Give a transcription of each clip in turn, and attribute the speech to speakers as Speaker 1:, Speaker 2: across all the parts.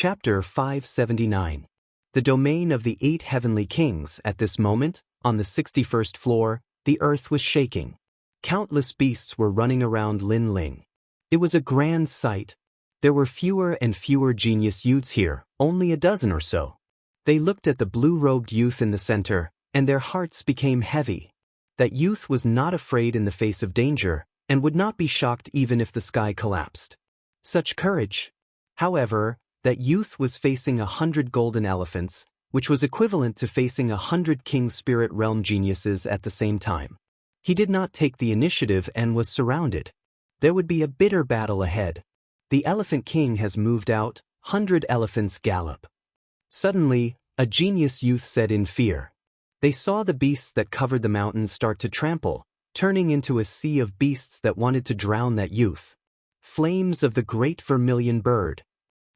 Speaker 1: Chapter 579. The Domain of the 8 Heavenly Kings. At this moment, on the 61st floor, the earth was shaking. Countless beasts were running around Lin Ling. It was a grand sight. There were fewer and fewer genius youths here, only a dozen or so. They looked at the blue-robed youth in the center, and their hearts became heavy. That youth was not afraid in the face of danger, and would not be shocked even if the sky collapsed. Such courage! However, that youth was facing 100 golden elephants, which was equivalent to facing 100 King Spirit Realm geniuses at the same time. He did not take the initiative and was surrounded. There would be a bitter battle ahead. The Elephant King has moved out, 100 elephants gallop. Suddenly, a genius youth said in fear. They saw the beasts that covered the mountains start to trample, turning into a sea of beasts that wanted to drown that youth. Flames of the great vermilion bird.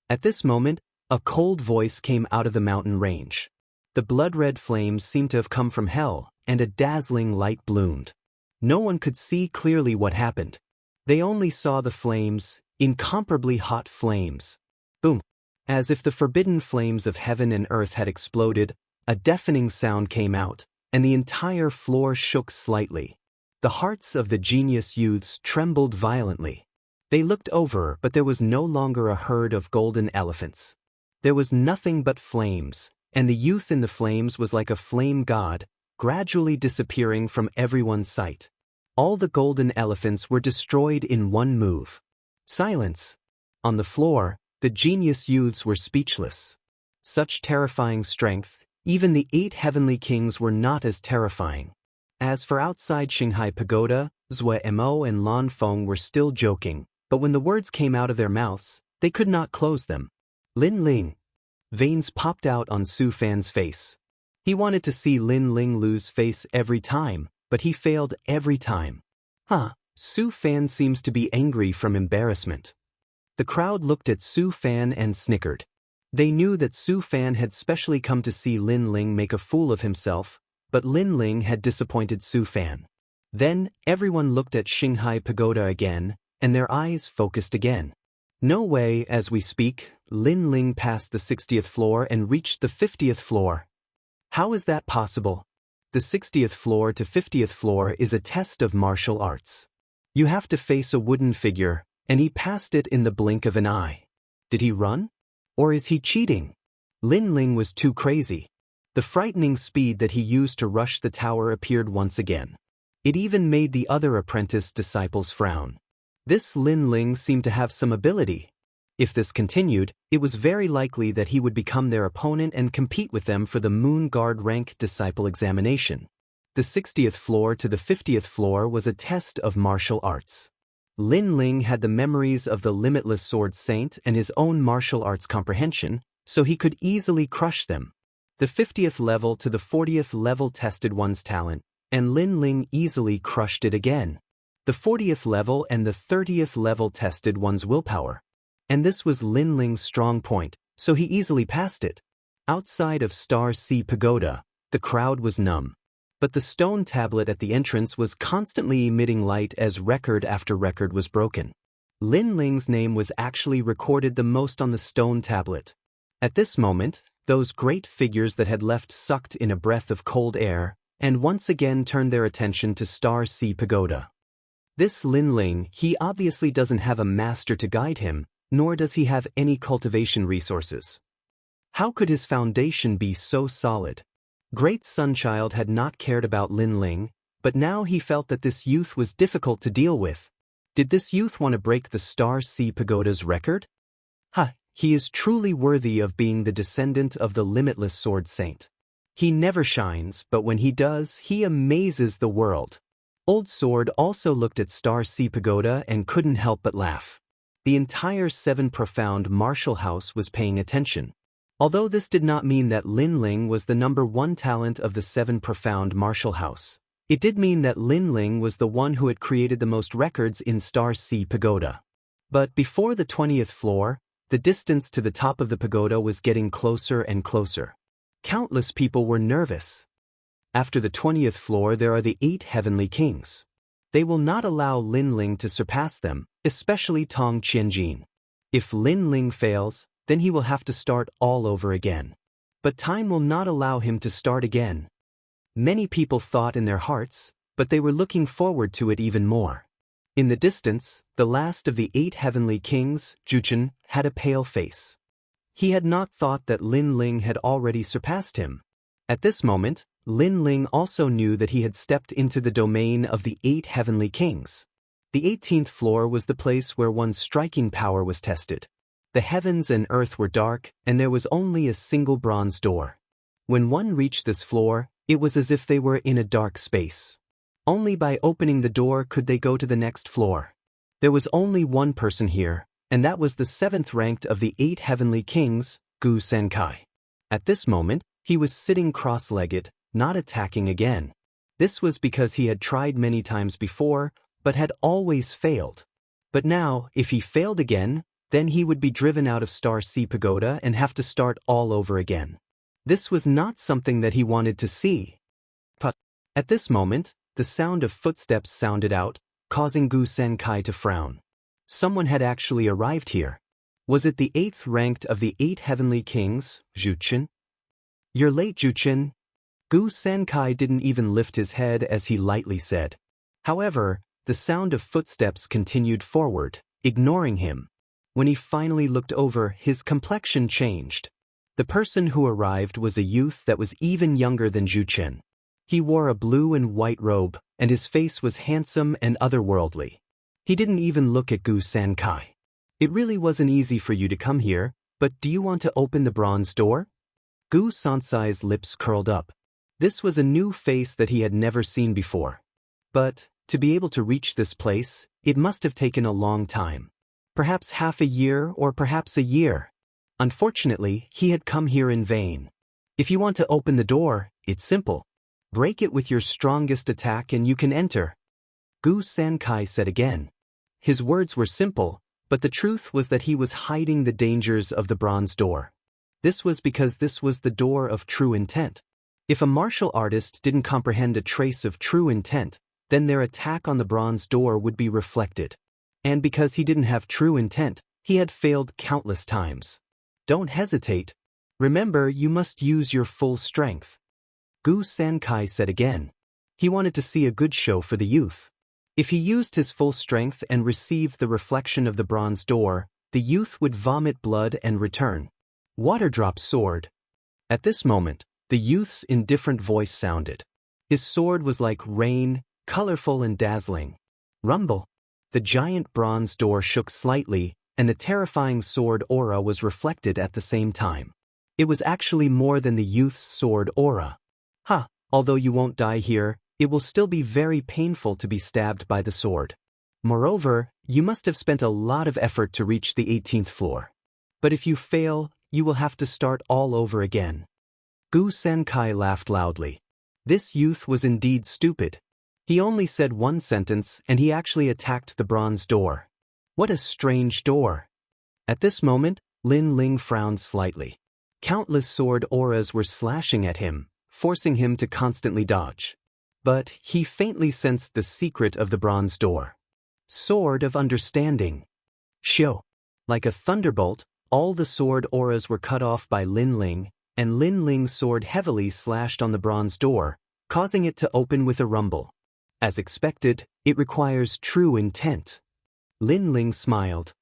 Speaker 1: At this moment, a cold voice came out of the mountain range. The blood-red flames seemed to have come from hell, and a dazzling light bloomed. No one could see clearly what happened. They only saw the flames, incomparably hot flames. Boom! As if the forbidden flames of heaven and earth had exploded, a deafening sound came out, and the entire floor shook slightly. The hearts of the genius youths trembled violently. They looked over, but there was no longer a herd of golden elephants. There was nothing but flames, and the youth in the flames was like a flame god, gradually disappearing from everyone's sight. All the golden elephants were destroyed in one move. Silence. On the floor, the genius youths were speechless. Such terrifying strength, even the 8 heavenly kings were not as terrifying. As for outside Shanghai Pagoda, Zue Mo and Lan Feng were still joking, but when the words came out of their mouths, they could not close them. Lin Ling. Veins popped out on Su Fan's face. He wanted to see Lin Ling lose face every time, but he failed every time. Su Fan seems to be angry from embarrassment. The crowd looked at Su Fan and snickered. They knew that Su Fan had specially come to see Lin Ling make a fool of himself, but Lin Ling had disappointed Su Fan. Then, everyone looked at Shanghai Pagoda again, and their eyes focused again. No way, as we speak, Lin Ling passed the 60th floor and reached the 50th floor. How is that possible? The 60th floor to 50th floor is a test of martial arts. You have to face a wooden figure, and he passed it in the blink of an eye. Did he run? Or is he cheating? Lin Ling was too crazy. The frightening speed that he used to rush the tower appeared once again. It even made the other apprentice disciples frown. This Lin Ling seemed to have some ability. If this continued, it was very likely that he would become their opponent and compete with them for the Moon Guard rank disciple examination. The 60th floor to the 50th floor was a test of martial arts. Lin Ling had the memories of the Limitless Sword Saint and his own martial arts comprehension, so he could easily crush them. The 50th level to the 40th level tested one's talent, and Lin Ling easily crushed it again. The 40th level and the 30th level tested one's willpower. And this was Lin Ling's strong point, so he easily passed it. Outside of Star Sea Pagoda, the crowd was numb. But the stone tablet at the entrance was constantly emitting light as record after record was broken. Lin Ling's name was actually recorded the most on the stone tablet. At this moment, those great figures that had left sucked in a breath of cold air, and once again turned their attention to Star Sea Pagoda. This Lin Ling, he obviously doesn't have a master to guide him, nor does he have any cultivation resources. How could his foundation be so solid? Great Sunchild had not cared about Lin Ling, but now he felt that this youth was difficult to deal with. Did this youth want to break the Star Sea Pagoda's record? He is truly worthy of being the descendant of the Limitless Sword Saint. He never shines, but when he does, he amazes the world. Old Sword also looked at Star Sea Pagoda and couldn't help but laugh. The entire 7 Profound Martial House was paying attention. Although this did not mean that Lin Ling was the #1 talent of the 7 Profound Martial House, it did mean that Lin Ling was the one who had created the most records in Star Sea Pagoda. But before the 20th floor, the distance to the top of the pagoda was getting closer and closer. Countless people were nervous. After the 20th floor there are the 8 heavenly kings. They will not allow Lin Ling to surpass them, especially Tong Qianjin. If Lin Ling fails, then he will have to start all over again. But time will not allow him to start again. Many people thought in their hearts, but they were looking forward to it even more. In the distance, the last of the 8 heavenly kings, Zhuchen, had a pale face. He had not thought that Lin Ling had already surpassed him. At this moment, Lin Ling also knew that he had stepped into the domain of the 8 heavenly kings. The 18th floor was the place where one's striking power was tested. The heavens and earth were dark, and there was only a single bronze door. When one reached this floor, it was as if they were in a dark space. Only by opening the door could they go to the next floor. There was only one person here, and that was the 7th ranked of the 8 heavenly kings, Gu Senkai. At this moment, he was sitting cross-legged, not attacking again. This was because he had tried many times before, but had always failed. But now, if he failed again, then he would be driven out of Star Sea Pagoda and have to start all over again. This was not something that he wanted to see. But at this moment, the sound of footsteps sounded out, causing Gu Senkai to frown. Someone had actually arrived here. Was it the 8th ranked of the 8 heavenly kings, Zhuchen? "You're late, Zhuchen." Gu Senkai didn't even lift his head as he lightly said. However, the sound of footsteps continued forward, ignoring him. When he finally looked over, his complexion changed. The person who arrived was a youth that was even younger than Zhuchen. He wore a blue and white robe, and his face was handsome and otherworldly. He didn't even look at Gu Senkai. "It really wasn't easy for you to come here, but do you want to open the bronze door?" Gu Sensai's lips curled up. This was a new face that he had never seen before. But, to be able to reach this place, it must have taken a long time. Perhaps half a year or perhaps a year. Unfortunately, he had come here in vain. If you want to open the door, it's simple. Break it with your strongest attack and you can enter. Gu Senkai said again. His words were simple, but the truth was that he was hiding the dangers of the bronze door. This was because this was the door of true intent. If a martial artist didn't comprehend a trace of true intent, then their attack on the bronze door would be reflected. And because he didn't have true intent, he had failed countless times. Don't hesitate. Remember, you must use your full strength. Gu Senkai said again. He wanted to see a good show for the youth. If he used his full strength and received the reflection of the bronze door, the youth would vomit blood and return. Waterdrop sword. At this moment, the youth's indifferent voice sounded. His sword was like rain, colorful and dazzling. Rumble. The giant bronze door shook slightly, and the terrifying sword aura was reflected at the same time. It was actually more than the youth's sword aura. Although you won't die here, it will still be very painful to be stabbed by the sword. Moreover, you must have spent a lot of effort to reach the 18th floor. But if you fail, you will have to start all over again. Gu Senkai laughed loudly. This youth was indeed stupid. He only said one sentence and he actually attacked the bronze door. What a strange door. At this moment, Lin Ling frowned slightly. Countless sword auras were slashing at him, forcing him to constantly dodge. But he faintly sensed the secret of the bronze door. Sword of Understanding. Shio. Like a thunderbolt, all the sword auras were cut off by Lin Ling, and Lin Ling's sword heavily slashed on the bronze door, causing it to open with a rumble. As expected, it requires true intent. Lin Ling smiled.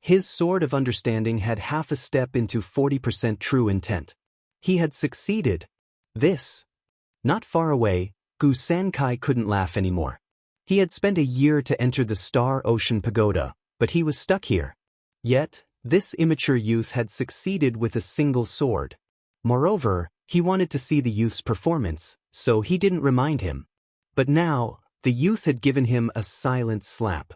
Speaker 1: His sword of understanding had half a step into 40% true intent. He had succeeded. This. Not far away, Gu Senkai couldn't laugh anymore. He had spent a year to enter the Star Ocean Pagoda, but he was stuck here. Yet, this immature youth had succeeded with a single sword. Moreover, he wanted to see the youth's performance, so he didn't remind him. But now, the youth had given him a silent slap.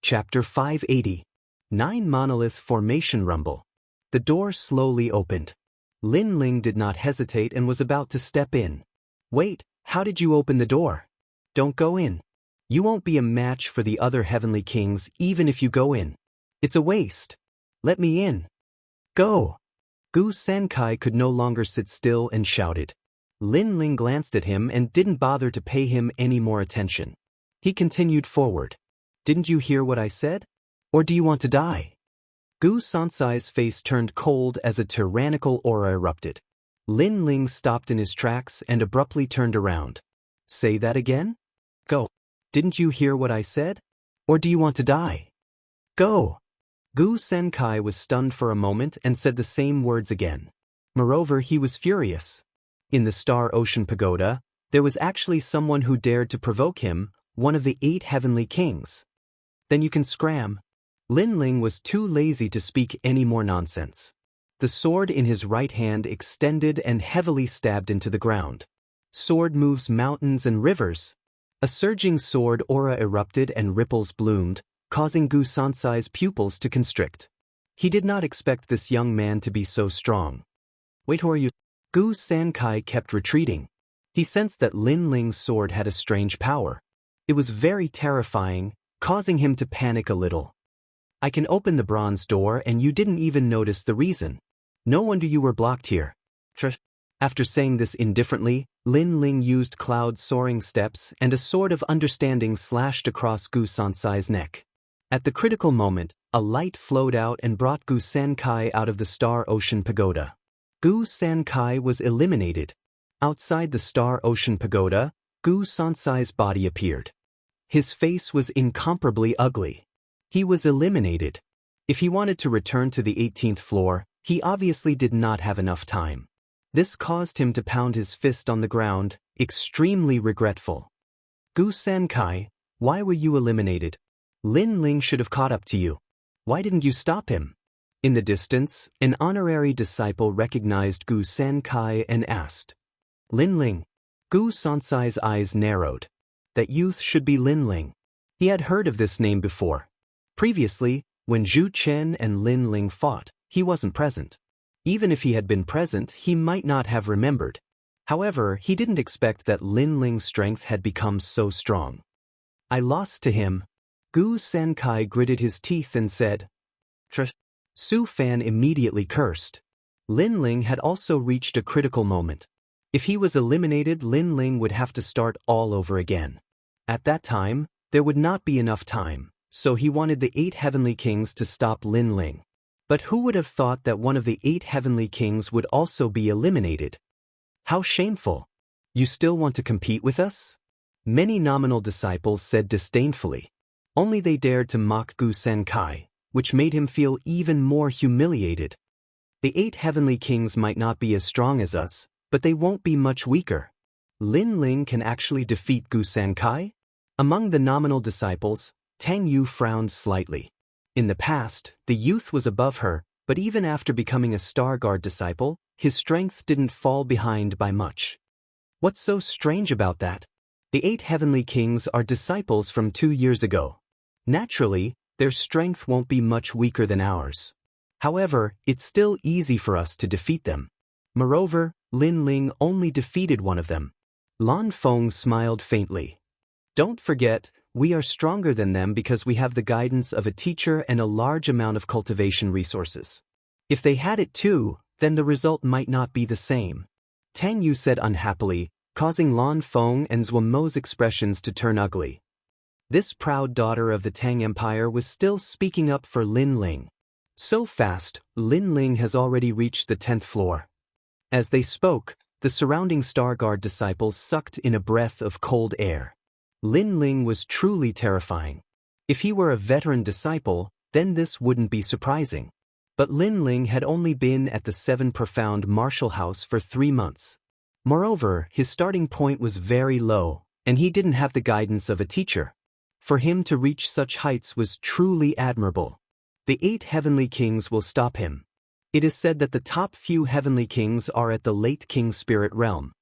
Speaker 1: Chapter 580. 9 Monolith Formation Rumble. The door slowly opened. Lin Ling did not hesitate and was about to step in. Wait, how did you open the door? Don't go in. You won't be a match for the other heavenly kings even if you go in. It's a waste. Let me in. Go. Gu Senkai could no longer sit still and shouted. Lin Ling glanced at him and didn't bother to pay him any more attention. He continued forward. Didn't you hear what I said? Or do you want to die? Gu Sansai's face turned cold as a tyrannical aura erupted. Lin Ling stopped in his tracks and abruptly turned around. Say that again? Go. Didn't you hear what I said? Or do you want to die? Go. Gu Senkai was stunned for a moment and said the same words again. Moreover, he was furious. In the Star Ocean Pagoda, there was actually someone who dared to provoke him, one of the 8 heavenly kings. Then you can scram. Lin Ling was too lazy to speak any more nonsense. The sword in his right hand extended and heavily stabbed into the ground. Sword moves mountains and rivers. A surging sword aura erupted and ripples bloomed, causing Gu Sansai's pupils to constrict. He did not expect this young man to be so strong. Wait, who are you? Gu Sankai kept retreating. He sensed that Lin Ling's sword had a strange power. It was very terrifying, causing him to panic a little. I can open the bronze door and you didn't even notice the reason. No wonder you were blocked here. After saying this indifferently, Lin Ling used cloud soaring steps and a sword of understanding slashed across Gu Sansai's neck. At the critical moment, a light flowed out and brought Gu Sankai out of the Star Ocean Pagoda. Gu Sankai was eliminated. Outside the Star Ocean Pagoda, Gu Sansai's body appeared. His face was incomparably ugly. He was eliminated. If he wanted to return to the 18th floor, he obviously did not have enough time. This caused him to pound his fist on the ground, extremely regretful. Gu Sankai, why were you eliminated? Lin Ling should have caught up to you. Why didn't you stop him? In the distance, an honorary disciple recognized Gu Sankai and asked, Lin Ling. Gu Sansai's eyes narrowed. That youth should be Lin Ling. He had heard of this name before. Previously, when Zhu Chen and Lin Ling fought, he wasn't present. Even if he had been present, he might not have remembered. However, he didn't expect that Lin Ling's strength had become so strong. I lost to him. Gu Sankai gritted his teeth and said, Su Fan immediately cursed. Lin Ling had also reached a critical moment. If he was eliminated, Lin Ling would have to start all over again. At that time, there would not be enough time, so he wanted the 8 heavenly kings to stop Lin Ling. But who would have thought that one of the 8 heavenly kings would also be eliminated? How shameful! You still want to compete with us? Many nominal disciples said disdainfully. Only they dared to mock Gu Sankai, which made him feel even more humiliated. The 8 heavenly kings might not be as strong as us, but they won't be much weaker. Lin Ling can actually defeat Gu Sankai? Among the nominal disciples, Tang Yu frowned slightly. In the past, the youth was above her, but even after becoming a Star Guard disciple, his strength didn't fall behind by much. What's so strange about that? The 8 heavenly kings are disciples from 2 years ago. Naturally, their strength won't be much weaker than ours. However, it's still easy for us to defeat them. Moreover, Lin Ling only defeated one of them. Lan Feng smiled faintly. Don't forget, we are stronger than them because we have the guidance of a teacher and a large amount of cultivation resources. If they had it too, then the result might not be the same. Tang Yu said unhappily, causing Lan Feng and Zhuamo's expressions to turn ugly. This proud daughter of the Tang Empire was still speaking up for Lin Ling. So fast, Lin Ling has already reached the 10th floor. As they spoke, the surrounding Star Guard disciples sucked in a breath of cold air. Lin Ling was truly terrifying. If he were a veteran disciple, then this wouldn't be surprising. But Lin Ling had only been at the 7 Profound Martial House for 3 months. Moreover, his starting point was very low, and he didn't have the guidance of a teacher. For him to reach such heights was truly admirable. The 8 heavenly kings will stop him. It is said that the top few heavenly kings are at the late king spirit realm.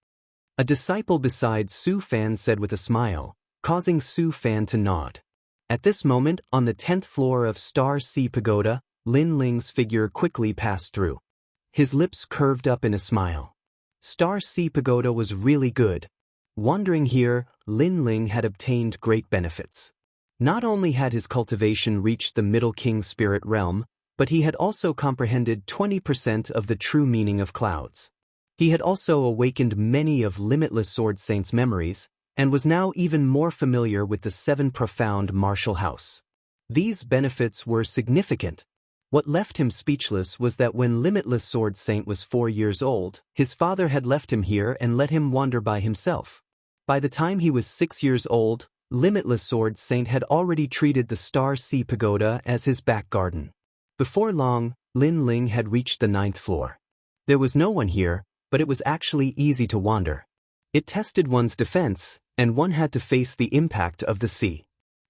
Speaker 1: A disciple besides Su Fan said with a smile, causing Su Fan to nod. At this moment, on the 10th floor of Star Sea Pagoda, Lin Ling's figure quickly passed through. His lips curved up in a smile. Star Sea Pagoda was really good. Wandering here, Lin Ling had obtained great benefits. Not only had his cultivation reached the middle king spirit realm, but he had also comprehended 20% of the true meaning of clouds. He had also awakened many of Limitless Sword Saint's memories, and was now even more familiar with the 7 Profound Martial House. These benefits were significant. What left him speechless was that when Limitless Sword Saint was 4 years old, his father had left him here and let him wander by himself. By the time he was 6 years old, Limitless Sword Saint had already treated the Star Sea Pagoda as his back garden. Before long, Lin Ling had reached the 9th floor. There was no one here, but it was actually easy to wander. It tested one's defense, and one had to face the impact of the sea.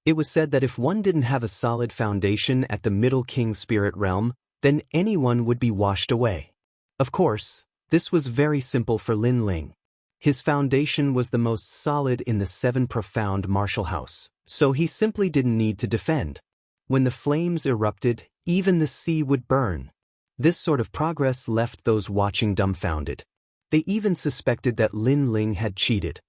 Speaker 1: It was said that if one didn't have a solid foundation at the Middle King Spirit Realm, then anyone would be washed away. Of course, this was very simple for Lin Ling. His foundation was the most solid in the 7 profound martial house, so he simply didn't need to defend. When the flames erupted, even the sea would burn. This sort of progress left those watching dumbfounded. They even suspected that Lin Ling had cheated.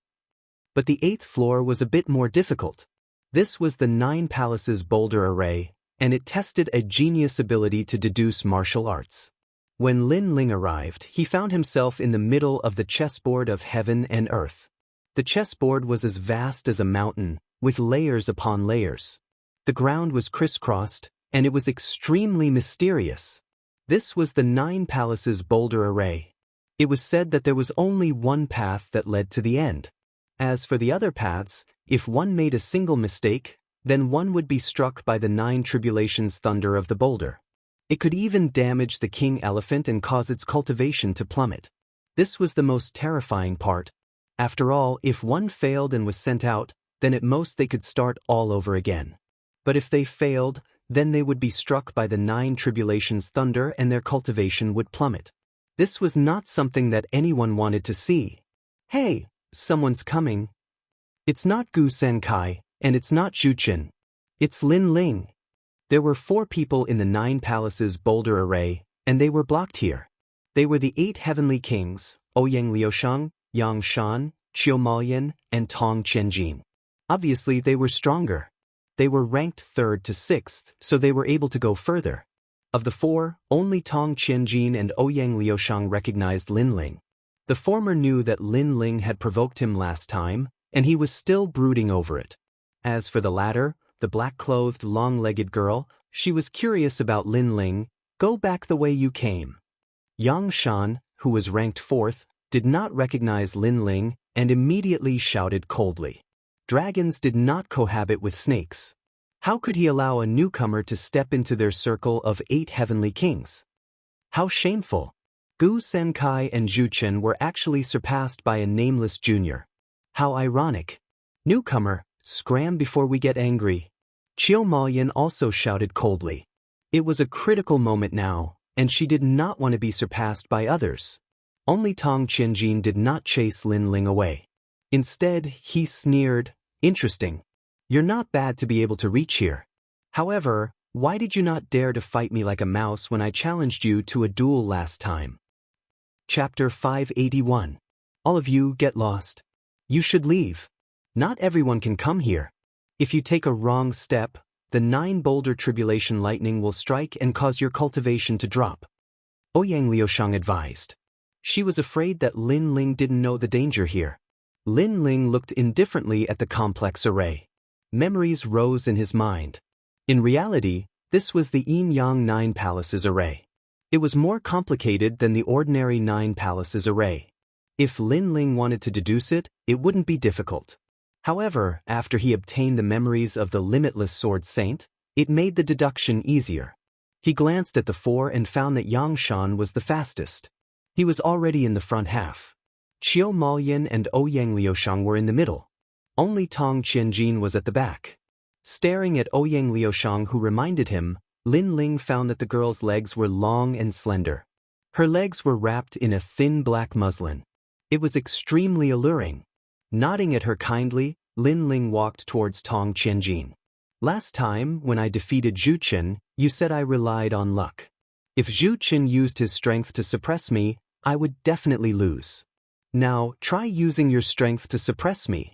Speaker 1: But the 8th floor was a bit more difficult. This was the 9 Palaces boulder array, and it tested a genius ability to deduce martial arts. When Lin Ling arrived, he found himself in the middle of the chessboard of heaven and earth. The chessboard was as vast as a mountain, with layers upon layers. The ground was crisscrossed, and it was extremely mysterious. This was the 9 Palaces boulder array. It was said that there was only one path that led to the end. As for the other paths, if one made a single mistake, then one would be struck by the 9 tribulations thunder of the boulder. It could even damage the king elephant and cause its cultivation to plummet. This was the most terrifying part. After all, if one failed and was sent out, then at most they could start all over again. But if they failed, then they would be struck by the 9 tribulations thunder and their cultivation would plummet. This was not something that anyone wanted to see. Hey, someone's coming. It's not Gu Senkai, and it's not Zhuchen. It's Lin Ling. There were 4 people in the 9 Palaces boulder array, and they were blocked here. They were the 8 heavenly kings, Ouyang Liusheng, Yang Shan, Qiu Malian, and Tong Qianjin. Obviously they were stronger. They were ranked 3rd to 6th, so they were able to go further. Of the 4, only Tong Qianjin and Ouyang Liusheng recognized Lin Ling. The former knew that Lin Ling had provoked him last time, and he was still brooding over it. As for the latter, the black-clothed, long-legged girl, she was curious about Lin Ling. Go back the way you came. Yang Shan, who was ranked 4th, did not recognize Lin Ling and immediately shouted coldly. Dragons did not cohabit with snakes. How could he allow a newcomer to step into their circle of 8 heavenly kings? How shameful! Gu Senkai and Zhuchen were actually surpassed by a nameless junior. How ironic! Newcomer, scram before we get angry. Qiu Malian also shouted coldly. It was a critical moment now, and she did not want to be surpassed by others. Only Tong Qianjin did not chase Lin Ling away. Instead, he sneered, "Interesting. You're not bad to be able to reach here. However, why did you not dare to fight me like a mouse when I challenged you to a duel last time?" Chapter 581. All of you get lost. You should leave. Not everyone can come here. If you take a wrong step, the 9 boulder tribulation lightning will strike and cause your cultivation to drop. Ouyang Liusheng advised. She was afraid that Lin Ling didn't know the danger here. Lin Ling looked indifferently at the complex array. Memories rose in his mind. In reality, this was the Yin-Yang 9 Palaces array. It was more complicated than the ordinary 9 Palaces array. If Lin Ling wanted to deduce it, it wouldn't be difficult. However, after he obtained the memories of the Limitless Sword Saint, it made the deduction easier. He glanced at the 4 and found that Yang Shan was the fastest. He was already in the front half. Qiu Malian and Ouyang Liusheng were in the middle. Only Tong Qianjin was at the back. Staring at Ouyang Liusheng, who reminded him, Lin Ling found that the girl's legs were long and slender. Her legs were wrapped in a thin black muslin. It was extremely alluring. Nodding at her kindly, Lin Ling walked towards Tong Qianjin. Last time, when I defeated Zhuchen, you said I relied on luck. If Zhuchen used his strength to suppress me, I would definitely lose. Now, try using your strength to suppress me.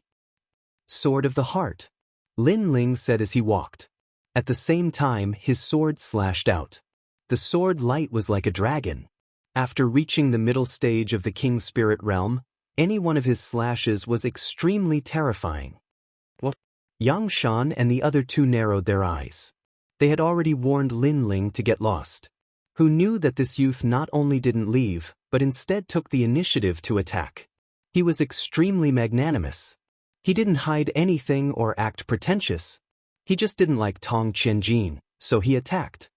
Speaker 1: Sword of the Heart, Lin Ling said as he walked. At the same time, his sword slashed out. The sword light was like a dragon. After reaching the middle stage of the King's Spirit Realm, any one of his slashes was extremely terrifying. What? Yang Shan and the other 2 narrowed their eyes. They had already warned Lin Ling to get lost. Who knew that this youth not only didn't leave, but instead took the initiative to attack. He was extremely magnanimous. He didn't hide anything or act pretentious. He just didn't like Tong Qianjin, so he attacked.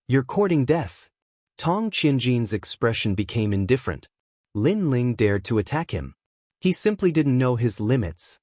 Speaker 1: "You're courting death." Tong Qianjin's expression became indifferent. Lin Ling dared to attack him. He simply didn't know his limits.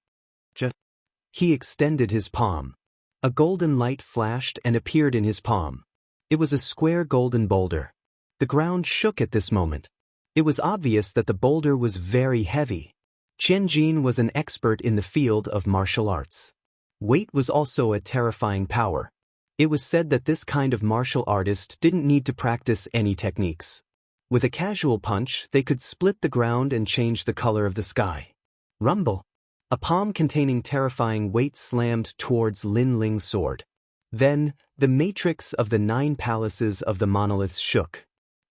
Speaker 1: He extended his palm. A golden light flashed and appeared in his palm. It was a square golden boulder. The ground shook at this moment. It was obvious that the boulder was very heavy. Qianjin was an expert in the field of martial arts. Weight was also a terrifying power. It was said that this kind of martial artist didn't need to practice any techniques. With a casual punch, they could split the ground and change the color of the sky. Rumble. A palm containing terrifying weight slammed towards Lin Ling's sword. Then, the matrix of the 9 palaces of the monoliths shook.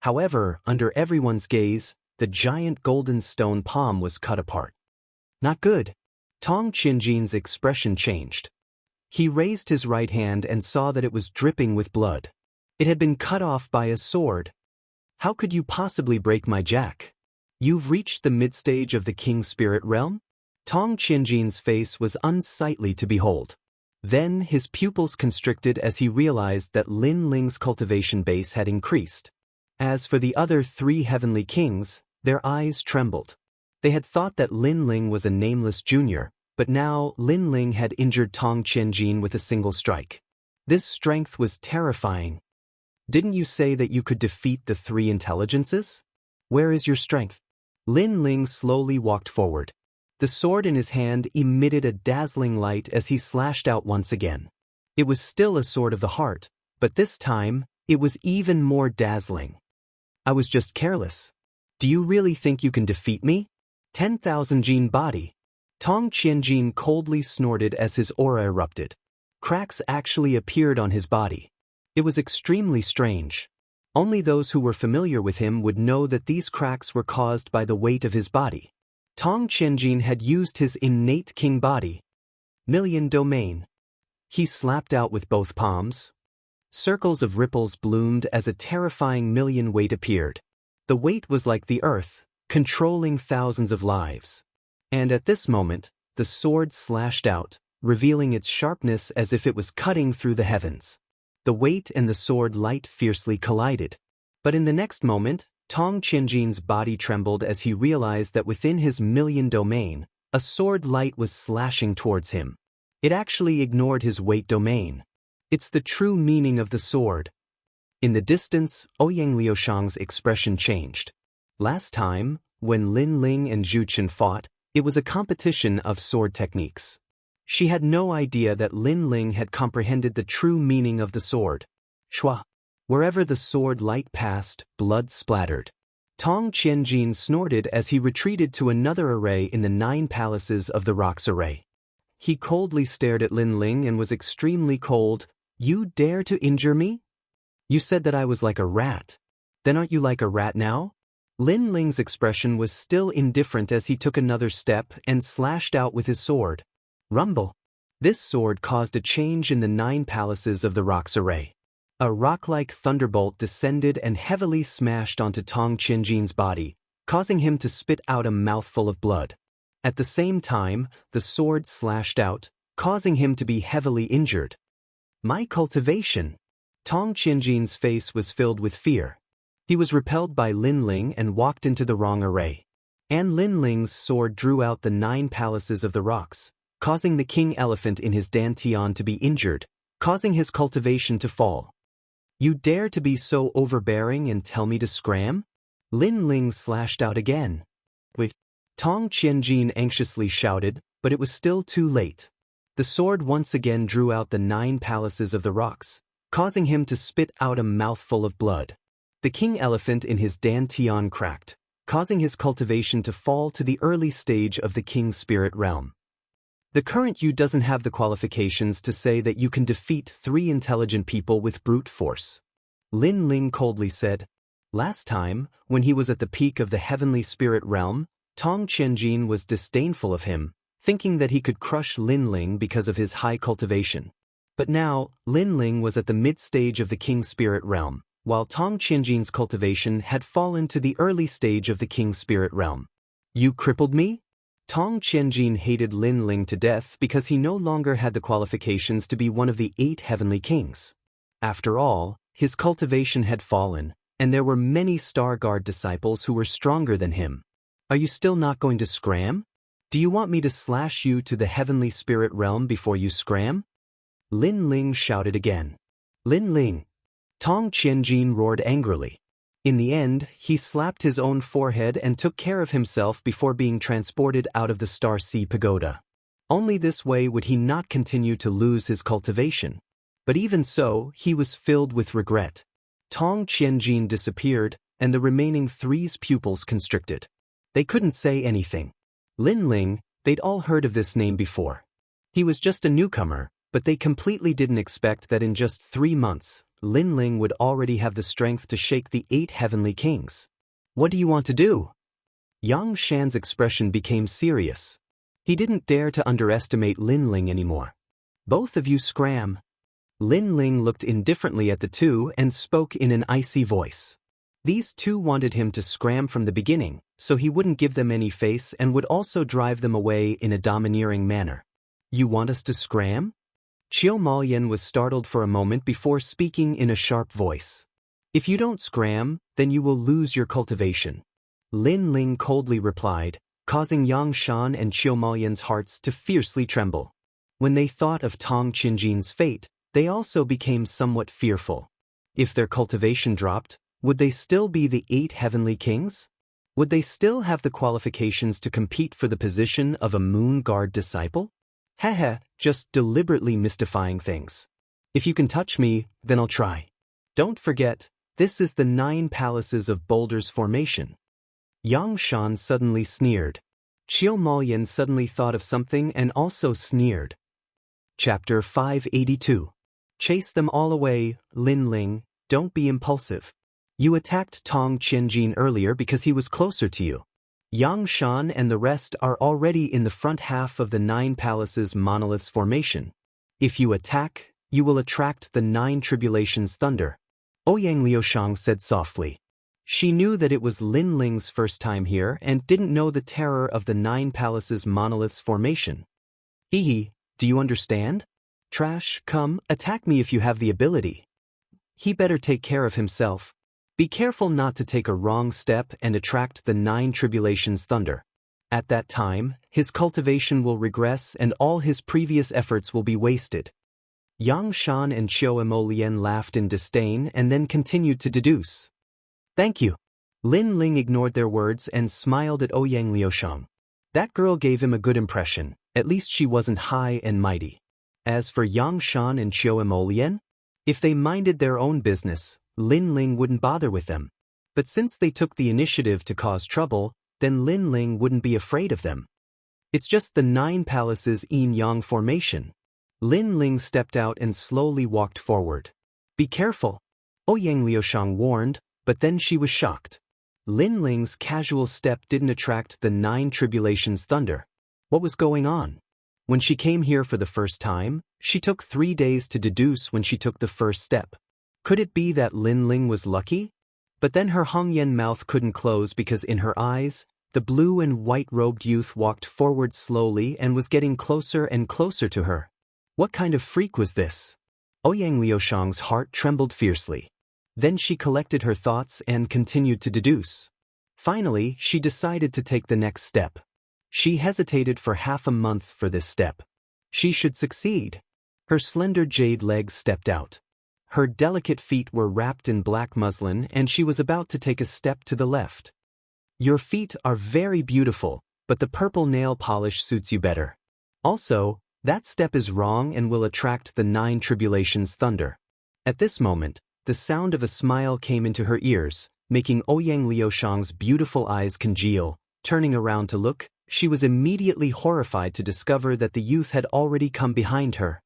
Speaker 1: However, under everyone's gaze, the giant golden stone palm was cut apart. Not good. Tong Qianjin's expression changed. He raised his right hand and saw that it was dripping with blood. It had been cut off by a sword. "How could you possibly break my jack? You've reached the mid-stage of the King Spirit Realm?" Tong Qianjin's face was unsightly to behold. Then his pupils constricted as he realized that Lin Ling's cultivation base had increased. As for the other 3 heavenly kings, their eyes trembled. They had thought that Lin Ling was a nameless junior, but now Lin Ling had injured Tong Qianjin with a single strike. This strength was terrifying. "Didn't you say that you could defeat the 3 intelligences? Where is your strength?" Lin Ling slowly walked forward. The sword in his hand emitted a dazzling light as he slashed out once again. It was still a sword of the heart, but this time, it was even more dazzling. "I was just careless. Do you really think you can defeat me? 10,000 Jin body." Tong Qianjin coldly snorted as his aura erupted. Cracks actually appeared on his body. It was extremely strange. Only those who were familiar with him would know that these cracks were caused by the weight of his body. Tong Qianjin had used his innate king body. Million domain. He slapped out with both palms. Circles of ripples bloomed as a terrifying million weight appeared. The weight was like the earth, controlling thousands of lives. And at this moment, the sword slashed out, revealing its sharpness as if it was cutting through the heavens. The weight and the sword light fiercely collided. But in the next moment, Tong Qianjin's body trembled as he realized that within his million domain, a sword light was slashing towards him. It actually ignored his weight domain. It's the true meaning of the sword. In the distance, Ouyang Liushang's expression changed. Last time, when Lin Ling and Zhu Chen fought, it was a competition of sword techniques. She had no idea that Lin Ling had comprehended the true meaning of the sword. Shua. Wherever the sword light passed, blood splattered. Tong Qianjin snorted as he retreated to another array in the 9 palaces of the rocks array. He coldly stared at Lin Ling and was extremely cold. "You dare to injure me? You said that I was like a rat. Then aren't you like a rat now?" Lin Ling's expression was still indifferent as he took another step and slashed out with his sword. Rumble. This sword caused a change in the 9 palaces of the rocks array. A rock-like thunderbolt descended and heavily smashed onto Tong Qianjin's body, causing him to spit out a mouthful of blood. At the same time, the sword slashed out, causing him to be heavily injured. "My cultivation." Tong Qianjin's face was filled with fear. He was repelled by Lin Ling and walked into the wrong array. And Lin Ling's sword drew out the 9 palaces of the rocks, causing the king elephant in his dantian to be injured, causing his cultivation to fall. "You dare to be so overbearing and tell me to scram?" Lin Ling slashed out again. "Wait." Tong Qianjin anxiously shouted, but it was still too late. The sword once again drew out the 9 palaces of the rocks, causing him to spit out a mouthful of blood. The king elephant in his dantian cracked, causing his cultivation to fall to the early stage of the King Spirit Realm. The current you doesn't have the qualifications to say that you can defeat 3 intelligent people with brute force. Lin Ling coldly said. Last time, when he was at the peak of the Heavenly Spirit Realm, Tong Qianjin was disdainful of him, thinking that he could crush Lin Ling because of his high cultivation. But now, Lin Ling was at the mid-stage of the King Spirit Realm, while Tong Qianjin's cultivation had fallen to the early stage of the King Spirit Realm. You crippled me? Tong Qianjin hated Lin Ling to death because he no longer had the qualifications to be one of the 8 heavenly kings. After all, his cultivation had fallen, and there were many Star Guard disciples who were stronger than him. Are you still not going to scram? Do you want me to slash you to the heavenly spirit realm before you scram? Lin Ling shouted again. Lin Ling! Tong Qianjin roared angrily. In the end, he slapped his own forehead and took care of himself before being transported out of the Star Sea Pagoda. Only this way would he not continue to lose his cultivation. But even so, he was filled with regret. Tong Qianjin disappeared, and the remaining 3's pupils constricted. They couldn't say anything. Lin Ling, they'd all heard of this name before. He was just a newcomer, but they completely didn't expect that in just 3 months, Lin Ling would already have the strength to shake the 8 heavenly kings. What do you want to do? Yang Shan's expression became serious. He didn't dare to underestimate Lin Ling anymore. Both of you scram. Lin Ling looked indifferently at the two and spoke in an icy voice. These two wanted him to scram from the beginning, so he wouldn't give them any face and would also drive them away in a domineering manner. You want us to scram? Qiu Maoyan was startled for a moment before speaking in a sharp voice. If you don't scram, then you will lose your cultivation. Lin Ling coldly replied, causing Yang Shan and Qiu Maoyan's hearts to fiercely tremble. When they thought of Tong Qianjin's fate, they also became somewhat fearful. If their cultivation dropped, would they still be the 8 heavenly kings? Would they still have the qualifications to compete for the position of a Moon Guard disciple? Heh, just deliberately mystifying things. If you can touch me, then I'll try. Don't forget, this is the 9 palaces of Boulder's formation. Yang Shan suddenly sneered. Qiu Maoyan suddenly thought of something and also sneered. Chapter 582. Chase them all away, Lin Ling, don't be impulsive. You attacked Tong Qianjin earlier because he was closer to you. Yang Shan and the rest are already in the front half of the 9 palaces monolith's formation. If you attack, you will attract the 9 tribulations thunder. Ouyang Liushang said softly. She knew that it was Lin Ling's first time here and didn't know the terror of the 9 palaces monolith's formation. Hehe, do you understand? Trash, come, attack me if you have the ability. He better take care of himself. Be careful not to take a wrong step and attract the 9 tribulations thunder. At that time, his cultivation will regress and all his previous efforts will be wasted. Yang Shan and Qiu Emolian laughed in disdain and then continued to deduce. Thank you. Lin Ling ignored their words and smiled at Ouyang Liushang. That girl gave him a good impression, at least she wasn't high and mighty. As for Yang Shan and Qiu Emolian, if they minded their own business, Lin Ling wouldn't bother with them. But since they took the initiative to cause trouble, then Lin Ling wouldn't be afraid of them. It's just the 9 palaces yin-yang formation. Lin Ling stepped out and slowly walked forward. Be careful, Ouyang Liushang warned, but then she was shocked. Lin Ling's casual step didn't attract the 9 tribulations thunder. What was going on? When she came here for the first time, she took 3 days to deduce when she took the first step. Could it be that Lin Ling was lucky? But then her Hongyan mouth couldn't close because in her eyes, the blue and white-robed youth walked forward slowly and was getting closer and closer to her. What kind of freak was this? Ouyang Liushang's heart trembled fiercely. Then she collected her thoughts and continued to deduce. Finally, she decided to take the next step. She hesitated for half a month for this step. She should succeed. Her slender jade legs stepped out. Her delicate feet were wrapped in black muslin and she was about to take a step to the left. Your feet are very beautiful, but the purple nail polish suits you better. Also, that step is wrong and will attract the 9 tribulations thunder. At this moment, the sound of a smile came into her ears, making Ouyang Liushang's beautiful eyes congeal. Turning around to look, she was immediately horrified to discover that the youth had already come behind her.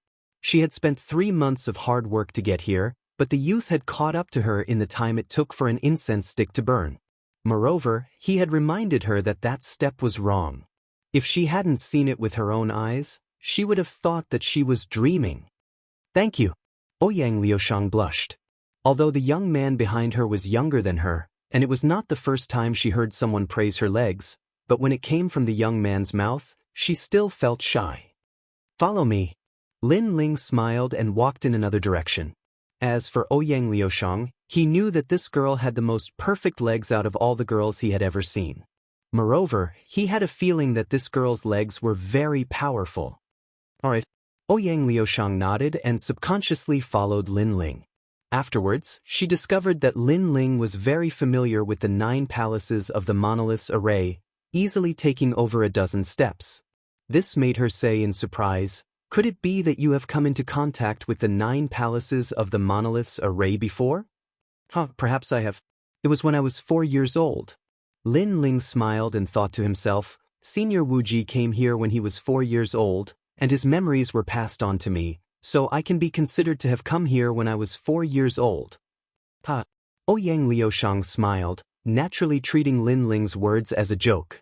Speaker 1: She had spent 3 months of hard work to get here, but the youth had caught up to her in the time it took for an incense stick to burn. Moreover, he had reminded her that that step was wrong. If she hadn't seen it with her own eyes, she would have thought that she was dreaming. Thank you. Ouyang Liushang blushed. Although the young man behind her was younger than her, and it was not the first time she heard someone praise her legs, but when it came from the young man's mouth, she still felt shy. Follow me. Lin Ling smiled and walked in another direction. As for Ouyang Liushang, he knew that this girl had the most perfect legs out of all the girls he had ever seen. Moreover, he had a feeling that this girl's legs were very powerful. Alright. Ouyang Liushang nodded and subconsciously followed Lin Ling. Afterwards, she discovered that Lin Ling was very familiar with the 9 palaces of the monolith's array, easily taking over a dozen steps. This made her say in surprise, "Could it be that you have come into contact with the 9 palaces of the monolith's array before?" Perhaps I have. It was when I was 4 years old. Lin Ling smiled and thought to himself, Senior Wuji came here when he was 4 years old, and his memories were passed on to me, so I can be considered to have come here when I was 4 years old. Ouyang Liushang smiled, naturally treating Lin Ling's words as a joke.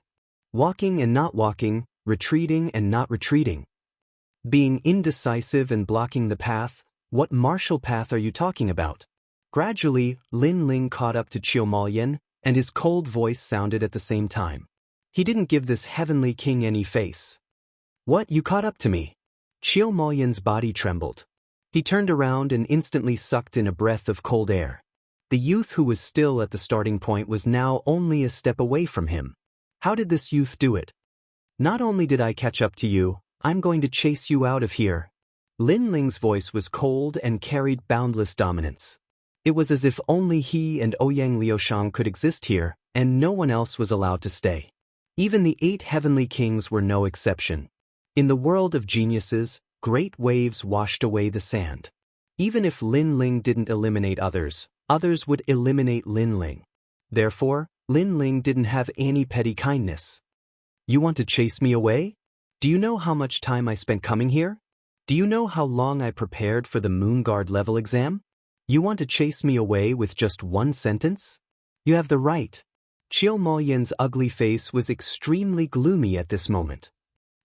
Speaker 1: Walking and not walking, retreating and not retreating. Being indecisive and blocking the path, what martial path are you talking about? Gradually, Lin Ling caught up to Qiu Maoyan, and his cold voice sounded at the same time. He didn't give this heavenly king any face. What, you caught up to me? Qiu Maoyan's body trembled. He turned around and instantly sucked in a breath of cold air. The youth who was still at the starting point was now only a step away from him. How did this youth do it? Not only did I catch up to you, I'm going to chase you out of here. Lin Ling's voice was cold and carried boundless dominance. It was as if only he and Ouyang Liushang could exist here, and no one else was allowed to stay. Even the 8 heavenly kings were no exception. In the world of geniuses, great waves washed away the sand. Even if Lin Ling didn't eliminate others, others would eliminate Lin Ling. Therefore, Lin Ling didn't have any petty kindness. You want to chase me away? Do you know how much time I spent coming here? Do you know how long I prepared for the Moon Guard level exam? You want to chase me away with just one sentence? You have the right. Qiu Maoyan's ugly face was extremely gloomy at this moment.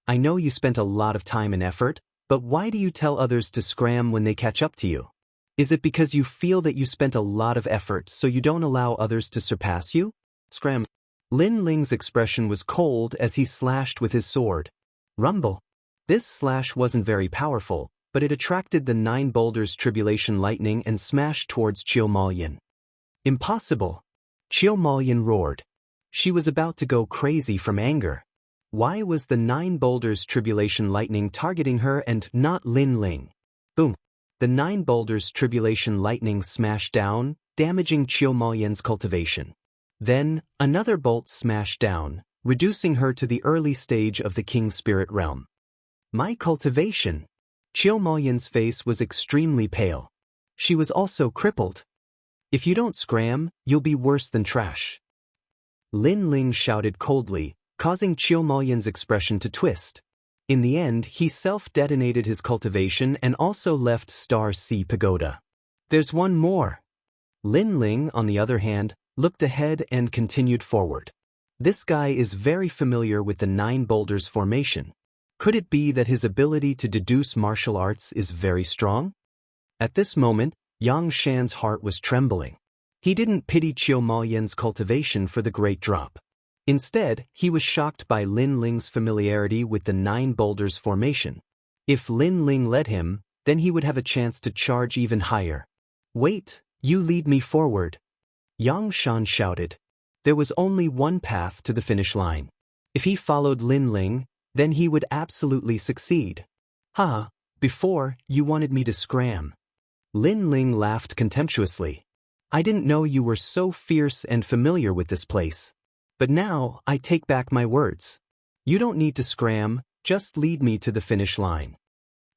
Speaker 1: I know you spent a lot of time and effort, but why do you tell others to scram when they catch up to you? Is it because you feel that you spent a lot of effort so you don't allow others to surpass you? Scram. Lin Ling's expression was cold as he slashed with his sword. Rumble. This slash wasn't very powerful, but it attracted the 9 boulders tribulation lightning and smashed towards Qiu Maoyan. Impossible. Qiu Maoyan roared. She was about to go crazy from anger. Why was the 9 boulders tribulation lightning targeting her and not Lin Ling? Boom. The 9 boulders tribulation lightning smashed down, damaging Qiu Maoyan's cultivation. Then, another bolt smashed down, reducing her to the early stage of the King's Spirit realm. My cultivation. Qiu Maoyan's face was extremely pale. She was also crippled. If you don't scram, you'll be worse than trash. Lin Ling shouted coldly, causing Qiu Maoyan's expression to twist. In the end, he self-detonated his cultivation and also left Star Sea Pagoda. There's one more. Lin Ling, on the other hand, looked ahead and continued forward. This guy is very familiar with the 9 boulders formation. Could it be that his ability to deduce martial arts is very strong? At this moment, Yang Shan's heart was trembling. He didn't pity Qiu Maoyan's cultivation for the great drop. Instead, he was shocked by Lin Ling's familiarity with the 9 boulders formation. If Lin Ling led him, then he would have a chance to charge even higher. Wait, you lead me forward. Yang Shan shouted. There was only one path to the finish line. If he followed Lin Ling, then he would absolutely succeed. Before, you wanted me to scram. Lin Ling laughed contemptuously. I didn't know you were so fierce and familiar with this place. But now, I take back my words. You don't need to scram, just lead me to the finish line.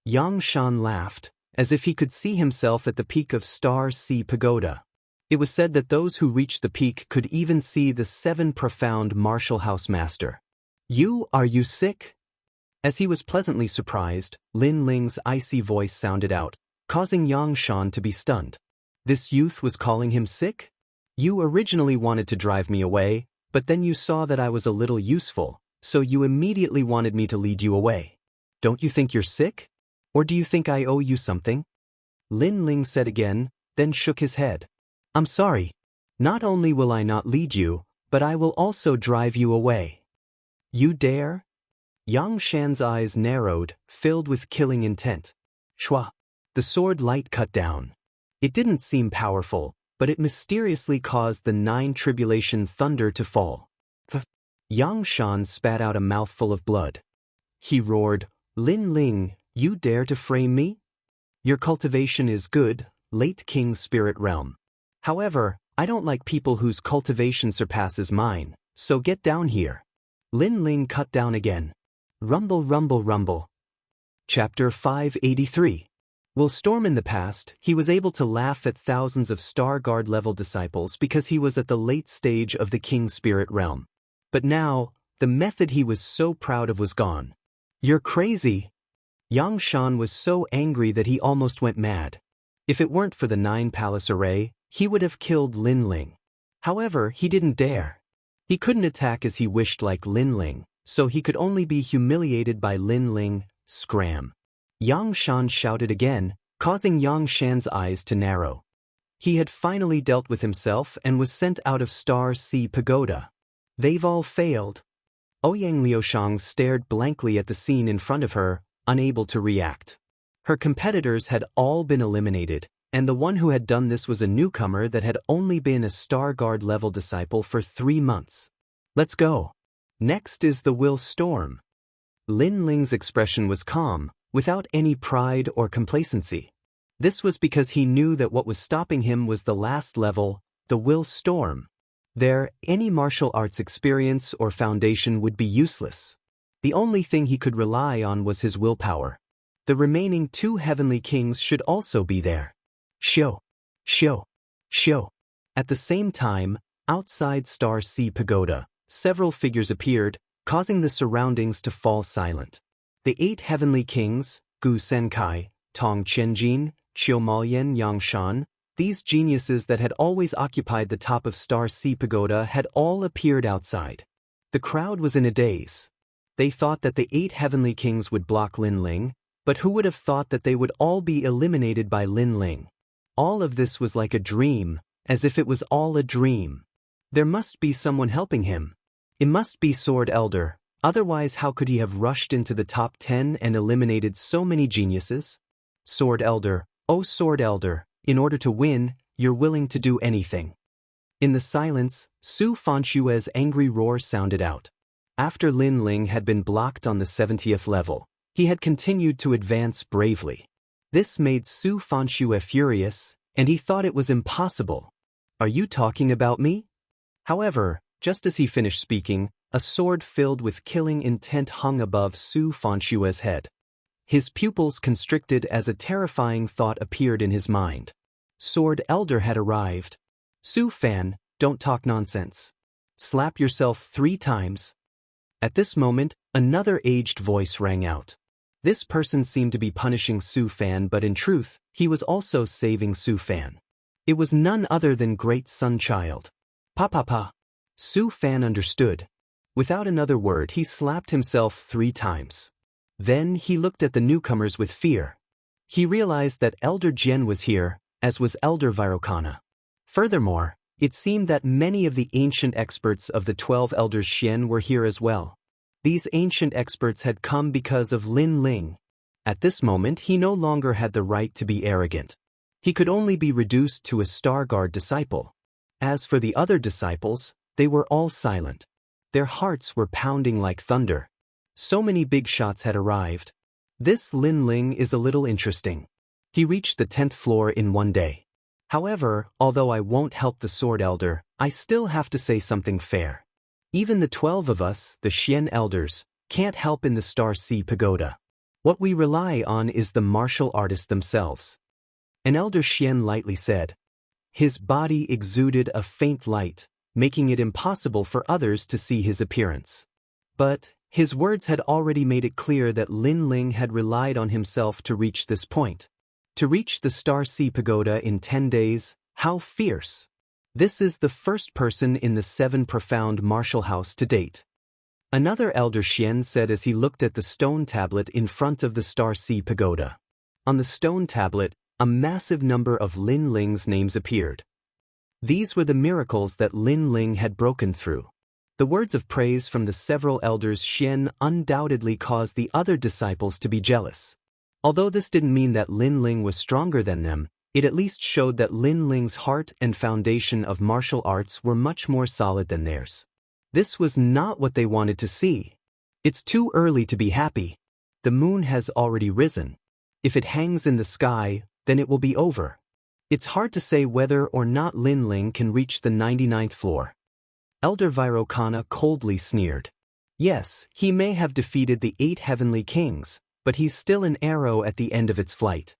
Speaker 1: Yang Shan laughed, as if he could see himself at the peak of Star Sea Pagoda. It was said that those who reached the peak could even see the 7 profound martial house master. Are you sick? As he was pleasantly surprised, Lin Ling's icy voice sounded out, causing Yang Shan to be stunned. This youth was calling him sick? You originally wanted to drive me away, but then you saw that I was a little useful, so you immediately wanted me to lead you away. Don't you think you're sick? Or do you think I owe you something? Lin Ling said again, then shook his head. I'm sorry. Not only will I not lead you, but I will also drive you away. You dare? Yang Shan's eyes narrowed, filled with killing intent. Shua. The sword light cut down. It didn't seem powerful, but it mysteriously caused the 9 tribulation thunder to fall. Yang Shan spat out a mouthful of blood. He roared, Lin Ling, you dare to frame me? Your cultivation is good, late King Spirit Realm. However, I don't like people whose cultivation surpasses mine, so get down here. Lin Ling cut down again. Rumble, rumble, rumble. Chapter 583. While Storm in the past, he was able to laugh at thousands of Star Guard level disciples because he was at the late stage of the King Spirit Realm. But now, the method he was so proud of was gone. You're crazy. Yang Shan was so angry that he almost went mad. If it weren't for the 9 palace array, he would have killed Lin Ling. However, he didn't dare. He couldn't attack as he wished like Lin Ling, so he could only be humiliated by Lin Ling. Scram. Yang Shan shouted again, causing Yang Shan's eyes to narrow. He had finally dealt with himself and was sent out of Star Sea Pagoda. They've all failed. Ouyang Liushang stared blankly at the scene in front of her, unable to react. Her competitors had all been eliminated, and the one who had done this was a newcomer that had only been a Star Guard level disciple for 3 months. Let's go. Next is the Will Storm. Lin Ling's expression was calm, without any pride or complacency. This was because he knew that what was stopping him was the last level, the Will Storm. There, any martial arts experience or foundation would be useless. The only thing he could rely on was his willpower. The remaining 2 heavenly kings should also be there. Shio. Shio. Shio. At the same time, outside Star Sea Pagoda, several figures appeared, causing the surroundings to fall silent. The 8 heavenly kings, Gu Senkai, Tong Qianjin, Qiu Maoyan Yangshan, these geniuses that had always occupied the top of Star Sea Pagoda had all appeared outside. The crowd was in a daze. They thought that the 8 heavenly kings would block Lin Ling, but who would have thought that they would all be eliminated by Lin Ling? All of this was like a dream, as if it was all a dream. There must be someone helping him. It must be Sword Elder, otherwise how could he have rushed into the top 10 and eliminated so many geniuses? Sword Elder, oh Sword Elder, in order to win, you're willing to do anything. In the silence, Su Fanshue's angry roar sounded out. After Lin Ling had been blocked on the 70th level, he had continued to advance bravely. This made Su Fanshue furious, and he thought it was impossible. Are you talking about me? However, just as he finished speaking, a sword filled with killing intent hung above Su Fanshue's head. His pupils constricted as a terrifying thought appeared in his mind. Sword Elder had arrived. Su Fan, don't talk nonsense. Slap yourself 3 times. At this moment, another aged voice rang out. This person seemed to be punishing Su Fan, but in truth, he was also saving Su Fan. It was none other than Great Sun Child. Pa. Su Fan understood. Without another word, he slapped himself 3 times. Then he looked at the newcomers with fear. He realized that Elder Jian was here, as was Elder Virokana. Furthermore, it seemed that many of the ancient experts of the 12 Elders Xian were here as well. These ancient experts had come because of Lin Ling. At this moment, he no longer had the right to be arrogant. He could only be reduced to a Star Guard disciple. As for the other disciples, they were all silent. Their hearts were pounding like thunder. So many big shots had arrived. This Lin Ling is a little interesting. He reached the 10th floor in 1 day. However, although I won't help the Sword Elder, I still have to say something fair. Even the 12 of us, the Xian Elders, can't help in the Star Sea Pagoda. What we rely on is the martial artists themselves. An Elder Xian lightly said. His body exuded a faint light, making it impossible for others to see his appearance. But his words had already made it clear that Lin Ling had relied on himself to reach this point. To reach the Star Sea Pagoda in 10 days, how fierce! This is the first person in the 7 profound martial house to date. Another Elder Xian said as he looked at the stone tablet in front of the Star Sea Pagoda. On the stone tablet, a massive number of Lin Ling's names appeared. These were the miracles that Lin Ling had broken through. The words of praise from the several elders Xian undoubtedly caused the other disciples to be jealous. Although this didn't mean that Lin Ling was stronger than them, it at least showed that Lin Ling's heart and foundation of martial arts were much more solid than theirs. This was not what they wanted to see. It's too early to be happy. The moon has already risen. If it hangs in the sky, then it will be over. It's hard to say whether or not Lin Ling can reach the 99th floor. Elder Vairocana coldly sneered. Yes, he may have defeated the 8 heavenly kings, but he's still an arrow at the end of its flight.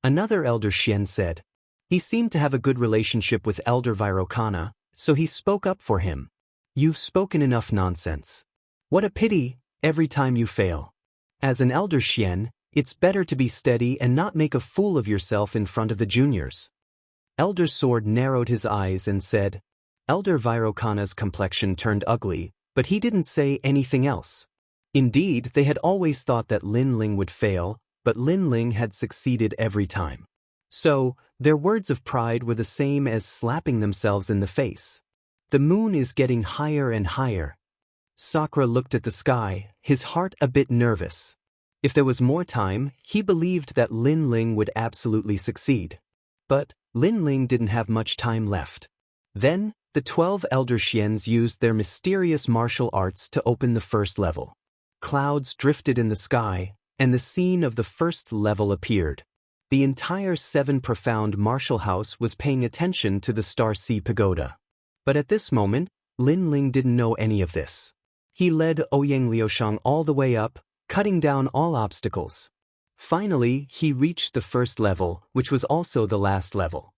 Speaker 1: Another elder Xian said. He seemed to have a good relationship with Elder Vairocana, so he spoke up for him. You've spoken enough nonsense. What a pity, every time you fail. As an elder Xian, it's better to be steady and not make a fool of yourself in front of the juniors. Elder Sword narrowed his eyes and said. Elder Vairocana's complexion turned ugly, but he didn't say anything else. Indeed, they had always thought that Lin Ling would fail, but Lin Ling had succeeded every time. So, their words of pride were the same as slapping themselves in the face. The moon is getting higher and higher. Sakura looked at the sky, his heart a bit nervous. If there was more time, he believed that Lin Ling would absolutely succeed. But Lin Ling didn't have much time left. Then, the 12 elder Xians used their mysterious martial arts to open the first level. Clouds drifted in the sky, and the scene of the first level appeared. The entire 7 profound martial house was paying attention to the Star Sea Pagoda. But at this moment, Lin Ling didn't know any of this. He led Ouyang Liushang all the way up, cutting down all obstacles. Finally, he reached the first level, which was also the last level.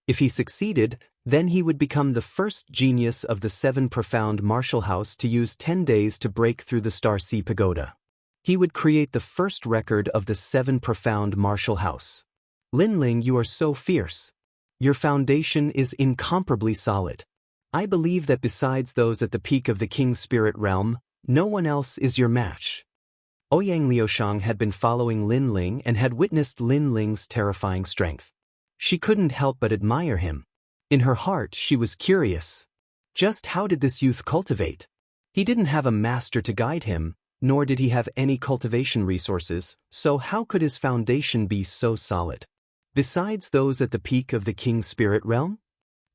Speaker 1: If he succeeded, then he would become the first genius of the 7 profound martial house to use 10 days to break through the Star Sea Pagoda. He would create the first record of the 7 profound martial house. Lin Ling, you are so fierce. Your foundation is incomparably solid. I believe that besides those at the peak of the King's Spirit Realm, no one else is your match. Ouyang Liushang had been following Lin Ling and had witnessed Lin Ling's terrifying strength. She couldn't help but admire him. In her heart, she was curious. Just how did this youth cultivate? He didn't have a master to guide him, nor did he have any cultivation resources, so how could his foundation be so solid? Besides those at the peak of the King's Spirit Realm?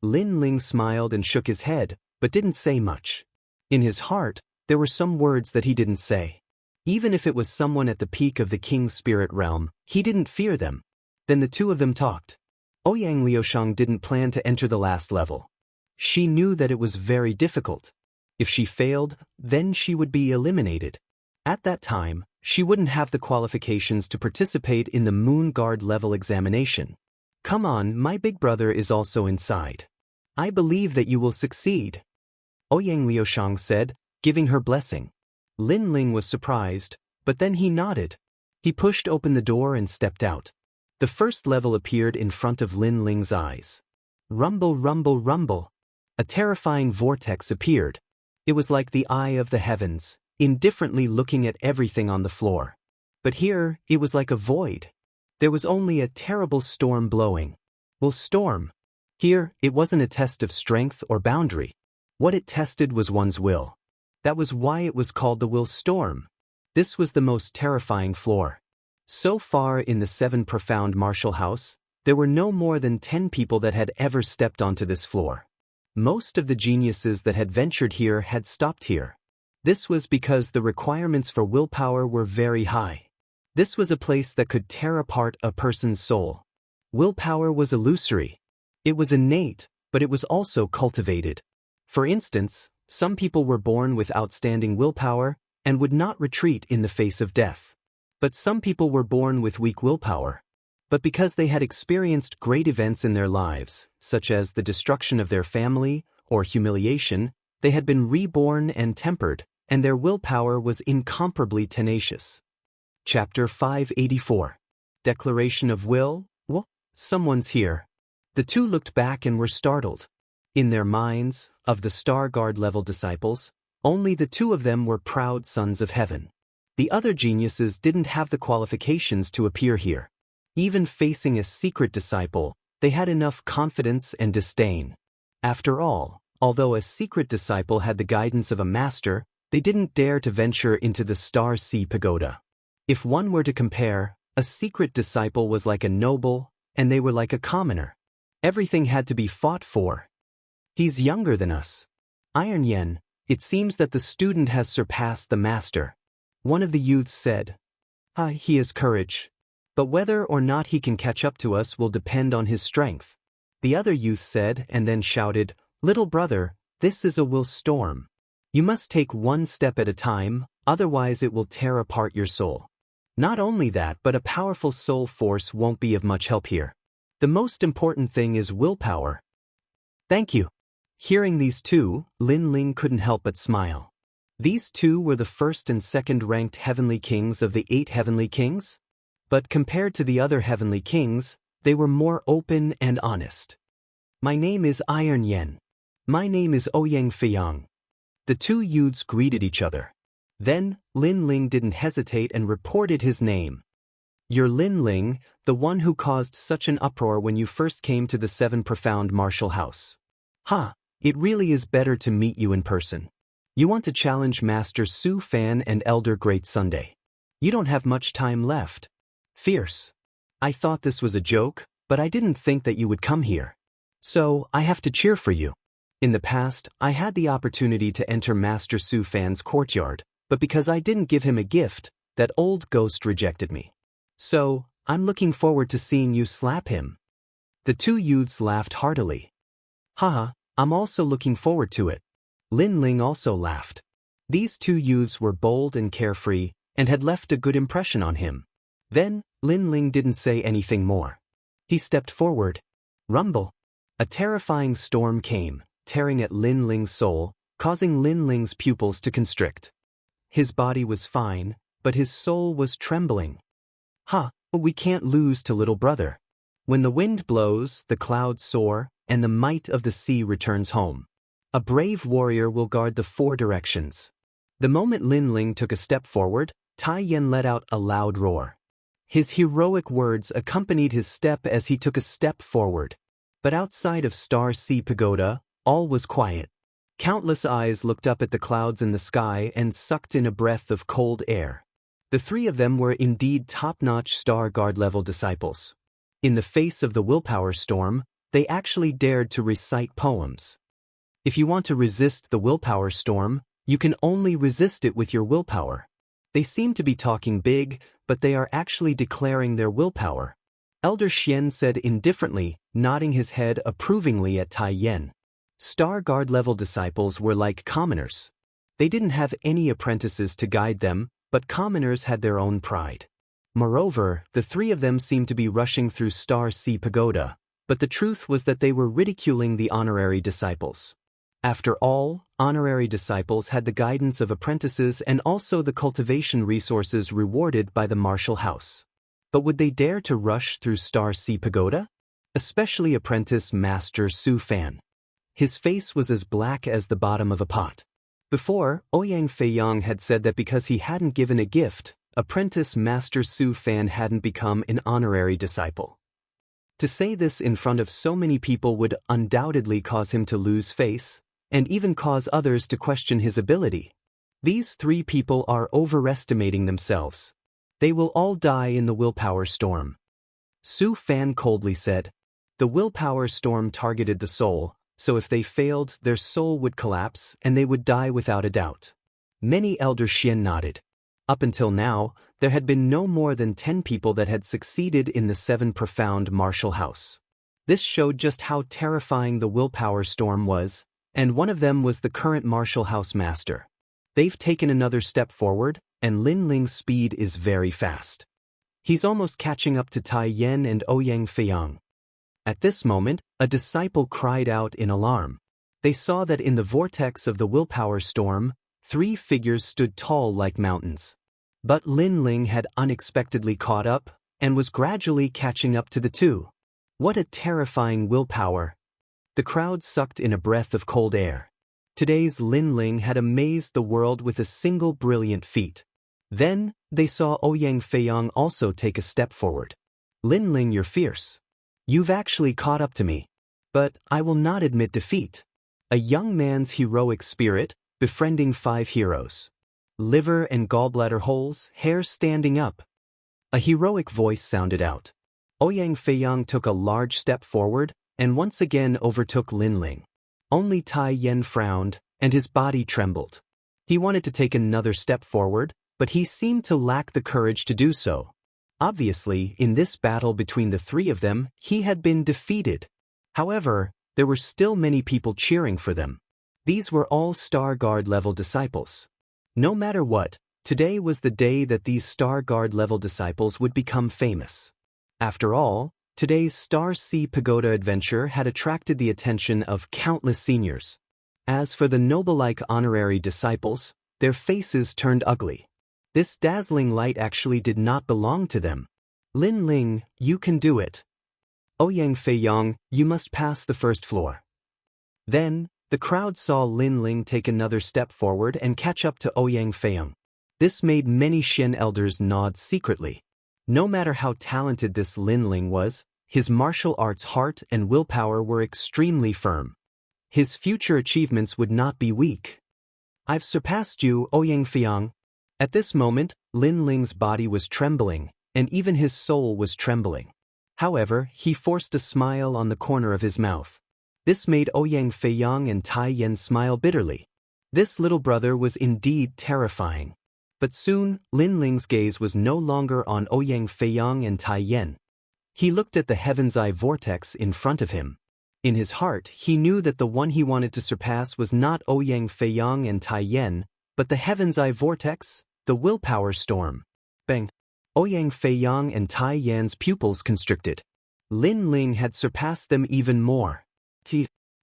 Speaker 1: Lin Ling smiled and shook his head, but didn't say much. In his heart, there were some words that he didn't say. Even if it was someone at the peak of the King's Spirit Realm, he didn't fear them. Then the two of them talked. Ouyang Liushang didn't plan to enter the last level. She knew that it was very difficult. If she failed, then she would be eliminated. At that time, she wouldn't have the qualifications to participate in the Moon Guard level examination. Come on, my big brother is also inside. I believe that you will succeed. Ouyang Liushang said, giving her blessing. Lin Ling was surprised, but then he nodded. He pushed open the door and stepped out. The first level appeared in front of Lin Ling's eyes. Rumble, rumble, rumble. A terrifying vortex appeared. It was like the eye of the heavens, indifferently looking at everything on the floor. But here, it was like a void. There was only a terrible storm blowing. Well, storm. Here, it wasn't a test of strength or boundary. What it tested was one's will. That was why it was called the will storm. This was the most terrifying floor. So far in the 7 profound martial house, there were no more than 10 people that had ever stepped onto this floor. Most of the geniuses that had ventured here had stopped here. This was because the requirements for willpower were very high. This was a place that could tear apart a person's soul. Willpower was illusory. It was innate, but it was also cultivated. For instance, some people were born with outstanding willpower and would not retreat in the face of death. But some people were born with weak willpower. But because they had experienced great events in their lives, such as the destruction of their family or humiliation, they had been reborn and tempered, and their willpower was incomparably tenacious. Chapter 584. Declaration of Will? What? Someone's here. The two looked back and were startled. In their minds, of the Star Guard level disciples, only the 2 of them were proud sons of heaven. The other geniuses didn't have the qualifications to appear here. Even facing a secret disciple, they had enough confidence and disdain. After all, although a secret disciple had the guidance of a master, they didn't dare to venture into the Star Sea Pagoda. If one were to compare, a secret disciple was like a noble, and they were like a commoner. Everything had to be fought for. He's younger than us. Iron Yen, it seems that the student has surpassed the master. One of the youths said. He has courage. But whether or not he can catch up to us will depend on his strength. The other youth said and then shouted, Little brother, this is a will storm. You must take one step at a time, otherwise it will tear apart your soul. Not only that, but a powerful soul force won't be of much help here. The most important thing is willpower. Thank you. Hearing these two, Lin Ling couldn't help but smile. These two were the first and second-ranked heavenly kings of the 8 heavenly kings. But compared to the other heavenly kings, they were more open and honest. My name is Iron Yen. My name is Ouyang Feiyang. The two youths greeted each other. Then, Lin Ling didn't hesitate and reported his name. You're Lin Ling, the one who caused such an uproar when you first came to the 7 Profound Martial House. It really is better to meet you in person. You want to challenge Master Su Fan and Elder Great Sunday. You don't have much time left. Fierce. I thought this was a joke, but I didn't think that you would come here. So, I have to cheer for you. In the past, I had the opportunity to enter Master Su Fan's courtyard, but because I didn't give him a gift, that old ghost rejected me. So, I'm looking forward to seeing you slap him. The two youths laughed heartily. I'm also looking forward to it. Lin Ling also laughed. These two youths were bold and carefree, and had left a good impression on him. Then, Lin Ling didn't say anything more. He stepped forward. Rumble. A terrifying storm came, tearing at Lin Ling's soul, causing Lin Ling's pupils to constrict. His body was fine, but his soul was trembling. We can't lose to little brother. When the wind blows, the clouds soar, and the might of the sea returns home. A brave warrior will guard the 4 directions. The moment Lin Ling took a step forward, Tai Yen let out a loud roar. His heroic words accompanied his step as he took a step forward. But outside of Star Sea Pagoda, all was quiet. Countless eyes looked up at the clouds in the sky and sucked in a breath of cold air. The 3 of them were indeed top-notch Star Guard-level disciples. In the face of the willpower storm, they actually dared to recite poems. If you want to resist the willpower storm, you can only resist it with your willpower. They seem to be talking big, but they are actually declaring their willpower. Elder Xian said indifferently, nodding his head approvingly at Tai Yen. Star Guard-level disciples were like commoners. They didn't have any apprentices to guide them, but commoners had their own pride. Moreover, the 3 of them seemed to be rushing through Star Sea Pagoda, but the truth was that they were ridiculing the honorary disciples. After all, honorary disciples had the guidance of apprentices and also the cultivation resources rewarded by the martial house. But would they dare to rush through Star Sea Pagoda? Especially apprentice Master Su Fan. His face was as black as the bottom of a pot. Before, Ouyang Feiyang had said that because he hadn't given a gift, apprentice Master Su Fan hadn't become an honorary disciple. To say this in front of so many people would undoubtedly cause him to lose face, and even cause others to question his ability. These 3 people are overestimating themselves. They will all die in the willpower storm. Su Fan coldly said. The willpower storm targeted the soul, so if they failed, their soul would collapse and they would die without a doubt. Many Elder Xian nodded. Up until now, there had been no more than 10 people that had succeeded in the 7 Profound Martial House. This showed just how terrifying the willpower storm was, and one of them was the current Martial House Master. They've taken another step forward, and Lin Ling's speed is very fast. He's almost catching up to Tai Yen and Ouyang Feiyang. At this moment, a disciple cried out in alarm. They saw that in the vortex of the willpower storm, 3 figures stood tall like mountains. But Lin Ling had unexpectedly caught up, and was gradually catching up to the 2. What a terrifying willpower! The crowd sucked in a breath of cold air. Today's Lin Ling had amazed the world with a single brilliant feat. Then, they saw Ouyang Feiyang also take a step forward. Lin Ling, you're fierce. You've actually caught up to me. But I will not admit defeat. A young man's heroic spirit, befriending 5 heroes. Liver and gallbladder holes, hair standing up. A heroic voice sounded out. Ouyang Feiyang took a large step forward, and once again overtook Lin Ling. Only Tai Yen frowned, and his body trembled. He wanted to take another step forward, but he seemed to lack the courage to do so. Obviously, in this battle between the 3 of them, he had been defeated. However, there were still many people cheering for them. These were all Star Guard level disciples. No matter what, today was the day that these Star Guard level disciples would become famous. After all, today's Star Sea Pagoda adventure had attracted the attention of countless seniors. As for the noble-like honorary disciples, their faces turned ugly. This dazzling light actually did not belong to them. Lin Ling, you can do it. Ouyang Feiyang, you must pass the first floor. Then, the crowd saw Lin Ling take another step forward and catch up to Ouyang Feiyang. This made many Shen elders nod secretly. No matter how talented this Lin Ling was, his martial arts heart and willpower were extremely firm. His future achievements would not be weak. I've surpassed you, Ouyang Feiyang. At this moment, Lin Ling's body was trembling, and even his soul was trembling. However, he forced a smile on the corner of his mouth. This made Ouyang Feiyang and Tai Yen smile bitterly. This little brother was indeed terrifying. But soon, Lin Ling's gaze was no longer on Ouyang Feiyang and Tai Yen. He looked at the Heaven's Eye vortex in front of him. In his heart, he knew that the one he wanted to surpass was not Ouyang Feiyang and Tai Yen, but the Heaven's Eye vortex, the willpower storm. Bang! Ouyang Feiyang and Tai Yan's pupils constricted. Lin Ling had surpassed them even more.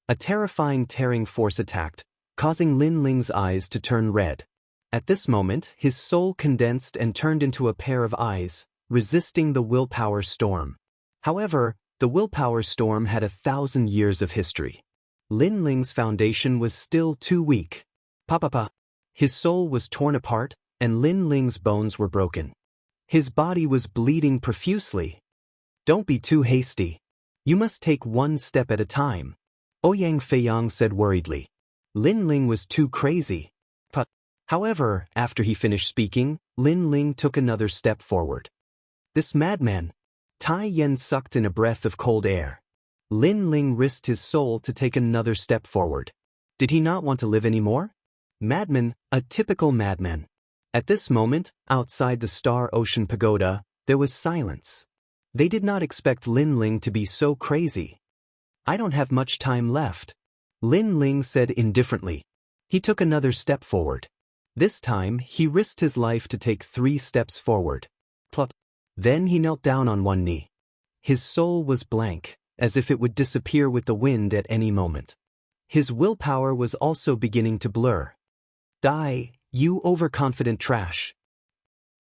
Speaker 1: A terrifying tearing force attacked, causing Lin Ling's eyes to turn red. At this moment, his soul condensed and turned into a pair of eyes, resisting the willpower storm. However, the willpower storm had 1,000 years of history. Lin Ling's foundation was still too weak. Pa. His soul was torn apart, and Lin Ling's bones were broken. His body was bleeding profusely. Don't be too hasty. You must take one step at a time. Ouyang Feiyang said worriedly. Lin Ling was too crazy. However, after he finished speaking, Lin Ling took another step forward. This madman. Tai Yen sucked in a breath of cold air. Lin Ling risked his soul to take another step forward. Did he not want to live anymore? Madman, a typical madman. At this moment, outside the Star Ocean Pagoda, there was silence. They did not expect Lin Ling to be so crazy. I don't have much time left, Lin Ling said indifferently. He took another step forward. This time, he risked his life to take 3 steps forward. Plop. Then he knelt down on one knee. His soul was blank, as if it would disappear with the wind at any moment. His willpower was also beginning to blur. Die, you overconfident trash.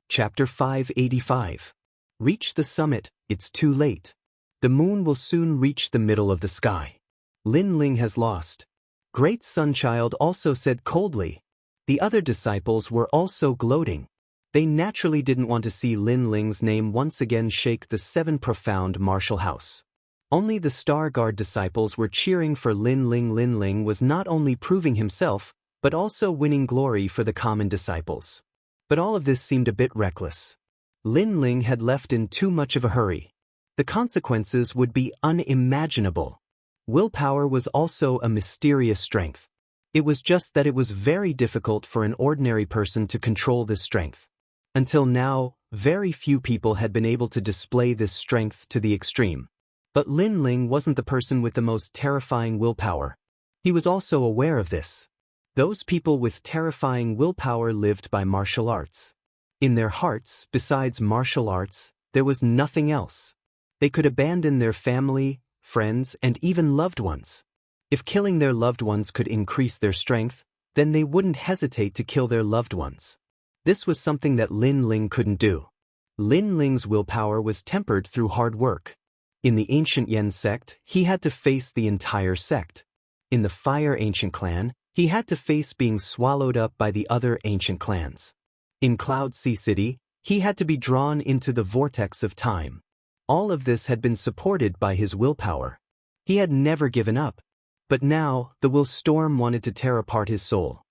Speaker 1: Chapter 585. Reach the summit, it's too late. The moon will soon reach the middle of the sky. Lin Ling has lost. Great Sunchild also said coldly. The other disciples were also gloating. They naturally didn't want to see Lin Ling's name once again shake the 7 profound martial house. Only the Star Guard disciples were cheering for Lin Ling. Lin Ling was not only proving himself, but also winning glory for the common disciples. But all of this seemed a bit reckless. Lin Ling had left in too much of a hurry. The consequences would be unimaginable. Willpower was also a mysterious strength. It was just that it was very difficult for an ordinary person to control this strength. Until now, very few people had been able to display this strength to the extreme. But Lin Ling wasn't the person with the most terrifying willpower. He was also aware of this. Those people with terrifying willpower lived by martial arts. In their hearts, besides martial arts, there was nothing else. They could abandon their family, friends, and even loved ones. If killing their loved ones could increase their strength, then they wouldn't hesitate to kill their loved ones. This was something that Lin Ling couldn't do. Lin Ling's willpower was tempered through hard work. In the Ancient Yen sect, he had to face the entire sect. In the Fire Ancient clan, he had to face being swallowed up by the other ancient clans. In Cloud Sea City, he had to be drawn into the vortex of time. All of this had been supported by his willpower. He had never given up. But now, the will storm wanted to tear apart his soul.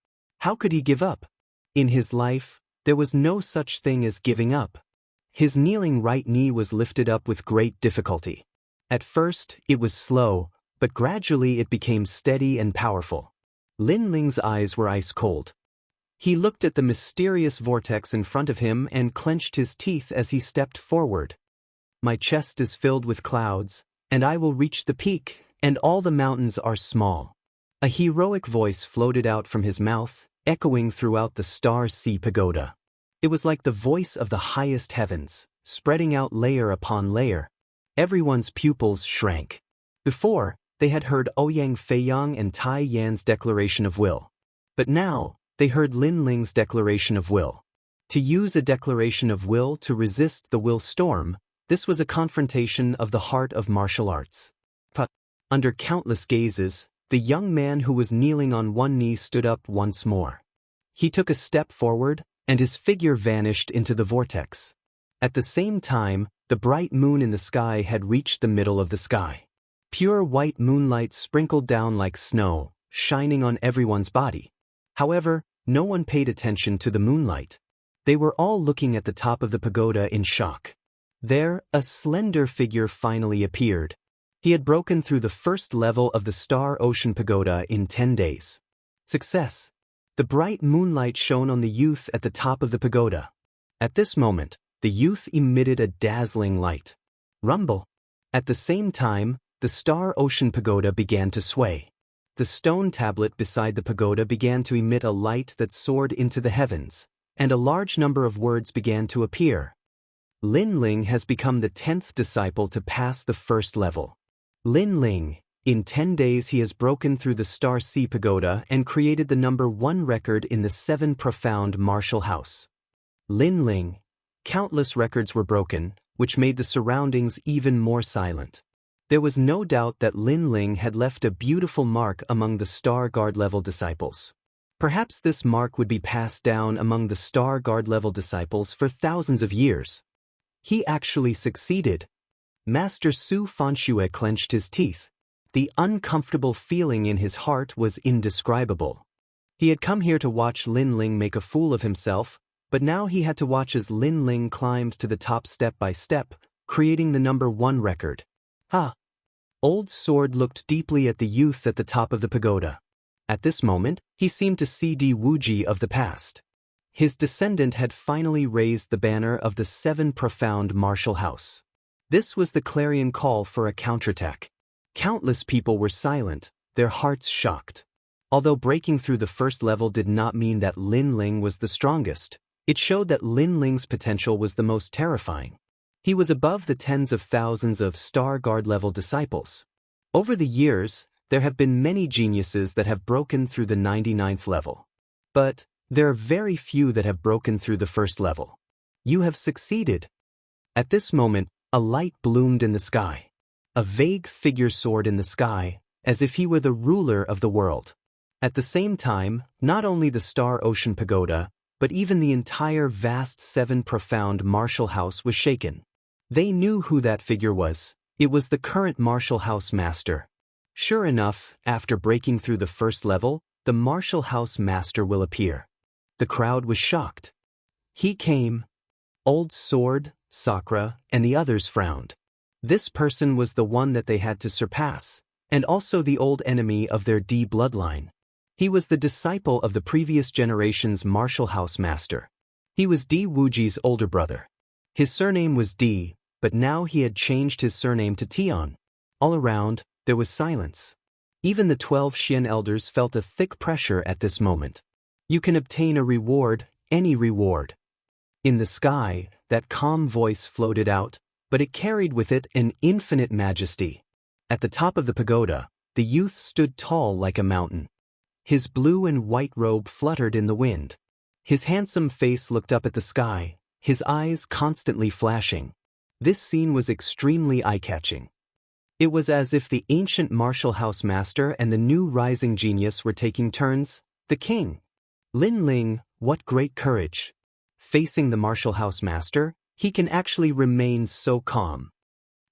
Speaker 1: How could he give up? In his life, there was no such thing as giving up. His kneeling right knee was lifted up with great difficulty. At first, it was slow, but gradually it became steady and powerful. Lin Ling's eyes were ice cold. He looked at the mysterious vortex in front of him and clenched his teeth as he stepped forward. My chest is filled with clouds, and I will reach the peak, and all the mountains are small. A heroic voice floated out from his mouth, echoing throughout the Star Sea Pagoda. It was like the voice of the highest heavens, spreading out layer upon layer. Everyone's pupils shrank. Before, they had heard Ouyang Feiyang and Tai Yan's declaration of will. But now, they heard Lin Ling's declaration of will. To use a declaration of will to resist the will storm, this was a confrontation of the heart of martial arts. But, under countless gazes, the young man who was kneeling on one knee stood up once more. He took a step forward, and his figure vanished into the vortex. At the same time, the bright moon in the sky had reached the middle of the sky. Pure white moonlight sprinkled down like snow, shining on everyone's body. However, no one paid attention to the moonlight. They were all looking at the top of the pagoda in shock. There, a slender figure finally appeared. He had broken through the first level of the Star Ocean Pagoda in 10 days. Success! The bright moonlight shone on the youth at the top of the pagoda. At this moment, the youth emitted a dazzling light. Rumble! At the same time, the Star Ocean Pagoda began to sway. The stone tablet beside the pagoda began to emit a light that soared into the heavens, and a large number of words began to appear. Lin Ling has become the 10th disciple to pass the first level. Lin Ling, in 10 days he has broken through the Star Sea Pagoda and created the #1 record in the 7 profound martial house. Lin Ling, countless records were broken, which made the surroundings even more silent. There was no doubt that Lin Ling had left a beautiful mark among the Star Guard level disciples. Perhaps this mark would be passed down among the Star Guard level disciples for thousands of years. He actually succeeded. Master Su Fanxue clenched his teeth. The uncomfortable feeling in his heart was indescribable. He had come here to watch Lin Ling make a fool of himself, but now he had to watch as Lin Ling climbed to the top step by step, creating the #1 record. Old Sword looked deeply at the youth at the top of the pagoda. At this moment, he seemed to see Di Wuji of the past. His descendant had finally raised the banner of the 7 profound martial house. This was the clarion call for a counterattack. Countless people were silent, their hearts shocked. Although breaking through the first level did not mean that Lin Ling was the strongest, it showed that Lin Ling's potential was the most terrifying. He was above the tens of thousands of Star Guard level disciples. Over the years, there have been many geniuses that have broken through the 99th level. But there are very few that have broken through the first level. You have succeeded. At this moment, a light bloomed in the sky. A vague figure soared in the sky, as if he were the ruler of the world. At the same time, not only the Star Ocean Pagoda, but even the entire vast 7 profound martial house was shaken. They knew who that figure was. It was the current martial house master. Sure enough, after breaking through the first level, the martial house master will appear. The crowd was shocked. He came. Old Sword, Sakura, and the others frowned. This person was the one that they had to surpass, and also the old enemy of their D bloodline. He was the disciple of the previous generation's martial house master. He was Di Wuji's older brother. His surname was Di, but now he had changed his surname to Tian. All around, there was silence. Even the 12 Xian elders felt a thick pressure at this moment. You can obtain a reward, any reward. In the sky, that calm voice floated out, but it carried with it an infinite majesty. At the top of the pagoda, the youth stood tall like a mountain. His blue and white robe fluttered in the wind. His handsome face looked up at the sky, his eyes constantly flashing. This scene was extremely eye-catching. It was as if the ancient martial house master and the new rising genius were taking turns. The king. Lin Ling, what great courage. Facing the martial house master, he can actually remain so calm.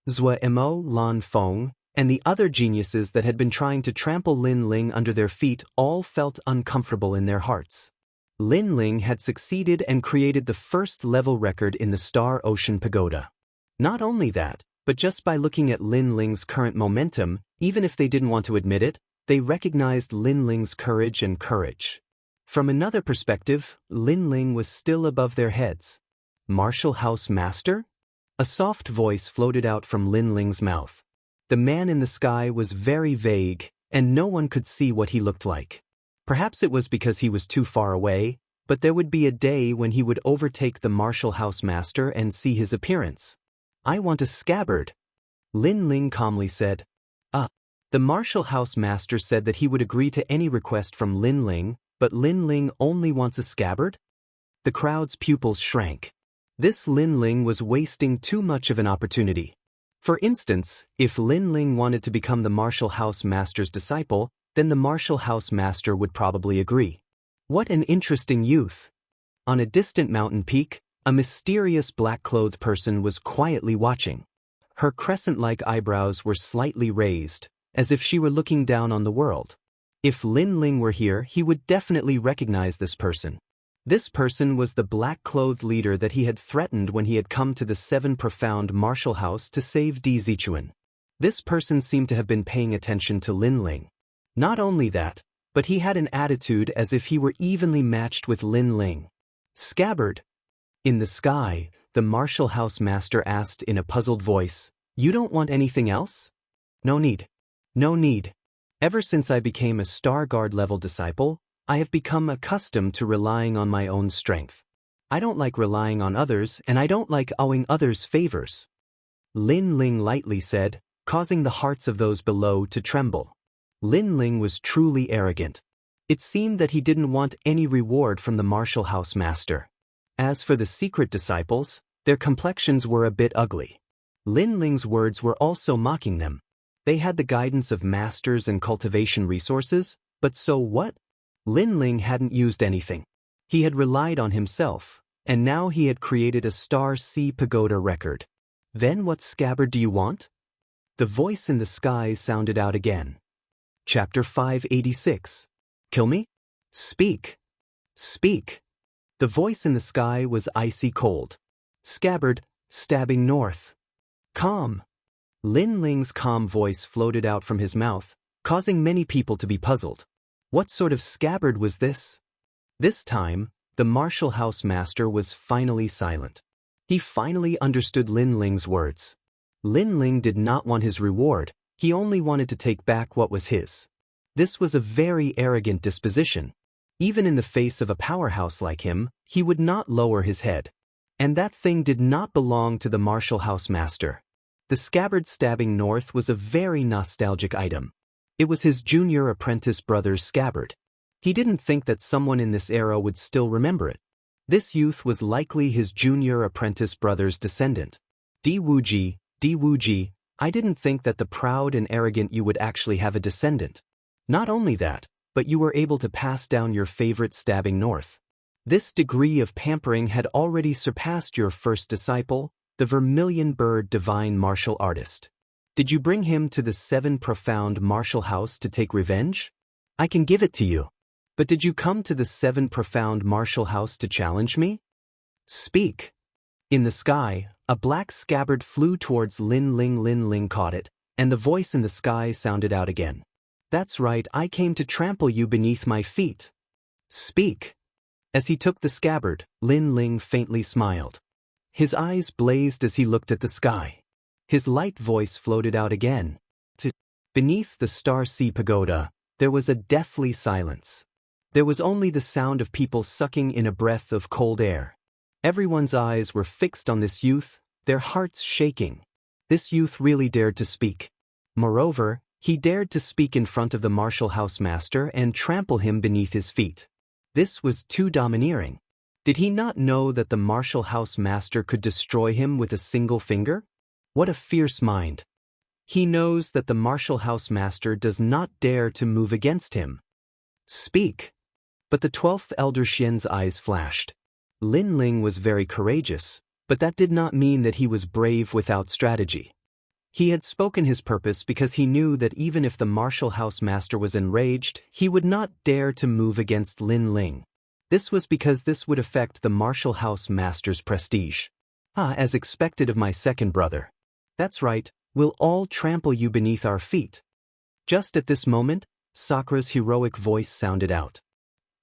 Speaker 1: Zhua Emo, Lan Feng, and the other geniuses that had been trying to trample Lin Ling under their feet all felt uncomfortable in their hearts. Lin Ling had succeeded and created the first-level record in the Star Ocean Pagoda. Not only that, but just by looking at Lin Ling's current momentum, even if they didn't want to admit it, they recognized Lin Ling's courage and courage. From another perspective, Lin Ling was still above their heads. Martial House Master? A soft voice floated out from Lin Ling's mouth. The man in the sky was very vague, and no one could see what he looked like. Perhaps it was because he was too far away, but there would be a day when he would overtake the Martial House Master and see his appearance. I want a scabbard, Lin Ling calmly said. The Martial House Master said that he would agree to any request from Lin Ling, but Lin Ling only wants a scabbard? The crowd's pupils shrank. This Lin Ling was wasting too much of an opportunity. For instance, if Lin Ling wanted to become the Martial House Master's disciple, then the Martial House Master would probably agree. What an interesting youth. On a distant mountain peak, a mysterious black-clothed person was quietly watching. Her crescent-like eyebrows were slightly raised, as if she were looking down on the world. If Lin Ling were here, he would definitely recognize this person. This person was the black-clothed leader that he had threatened when he had come to the Seven Profound Martial House to save Di Zichuan. This person seemed to have been paying attention to Lin Ling. Not only that, but he had an attitude as if he were evenly matched with Lin Ling. Scabbard. In the sky, the Martial House Master asked in a puzzled voice, "You don't want anything else?" "No need. No need. Ever since I became a Star Guard-level disciple, I have become accustomed to relying on my own strength. I don't like relying on others, and I don't like owing others favors," Lin Ling lightly said, causing the hearts of those below to tremble. Lin Ling was truly arrogant. It seemed that he didn't want any reward from the Martial House Master. As for the secret disciples, their complexions were a bit ugly. Lin Ling's words were also mocking them. They had the guidance of masters and cultivation resources, but so what? Lin Ling hadn't used anything. He had relied on himself, and now he had created a Star Sea Pagoda record. Then what scabbard do you want? The voice in the sky sounded out again. Chapter 586. Kill me? Speak. Speak. The voice in the sky was icy cold. Scabbard, stabbing north. Calm. Lin Ling's calm voice floated out from his mouth, causing many people to be puzzled. What sort of scabbard was this? This time, the Martial House Master was finally silent. He finally understood Lin Ling's words. Lin Ling did not want his reward, he only wanted to take back what was his. This was a very arrogant disposition. Even in the face of a powerhouse like him, he would not lower his head. And that thing did not belong to the Martial House Master. The scabbard stabbing north was a very nostalgic item. It was his junior apprentice brother's scabbard. He didn't think that someone in this era would still remember it. This youth was likely his junior apprentice brother's descendant. Di Wuji, I didn't think that the proud and arrogant you would actually have a descendant. Not only that, but you were able to pass down your favorite stabbing north. This degree of pampering had already surpassed your first disciple, the Vermilion Bird Divine Martial Artist. Did you bring him to the Seven Profound Martial House to take revenge? I can give it to you. But did you come to the Seven Profound Martial House to challenge me? Speak. In the sky, a black scabbard flew towards Lin Ling. Lin Ling caught it, and the voice in the sky sounded out again. That's right, I came to trample you beneath my feet. Speak. As he took the scabbard, Lin Ling faintly smiled. His eyes blazed as he looked at the sky. His light voice floated out again. Beneath the Star Sea Pagoda, there was a deathly silence. There was only the sound of people sucking in a breath of cold air. Everyone's eyes were fixed on this youth, their hearts shaking. This youth really dared to speak. Moreover, he dared to speak in front of the Martial House Master and trample him beneath his feet. This was too domineering. Did he not know that the Martial House Master could destroy him with a single finger? What a fierce mind. He knows that the Martial House Master does not dare to move against him. Speak. But the 12th Elder Xian's eyes flashed. Lin Ling was very courageous, but that did not mean that he was brave without strategy. He had spoken his purpose because he knew that even if the martial house master was enraged, he would not dare to move against Lin Ling. This was because this would affect the martial house master's prestige. As expected of my second brother. That's right, we'll all trample you beneath our feet. Just at this moment, Sakura's heroic voice sounded out.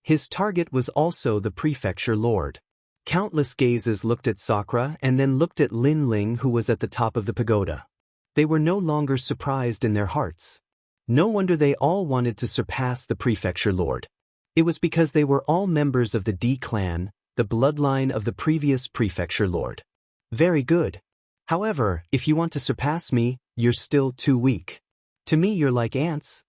Speaker 1: His target was also the prefecture lord. Countless gazes looked at Sakura and then looked at Lin Ling, who was at the top of the pagoda. They were no longer surprised in their hearts. No wonder they all wanted to surpass the prefecture lord. It was because they were all members of the D clan, the bloodline of the previous prefecture lord. Very good. However, if you want to surpass me, you're still too weak. To me you're like ants.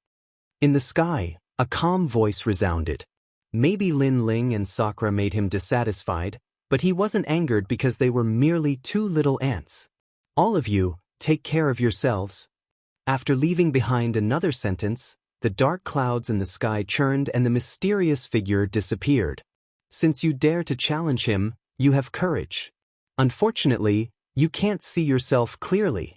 Speaker 1: In the sky, a calm voice resounded. Maybe Lin Ling and Sakura made him dissatisfied, but he wasn't angered because they were merely two little ants. All of you, take care of yourselves. After leaving behind another sentence, the dark clouds in the sky churned and the mysterious figure disappeared. Since you dare to challenge him, you have courage. Unfortunately, you can't see yourself clearly.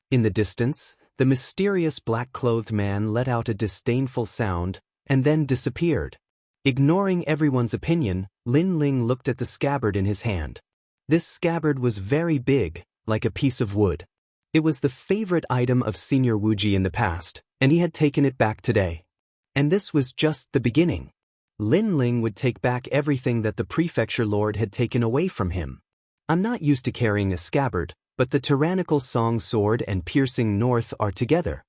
Speaker 1: In the distance, the mysterious black-clothed man let out a disdainful sound and then disappeared. Ignoring everyone's opinion, Lin Ling looked at the scabbard in his hand. This scabbard was very big, like a piece of wood. It was the favorite item of Senior Wuji in the past, and he had taken it back today. And this was just the beginning. Lin Ling would take back everything that the prefecture lord had taken away from him. I'm not used to carrying a scabbard, but the tyrannical song sword and piercing north are together.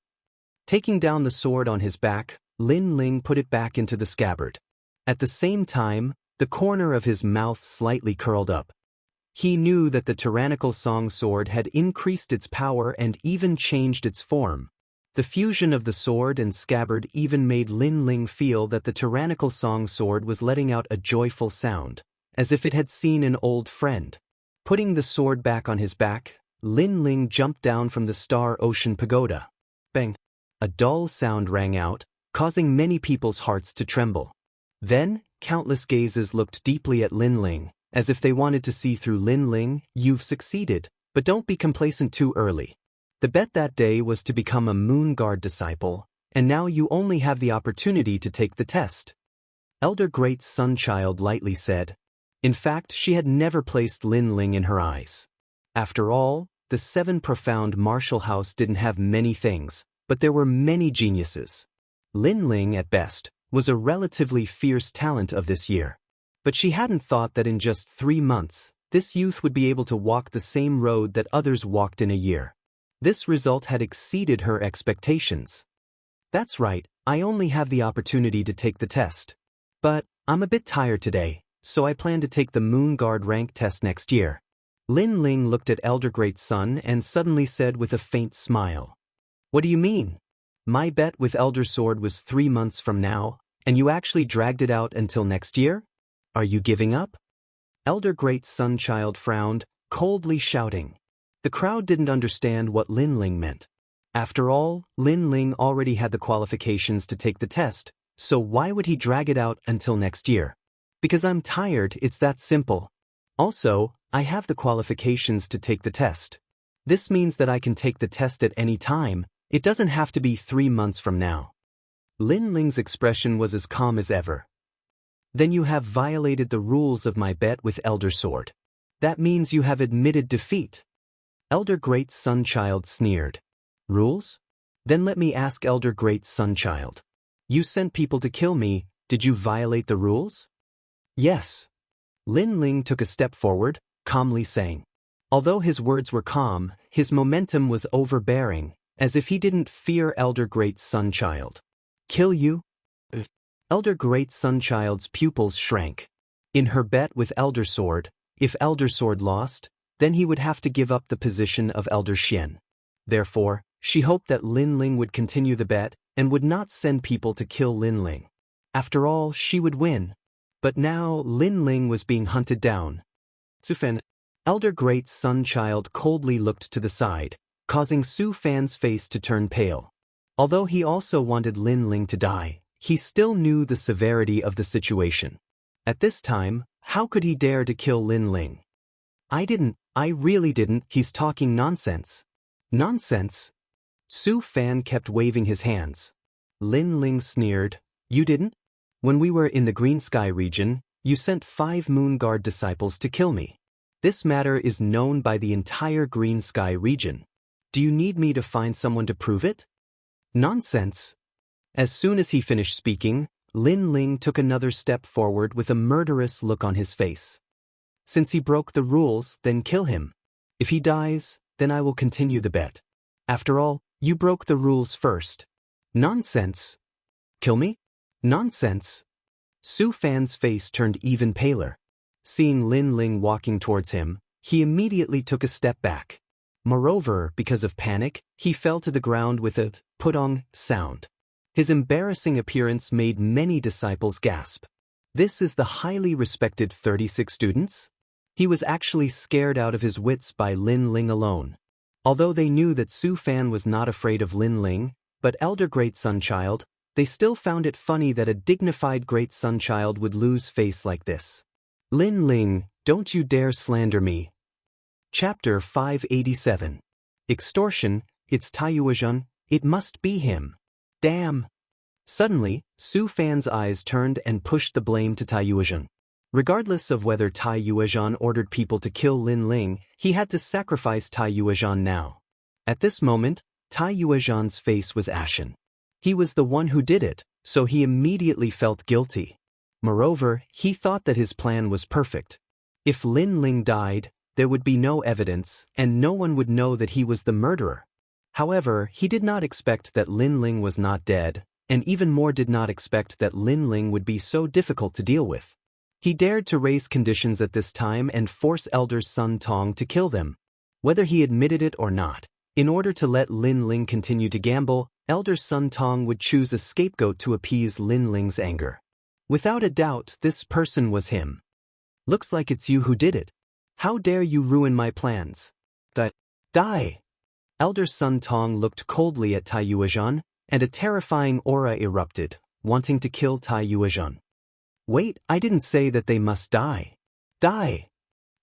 Speaker 1: Taking down the sword on his back, Lin Ling put it back into the scabbard. At the same time, the corner of his mouth slightly curled up. He knew that the tyrannical song sword had increased its power and even changed its form. The fusion of the sword and scabbard even made Lin Ling feel that the tyrannical song sword was letting out a joyful sound, as if it had seen an old friend. Putting the sword back on his back, Lin Ling jumped down from the Star Ocean Pagoda. Bang! A dull sound rang out, causing many people's hearts to tremble. Then, countless gazes looked deeply at Lin Ling, as if they wanted to see through Lin Ling. You've succeeded, but don't be complacent too early. The bet that day was to become a Moon Guard disciple, and now you only have the opportunity to take the test. Elder Great Sunchild lightly said. In fact, she had never placed Lin Ling in her eyes. After all, the Seven Profound Martial House didn't have many things, but there were many geniuses. Lin Ling, at best, was a relatively fierce talent of this year. But she hadn't thought that in just 3 months, this youth would be able to walk the same road that others walked in a year. This result had exceeded her expectations. That's right, I only have the opportunity to take the test. But, I'm a bit tired today, so I plan to take the Moon Guard rank test next year. Lin Ling looked at Elder Great Sun and suddenly said with a faint smile. What do you mean? My bet with Elder Sword was 3 months from now, and you actually dragged it out until next year? Are you giving up? Elder Great Sunchild frowned, coldly shouting. The crowd didn't understand what Lin Ling meant. After all, Lin Ling already had the qualifications to take the test, so why would he drag it out until next year? Because I'm tired, it's that simple. Also, I have the qualifications to take the test. This means that I can take the test at any time. It doesn't have to be 3 months from now. Lin Ling's expression was as calm as ever. Then you have violated the rules of my bet with Elder Sword. That means you have admitted defeat. Elder Great Sunchild sneered. Rules? Then let me ask Elder Great Sunchild. You sent people to kill me, did you violate the rules? Yes. Lin Ling took a step forward, calmly saying. Although his words were calm, his momentum was overbearing, as if he didn't fear Elder Great Sunchild. Kill you? Elder Great Sunchild's pupils shrank. In her bet with Elder Sword, if Elder Sword lost, then he would have to give up the position of Elder Xian. Therefore, she hoped that Lin Ling would continue the bet and would not send people to kill Lin Ling. After all, she would win. But now Lin Ling was being hunted down. Su Fan. Elder Great Sunchild coldly looked to the side, causing Su Fan's face to turn pale. Although he also wanted Lin Ling to die, he still knew the severity of the situation. At this time, how could he dare to kill Lin Ling? I really didn't, he's talking nonsense. Nonsense. Su Fan kept waving his hands. Lin Ling sneered. You didn't? When we were in the Green Sky region, you sent 5 Moon Guard disciples to kill me. This matter is known by the entire Green Sky region. Do you need me to find someone to prove it? Nonsense. As soon as he finished speaking, Lin Ling took another step forward with a murderous look on his face. Since he broke the rules, then kill him. If he dies, then I will continue the bet. After all, you broke the rules first. Nonsense. Kill me? Nonsense. Su Fan's face turned even paler. Seeing Lin Ling walking towards him, he immediately took a step back. Moreover, because of panic, he fell to the ground with a putong sound. His embarrassing appearance made many disciples gasp. This is the highly respected 36 students? He was actually scared out of his wits by Lin Ling alone. Although they knew that Su Fan was not afraid of Lin Ling, but elder great sunchild, they still found it funny that a dignified great sunchild would lose face like this. Lin Ling, don't you dare slander me. Chapter 587. Extortion, it's Taiyuazhen, it must be him. Damn. Suddenly, Su Fan's eyes turned and pushed the blame to Taiyuazhen. Regardless of whether Taiyuazhen ordered people to kill Lin Ling, he had to sacrifice Taiyuazhen now. At this moment, Taiyuazhen's face was ashen. He was the one who did it, so he immediately felt guilty. Moreover, he thought that his plan was perfect. If Lin Ling died, there would be no evidence, and no one would know that he was the murderer. However, he did not expect that Lin Ling was not dead, and even more did not expect that Lin Ling would be so difficult to deal with. He dared to raise conditions at this time and force Elder Sun Tong to kill them. Whether he admitted it or not, in order to let Lin Ling continue to gamble, Elder Sun Tong would choose a scapegoat to appease Lin Ling's anger. Without a doubt, this person was him. Looks like it's you who did it. How dare you ruin my plans? Die! Elder Sun Tong looked coldly at Taiyuazhen, and a terrifying aura erupted, wanting to kill Taiyuazhen. Wait, I didn't say that they must die. Die!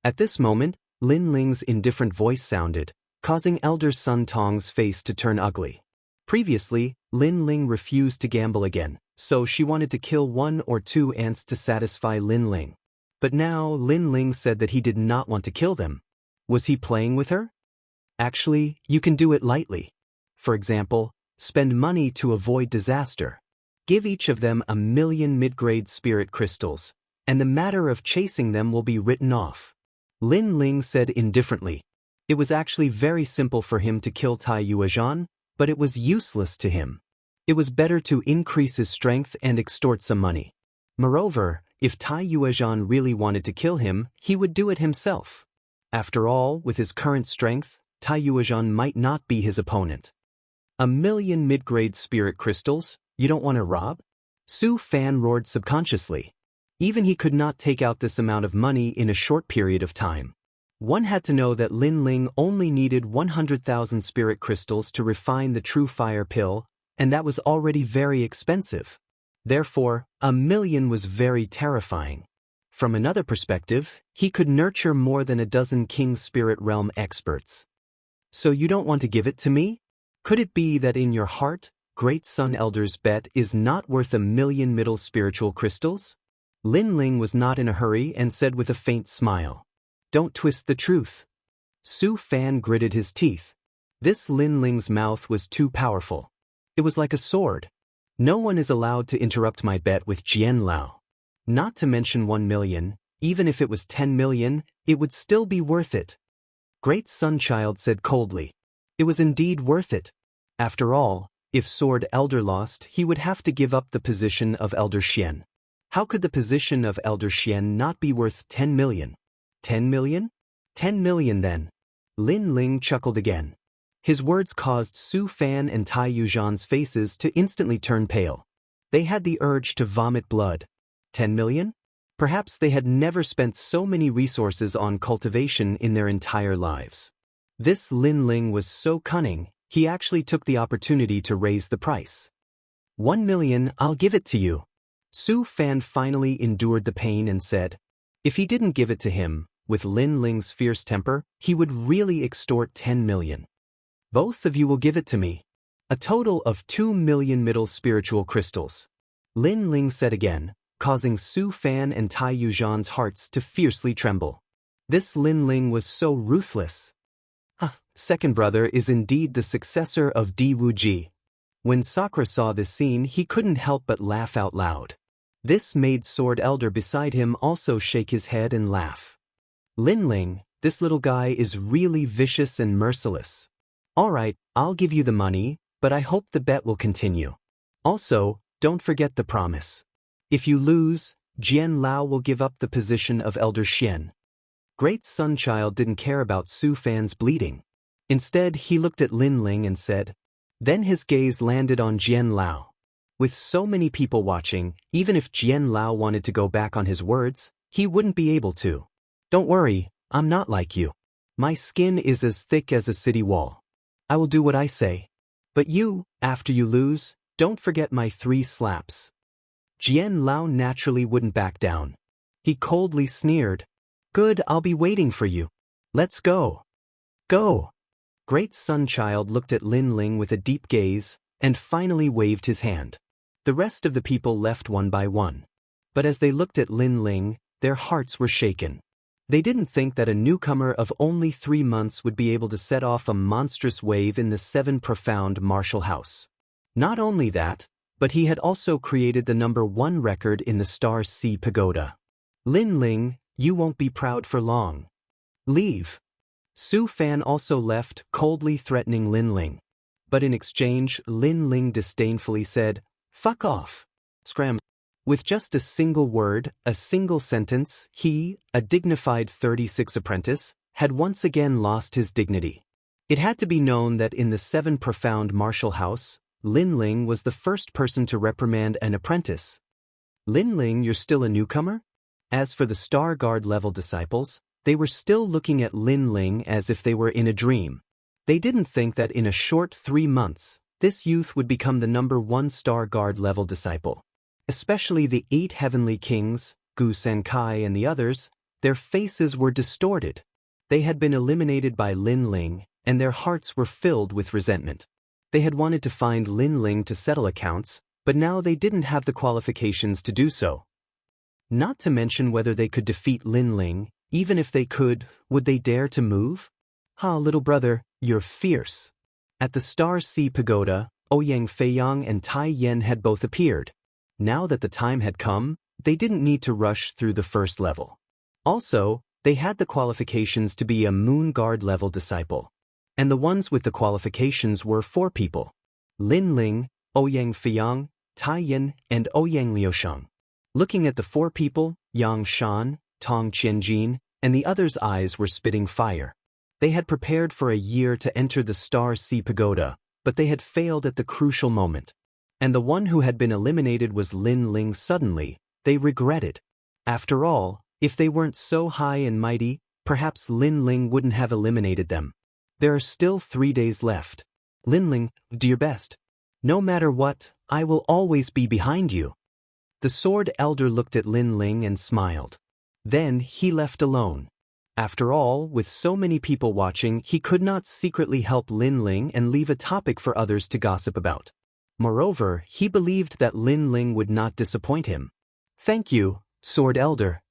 Speaker 1: At this moment, Lin Ling's indifferent voice sounded, causing Elder Sun Tong's face to turn ugly. Previously, Lin Ling refused to gamble again, so she wanted to kill 1 or 2 ants to satisfy Lin Ling. But now Lin Ling said that he did not want to kill them. Was he playing with her? Actually, you can do it lightly. For example, spend money to avoid disaster. Give each of them 1,000,000 mid-grade spirit crystals, and the matter of chasing them will be written off. Lin Ling said indifferently. It was actually very simple for him to kill Taiyuazhen, but it was useless to him. It was better to increase his strength and extort some money. Moreover, if Taiyuazhen really wanted to kill him, he would do it himself. After all, with his current strength, Taiyuazhen might not be his opponent. 1,000,000 mid-grade spirit crystals? You don't want to rob? Su Fan roared subconsciously. Even he could not take out this amount of money in a short period of time. One had to know that Lin Ling only needed 100,000 spirit crystals to refine the true fire pill, and that was already very expensive. Therefore, 1,000,000 was very terrifying. From another perspective, he could nurture more than a dozen King Spirit Realm experts. So you don't want to give it to me? Could it be that in your heart, Great Sun Elder's bet is not worth 1,000,000 middle spiritual crystals? Lin Ling was not in a hurry and said with a faint smile. Don't twist the truth. Su Fan gritted his teeth. This Lin Ling's mouth was too powerful. It was like a sword. No one is allowed to interrupt my bet with Jian Lao. Not to mention 1,000,000, even if it was 10,000,000, it would still be worth it. Great Sunchild said coldly. It was indeed worth it. After all, if Sword Elder lost, he would have to give up the position of Elder Xian. How could the position of Elder Xian not be worth 10,000,000? 10,000,000? 10,000,000 then. Lin Ling chuckled again. His words caused Su Fan and Taiyuazhen's faces to instantly turn pale. They had the urge to vomit blood. 10,000,000? Perhaps they had never spent so many resources on cultivation in their entire lives. This Lin Ling was so cunning, he actually took the opportunity to raise the price. 1,000,000, I'll give it to you. Su Fan finally endured the pain and said, if he didn't give it to him, with Lin Ling's fierce temper, he would really extort 10,000,000. Both of you will give it to me. A total of 2 million middle spiritual crystals. Lin Ling said again, causing Su Fan and Tai Yuzhan's hearts to fiercely tremble. This Lin Ling was so ruthless. Second brother is indeed the successor of Di Wuji. When Sakura saw this scene, he couldn't help but laugh out loud. This made Sword Elder beside him also shake his head and laugh. Lin Ling, this little guy is really vicious and merciless. Alright, I'll give you the money, but I hope the bet will continue. Also, don't forget the promise. If you lose, Jian Lao will give up the position of Elder Xian. Great Sunchild didn't care about Su Fan's bleeding. Instead, he looked at Lin Ling and said. Then his gaze landed on Jian Lao. With so many people watching, even if Jian Lao wanted to go back on his words, he wouldn't be able to. Don't worry, I'm not like you. My skin is as thick as a city wall. I will do what I say. But you, after you lose, don't forget my 3 slaps. Jian Lao naturally wouldn't back down. He coldly sneered. Good, I'll be waiting for you. Let's go. Go. Great Sunchild looked at Lin Ling with a deep gaze, and finally waved his hand. The rest of the people left one by one. But as they looked at Lin Ling, their hearts were shaken. They didn't think that a newcomer of only 3 months would be able to set off a monstrous wave in the 7 profound martial house. Not only that, but he had also created the #1 record in the Star Sea Pagoda. Lin Ling, you won't be proud for long. Leave. Su Fan also left, coldly threatening Lin Ling. But in exchange, Lin Ling disdainfully said, fuck off. Scram. With just a single word, a single sentence, he, a dignified 36 apprentice, had once again lost his dignity. It had to be known that in the 7 profound martial house, Lin Ling was the first person to reprimand an apprentice. Lin Ling, you're still a newcomer? As for the Star Guard level disciples, they were still looking at Lin Ling as if they were in a dream. They didn't think that in a short 3 months, this youth would become the #1 Star Guard level disciple. Especially the 8 heavenly kings, Gu Senkai and the others, their faces were distorted. They had been eliminated by Lin Ling, and their hearts were filled with resentment. They had wanted to find Lin Ling to settle accounts, but now they didn't have the qualifications to do so. Not to mention whether they could defeat Lin Ling. Even if they could, would they dare to move? Little brother, you're fierce. At the Star Sea Pagoda, Ouyang Feiyang and Tai Yen had both appeared. Now that the time had come, they didn't need to rush through the first level. Also, they had the qualifications to be a Moon Guard level disciple. And the ones with the qualifications were 4 people. Lin Ling, Ouyang Feiyang, Tai Yen, and Ouyang Liusheng. Looking at the 4 people, Yang Shan, Tong Qianjin, and the others' eyes were spitting fire. They had prepared for a year to enter the Star Sea Pagoda, but they had failed at the crucial moment. And the one who had been eliminated was Lin Ling. Suddenly, they regretted. After all, if they weren't so high and mighty, perhaps Lin Ling wouldn't have eliminated them. There are still 3 days left. Lin Ling, do your best. No matter what, I will always be behind you. The Sword Elder looked at Lin Ling and smiled. Then he left alone. After all, with so many people watching, he could not secretly help Lin Ling and leave a topic for others to gossip about. Moreover, he believed that Lin Ling would not disappoint him. Thank you, Sword Elder.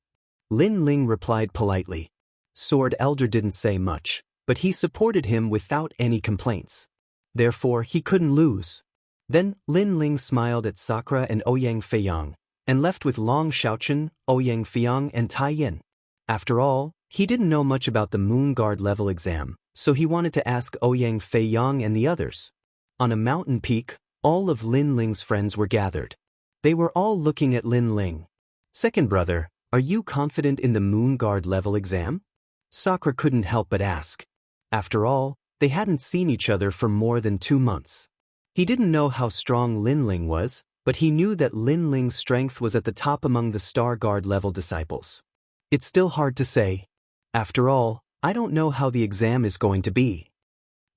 Speaker 1: Lin Ling replied politely. Sword Elder didn't say much, but he supported him without any complaints. Therefore, he couldn't lose. Then, Lin Ling smiled at Sakura and Ouyang Feiyang, and left with Long Xiaochen, Ouyang Feiyang and Tai Yin. After all, he didn't know much about the Moon Guard level exam, so he wanted to ask Ouyang Feiyang and the others. On a mountain peak, all of Lin Ling's friends were gathered. They were all looking at Lin Ling. Second brother, are you confident in the Moon Guard level exam? Sakura couldn't help but ask. After all, they hadn't seen each other for more than 2 months. He didn't know how strong Lin Ling was, but he knew that Lin Ling's strength was at the top among the Star Guard level disciples. It's still hard to say. After all, I don't know how the exam is going to be.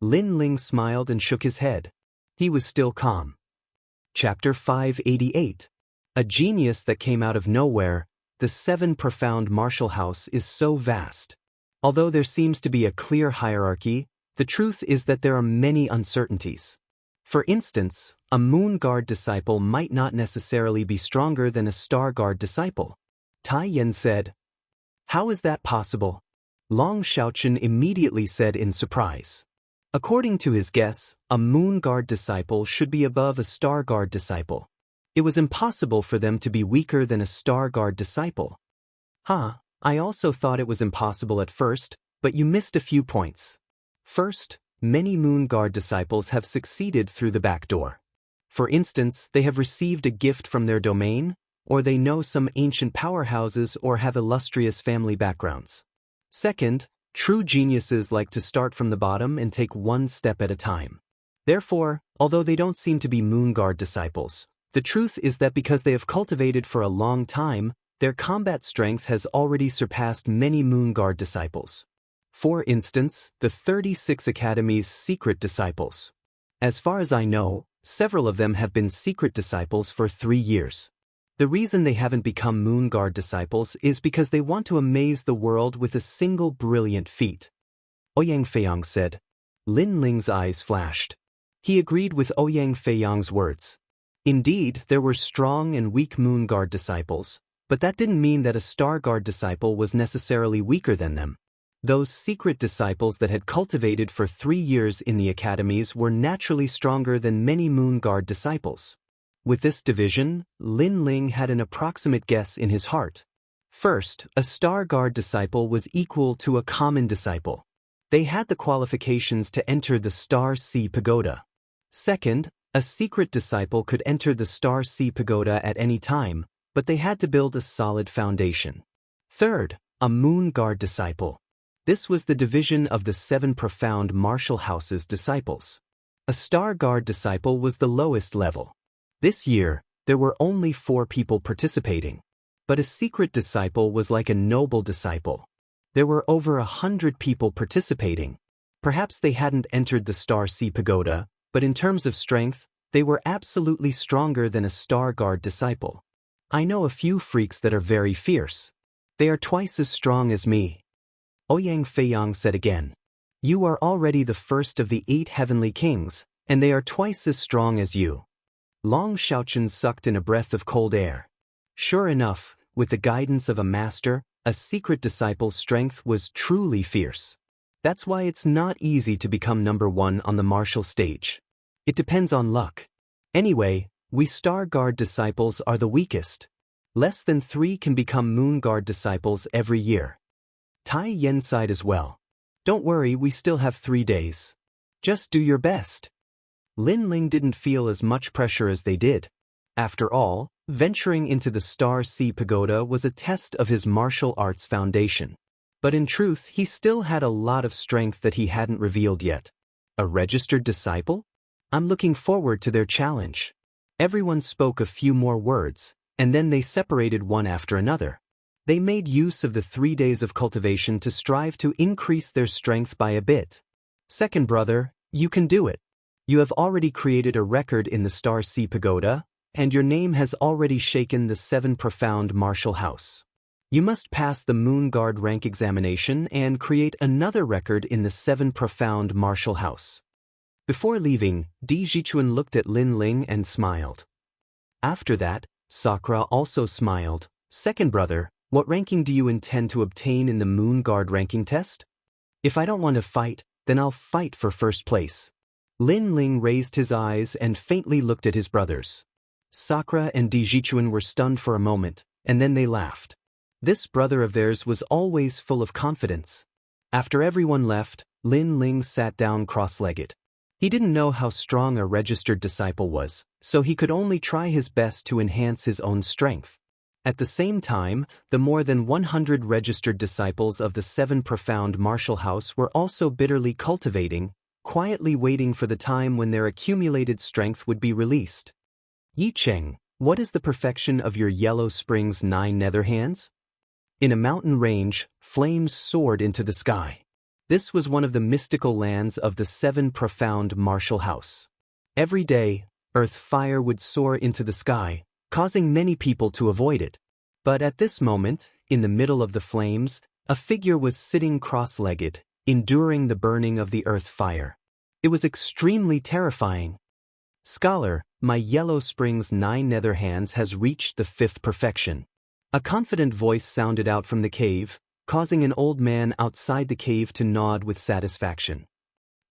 Speaker 1: Lin Ling smiled and shook his head. He was still calm. Chapter 588. A genius that came out of nowhere. The 7 profound martial house is so vast. Although there seems to be a clear hierarchy, The truth is that there are many uncertainties. For instance, a Moon Guard disciple might not necessarily be stronger than a Star Guard disciple. Tai Yan said. How is that possible? Long Xiaochen immediately said in surprise. According to his guess, a Moon Guard disciple should be above a Star Guard disciple. It was impossible for them to be weaker than a Star Guard disciple. I also thought it was impossible at first, but you missed a few points. First, many Moon Guard disciples have succeeded through the back door. For instance, they have received a gift from their domain, or they know some ancient powerhouses or have illustrious family backgrounds. Second, true geniuses like to start from the bottom and take one step at a time. Therefore, although they don't seem to be Moon Guard disciples, the truth is that because they have cultivated for a long time, their combat strength has already surpassed many Moon Guard disciples. For instance, the 36 Academy's secret disciples. As far as I know, several of them have been secret disciples for 3 years. The reason they haven't become Moon Guard disciples is because they want to amaze the world with a single brilliant feat. Ouyang Feiyang said. Lin Ling's eyes flashed. He agreed with Ouyang Feiyang's words. Indeed, there were strong and weak Moon Guard disciples, but that didn't mean that a Star Guard disciple was necessarily weaker than them. Those secret disciples that had cultivated for 3 years in the academies were naturally stronger than many Moon Guard disciples. With this division, Lin Ling had an approximate guess in his heart. First, a Star Guard disciple was equal to a common disciple. They had the qualifications to enter the Star Sea Pagoda. Second, a secret disciple could enter the Star Sea Pagoda at any time, but they had to build a solid foundation. Third, a Moon Guard disciple. This was the division of the 7 profound martial houses disciples. A Star Guard disciple was the lowest level. This year, there were only 4 people participating. But a secret disciple was like a noble disciple. There were over 100 people participating. Perhaps they hadn't entered the Star Sea Pagoda, but in terms of strength, they were absolutely stronger than a Star Guard disciple. I know a few freaks that are very fierce. They are twice as strong as me. Ouyang Feiyang said again. You are already the first of the 8 heavenly kings, and they are twice as strong as you. Long Xiaochen sucked in a breath of cold air. Sure enough, with the guidance of a master, a secret disciple's strength was truly fierce. That's why it's not easy to become number 1 on the martial stage. It depends on luck. Anyway, we Star Guard disciples are the weakest. Less than 3 can become Moon Guard disciples every year. Tai Yan sighed as well. Don't worry, we still have 3 days. Just do your best. Lin Ling didn't feel as much pressure as they did. After all, venturing into the Star Sea Pagoda was a test of his martial arts foundation. But in truth, he still had a lot of strength that he hadn't revealed yet. A registered disciple? I'm looking forward to their challenge. Everyone spoke a few more words, and then they separated one after another. They made use of the 3 days of cultivation to strive to increase their strength by a bit. Second brother, you can do it. You have already created a record in the Star Sea Pagoda, and your name has already shaken the 7 profound martial house. You must pass the Moon Guard rank examination and create another record in the 7 profound martial house. Before leaving, Di Jichuan looked at Lin Ling and smiled. After that, Sakura also smiled. Second brother, what ranking do you intend to obtain in the Moon Guard ranking test? If I don't want to fight, then I'll fight for first place. Lin Ling raised his eyes and faintly looked at his brothers. Sakura and Di Jichuan were stunned for a moment, and then they laughed. This brother of theirs was always full of confidence. After everyone left, Lin Ling sat down cross-legged. He didn't know how strong a registered disciple was, so he could only try his best to enhance his own strength. At the same time, the more than 100 registered disciples of the 7 profound martial house were also bitterly cultivating, quietly waiting for the time when their accumulated strength would be released. Yi Cheng, what is the perfection of your Yellow Springs 9 nether hands? In a mountain range, flames soared into the sky. This was one of the mystical lands of the 7 profound martial house. Every day, earth fire would soar into the sky, causing many people to avoid it. But at this moment, in the middle of the flames, a figure was sitting cross-legged, enduring the burning of the earth fire. It was extremely terrifying. Scholar, my Yellow Spring's 9 nether hands has reached the 5th perfection. A confident voice sounded out from the cave, causing an old man outside the cave to nod with satisfaction.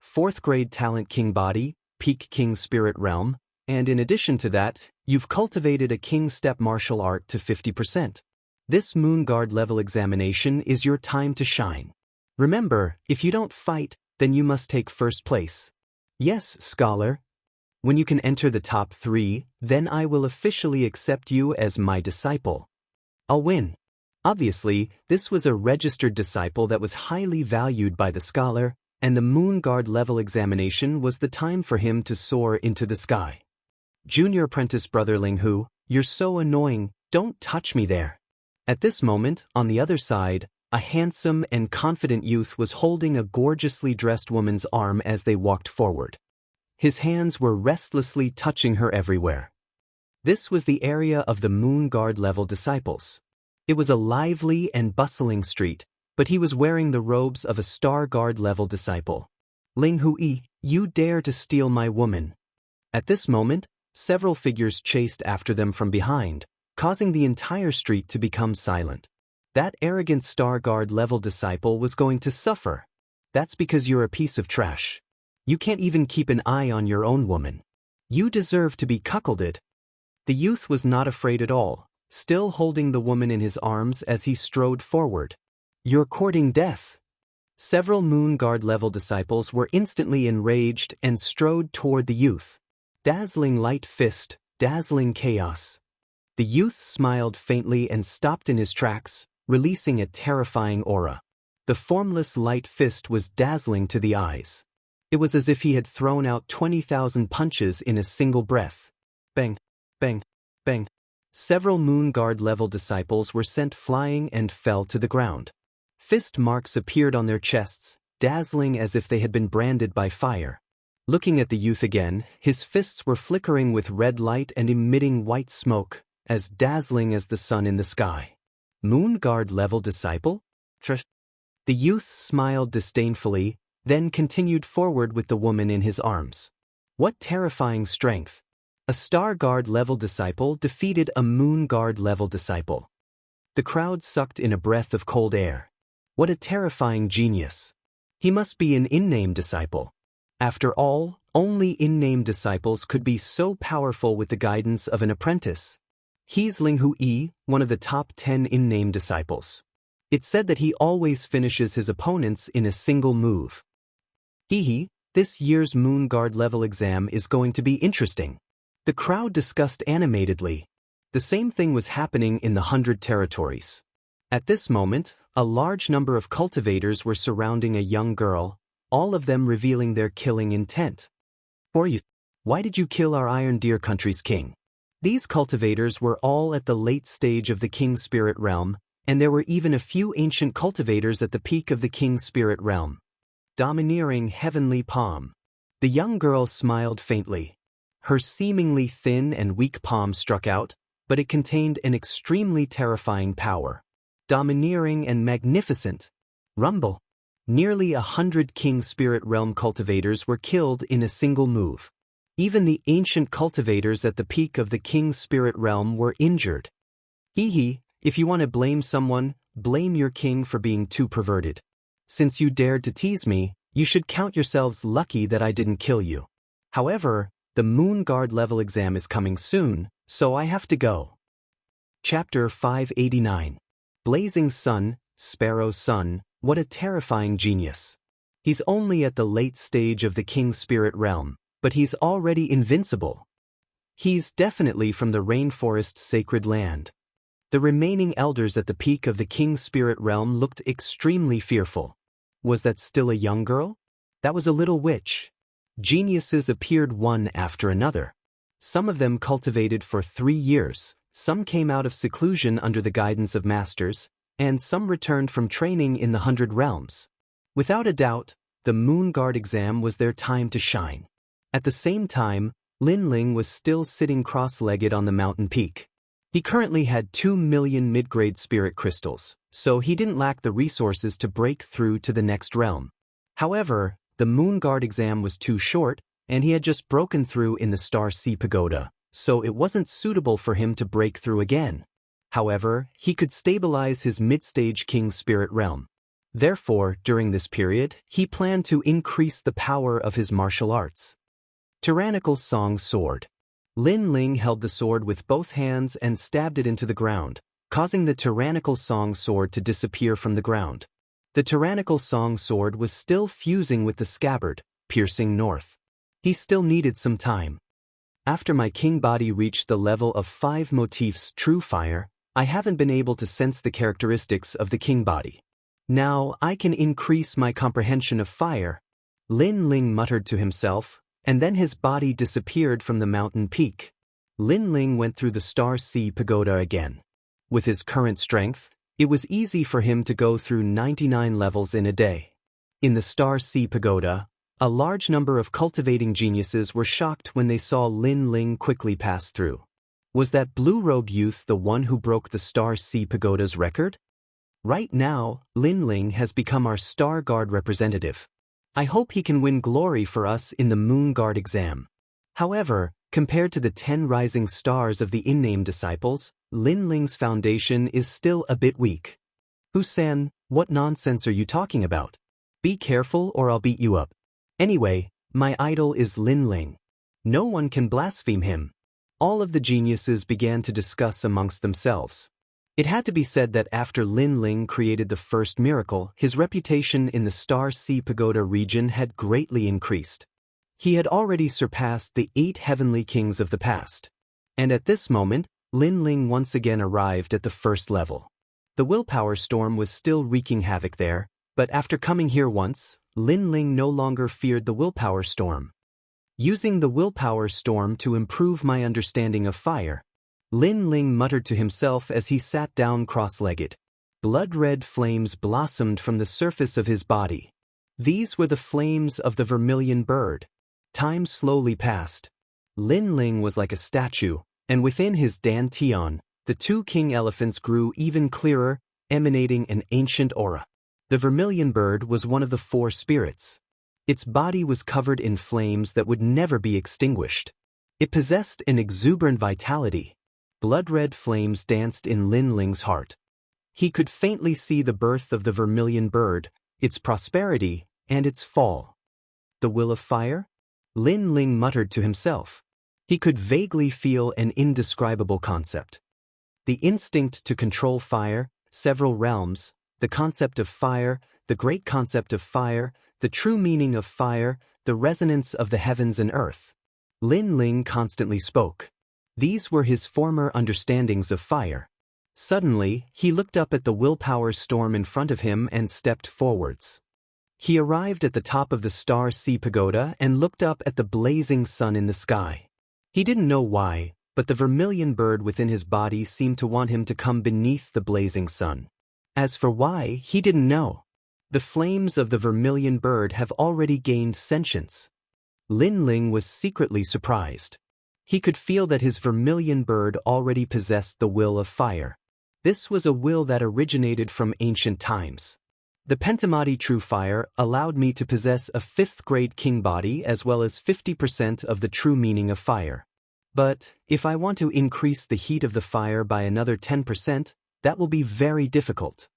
Speaker 1: 4th grade talent king body, peak king spirit realm, and in addition to that, you've cultivated a king step martial art to 50%. This moon guard level examination is your time to shine. Remember, if you don't fight, then you must take first place. Yes, scholar. When you can enter the top 3, then I will officially accept you as my disciple. I'll win. Obviously, this was a registered disciple that was highly valued by the scholar, and the moon guard level examination was the time for him to soar into the sky. Junior apprentice brother Ling Hu, you're so annoying, don't touch me there. At this moment, on the other side, a handsome and confident youth was holding a gorgeously dressed woman's arm as they walked forward. His hands were restlessly touching her everywhere. This was the area of the moon guard level disciples. It was a lively and bustling street, but he was wearing the robes of a star guard level disciple. Ling Hui, you dare to steal my woman. At this moment, several figures chased after them from behind, causing the entire street to become silent. That arrogant star guard level disciple was going to suffer. That's because you're a piece of trash. You can't even keep an eye on your own woman. You deserve to be cuckolded. The youth was not afraid at all, still holding the woman in his arms as he strode forward. You're courting death. Several moon guard level disciples were instantly enraged and strode toward the youth. Dazzling light fist, dazzling chaos. The youth smiled faintly and stopped in his tracks, releasing a terrifying aura. The formless light fist was dazzling to the eyes. It was as if he had thrown out 20,000 punches in a single breath. Bang, bang, bang. Several moon guard level disciples were sent flying and fell to the ground. Fist marks appeared on their chests, dazzling as if they had been branded by fire. Looking at the youth again, his fists were flickering with red light and emitting white smoke, as dazzling as the sun in the sky. Moon guard level disciple? The youth smiled disdainfully, then continued forward with the woman in his arms. What terrifying strength! A star guard level disciple defeated a moon guard level disciple. The crowd sucked in a breath of cold air. What a terrifying genius! He must be an in-name disciple. After all, only in-name disciples could be so powerful with the guidance of an apprentice. He's Ling Hui, one of the top 10 in-name disciples. It's said that he always finishes his opponents in a single move. This year's moon guard level exam is going to be interesting. The crowd discussed animatedly. The same thing was happening in the 100 territories. At this moment, a large number of cultivators were surrounding a young girl, all of them revealing their killing intent. Why did you kill our Iron Deer country's king? These cultivators were all at the late stage of the King Spirit realm, and there were even a few ancient cultivators at the peak of the King Spirit realm. Domineering heavenly palm. The young girl smiled faintly. Her seemingly thin and weak palm struck out, but it contained an extremely terrifying power. Domineering and magnificent. Rumble. Nearly 100 King Spirit realm cultivators were killed in a single move. Even the ancient cultivators at the peak of the King Spirit realm were injured. If you want to blame someone, blame your king for being too perverted. Since you dared to tease me, you should count yourselves lucky that I didn't kill you. However, the Moon Guard level exam is coming soon, so I have to go. Chapter 589. Blazing Sun, Sparrow's son, what a terrifying genius. He's only at the late stage of the King Spirit realm, but he's already invincible. He's definitely from the rainforest sacred land. The remaining elders at the peak of the King Spirit realm looked extremely fearful. Was that still a young girl? That was a little witch. Geniuses appeared one after another. Some of them cultivated for 3 years, some came out of seclusion under the guidance of masters, and some returned from training in the 100 realms. Without a doubt, the Moon Guard exam was their time to shine. At the same time, Lin Ling was still sitting cross-legged on the mountain peak. He currently had 2 million mid-grade spirit crystals, so he didn't lack the resources to break through to the next realm. However, the Moon Guard exam was too short, and he had just broken through in the Star Sea Pagoda, so it wasn't suitable for him to break through again. However, he could stabilize his mid-stage King Spirit realm. Therefore, during this period, he planned to increase the power of his martial arts. Tyrannical Song Sword. Lin Ling held the sword with both hands and stabbed it into the ground, causing the Tyrannical Song Sword to disappear from the ground. The Tyrannical Song Sword was still fusing with the scabbard, piercing north. He still needed some time. After my king body reached the level of 5 motifs true fire, I haven't been able to sense the characteristics of the king body. Now I can increase my comprehension of fire. Lin Ling muttered to himself, and then his body disappeared from the mountain peak. Lin Ling went through the Star Sea Pagoda again. With his current strength, it was easy for him to go through 99 levels in a day. In the Star Sea Pagoda, a large number of cultivating geniuses were shocked when they saw Lin Ling quickly pass through. Was that blue-robed youth the one who broke the Star Sea Pagoda's record? Right now, Lin Ling has become our Star Guard representative. I hope he can win glory for us in the Moon Guard exam. However, compared to the 10 rising stars of the in-name disciples, Lin Ling's foundation is still a bit weak. Husan, what nonsense are you talking about? Be careful or I'll beat you up. Anyway, my idol is Lin Ling. No one can blaspheme him. All of the geniuses began to discuss amongst themselves. It had to be said that after Lin Ling created the first miracle, his reputation in the Star Sea Pagoda region had greatly increased. He had already surpassed the 8 heavenly kings of the past. And at this moment, Lin Ling once again arrived at the first level. The willpower storm was still wreaking havoc there, but after coming here once, Lin Ling no longer feared the willpower storm. Using the willpower storm to improve my understanding of fire, Lin Ling muttered to himself as he sat down cross-legged. Blood-red flames blossomed from the surface of his body. These were the flames of the vermilion bird. Time slowly passed. Lin Ling was like a statue, and within his dantian, the 2 king elephants grew even clearer, emanating an ancient aura. The vermilion bird was one of the 4 spirits. Its body was covered in flames that would never be extinguished. It possessed an exuberant vitality. Blood-red flames danced in Lin Ling's heart. He could faintly see the birth of the vermilion bird, its prosperity, and its fall. The will of fire? Lin Ling muttered to himself. He could vaguely feel an indescribable concept. The instinct to control fire, several realms, the concept of fire, the great concept of fire, the true meaning of fire, the resonance of the heavens and earth. Lin Ling constantly spoke. These were his former understandings of fire. Suddenly, he looked up at the willpower storm in front of him and stepped forwards. He arrived at the top of the Star Sea Pagoda and looked up at the blazing sun in the sky. He didn't know why, but the vermilion bird within his body seemed to want him to come beneath the blazing sun. As for why, he didn't know. The flames of the vermilion bird have already gained sentience. Lin Ling was secretly surprised. He could feel that his vermilion bird already possessed the will of fire. This was a will that originated from ancient times. The Pentamati True Fire allowed me to possess a 5th grade king body as well as 50% of the true meaning of fire. But, if I want to increase the heat of the fire by another 10%, that will be very difficult.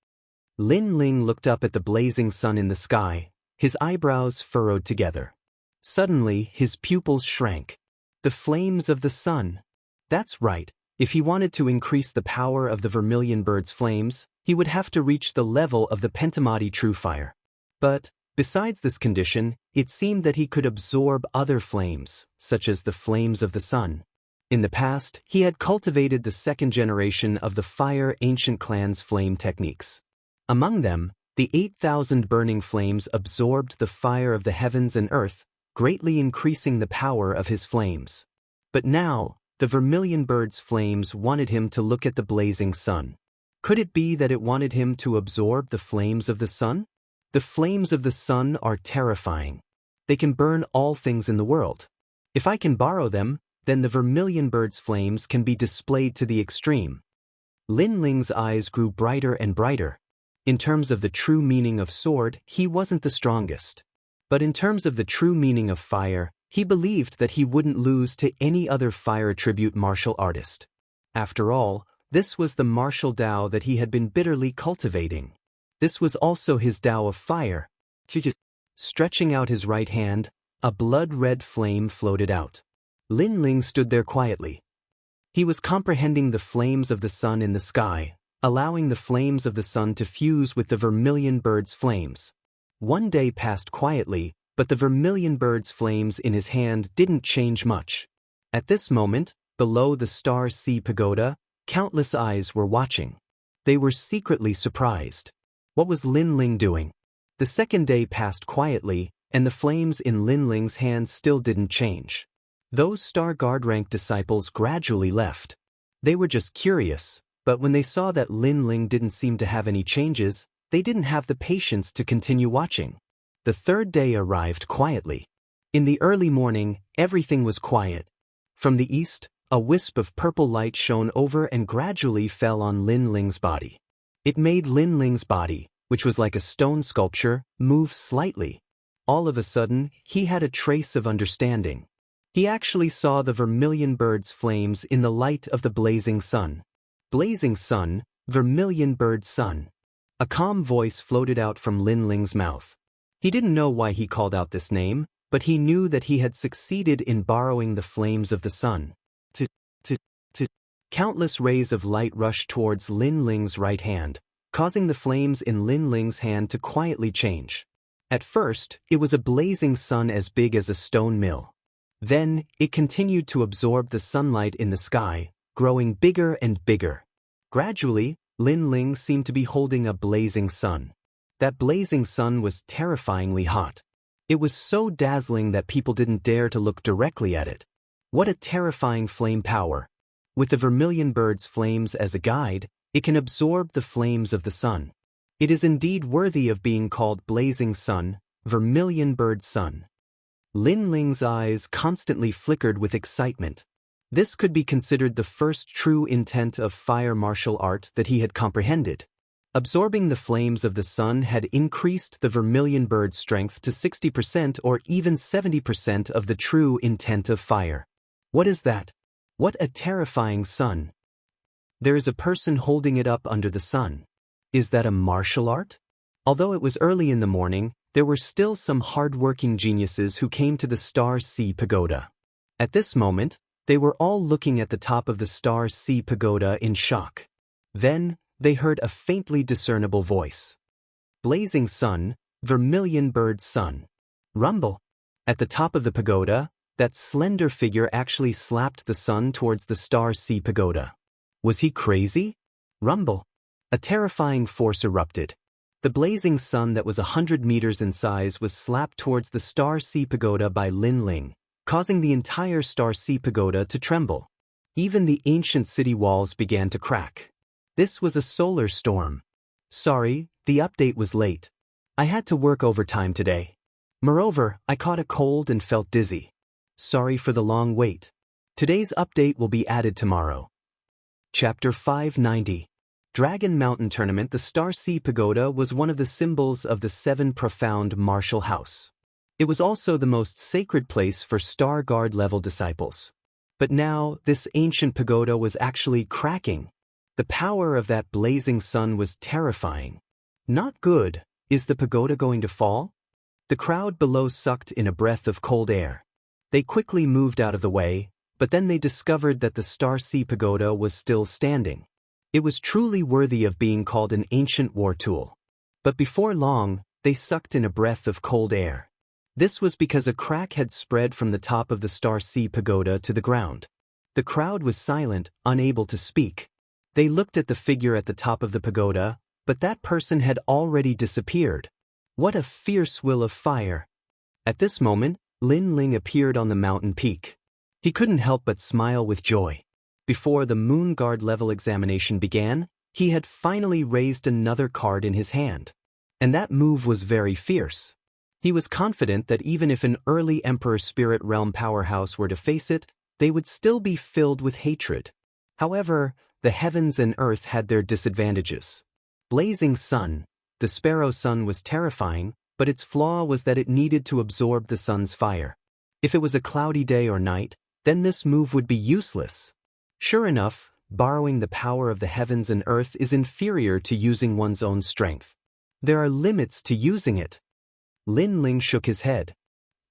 Speaker 1: Lin Ling looked up at the blazing sun in the sky, his eyebrows furrowed together. Suddenly, his pupils shrank. The flames of the sun. That's right, if he wanted to increase the power of the vermilion bird's flames, he would have to reach the level of the Pentamati True Fire. But, besides this condition, it seemed that he could absorb other flames, such as the flames of the sun. In the past, he had cultivated the 2nd generation of the Fire Ancient Clan's flame techniques. Among them, the 8,000 burning flames absorbed the fire of the heavens and earth, greatly increasing the power of his flames. But now, the vermilion bird's flames wanted him to look at the blazing sun. Could it be that it wanted him to absorb the flames of the sun? The flames of the sun are terrifying. They can burn all things in the world. If I can borrow them, then the vermilion bird's flames can be displayed to the extreme. Lin Ling's eyes grew brighter and brighter. In terms of the true meaning of sword, he wasn't the strongest. But in terms of the true meaning of fire, he believed that he wouldn't lose to any other fire attribute martial artist. After all, this was the martial Dao that he had been bitterly cultivating. This was also his Dao of fire. Stretching out his right hand, a blood-red flame floated out. Lin Ling stood there quietly. He was comprehending the flames of the sun in the sky, allowing the flames of the sun to fuse with the vermilion bird's flames. One day passed quietly, but the vermilion bird's flames in his hand didn't change much. At this moment, below the Star Sea Pagoda, countless eyes were watching. They were secretly surprised. What was Lin Ling doing? The second day passed quietly, and the flames in Lin Ling's hand still didn't change. Those Star Guard rank disciples gradually left. They were just curious, but when they saw that Lin Ling didn't seem to have any changes, they didn't have the patience to continue watching. The third day arrived quietly. In the early morning, everything was quiet. From the east, a wisp of purple light shone over and gradually fell on Lin Ling's body. It made Lin Ling's body, which was like a stone sculpture, move slightly. All of a sudden, he had a trace of understanding. He actually saw the vermilion bird's flames in the light of the blazing sun. Blazing sun, vermilion bird sun. A calm voice floated out from Lin Ling's mouth. He didn't know why he called out this name, but he knew that he had succeeded in borrowing the flames of the sun. Countless rays of light rushed towards Lin Ling's right hand, causing the flames in Lin Ling's hand to quietly change. At first, it was a blazing sun as big as a stone mill. Then, it continued to absorb the sunlight in the sky, growing bigger and bigger. Gradually, Lin Ling seemed to be holding a blazing sun. That blazing sun was terrifyingly hot. It was so dazzling that people didn't dare to look directly at it. What a terrifying flame power! With the vermilion bird's flames as a guide, it can absorb the flames of the sun. It is indeed worthy of being called blazing sun, vermilion bird sun. Lin Ling's eyes constantly flickered with excitement. This could be considered the first true intent of fire martial art that he had comprehended. Absorbing the flames of the sun had increased the vermilion bird's strength to 60% or even 70% of the true intent of fire. What is that? What a terrifying sun! There is a person holding it up under the sun. Is that a martial art? Although it was early in the morning, there were still some hard-working geniuses who came to the Star Sea Pagoda. At this moment, they were all looking at the top of the Star Sea Pagoda in shock. Then, they heard a faintly discernible voice. Blazing sun, vermilion bird sun. Rumble. At the top of the pagoda, that slender figure actually slapped the sun towards the Star Sea Pagoda. Was he crazy? Rumble. A terrifying force erupted. The blazing sun that was 100 meters in size was slapped towards the Star Sea Pagoda by Lin Ling, causing the entire Star Sea Pagoda to tremble. Even the ancient city walls began to crack. This was a solar storm. Sorry, the update was late. I had to work overtime today. Moreover, I caught a cold and felt dizzy. Sorry for the long wait. Today's update will be added tomorrow. Chapter 590. Dragon Mountain Tournament. The Star Sea Pagoda was one of the symbols of the Seven Profound Martial House. It was also the most sacred place for Star Guard level disciples. But now, this ancient pagoda was actually cracking. The power of that blazing sun was terrifying. Not good. Is the pagoda going to fall? The crowd below sucked in a breath of cold air. They quickly moved out of the way, but then they discovered that the Star Sea Pagoda was still standing. It was truly worthy of being called an ancient war tool. But before long, they sucked in a breath of cold air. This was because a crack had spread from the top of the Star Sea Pagoda to the ground. The crowd was silent, unable to speak. They looked at the figure at the top of the pagoda, but that person had already disappeared. What a fierce will of fire! At this moment, Lin Ling appeared on the mountain peak. He couldn't help but smile with joy. Before the Moon Guard level examination began, he had finally raised another card in his hand. And that move was very fierce. He was confident that even if an early Emperor Spirit Realm powerhouse were to face it, they would still be filled with hatred. However, the heavens and earth had their disadvantages. Blazing sun, the sparrow sun was terrifying, but its flaw was that it needed to absorb the sun's fire. If it was a cloudy day or night, then this move would be useless. Sure enough, borrowing the power of the heavens and earth is inferior to using one's own strength. There are limits to using it. Lin Ling shook his head.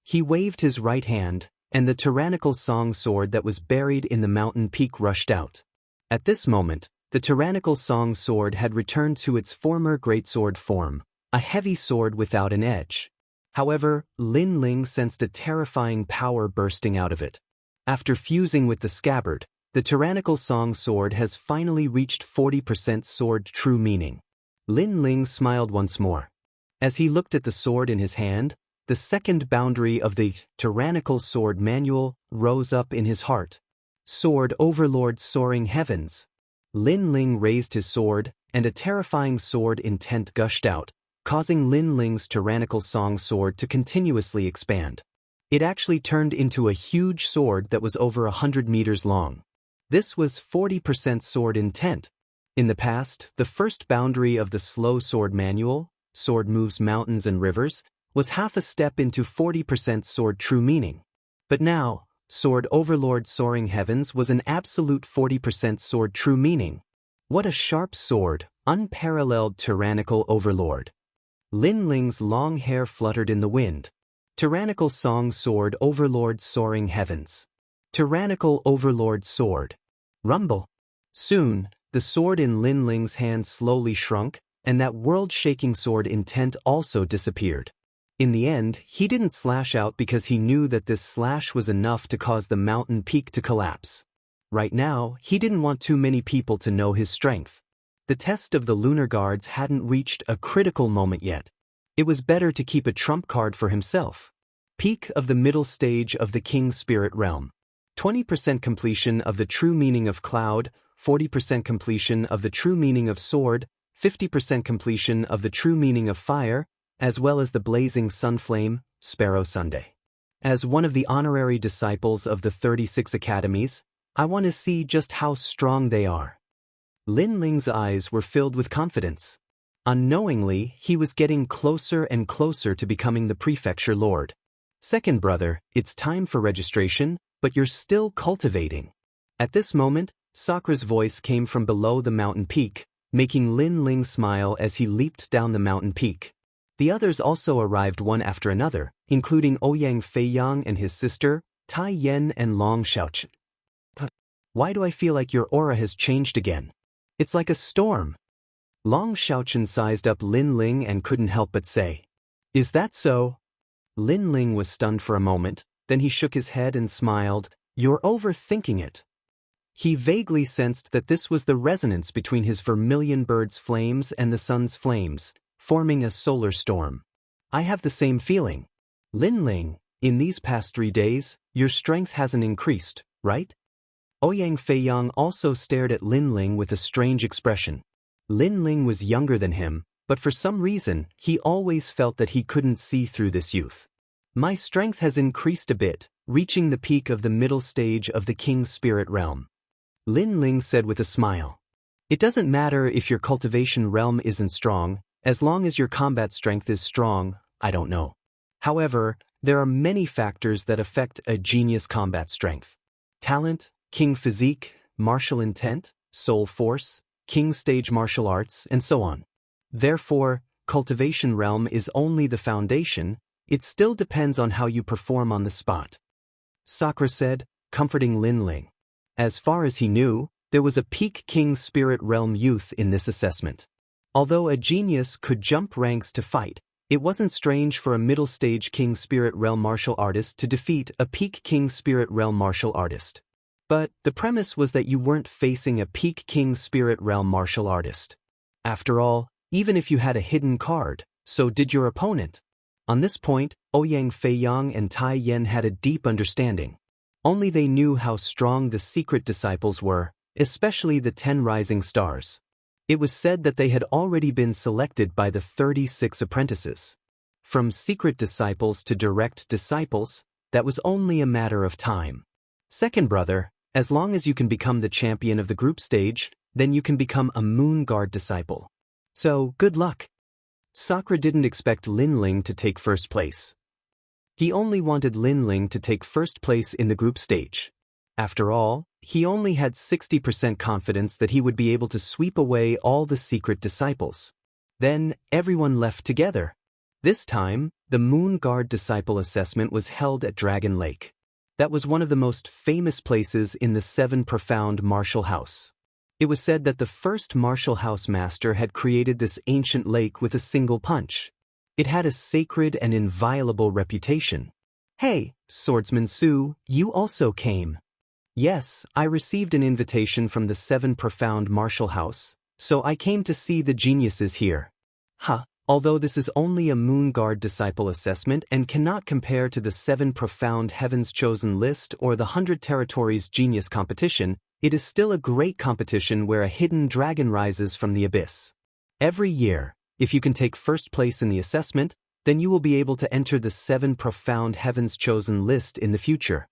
Speaker 1: He waved his right hand, and the tyrannical song sword that was buried in the mountain peak rushed out. At this moment, the tyrannical song sword had returned to its former greatsword form, a heavy sword without an edge. However, Lin Ling sensed a terrifying power bursting out of it. After fusing with the scabbard, the tyrannical song sword has finally reached 40% sword true meaning. Lin Ling smiled once more. As he looked at the sword in his hand, the second boundary of the tyrannical sword manual rose up in his heart. Sword Overlord Soaring Heavens. Lin Ling raised his sword, and a terrifying sword intent gushed out, causing Lin Ling's tyrannical song sword to continuously expand. It actually turned into a huge sword that was over 100 meters long. This was 40% sword intent. In the past, the first boundary of the slow sword manual, sword moves mountains and rivers, was half a step into 40% sword true meaning. But now, Sword Overlord Soaring Heavens was an absolute 40% sword true meaning. What a sharp sword, unparalleled tyrannical overlord. Lin Ling's long hair fluttered in the wind. Tyrannical song Sword Overlord Soaring Heavens. Tyrannical Overlord Sword. Rumble. Soon, the sword in Lin Ling's hand slowly shrunk, and that world-shaking sword intent also disappeared. In the end, he didn't slash out because he knew that this slash was enough to cause the mountain peak to collapse. Right now, he didn't want too many people to know his strength. The test of the lunar guards hadn't reached a critical moment yet. It was better to keep a trump card for himself. Peak of the middle stage of the King Spirit Realm. 20% completion of the true meaning of cloud, 40% completion of the true meaning of sword, 50% completion of the true meaning of fire, as well as the blazing sunflame, Sparrow Sunday. As one of the honorary disciples of the 36 academies, I want to see just how strong they are. Lin Ling's eyes were filled with confidence. Unknowingly, he was getting closer and closer to becoming the prefecture lord. Second brother, it's time for registration, but you're still cultivating. At this moment, Sakra's voice came from below the mountain peak, making Lin Ling smile as he leaped down the mountain peak. The others also arrived one after another, including Ouyang Feiyang and his sister, Tai Yan and Long Xiaochen. Why do I feel like your aura has changed again? It's like a storm. Long Xiaochen sized up Lin Ling and couldn't help but say, "Is that so?" Lin Ling was stunned for a moment, then he shook his head and smiled, "You're overthinking it." He vaguely sensed that this was the resonance between his vermilion bird's flames and the sun's flames, forming a solar storm. I have the same feeling. Lin Ling, in these past 3 days, your strength hasn't increased, right? Ouyang Feiyang also stared at Lin Ling with a strange expression. Lin Ling was younger than him, but for some reason, he always felt that he couldn't see through this youth. My strength has increased a bit, reaching the peak of the middle stage of the King Spirit Realm. Lin Ling said with a smile. It doesn't matter if your cultivation realm isn't strong, as long as your combat strength is strong, I don't know. However, there are many factors that affect a genius combat strength. Talent, king physique, martial intent, soul force, king stage martial arts, and so on. Therefore, cultivation realm is only the foundation, it still depends on how you perform on the spot. Sakra said, comforting Lin Ling. As far as he knew, there was a peak King Spirit Realm youth in this assessment. Although a genius could jump ranks to fight, it wasn't strange for a middle-stage King Spirit Realm martial artist to defeat a peak King Spirit Realm martial artist. But the premise was that you weren't facing a peak King Spirit Realm martial artist. After all, even if you had a hidden card, so did your opponent. On this point, Ouyang Feiyang and Tai Yan had a deep understanding. Only they knew how strong the secret disciples were, especially the 10 rising stars. It was said that they had already been selected by the 36 apprentices. From secret disciples to direct disciples, that was only a matter of time. Second brother, as long as you can become the champion of the group stage, then you can become a Moon Guard disciple. So, good luck. Sakura didn't expect Lin Ling to take first place. He only wanted Lin Ling to take first place in the group stage. After all, he only had 60% confidence that he would be able to sweep away all the secret disciples. Then, everyone left together. This time, the Moon Guard Disciple Assessment was held at Dragon Lake. That was one of the most famous places in the 7 Profound Martial House. It was said that the first Martial House master had created this ancient lake with a single punch. It had a sacred and inviolable reputation. Hey, Swordsman Su, you also came. Yes, I received an invitation from the 7 Profound Martial House, so I came to see the geniuses here. Although this is only a Moon Guard Disciple Assessment and cannot compare to the 7 Profound Heavens Chosen List or the 100 Territories Genius Competition, it is still a great competition where a hidden dragon rises from the abyss. Every year, if you can take first place in the assessment, then you will be able to enter the 7 Profound Heavens Chosen List in the future.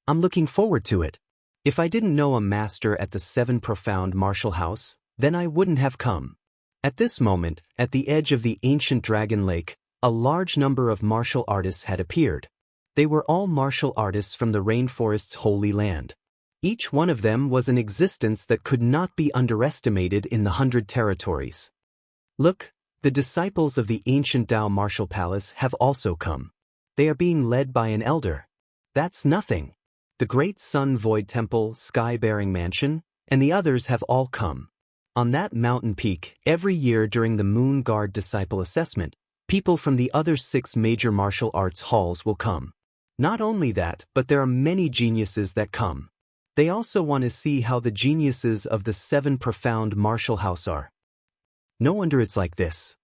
Speaker 1: I'm looking forward to it. If I didn't know a master at the 7 Profound Martial House, then I wouldn't have come. At this moment, at the edge of the ancient Dragon Lake, a large number of martial artists had appeared. They were all martial artists from the rainforest's holy land. Each one of them was an existence that could not be underestimated in the 100 Territories. Look, the disciples of the ancient Dao Martial Palace have also come. They are being led by an elder. That's nothing. The Great Sun Void Temple, Sky-Bearing Mansion, and the others have all come. On that mountain peak, every year during the Moon Guard Disciple Assessment, people from the other 6 major martial arts halls will come. Not only that, but there are many geniuses that come. They also want to see how the geniuses of the 7 Profound Martial House are. No wonder it's like this.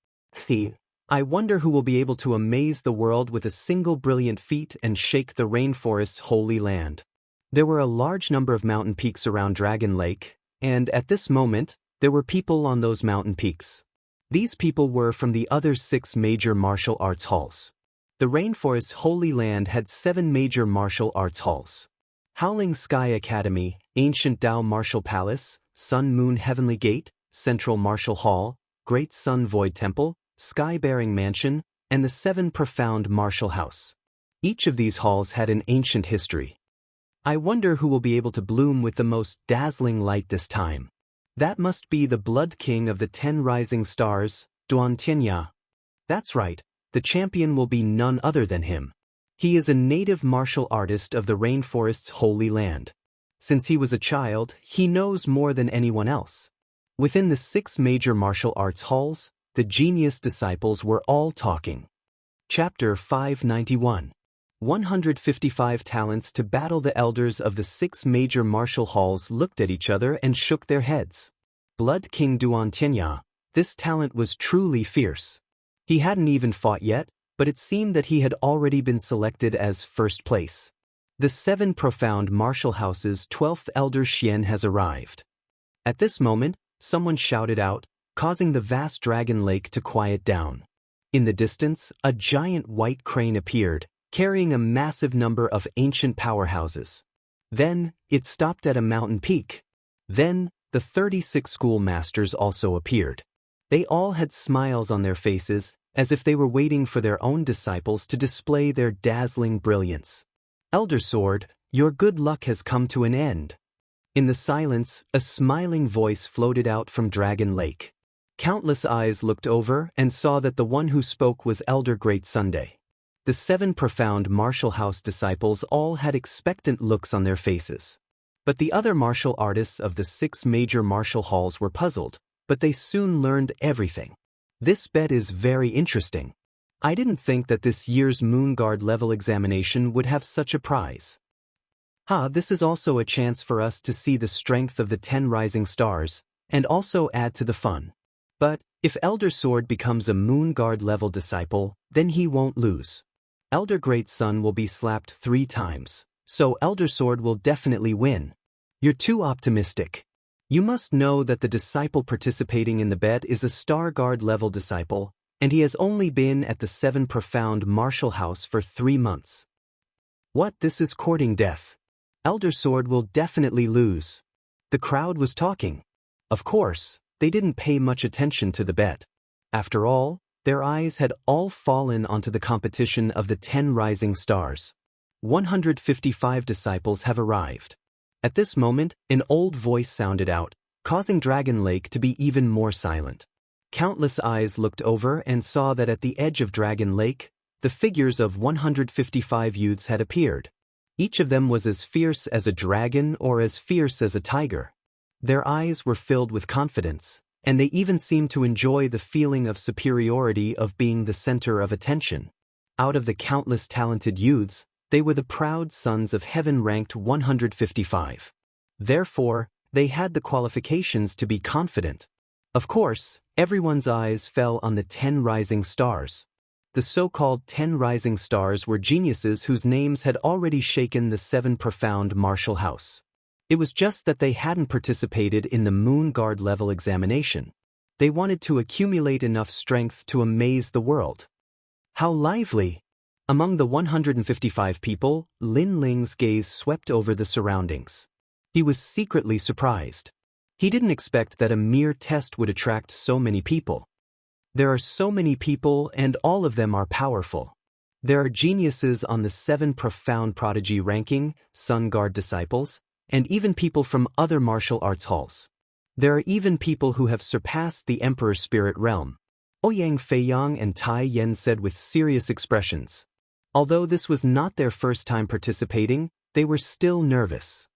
Speaker 1: I wonder who will be able to amaze the world with a single brilliant feat and shake the rainforest's holy land. There were a large number of mountain peaks around Dragon Lake, and at this moment, there were people on those mountain peaks. These people were from the other 6 major martial arts halls. The rainforest's holy land had 7 major martial arts halls. Howling Sky Academy, Ancient Dao Martial Palace, Sun Moon Heavenly Gate, Central Martial Hall, Great Sun Void Temple, Sky-Bearing Mansion, and the 7 Profound Martial House. Each of these halls had an ancient history. I wonder who will be able to bloom with the most dazzling light this time. That must be the Blood King of the 10 Rising Stars, Duantianya. That's right, the champion will be none other than him. He is a native martial artist of the rainforest's holy land. Since he was a child, he knows more than anyone else. Within the 6 major martial arts halls, the genius disciples were all talking. Chapter 591. 155 talents to battle. The elders of the 6 major martial halls looked at each other and shook their heads. Blood King Duantianya, this talent was truly fierce. He hadn't even fought yet, but it seemed that he had already been selected as first place. The 7 Profound Martial House's 12th Elder Xian has arrived. At this moment, someone shouted out, causing the vast Dragon Lake to quiet down. In the distance, a giant white crane appeared, carrying a massive number of ancient powerhouses. Then, it stopped at a mountain peak. Then, the 36 schoolmasters also appeared. They all had smiles on their faces, as if they were waiting for their own disciples to display their dazzling brilliance. Elder Sword, your good luck has come to an end. In the silence, a smiling voice floated out from Dragon Lake. Countless eyes looked over and saw that the one who spoke was Elder Great Sunday. The 7 Profound Martial House disciples all had expectant looks on their faces. But the other martial artists of the 6 major martial halls were puzzled, but they soon learned everything. This bet is very interesting. I didn't think that this year's Moon Guard level examination would have such a prize. This is also a chance for us to see the strength of the 10 rising stars, and also add to the fun. But, if Elder Sword becomes a Moon Guard level disciple, then he won't lose. Elder Great Sun will be slapped 3 times, so Elder Sword will definitely win. You're too optimistic. You must know that the disciple participating in the bet is a Star Guard level disciple, and he has only been at the 7 Profound Martial House for 3 months. What? This is courting death. Elder Sword will definitely lose. The crowd was talking. Of course, they didn't pay much attention to the bet. After all, Their eyes had all fallen onto the competition of the 10 rising stars. 155 disciples have arrived. At this moment, an old voice sounded out, causing Dragon Lake to be even more silent. Countless eyes looked over and saw that at the edge of Dragon Lake, the figures of 155 youths had appeared. Each of them was as fierce as a dragon or as fierce as a tiger. Their eyes were filled with confidence, and they even seemed to enjoy the feeling of superiority of being the center of attention. Out of the countless talented youths, they were the proud sons of heaven ranked 155. Therefore, they had the qualifications to be confident. Of course, everyone's eyes fell on the 10 rising stars. The so-called 10 rising stars were geniuses whose names had already shaken the 7 profound martial house. It was just that they hadn't participated in the Moon Guard level examination. They wanted to accumulate enough strength to amaze the world. How lively! Among the 155 people, Lin Ling's gaze swept over the surroundings. He was secretly surprised. He didn't expect that a mere test would attract so many people. There are so many people and all of them are powerful. There are geniuses on the 7 profound prodigy ranking, Sun Guard disciples, and even people from other martial arts halls. There are even people who have surpassed the Emperor's spirit realm. Ouyang Feiyang and Tai Yan said with serious expressions. Although this was not their first time participating, they were still nervous.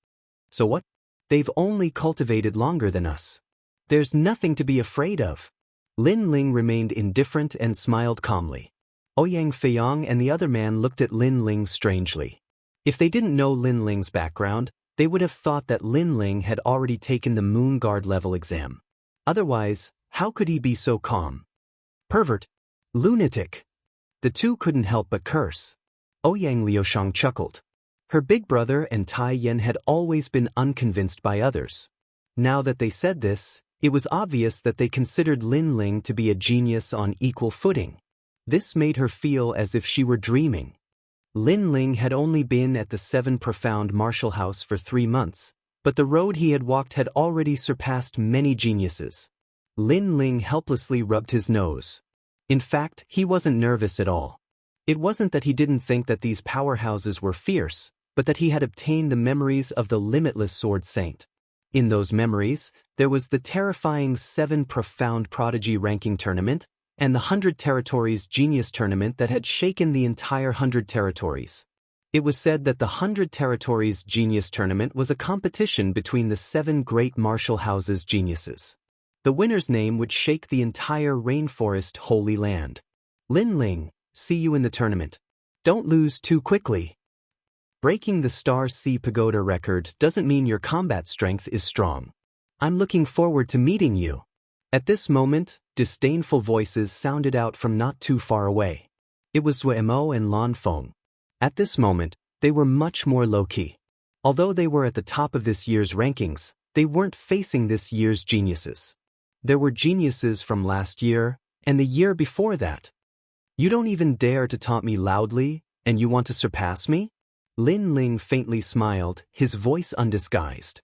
Speaker 1: So what? They've only cultivated longer than us. There's nothing to be afraid of. Lin Ling remained indifferent and smiled calmly. Ouyang Feiyang and the other man looked at Lin Ling strangely. If they didn't know Lin Ling's background, they would have thought that Lin Ling had already taken the Moon Guard level exam. Otherwise, how could he be so calm? Pervert! Lunatic! The two couldn't help but curse. Ouyang Liushang chuckled. Her big brother and Tai Yan had always been unconvinced by others. Now that they said this, it was obvious that they considered Lin Ling to be a genius on equal footing. This made her feel as if she were dreaming. Lin Ling had only been at the 7 profound martial house for 3 months, but the road he had walked had already surpassed many geniuses. Lin Ling helplessly rubbed his nose. In fact, he wasn't nervous at all. It wasn't that he didn't think that these powerhouses were fierce, but that he had obtained the memories of the limitless Sword Saint. In those memories, there was the terrifying 7 profound prodigy ranking tournament, and the 100 territories genius tournament that had shaken the entire 100 territories. It was said that the 100 territories genius tournament was a competition between the 7 great martial houses geniuses. The winner's name would shake the entire rainforest holy land. Lin Ling, see you in the tournament. Don't lose too quickly. Breaking the Star Sea Pagoda record doesn't mean your combat strength is strong. I'm looking forward to meeting you. At this moment, disdainful voices sounded out from not too far away. It was Wemo and Lan Feng. At this moment, they were much more low-key. Although they were at the top of this year's rankings, they weren't facing this year's geniuses. There were geniuses from last year, and the year before that. You don't even dare to taunt me loudly, and you want to surpass me? Lin Ling faintly smiled, his voice undisguised.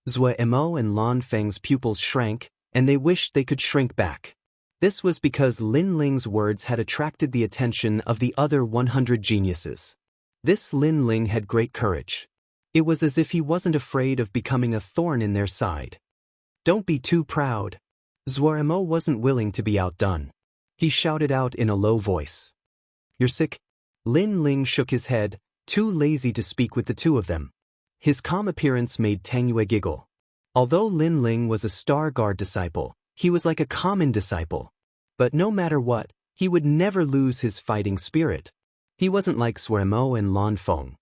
Speaker 1: Zue Emo and Lan Feng's pupils shrank, and they wished they could shrink back. This was because Lin Ling's words had attracted the attention of the other 100 geniuses. This Lin Ling had great courage. It was as if he wasn't afraid of becoming a thorn in their side. Don't be too proud. Zuaremo wasn't willing to be outdone. He shouted out in a low voice. You're sick? Lin Ling shook his head, too lazy to speak with the two of them. His calm appearance made Tang Yue giggle. Although Lin Ling was a Star Guard disciple, he was like a common disciple. But no matter what, he would never lose his fighting spirit. He wasn't like Suemo and Lan Feng.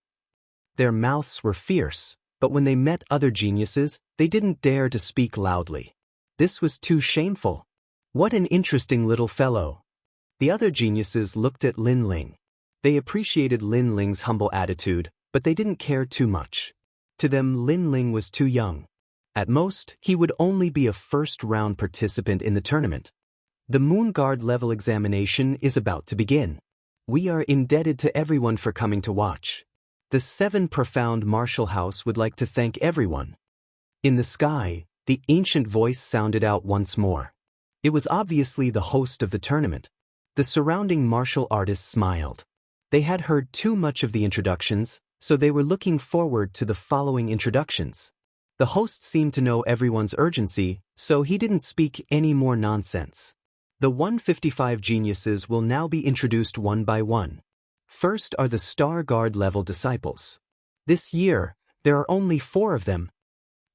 Speaker 1: Their mouths were fierce, but when they met other geniuses, they didn't dare to speak loudly. This was too shameful. What an interesting little fellow. The other geniuses looked at Lin Ling. They appreciated Lin Ling's humble attitude, but they didn't care too much. To them, Lin Ling was too young. At most, he would only be a first-round participant in the tournament. The Moon Guard level examination is about to begin. We are indebted to everyone for coming to watch. The 7 profound martial house would like to thank everyone. In the sky, the ancient voice sounded out once more. It was obviously the host of the tournament. The surrounding martial artists smiled. They had heard too much of the introductions, so they were looking forward to the following introductions. The host seemed to know everyone's urgency, so he didn't speak any more nonsense. The 155 geniuses will now be introduced one by one. First are the Star Guard level disciples. This year, there are only 4 of them.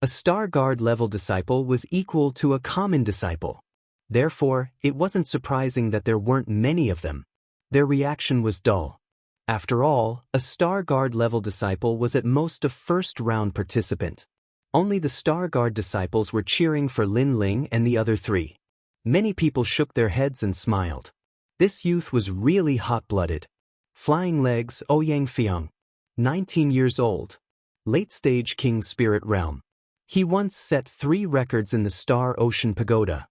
Speaker 1: A Star Guard level disciple was equal to a common disciple. Therefore, it wasn't surprising that there weren't many of them. Their reaction was dull. After all, a Star Guard level disciple was at most a first-round participant. Only the Star Guard disciples were cheering for Lin Ling and the other 3. Many people shook their heads and smiled. This youth was really hot-blooded. Flying Legs Ouyang Fiang, 19 years old. Late-stage King Spirit Realm. He once set 3 records in the Star Ocean Pagoda.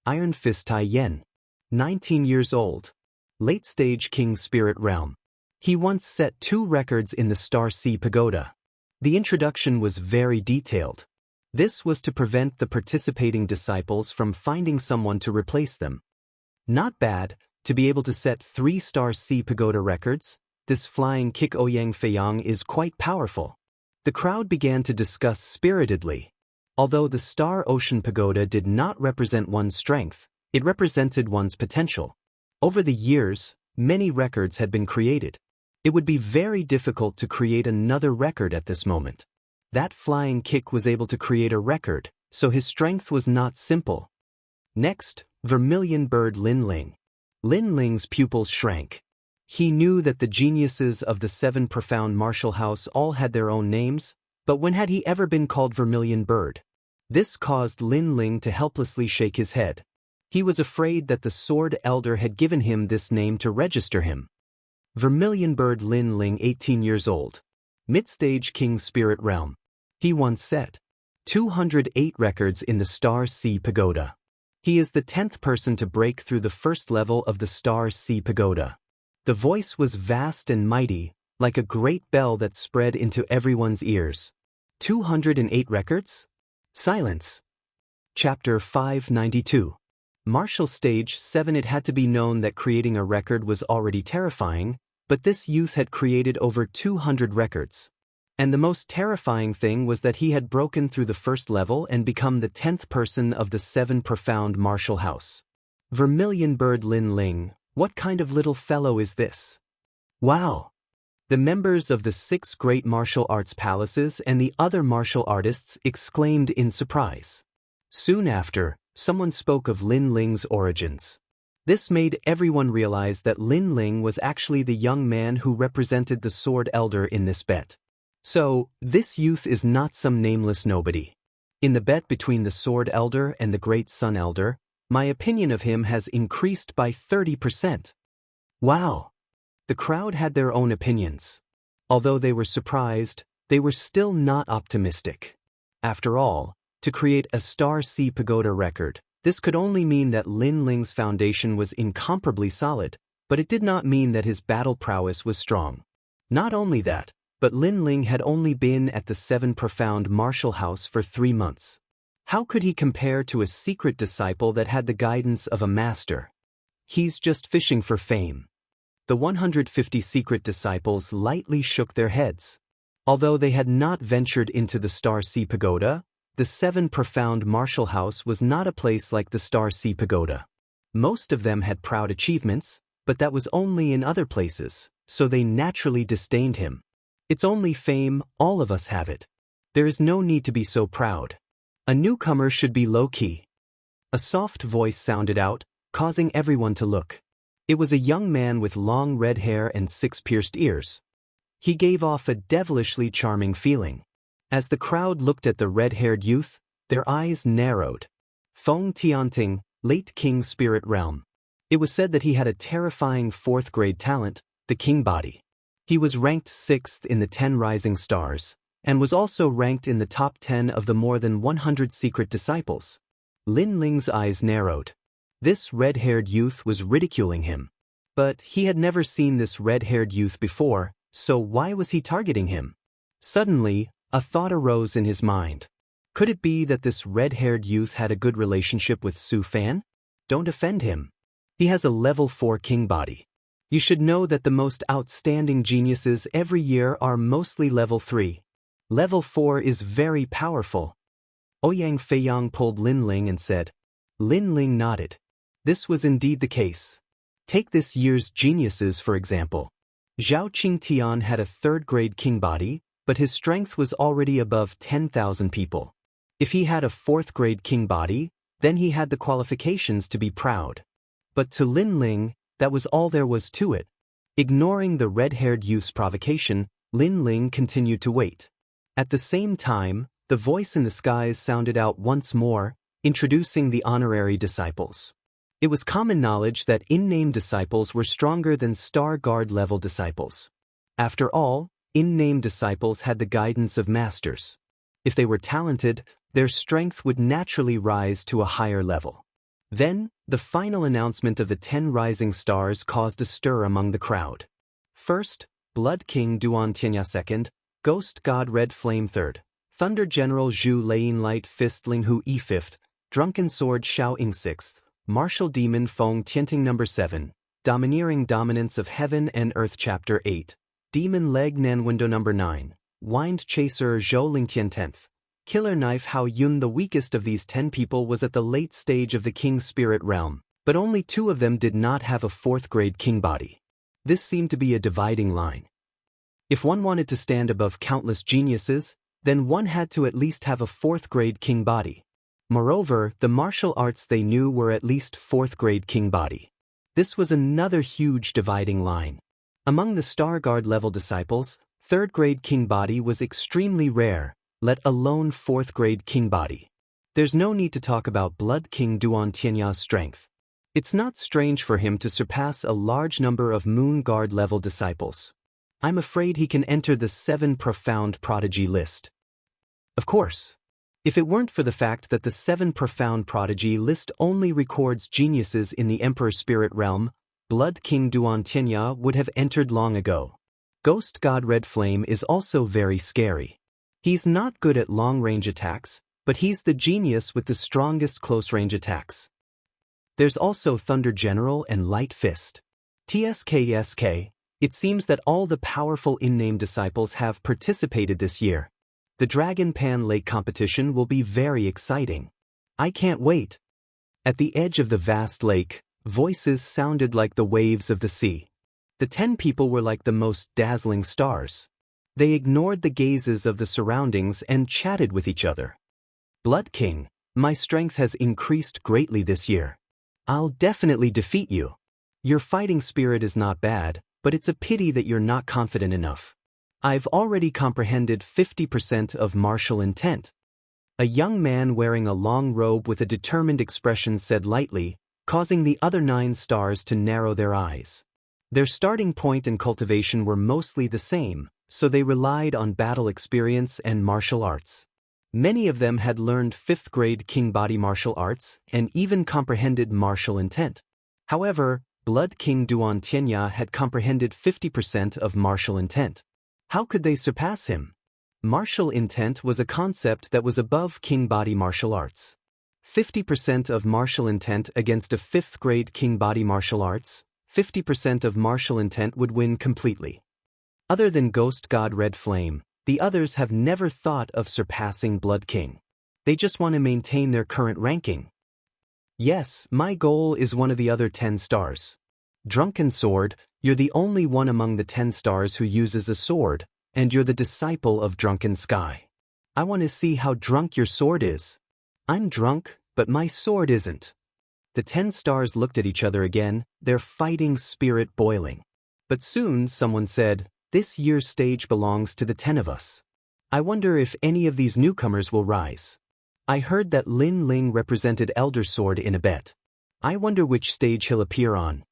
Speaker 1: Iron Fist Tai Yen, 19 years old. Late-stage King Spirit Realm. He once set 2 records in the Star Sea Pagoda. The introduction was very detailed. This was to prevent the participating disciples from finding someone to replace them. Not bad, to be able to set 3 Star Sea Pagoda records. This flying kick Ouyang Feiyang is quite powerful. The crowd began to discuss spiritedly. Although the Star Ocean Pagoda did not represent one's strength, it represented one's potential. Over the years, many records had been created. It would be very difficult to create another record at this moment. That flying kick was able to create a record, so his strength was not simple. Next, Vermilion Bird Lin Ling. Lin Ling's pupils shrank. He knew that the geniuses of the 7 profound martial house all had their own names, but when had he ever been called Vermilion Bird? This caused Lin Ling to helplessly shake his head. He was afraid that the Sword Elder had given him this name to register him. Vermilion Bird Lin Ling, 18 years old. Mid-stage King Spirit Realm. He once set 208 records in the Star Sea Pagoda. He is the 10th person to break through the first level of the Star Sea Pagoda. The voice was vast and mighty, like a great bell that spread into everyone's ears. 208 records? Silence. Chapter 592. Martial Stage 7. It had to be known that creating a record was already terrifying, but this youth had created over 200 records. And the most terrifying thing was that he had broken through the first level and become the 10th person of the 7 profound martial house. Vermilion Bird Lin Ling, what kind of little fellow is this? Wow! The members of the 6 great martial arts palaces and the other martial artists exclaimed in surprise. Soon after, someone spoke of Lin Ling's origins. This made everyone realize that Lin Ling was actually the young man who represented the Sword Elder in this bet. So, this youth is not some nameless nobody. In the bet between the Sword Elder and the Great Sun Elder, my opinion of him has increased by 30%. Wow! The crowd had their own opinions. Although they were surprised, they were still not optimistic. After all, to create a Star Sea Pagoda record, this could only mean that Lin Ling's foundation was incomparably solid, but it did not mean that his battle prowess was strong. Not only that, but Lin Ling had only been at the 7 profound martial house for 3 months. How could he compare to a secret disciple that had the guidance of a master? He's just fishing for fame. The 150 secret disciples lightly shook their heads. Although they had not ventured into the Star Sea Pagoda, the 7 profound martial house was not a place like the Star Sea Pagoda. Most of them had proud achievements, but that was only in other places, so they naturally disdained him. It's only fame, all of us have it. There is no need to be so proud. A newcomer should be low-key. A soft voice sounded out, causing everyone to look. It was a young man with long red hair and 6 pierced ears. He gave off a devilishly charming feeling. As the crowd looked at the red-haired youth, their eyes narrowed. Feng Tianting, late King Spirit Realm. It was said that he had a terrifying 4th-grade talent, the King Body. He was ranked 6th in the 10 Rising Stars, and was also ranked in the top 10 of the more than 100 secret disciples. Lin Ling's eyes narrowed. This red-haired youth was ridiculing him. But he had never seen this red-haired youth before, so why was he targeting him? Suddenly, a thought arose in his mind. Could it be that this red-haired youth had a good relationship with Su Fan? Don't offend him. He has a level 4 king body. You should know that the most outstanding geniuses every year are mostly level 3. Level 4 is very powerful. Ouyang Feiyang pulled Lin Ling and said. Lin Ling nodded. This was indeed the case. Take this year's geniuses for example. Zhao Qingtian had a 3rd-grade king body, but his strength was already above 10,000 people. If he had a 4th-grade king body, then he had the qualifications to be proud. But to Lin Ling, that was all there was to it. Ignoring the red-haired youth's provocation, Lin Ling continued to wait. At the same time, the voice in the skies sounded out once more, introducing the honorary disciples. It was common knowledge that in-name disciples were stronger than Star Guard level disciples. After all, in-name disciples had the guidance of masters. If they were talented, their strength would naturally rise to a higher level. Then, the final announcement of the 10 rising stars caused a stir among the crowd. First, Blood King Duan Tianya 2nd, Ghost God Red Flame 3rd, Thunder General Zhu Lein Light Fist Ling Hu E 5th, Drunken Sword Xiao Ying 6th, Martial Demon Feng Tianting No. 7, Domineering Dominance of Heaven and Earth Chapter 8, Demon Leg Nan Window No. 9, Wind Chaser Zhou Lingtian 10th, Killer Knife Hao Yun. The weakest of these 10 people was at the late stage of the King's Spirit Realm, but only 2 of them did not have a 4th-grade king body. This seemed to be a dividing line. If one wanted to stand above countless geniuses, then one had to at least have a 4th-grade king body. Moreover, the martial arts they knew were at least 4th-grade king body. This was another huge dividing line. Among the Star Guard level disciples, 3rd-grade king body was extremely rare, let alone 4th-grade king body. There's no need to talk about Blood King Duan Tianya's strength. It's not strange for him to surpass a large number of Moon Guard level disciples. I'm afraid he can enter the 7 profound prodigy list. Of course. If it weren't for the fact that the 7 profound prodigy list only records geniuses in the Emperor Spirit Realm, Blood King Duan Tianya would have entered long ago. Ghost God Red Flame is also very scary. He's not good at long-range attacks, but he's the genius with the strongest close-range attacks. There's also Thunder General and Light Fist. TSK. It seems that all the powerful in-name disciples have participated this year. The Dragon Pan Lake competition will be very exciting. I can't wait. At the edge of the vast lake, voices sounded like the waves of the sea. The 10 people were like the most dazzling stars. They ignored the gazes of the surroundings and chatted with each other. Blood King, my strength has increased greatly this year. I'll definitely defeat you. Your fighting spirit is not bad, but it's a pity that you're not confident enough. I've already comprehended 50% of martial intent. A young man wearing a long robe with a determined expression said lightly, causing the other 9 stars to narrow their eyes. Their starting point and cultivation were mostly the same, so they relied on battle experience and martial arts. Many of them had learned 5th-grade king body martial arts and even comprehended martial intent. However, Blood King Duan Tianya had comprehended 50% of martial intent. How could they surpass him? Martial intent was a concept that was above king body martial arts. 50% of martial intent against a 5th-grade king body martial arts, 50% of martial intent would win completely. Other than Ghost God Red Flame, the others have never thought of surpassing Blood King. They just want to maintain their current ranking. Yes, my goal is one of the other 10 stars. Drunken Sword, you're the only one among the 10 stars who uses a sword, and you're the disciple of Drunken Sky. I want to see how drunk your sword is. I'm drunk, but my sword isn't. The 10 stars looked at each other again, their fighting spirit boiling. But soon someone said, this year's stage belongs to the 10 of us. I wonder if any of these newcomers will rise. I heard that Lin Ling represented Elder Sword in a bet. I wonder which stage he'll appear on.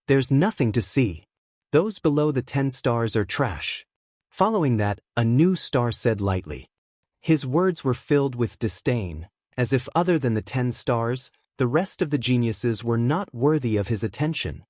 Speaker 1: There's nothing to see. Those below the 10 stars are trash. Following that, a new star said lightly. His words were filled with disdain, as if other than the 10 stars, the rest of the geniuses were not worthy of his attention.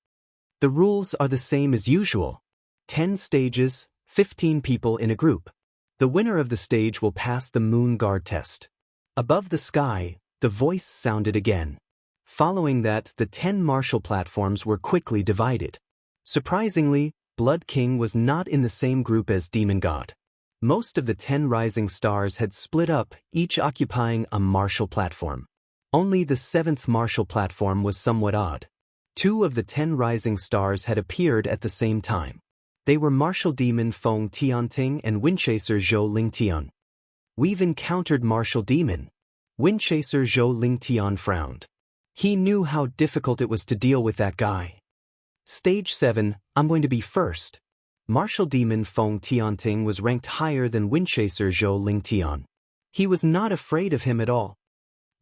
Speaker 1: The rules are the same as usual. 10 stages, 15 people in a group. The winner of the stage will pass the Moon Guard test. Above the sky, the voice sounded again. Following that, the 10 martial platforms were quickly divided. Surprisingly, Blood King was not in the same group as Demon God. Most of the 10 rising stars had split up, each occupying a martial platform. Only the 7th martial platform was somewhat odd. 2 of the 10 rising stars had appeared at the same time. They were Martial Demon Feng Tianting and Windchaser Zhou Lingtian. We've encountered Martial Demon. Windchaser Zhou Lingtian frowned. He knew how difficult it was to deal with that guy. Stage 7, I'm going to be first. Martial Demon Feng Tianting was ranked higher than Windchaser Zhou Lingtian. He was not afraid of him at all.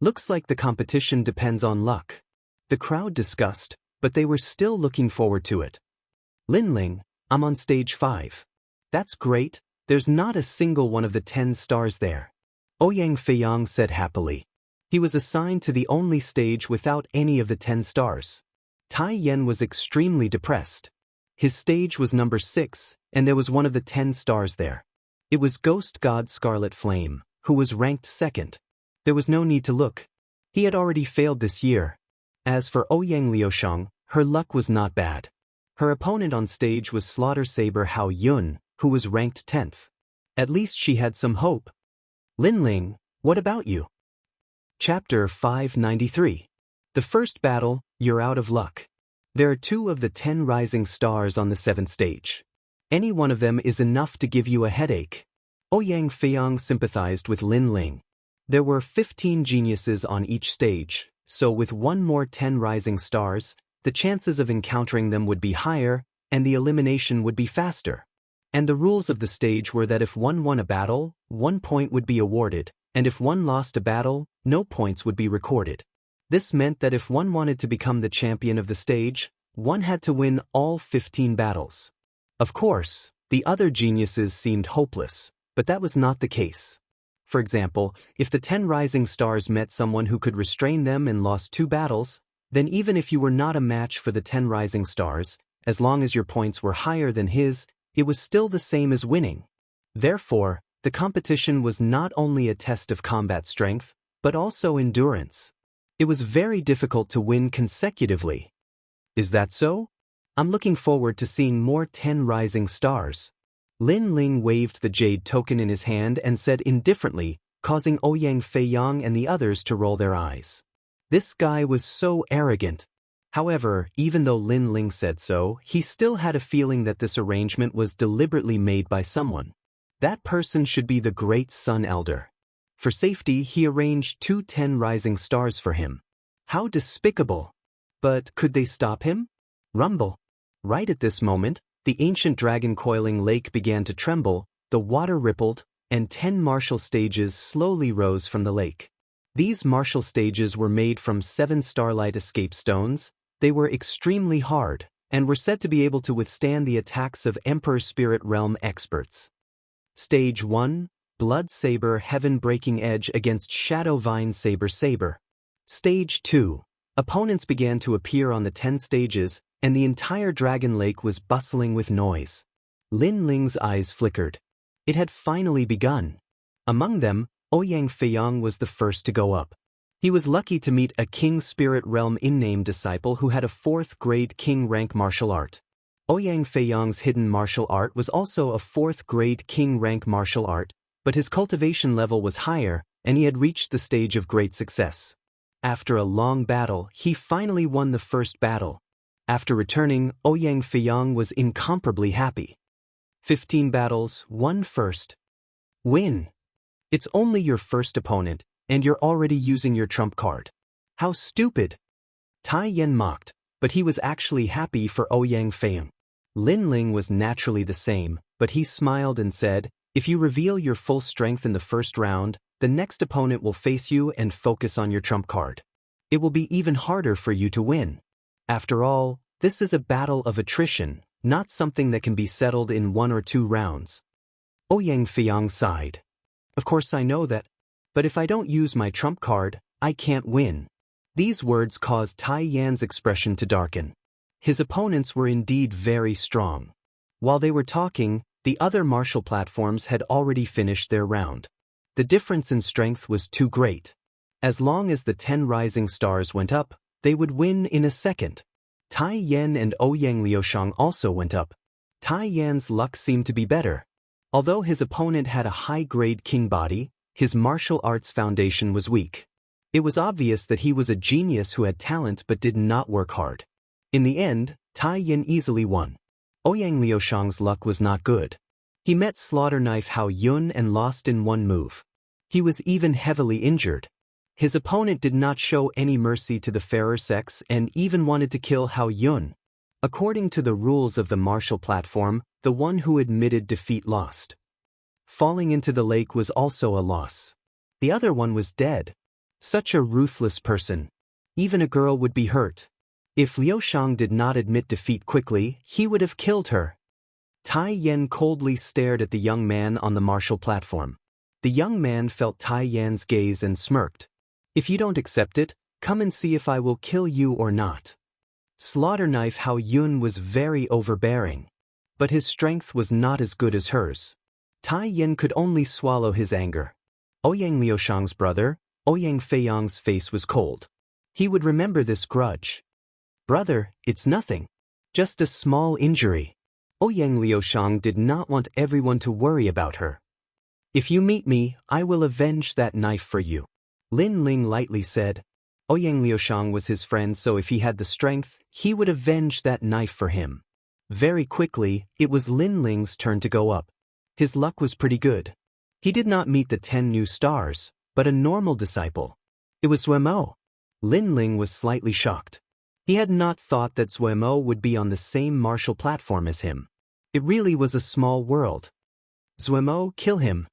Speaker 1: Looks like the competition depends on luck. The crowd discussed, but they were still looking forward to it. Linling, I'm on stage 5. That's great, there's not a single one of the 10 stars there. Ouyang Feiyang said happily. He was assigned to the only stage without any of the 10 stars. Tai Yan was extremely depressed. His stage was number 6, and there was one of the 10 stars there. It was Ghost God Scarlet Flame, who was ranked 2nd. There was no need to look. He had already failed this year. As for Ouyang Liusheng, her luck was not bad. Her opponent on stage was Slaughter Saber Hao Yun, who was ranked 10th. At least she had some hope. Linling, what about you? Chapter 593. The first battle, you're out of luck. There are 2 of the 10 rising stars on the 7th stage. Any one of them is enough to give you a headache. Ouyang Feiyang sympathized with Linling. There were 15 geniuses on each stage, so with one more 10 rising stars, the chances of encountering them would be higher, and the elimination would be faster. And the rules of the stage were that if one won a battle, 1 point would be awarded, and if one lost a battle, no points would be recorded. This meant that if one wanted to become the champion of the stage, one had to win all 15 battles. Of course, the other geniuses seemed hopeless, but that was not the case. For example, if the 10 rising stars met someone who could restrain them and lost 2 battles, then even if you were not a match for the 10 rising stars, as long as your points were higher than his, it was still the same as winning. Therefore, the competition was not only a test of combat strength, but also endurance. It was very difficult to win consecutively. Is that so? I'm looking forward to seeing more 10 rising stars. Linling waved the jade token in his hand and said indifferently, causing Ouyang Feiyang and the others to roll their eyes. This guy was so arrogant. However, even though Linling said so, he still had a feeling that this arrangement was deliberately made by someone. That person should be the Great Sun Elder. For safety, he arranged 2 10 rising stars for him. How despicable! But could they stop him? Rumble. Right at this moment, the ancient dragon coiling lake began to tremble, the water rippled, and 10 martial stages slowly rose from the lake. These martial stages were made from 7 starlight escape stones. They were extremely hard, and were said to be able to withstand the attacks of Emperor Spirit Realm experts. Stage 1, Blood Saber Heaven Breaking Edge against Shadow Vine Saber Saber. Stage 2, opponents began to appear on the 10 stages, and the entire dragon lake was bustling with noise. Linling's eyes flickered. It had finally begun. Among them, Ouyang Feiyang was the first to go up. He was lucky to meet a King Spirit Realm in-name disciple who had a 4th grade King rank martial art. Ouyang Feiyang's hidden martial art was also a 4th grade King rank martial art, but his cultivation level was higher, and he had reached the stage of great success. After a long battle, he finally won the first battle. After returning, Ouyang Feiyang was incomparably happy. 15 battles, won first. Win. It's only your first opponent, and you're already using your trump card. How stupid! Tai Yan mocked, but he was actually happy for Ouyang Feiyang. Linling was naturally the same, but he smiled and said, if you reveal your full strength in the first round, the next opponent will face you and focus on your trump card. It will be even harder for you to win. After all, this is a battle of attrition, not something that can be settled in 1 or 2 rounds. Ouyang Feiyang sighed. Of course I know that, but if I don't use my trump card, I can't win. These words caused Tai Yan's expression to darken. His opponents were indeed very strong. While they were talking, the other martial platforms had already finished their round. The difference in strength was too great. As long as the 10 rising stars went up, They would win in a second. Tai Yan and Ouyang Liushang also went up. Tai Yan's luck seemed to be better. Although his opponent had a high-grade king body, his martial arts foundation was weak. It was obvious that he was a genius who had talent but did not work hard. In the end, Tai Yan easily won. Ouyang Liushang's luck was not good. He met Slaughterknife Hao Yun and lost in one move. He was even heavily injured. His opponent did not show any mercy to the fairer sex and even wanted to kill Hao Yun. According to the rules of the martial platform, the one who admitted defeat lost. Falling into the lake was also a loss. The other one was dead. Such a ruthless person. Even a girl would be hurt. If Liushang did not admit defeat quickly, he would have killed her. Tai Yan coldly stared at the young man on the martial platform. The young man felt Tai Yan's gaze and smirked. If you don't accept it, come and see if I will kill you or not. Slaughterknife Hao Yun was very overbearing. But his strength was not as good as hers. Tai Yan could only swallow his anger. Ouyang Liushang's brother, Ouyang Feiyang's face was cold. He would remember this grudge. Brother, it's nothing. Just a small injury. Ouyang Liushang did not want everyone to worry about her. If you meet me, I will avenge that knife for you. Lin Ling lightly said. Ouyang Liushang was his friend, so if he had the strength, he would avenge that knife for him. Very quickly, it was Lin Ling's turn to go up. His luck was pretty good. He did not meet the 10 new stars, but a normal disciple. It was Zuemo. Lin Ling was slightly shocked. He had not thought that Zuemo would be on the same martial platform as him. It really was a small world. Zuemo, kill him.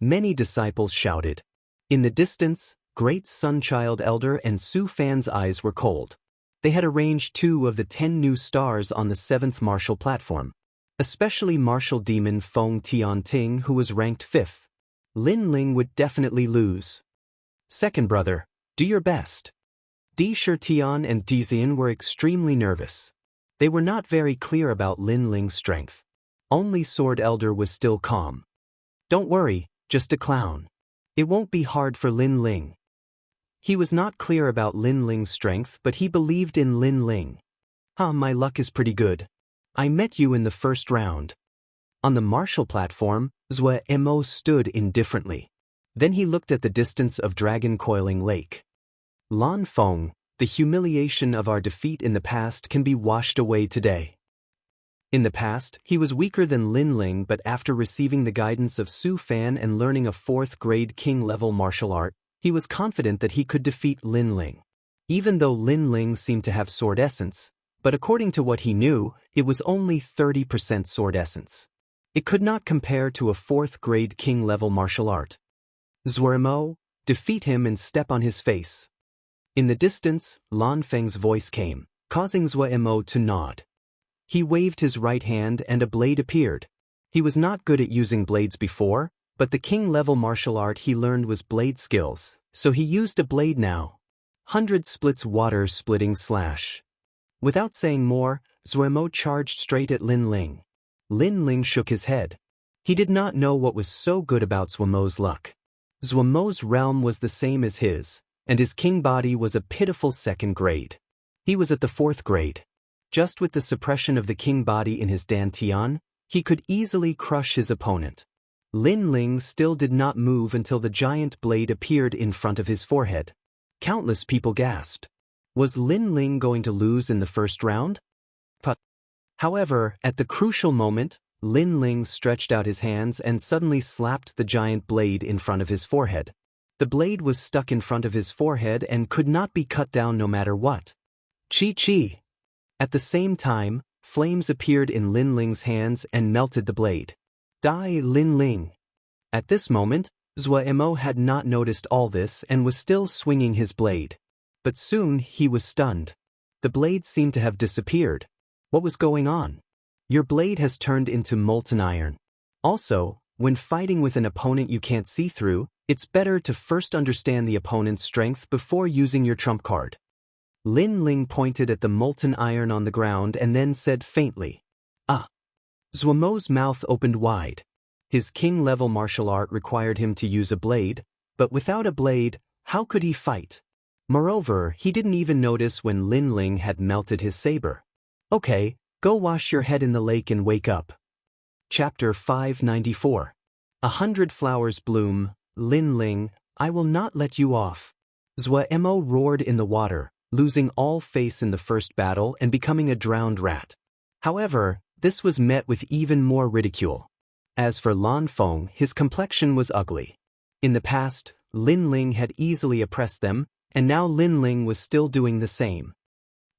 Speaker 1: Many disciples shouted. In the distance, Great Sunchild Elder and Su Fan's eyes were cold. They had arranged 2 of the 10 new stars on the 7th martial platform. Especially martial demon Feng Tianting, who was ranked 5th. Lin Ling would definitely lose. Second brother, do your best. Di Shitian and Di Xian were extremely nervous. They were not very clear about Lin Ling's strength. Only Sword Elder was still calm. Don't worry, just a clown. It won't be hard for Lin Ling. He was not clear about Lin Ling's strength, but he believed in Lin Ling. My luck is pretty good. I met you in the first round. On the martial platform, Zuemo stood indifferently. Then he looked at the distance of Dragon Coiling Lake. Lan Feng, the humiliation of our defeat in the past can be washed away today. In the past, he was weaker than Lin Ling, but after receiving the guidance of Su Fan and learning a 4th-grade king-level martial art, he was confident that he could defeat Lin Ling. Even though Lin Ling seemed to have sword essence, but according to what he knew, it was only 30% sword essence. It could not compare to a 4th-grade king-level martial art. Zuemo, defeat him and step on his face. In the distance, Lan Feng's voice came, causing Zuemo to nod. He waved his right hand and a blade appeared. He was not good at using blades before, but the king-level martial art he learned was blade skills, so he used a blade now. 100 splits water splitting slash. Without saying more, Zuemo charged straight at Lin Ling. Lin Ling shook his head. He did not know what was so good about Zuemo's luck. Zuemo's realm was the same as his, and his king body was a pitiful 2nd grade. He was at the 4th grade. Just with the suppression of the king body in his dantian, he could easily crush his opponent. Lin Ling still did not move until the giant blade appeared in front of his forehead. Countless people gasped. Was Lin Ling going to lose in the first round? However, at the crucial moment, Lin Ling stretched out his hands and suddenly slapped the giant blade in front of his forehead. The blade was stuck in front of his forehead and could not be cut down no matter what. Chi! At the same time, flames appeared in Lin Ling's hands and melted the blade. Die Lin Ling. At this moment, Zuemo had not noticed all this and was still swinging his blade. But soon he was stunned. The blade seemed to have disappeared. What was going on? Your blade has turned into molten iron. Also, when fighting with an opponent you can't see through, it's better to first understand the opponent's strength before using your trump card. Lin Ling pointed at the molten iron on the ground and then said faintly, "Ah." Zuemo's mouth opened wide. His king-level martial art required him to use a blade, but without a blade, how could he fight? Moreover, he didn't even notice when Lin Ling had melted his saber. Okay, go wash your head in the lake and wake up. Chapter 594. 100 flowers bloom, Lin Ling, I will not let you off. Zhuemo roared in the water, losing all face in the first battle and becoming a drowned rat. However, this was met with even more ridicule. As for Lan Feng, his complexion was ugly. In the past, Lin Ling had easily oppressed them, and now Lin Ling was still doing the same.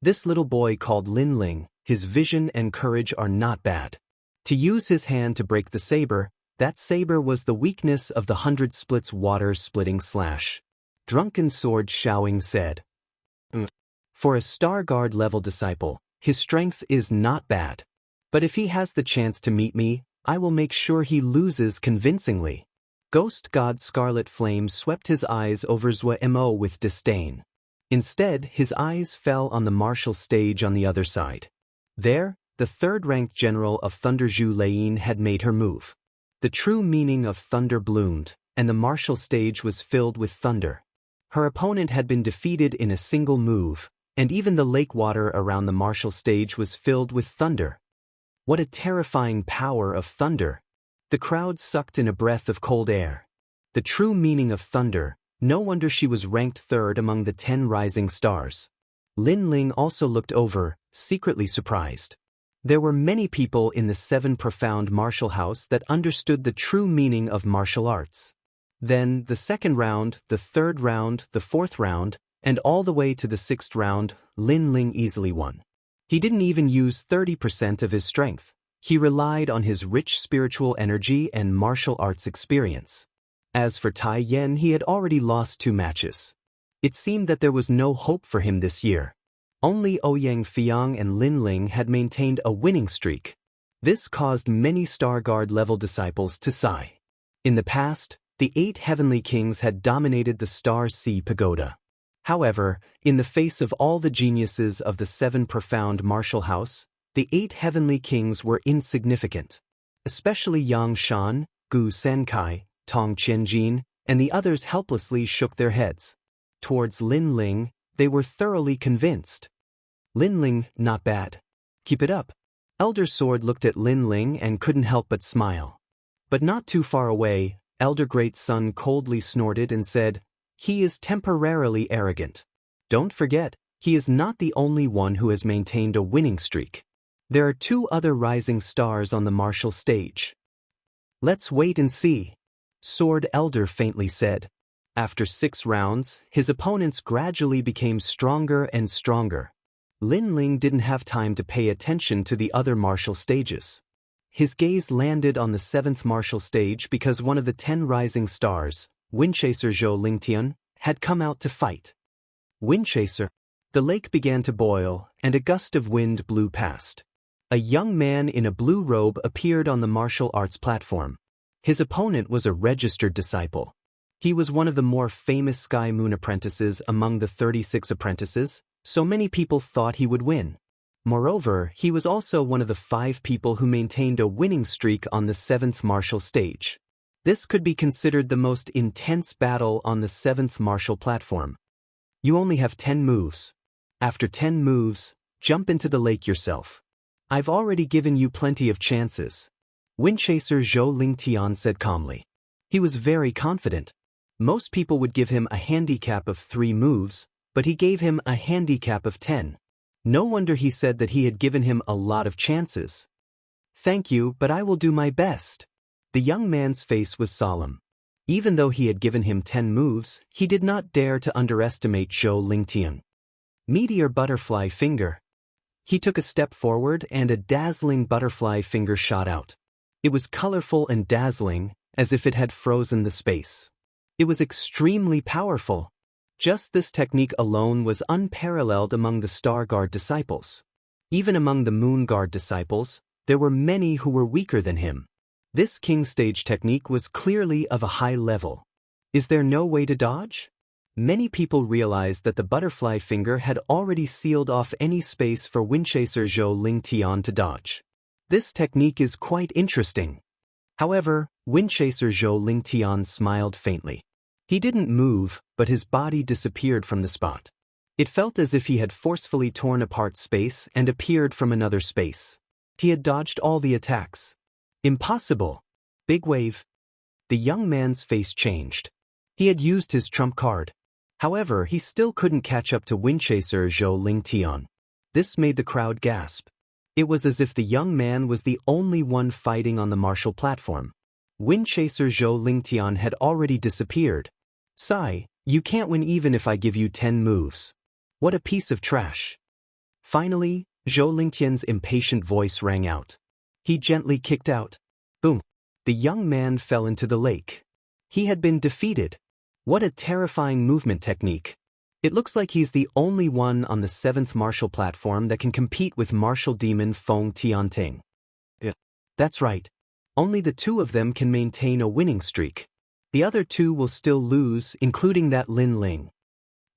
Speaker 1: This little boy called Lin Ling, his vision and courage are not bad. To use his hand to break the saber, that saber was the weakness of the 100 splits water-splitting slash. Drunken Sword Xiaoying said. For a Star Guard level disciple, his strength is not bad. But if he has the chance to meet me, I will make sure he loses convincingly. Ghost God Scarlet Flame swept his eyes over Zhuemo with disdain. Instead, his eyes fell on the martial stage on the other side. There, the third-ranked general of Thunder Zhu Leyin had made her move. The true meaning of thunder bloomed, and the martial stage was filled with thunder. Her opponent had been defeated in a single move, and even the lake water around the martial stage was filled with thunder. What a terrifying power of thunder! The crowd sucked in a breath of cold air. The true meaning of thunder, no wonder she was ranked third among the 10 rising stars. Lin Ling also looked over, secretly surprised. There were many people in the 7 profound martial house that understood the true meaning of martial arts. Then, the second round, the third round, the fourth round, and all the way to the 6th round, Lin Ling easily won. He didn't even use 30% of his strength. He relied on his rich spiritual energy and martial arts experience. As for Tai Yan, he had already lost 2 matches. It seemed that there was no hope for him this year. Only Ouyang Fiang and Lin Ling had maintained a winning streak. This caused many Star Guard level disciples to sigh. In the past, the 8 heavenly kings had dominated the Star Sea Pagoda. However, in the face of all the geniuses of the 7 profound martial house, the 8 heavenly kings were insignificant. Especially Yang Shan, Gu Senkai, Tong Qianjin, and the others helplessly shook their heads. Towards Lin Ling, they were thoroughly convinced. Lin Ling, not bad. Keep it up. Elder Sword looked at Lin Ling and couldn't help but smile. But not too far away, Elder Great Sun coldly snorted and said, he is temporarily arrogant. Don't forget, he is not the only one who has maintained a winning streak. There are 2 other rising stars on the martial stage. Let's wait and see. Sword Elder faintly said. After 6 rounds, his opponents gradually became stronger and stronger. Lin Ling didn't have time to pay attention to the other martial stages. His gaze landed on the 7th martial stage because one of the 10 rising stars, Windchaser Zhou Lingtian, had come out to fight. Windchaser. The lake began to boil, and a gust of wind blew past. A young man in a blue robe appeared on the martial arts platform. His opponent was a registered disciple. He was one of the more famous Sky Moon apprentices among the 36 apprentices, so many people thought he would win. Moreover, he was also one of the 5 people who maintained a winning streak on the 7th martial stage. This could be considered the most intense battle on the 7th martial platform. You only have 10 moves. After 10 moves, jump into the lake yourself. I've already given you plenty of chances. Windchaser Zhou Lingtian said calmly. He was very confident. Most people would give him a handicap of 3 moves, but he gave him a handicap of 10. No wonder he said that he had given him a lot of chances. Thank you, but I will do my best. The young man's face was solemn. Even though he had given him 10 moves, he did not dare to underestimate Zhou Lingtian. Meteor Butterfly Finger. He took a step forward and a dazzling butterfly finger shot out. It was colorful and dazzling, as if it had frozen the space. It was extremely powerful. Just this technique alone was unparalleled among the Star Guard disciples. Even among the Moon Guard disciples, there were many who were weaker than him. This King Stage technique was clearly of a high level. Is there no way to dodge? Many people realized that the butterfly finger had already sealed off any space for Windchaser Zhou Lingtian to dodge. This technique is quite interesting. However, Windchaser Zhou Lingtian smiled faintly. He didn't move, but his body disappeared from the spot. It felt as if he had forcefully torn apart space and appeared from another space. He had dodged all the attacks. Impossible! Big wave. The young man's face changed. He had used his trump card. However, he still couldn't catch up to Windchaser Zhou Lingtian. This made the crowd gasp. It was as if the young man was the only one fighting on the martial platform. Windchaser Zhou Lingtian had already disappeared. Sigh, you can't win even if I give you 10 moves. What a piece of trash. Finally, Zhou Lingtian's impatient voice rang out. He gently kicked out. Boom. The young man fell into the lake. He had been defeated. What a terrifying movement technique. It looks like he's the only one on the 7th martial platform that can compete with martial demon Feng Tianting. Yeah, that's right. Only the two of them can maintain a winning streak. The other two will still lose, including that Lin Ling.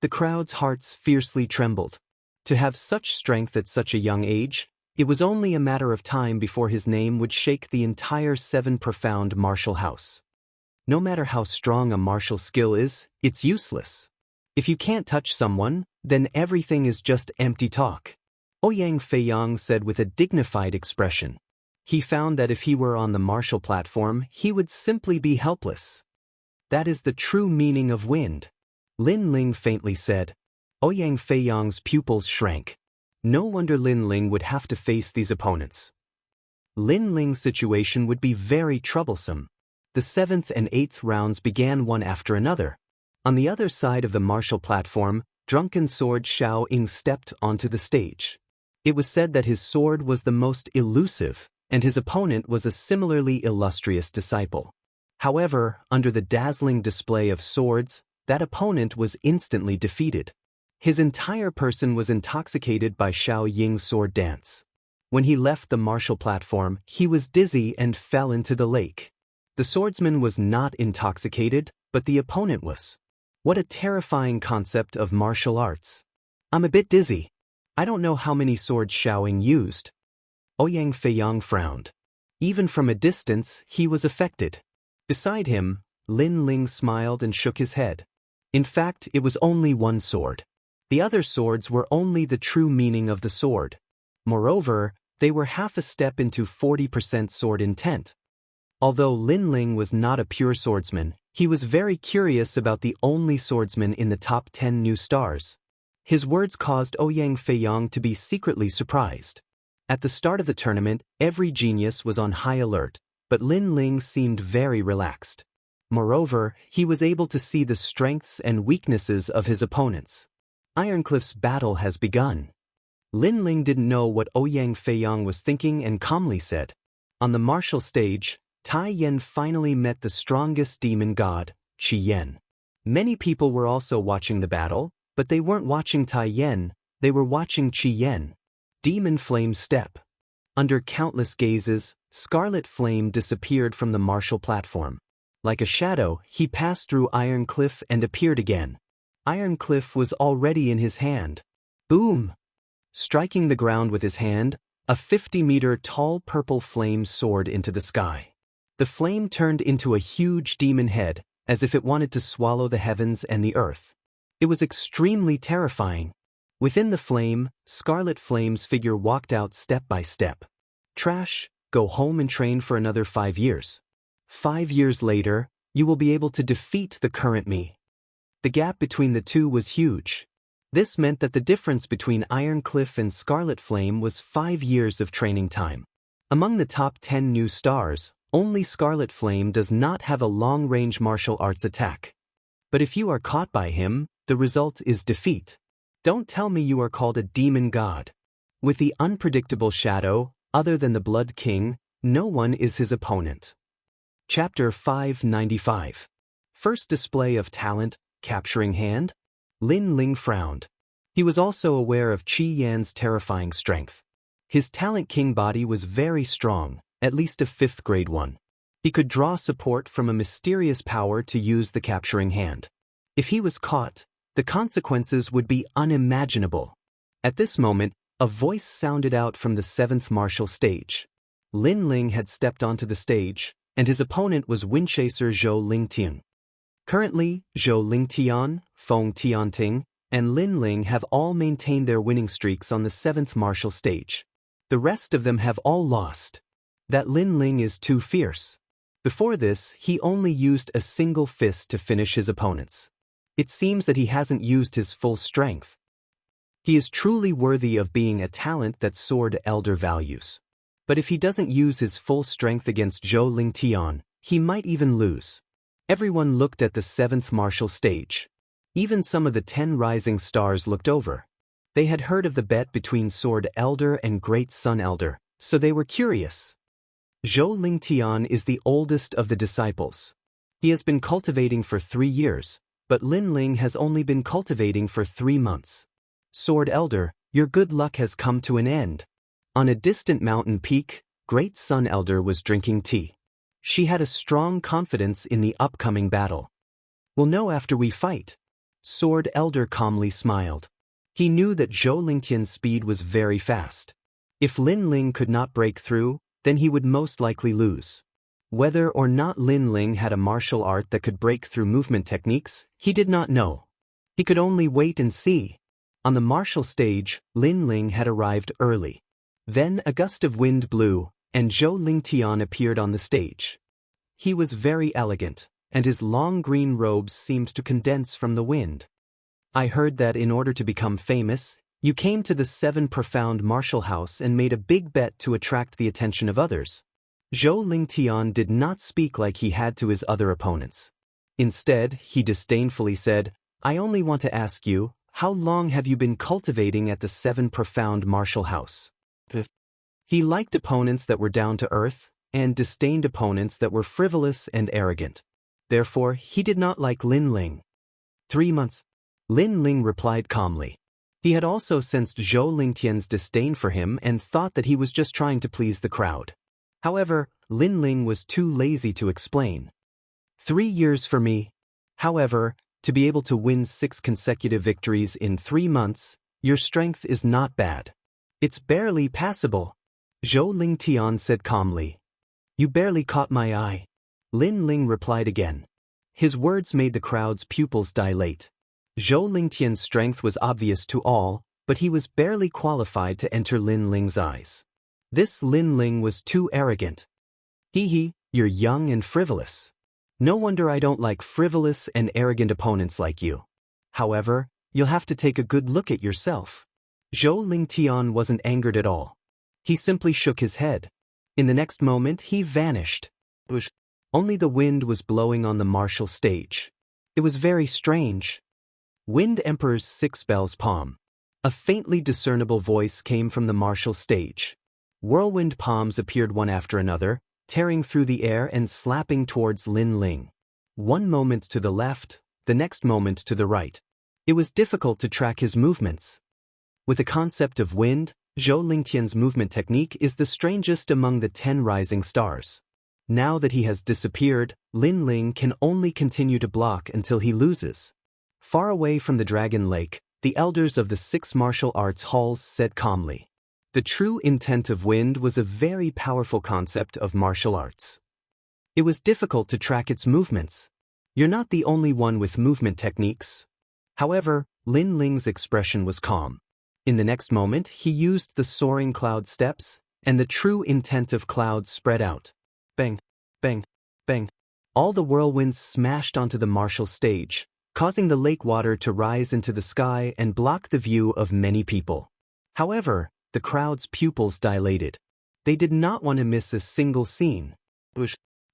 Speaker 1: The crowd's hearts fiercely trembled. To have such strength at such a young age, it was only a matter of time before his name would shake the entire 7 profound martial house. No matter how strong a martial skill is, it's useless. If you can't touch someone, then everything is just empty talk. Ouyang Feiyang said with a dignified expression. He found that if he were on the martial platform, he would simply be helpless. That is the true meaning of wind. Lin Ling faintly said. Ouyang Feiyang's pupils shrank. No wonder Lin Ling would have to face these opponents. Lin Ling's situation would be very troublesome. The 7th and 8th rounds began one after another. On the other side of the martial platform, drunken sword Xiao Ying stepped onto the stage. It was said that his sword was the most elusive, and his opponent was a similarly illustrious disciple. However, under the dazzling display of swords, that opponent was instantly defeated. His entire person was intoxicated by Xiao Ying's sword dance. When he left the martial platform, he was dizzy and fell into the lake. The swordsman was not intoxicated, but the opponent was. What a terrifying concept of martial arts. I'm a bit dizzy. I don't know how many swords Xiao Ying used. Ouyang Feiyang frowned. Even from a distance, he was affected. Beside him, Lin Ling smiled and shook his head. In fact, it was only one sword. The other swords were only the true meaning of the sword. Moreover, they were half a step into 40% sword intent. Although Lin Ling was not a pure swordsman, he was very curious about the only swordsman in the top 10 new stars. His words caused Ouyang Feiyang to be secretly surprised. At the start of the tournament, every genius was on high alert, but Lin Ling seemed very relaxed. Moreover, he was able to see the strengths and weaknesses of his opponents. Ironcliff's battle has begun. Lin Ling didn't know what Ouyang Feiyang was thinking and calmly said. On the martial stage, Tai Yan finally met the strongest demon god, Qi Yan. Many people were also watching the battle, but they weren't watching Tai Yan, they were watching Qi Yan. Demon Flame Step. Under countless gazes, Scarlet Flame disappeared from the martial platform. Like a shadow, he passed through Iron Cliff and appeared again. Iron Cliff was already in his hand. Boom! Striking the ground with his hand, a 50-meter tall purple flame soared into the sky. The flame turned into a huge demon head, as if it wanted to swallow the heavens and the earth. It was extremely terrifying. Within the flame, Scarlet Flame's figure walked out step by step. Trash, go home and train for another 5 years. 5 years later, you will be able to defeat the current me. The gap between the two was huge. This meant that the difference between Iron Cliff and Scarlet Flame was 5 years of training time. Among the top 10 new stars, only Scarlet Flame does not have a long-range martial arts attack. But if you are caught by him, the result is defeat. Don't tell me you are called a demon god. With the unpredictable shadow, other than the Blood King, no one is his opponent. Chapter 595. First display of talent, capturing hand? Lin Ling frowned. He was also aware of Qi Yan's terrifying strength. His Talent King body was very strong, at least a 5th grade one. He could draw support from a mysterious power to use the capturing hand. If he was caught, the consequences would be unimaginable. At this moment, a voice sounded out from the 7th martial stage. Lin Ling had stepped onto the stage, and his opponent was Windchaser Zhou Lingtian. Currently, Zhou Lingtian, Feng Tianting, and Lin Ling have all maintained their winning streaks on the 7th martial stage. The rest of them have all lost. That Lin Ling is too fierce. Before this, he only used a single fist to finish his opponents. It seems that he hasn't used his full strength. He is truly worthy of being a talent that Sword Elder values. But if he doesn't use his full strength against Zhou Lingtian, he might even lose. Everyone looked at the 7th martial stage. Even some of the 10 rising stars looked over. They had heard of the bet between Sword Elder and Great Sun Elder, so they were curious. Zhou Lingtian is the oldest of the disciples. He has been cultivating for 3 years, but Lin Ling has only been cultivating for 3 months. Sword Elder, your good luck has come to an end. On a distant mountain peak, Great Sun Elder was drinking tea. She had a strong confidence in the upcoming battle. We'll know after we fight. Sword Elder calmly smiled. He knew that Zhou Lingtian's speed was very fast. If Lin Ling could not break through, then he would most likely lose. Whether or not Lin Ling had a martial art that could break through movement techniques, he did not know. He could only wait and see. On the martial stage, Lin Ling had arrived early. Then a gust of wind blew, and Zhou Lingtian appeared on the stage. He was very elegant, and his long green robes seemed to condense from the wind. I heard that in order to become famous, you came to the 7 profound martial house and made a big bet to attract the attention of others. Zhou Lingtian did not speak like he had to his other opponents. Instead, he disdainfully said, I only want to ask you, how long have you been cultivating at the 7 profound martial house? He liked opponents that were down to earth, and disdained opponents that were frivolous and arrogant. Therefore, he did not like Lin Ling. 3 months. Lin Ling replied calmly. He had also sensed Zhou Lingtian's disdain for him and thought that he was just trying to please the crowd. However, Lin Ling was too lazy to explain. 3 years for me. However, to be able to win 6 consecutive victories in 3 months, your strength is not bad. It's barely passable. Zhou Lingtian said calmly. You barely caught my eye. Lin Ling replied again. His words made the crowd's pupils dilate. Zhou Lingtian's strength was obvious to all, but he was barely qualified to enter Lin Ling's eyes. This Lin Ling was too arrogant. Hee, you're young and frivolous. No wonder I don't like frivolous and arrogant opponents like you. However, you'll have to take a good look at yourself. Zhou Lingtian wasn't angered at all. He simply shook his head. In the next moment he vanished. Only the wind was blowing on the martial stage. It was very strange. Wind Emperor's 6 bells palm. A faintly discernible voice came from the martial stage. Whirlwind palms appeared one after another, tearing through the air and slapping towards Lin Ling. One moment to the left, the next moment to the right. It was difficult to track his movements. With the concept of wind, Zhou Lingtian's movement technique is the strangest among the 10 rising stars. Now that he has disappeared, Lin Ling can only continue to block until he loses. Far away from the Dragon Lake, the elders of the 6 martial arts halls said calmly. The true intent of wind was a very powerful concept of martial arts. It was difficult to track its movements. You're not the only one with movement techniques. However, Lin Ling's expression was calm. In the next moment, he used the soaring cloud steps, and the true intent of clouds spread out. Bang, bang, bang. All the whirlwinds smashed onto the martial stage, causing the lake water to rise into the sky and block the view of many people. However, the crowd's pupils dilated. They did not want to miss a single scene.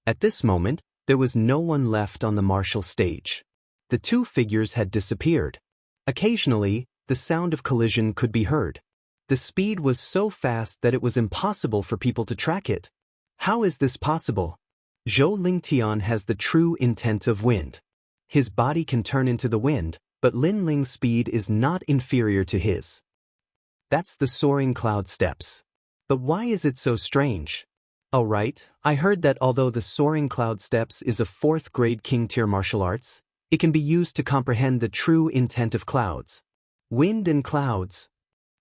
Speaker 1: At this moment, there was no one left on the martial stage. The 2 figures had disappeared. Occasionally, the sound of collision could be heard. The speed was so fast that it was impossible for people to track it. How is this possible? Zhou Lingtian has the true intent of wind. His body can turn into the wind, but Lin Ling's speed is not inferior to his. That's the soaring cloud steps. But why is it so strange? Oh right, I heard that although the soaring cloud steps is a 4th grade king tier martial arts, it can be used to comprehend the true intent of clouds. Wind and clouds.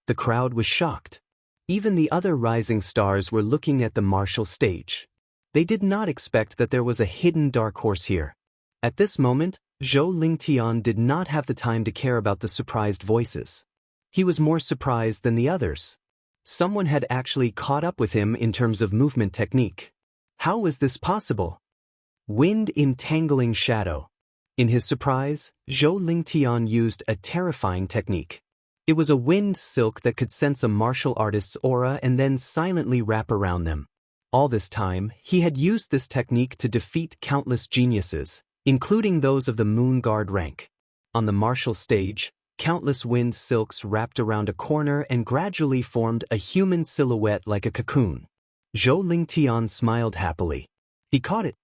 Speaker 1: The crowd was shocked. Even the other rising stars were looking at the martial stage. They did not expect that there was a hidden dark horse here. At this moment, Zhou Lingtian did not have the time to care about the surprised voices. He was more surprised than the others. Someone had actually caught up with him in terms of movement technique. How was this possible? Wind entangling shadow. In his surprise, Zhou Lingtian used a terrifying technique. It was a wind silk that could sense a martial artist's aura and then silently wrap around them. All this time, he had used this technique to defeat countless geniuses, including those of the Moon Guard rank. On the martial stage, countless wind silks wrapped around a corner and gradually formed a human silhouette like a cocoon. Zhou Lingtian smiled happily. He caught it.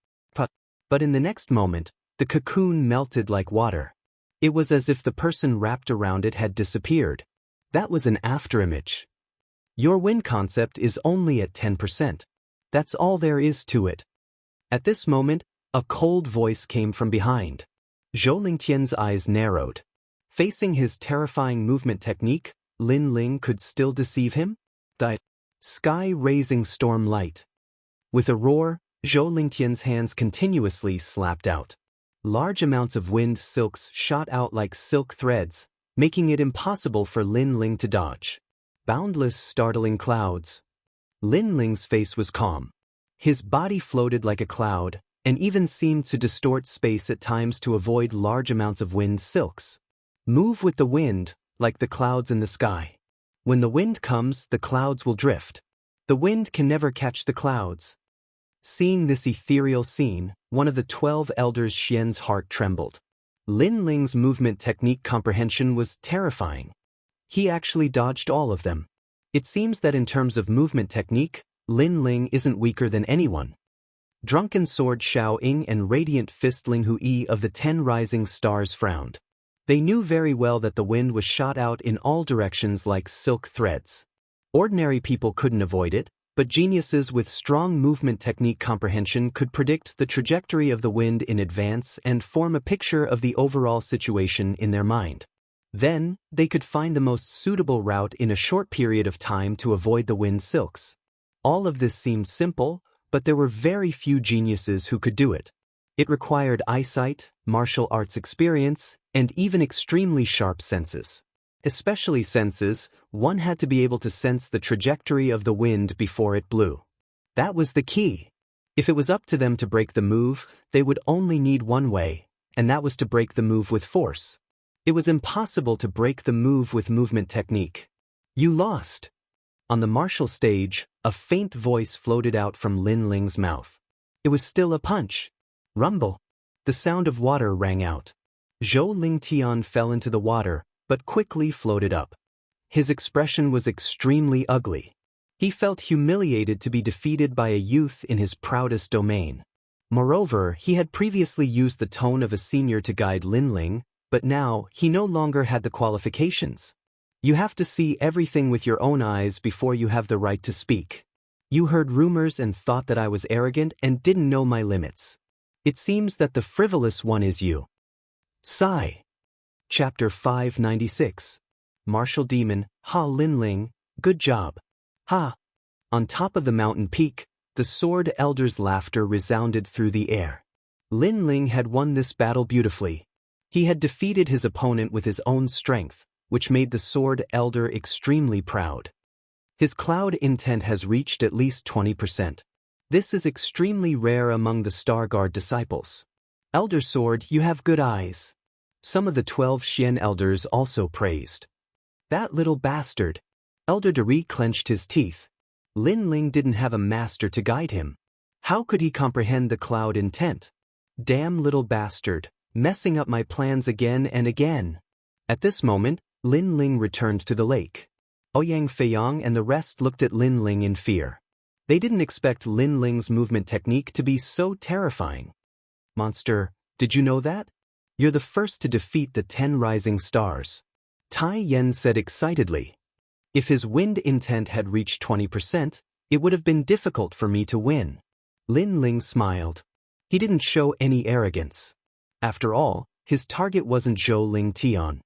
Speaker 1: But in the next moment, the cocoon melted like water. It was as if the person wrapped around it had disappeared. That was an afterimage. Your wind concept is only at 10%. That's all there is to it. At this moment, a cold voice came from behind. Zhou Lingtian's eyes narrowed. Facing his terrifying movement technique, Lin Ling could still deceive him? The sky-raising storm light. With a roar, Zhou Lingtian's hands continuously slapped out. Large amounts of wind silks shot out like silk threads, making it impossible for Lin Ling to dodge. Boundless, startling clouds. Lin Ling's face was calm. His body floated like a cloud, and even seemed to distort space at times to avoid large amounts of wind silks. Move with the wind, like the clouds in the sky. When the wind comes, the clouds will drift. The wind can never catch the clouds. Seeing this ethereal scene, one of the 12 elders Xian's heart trembled. Lin Ling's movement technique comprehension was terrifying. He actually dodged all of them. It seems that in terms of movement technique, Lin Ling isn't weaker than anyone. Drunken Sword Xiao Ying and Radiant Fist Ling Hui of the 10 Rising Stars frowned. They knew very well that the wind was shot out in all directions like silk threads. Ordinary people couldn't avoid it, but geniuses with strong movement technique comprehension could predict the trajectory of the wind in advance and form a picture of the overall situation in their mind. Then, they could find the most suitable route in a short period of time to avoid the wind silks. All of this seemed simple, but there were very few geniuses who could do it. It required eyesight, martial arts experience, and even extremely sharp senses. Especially senses, one had to be able to sense the trajectory of the wind before it blew. That was the key. If it was up to them to break the move, they would only need one way, and that was to break the move with force. It was impossible to break the move with movement technique. You lost. On the martial stage, a faint voice floated out from Lin Ling's mouth. It was still a punch. Rumble. The sound of water rang out. Zhou Lingtian fell into the water, but quickly floated up. His expression was extremely ugly. He felt humiliated to be defeated by a youth in his proudest domain. Moreover, he had previously used the tone of a senior to guide Lin Ling, but now he no longer had the qualifications. You have to see everything with your own eyes before you have the right to speak. You heard rumors and thought that I was arrogant and didn't know my limits. It seems that the frivolous one is you. Sigh. Chapter 596. Martial Demon, Ha Lin Ling, good job. Ha! On top of the mountain peak, the Sword Elder's laughter resounded through the air. Lin Ling had won this battle beautifully. He had defeated his opponent with his own strength, which made the Sword Elder extremely proud. His cloud intent has reached at least 20%. This is extremely rare among the Star Guard disciples. Elder Sword, you have good eyes. Some of the 12 Xian elders also praised. That little bastard. Elder Dari clenched his teeth. Lin Ling didn't have a master to guide him. How could he comprehend the cloud intent? Damn little bastard, messing up my plans again and again. At this moment, Lin Ling returned to the lake. Ouyang Feiyang and the rest looked at Lin Ling in fear. They didn't expect Lin Ling's movement technique to be so terrifying. Monster, did you know that? You're the first to defeat the 10 Rising Stars. Tai Yen said excitedly. If his wind intent had reached 20%, it would have been difficult for me to win. Lin Ling smiled. He didn't show any arrogance. After all, his target wasn't Zhou Lingtian.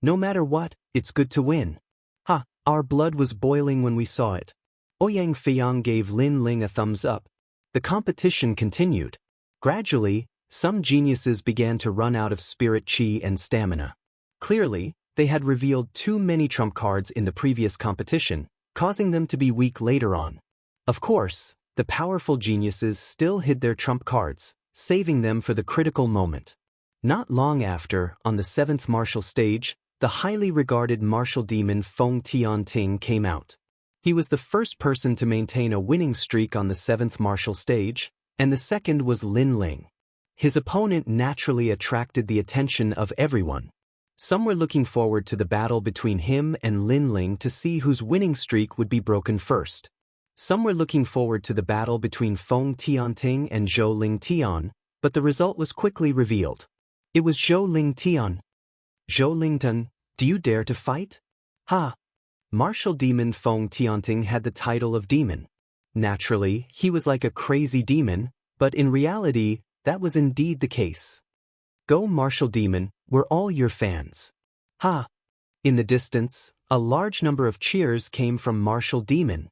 Speaker 1: No matter what, it's good to win. Ha, our blood was boiling when we saw it. Ouyang Feiyang gave Lin Ling a thumbs up. The competition continued. Gradually, Some geniuses began to run out of spirit chi and stamina. Clearly, they had revealed too many trump cards in the previous competition, causing them to be weak later on. Of course, the powerful geniuses still hid their trump cards, saving them for the critical moment. Not long after, on the 7th martial stage, the highly regarded martial demon Feng Tianting came out. He was the first person to maintain a winning streak on the 7th martial stage, and the second was Lin Ling. His opponent naturally attracted the attention of everyone. Some were looking forward to the battle between him and Lin Ling to see whose winning streak would be broken first. Some were looking forward to the battle between Feng Tianting and Zhou Ling Tian, but the result was quickly revealed. It was Zhou Ling Tian. Zhou Lingtan, do you dare to fight? Ha! Martial demon Feng Tianting had the title of demon. Naturally, he was like a crazy demon, but in reality, that was indeed the case. Go martial demon, we're all your fans. Ha! In the distance, a large number of cheers came from martial demon.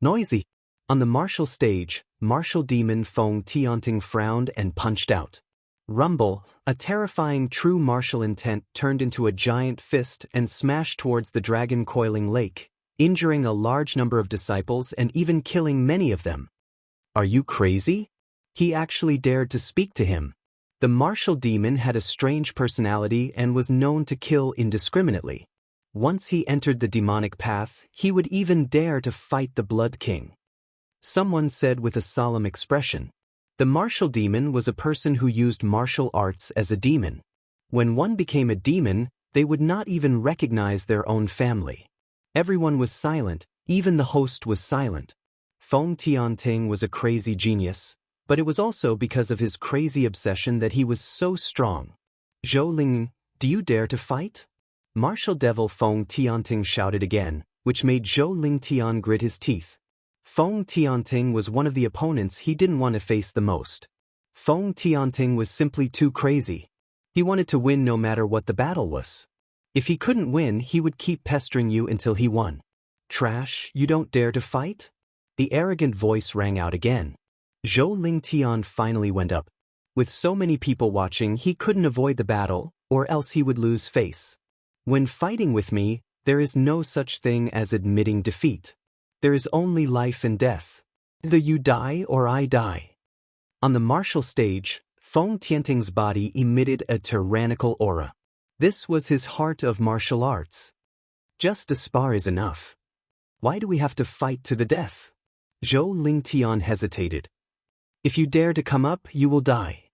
Speaker 1: Noisy. On the martial stage, martial demon Feng Tianting frowned and punched out. Rumble, a terrifying true martial intent turned into a giant fist and smashed towards the dragon coiling lake, injuring a large number of disciples and even killing many of them. Are you crazy? He actually dared to speak to him. The martial demon had a strange personality and was known to kill indiscriminately. Once he entered the demonic path, he would even dare to fight the Blood King. Someone said with a solemn expression. The martial demon was a person who used martial arts as a demon. When one became a demon, they would not even recognize their own family. Everyone was silent, even the host was silent. Feng Tianting was a crazy genius, but it was also because of his crazy obsession that he was so strong. Zhou Ling, do you dare to fight? Martial devil Feng Tianting shouted again, which made Zhou Ling Tian grit his teeth. Feng Tianting was one of the opponents he didn't want to face the most. Feng Tianting was simply too crazy. He wanted to win no matter what the battle was. If he couldn't win, he would keep pestering you until he won. Trash, you don't dare to fight? The arrogant voice rang out again. Zhou Ling Tian finally went up. With so many people watching, he couldn't avoid the battle, or else he would lose face. When fighting with me, there is no such thing as admitting defeat. There is only life and death. Either you die or I die. On the martial stage, Feng Tianting's body emitted a tyrannical aura. This was his heart of martial arts. Just a spar is enough. Why do we have to fight to the death? Zhou Ling Tian hesitated. If you dare to come up, you will die.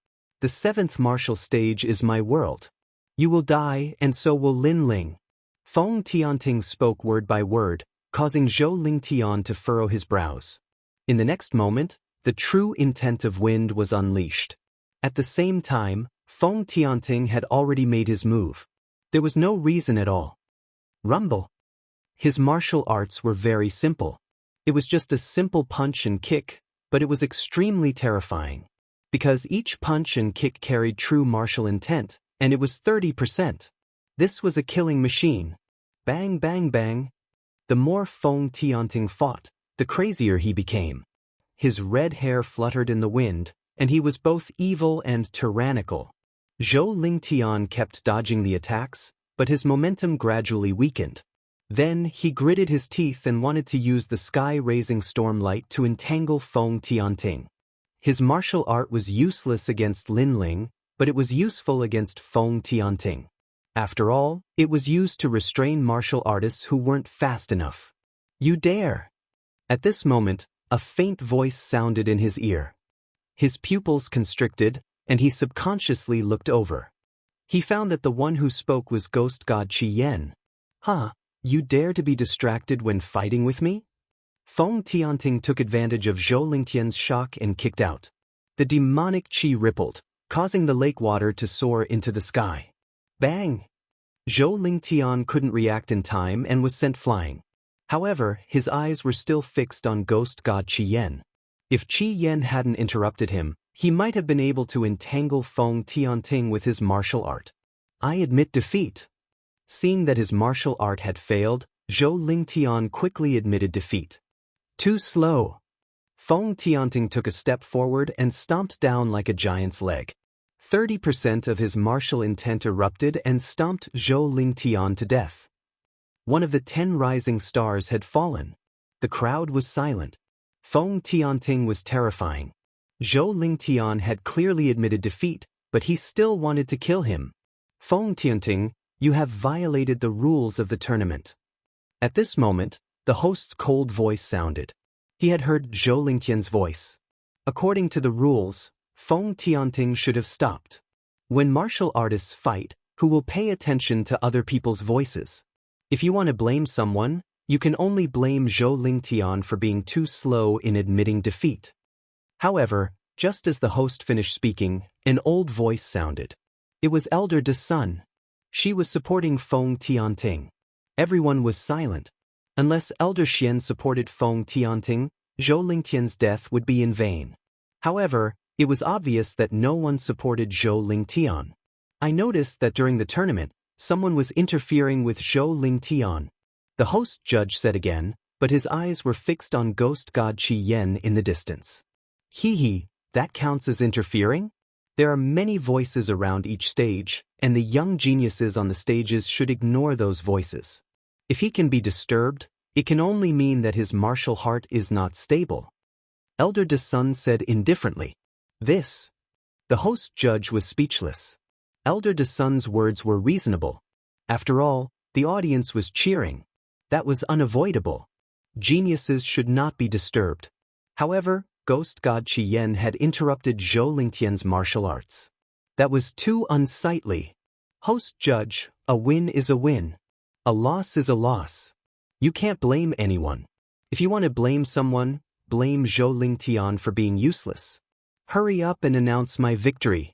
Speaker 1: The 7th martial stage is my world. You will die, and so will Lin Ling. Feng Tianting spoke word by word, causing Zhou Ling Tian to furrow his brows. In the next moment, the true intent of wind was unleashed. At the same time, Feng Tianting had already made his move. There was no reason at all. Rumble. His martial arts were very simple. It was just a simple punch and kick, but it was extremely terrifying. Because each punch and kick carried true martial intent, and it was 30%. This was a killing machine. Bang bang bang. The more Feng Tianting fought, the crazier he became. His red hair fluttered in the wind, and he was both evil and tyrannical. Zhou Ling Tian kept dodging the attacks, but his momentum gradually weakened. Then he gritted his teeth and wanted to use the sky-raising stormlight to entangle Feng Tianting. His martial art was useless against Lin Ling, but it was useful against Feng Tianting. After all, it was used to restrain martial artists who weren't fast enough. You dare! At this moment, a faint voice sounded in his ear. His pupils constricted, and he subconsciously looked over. He found that the one who spoke was ghost god Qi Yan. Huh, you dare to be distracted when fighting with me? Feng Tianting took advantage of Zhou Lingtian's shock and kicked out. The demonic qi rippled, causing the lake water to soar into the sky. Bang! Zhou Lingtian couldn't react in time and was sent flying. However, his eyes were still fixed on ghost god Qi Yan. If Qi Yan hadn't interrupted him, he might have been able to entangle Feng Tianting with his martial art. I admit defeat. Seeing that his martial art had failed, Zhou Lingtian quickly admitted defeat. Too slow. Feng Tianting took a step forward and stomped down like a giant's leg. 30% of his martial intent erupted and stomped Zhou Lingtian to death. One of the 10 rising stars had fallen. The crowd was silent. Feng Tianting was terrifying. Zhou Lingtian had clearly admitted defeat, but he still wanted to kill him. Feng Tianting, you have violated the rules of the tournament. At this moment, the host's cold voice sounded. He had heard Zhou Lingtian's voice. According to the rules, Feng Tianting should have stopped. When martial artists fight, who will pay attention to other people's voices? If you want to blame someone, you can only blame Zhou Lingtian for being too slow in admitting defeat. However, just as the host finished speaking, an old voice sounded. It was Elder De Sun. She was supporting Feng Tianting. Everyone was silent. Unless Elder Xian supported Feng Tianting, Zhou Lingtian's death would be in vain. However, it was obvious that no one supported Zhou Lingtian. I noticed that during the tournament, someone was interfering with Zhou Lingtian. The host judge said again, but his eyes were fixed on ghost god Qi Yan in the distance. Hee, that counts as interfering? There are many voices around each stage, and the young geniuses on the stages should ignore those voices. If he can be disturbed, it can only mean that his martial heart is not stable. Elder De Sun said indifferently. This. The host judge was speechless. Elder De Sun's words were reasonable. After all, the audience was cheering. That was unavoidable. Geniuses should not be disturbed. However, ghost god Qi Yan had interrupted Zhou Lingtian's martial arts. That was too unsightly. Host judge, a win is a win. A loss is a loss. You can't blame anyone. If you want to blame someone, blame Zhou Lingtian for being useless. Hurry up and announce my victory.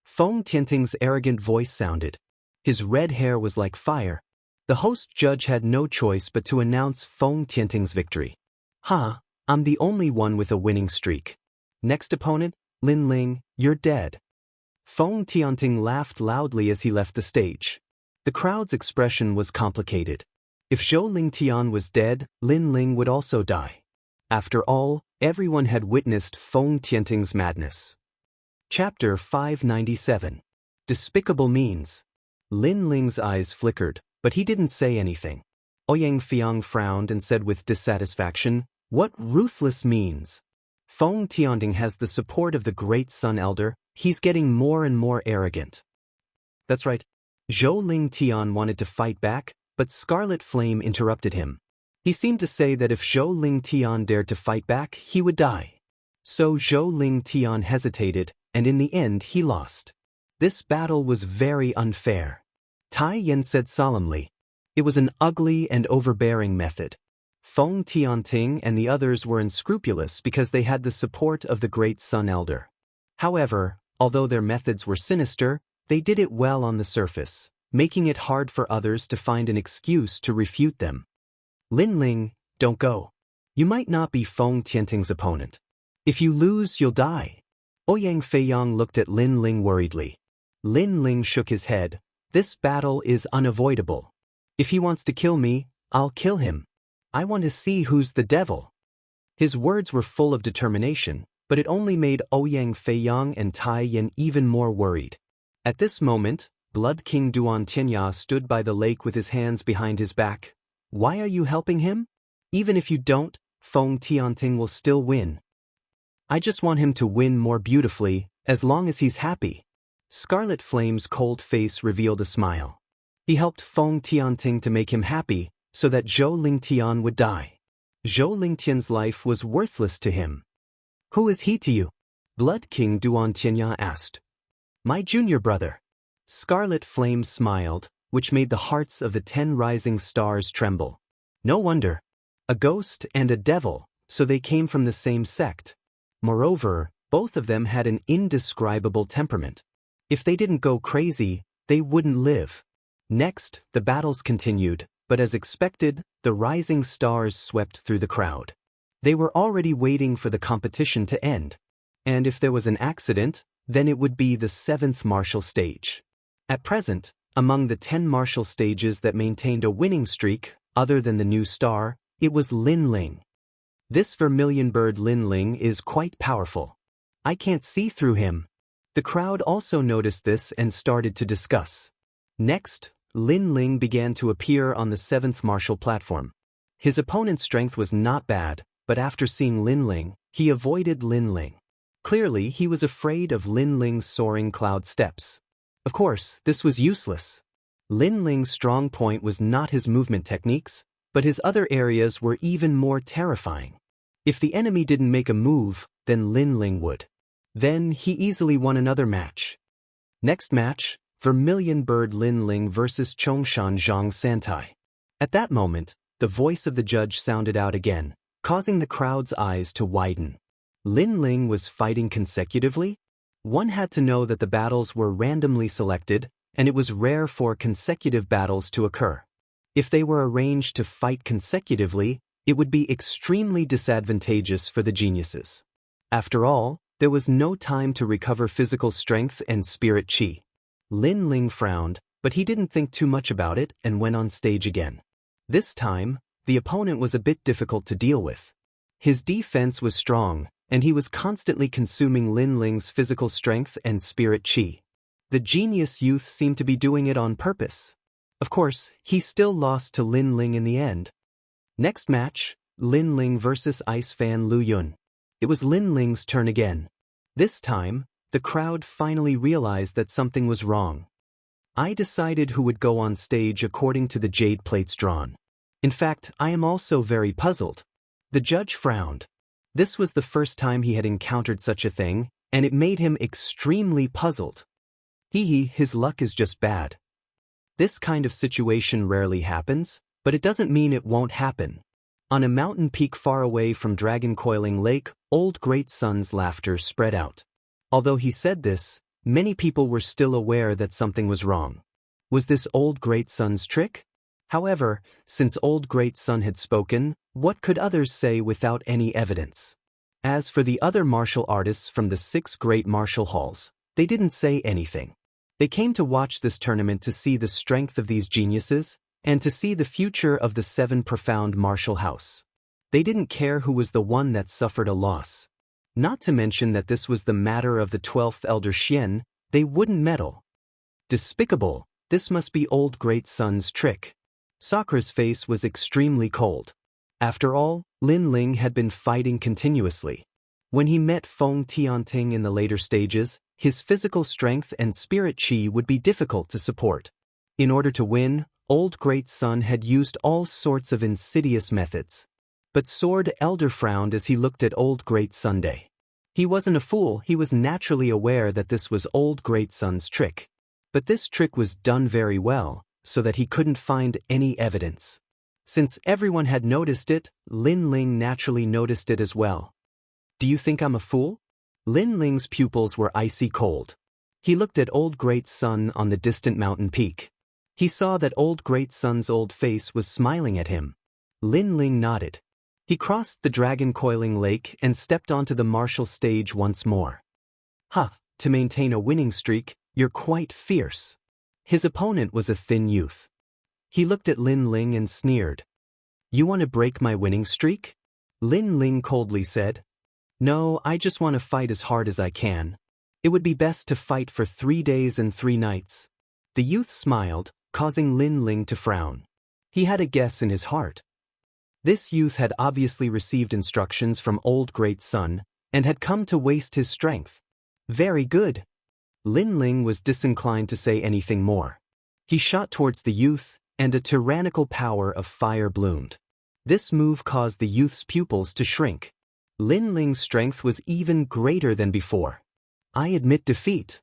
Speaker 1: Feng Tianting's arrogant voice sounded. His red hair was like fire. The host judge had no choice but to announce Feng Tianting's victory. Ha, I'm the only one with a winning streak. Next opponent, Lin Ling, you're dead. Feng Tianting laughed loudly as he left the stage. The crowd's expression was complicated. If Zhou Lingtian was dead, Lin Ling would also die. After all, everyone had witnessed Feng Tianting's madness. Chapter 597. Despicable Means. Lin Ling's eyes flickered, but he didn't say anything. Ouyang Fiang frowned and said with dissatisfaction, "What ruthless means? Feng Tianting has the support of the great Sun Elder. He's getting more and more arrogant." That's right. Zhou Lingtian wanted to fight back, but Scarlet Flame interrupted him. He seemed to say that if Zhou Lingtian dared to fight back, he would die. So Zhou Lingtian hesitated, and in the end he lost. This battle was very unfair. Tai Yan said solemnly. It was an ugly and overbearing method. Feng Tianting and the others were unscrupulous because they had the support of the great Sun Elder. However, although their methods were sinister, they did it well on the surface, making it hard for others to find an excuse to refute them. Lin Ling, don't go. You might not be Feng Tianting's opponent. If you lose, you'll die. Ouyang Feiyang looked at Lin Ling worriedly. Lin Ling shook his head. This battle is unavoidable. If he wants to kill me, I'll kill him. I want to see who's the devil. His words were full of determination, but it only made Ouyang Feiyang and Tai Yan even more worried. At this moment, Blood King Duan Tianya stood by the lake with his hands behind his back. Why are you helping him? Even if you don't, Feng Tianting will still win. I just want him to win more beautifully, as long as he's happy. Scarlet Flame's cold face revealed a smile. He helped Feng Tianting to make him happy, so that Zhou Lingtian would die. Zhou Lingtian's life was worthless to him. Who is he to you? Blood King Duan Tianya asked. My junior brother. Scarlet Flame smiled, which made the hearts of the 10 rising stars tremble. No wonder. A ghost and a devil, so they came from the same sect. Moreover, both of them had an indescribable temperament. If they didn't go crazy, they wouldn't live. Next, the battles continued, but as expected, the rising stars swept through the crowd. They were already waiting for the competition to end. And if there was an accident, then it would be the 7th martial stage. At present, among the 10 martial stages that maintained a winning streak, other than the new star, it was Lin Ling. This vermilion bird Lin Ling is quite powerful. I can't see through him. The crowd also noticed this and started to discuss. Next, Lin Ling began to appear on the 7th martial platform. His opponent's strength was not bad, but after seeing Lin Ling, he avoided Lin Ling. Clearly, he was afraid of Lin Ling's soaring cloud steps. Of course, this was useless. Lin Ling's strong point was not his movement techniques, but his other areas were even more terrifying. If the enemy didn't make a move, then Lin Ling would. Then he easily won another match. Next match, Vermilion Bird Lin Ling vs Chongshan Zhang Santai. At that moment, the voice of the judge sounded out again, causing the crowd's eyes to widen. Lin Ling was fighting consecutively? One had to know that the battles were randomly selected, and it was rare for consecutive battles to occur. If they were arranged to fight consecutively, it would be extremely disadvantageous for the geniuses. After all, there was no time to recover physical strength and spirit qi. Lin Ling frowned, but he didn't think too much about it and went on stage again. This time, the opponent was a bit difficult to deal with. His defense was strong, and he was constantly consuming Lin Ling's physical strength and spirit qi. The genius youth seemed to be doing it on purpose. Of course, he still lost to Lin Ling in the end. Next match, Lin Ling vs Ice Fan Lu Yun. It was Lin Ling's turn again. This time, the crowd finally realized that something was wrong. I decided who would go on stage according to the jade plates drawn. In fact, I am also very puzzled. The judge frowned. This was the first time he had encountered such a thing, and it made him extremely puzzled. His luck is just bad. This kind of situation rarely happens, but it doesn't mean it won't happen. On a mountain peak far away from Dragon Coiling Lake, Old Great Sun's laughter spread out. Although he said this, many people were still aware that something was wrong. Was this Old Great Sun's trick? However, since Old Great Sun had spoken, what could others say without any evidence? As for the other martial artists from the 6 great martial halls, they didn't say anything. They came to watch this tournament to see the strength of these geniuses, and to see the future of the 7 profound martial house. They didn't care who was the one that suffered a loss. Not to mention that this was the matter of the 12th Elder Xian, they wouldn't meddle. Despicable, this must be Old Great Sun's trick. Sakura's face was extremely cold. After all, Lin Ling had been fighting continuously. When he met Feng Tianting in the later stages, his physical strength and spirit qi would be difficult to support. In order to win, Old Great Sun had used all sorts of insidious methods. But Sword Elder frowned as he looked at Old Great Sunday. He wasn't a fool, he was naturally aware that this was Old Great Sun's trick. But this trick was done very well, so that he couldn't find any evidence. Since everyone had noticed it, Lin Ling naturally noticed it as well. Do you think I'm a fool? Lin Ling's pupils were icy cold. He looked at Old Great Sun on the distant mountain peak. He saw that Old Great Sun's old face was smiling at him. Lin Ling nodded. He crossed the Dragon Coiling Lake and stepped onto the martial stage once more. To maintain a winning streak, you're quite fierce. His opponent was a thin youth. He looked at Lin Ling and sneered. You want to break my winning streak? Lin Ling coldly said. No, I just want to fight as hard as I can. It would be best to fight for 3 days and 3 nights. The youth smiled, causing Lin Ling to frown. He had a guess in his heart. This youth had obviously received instructions from Old Great Sun, and had come to waste his strength. Very good. Lin Ling was disinclined to say anything more. He shot towards the youth, and a tyrannical power of fire bloomed. This move caused the youth's pupils to shrink. Lin Ling's strength was even greater than before. I admit defeat.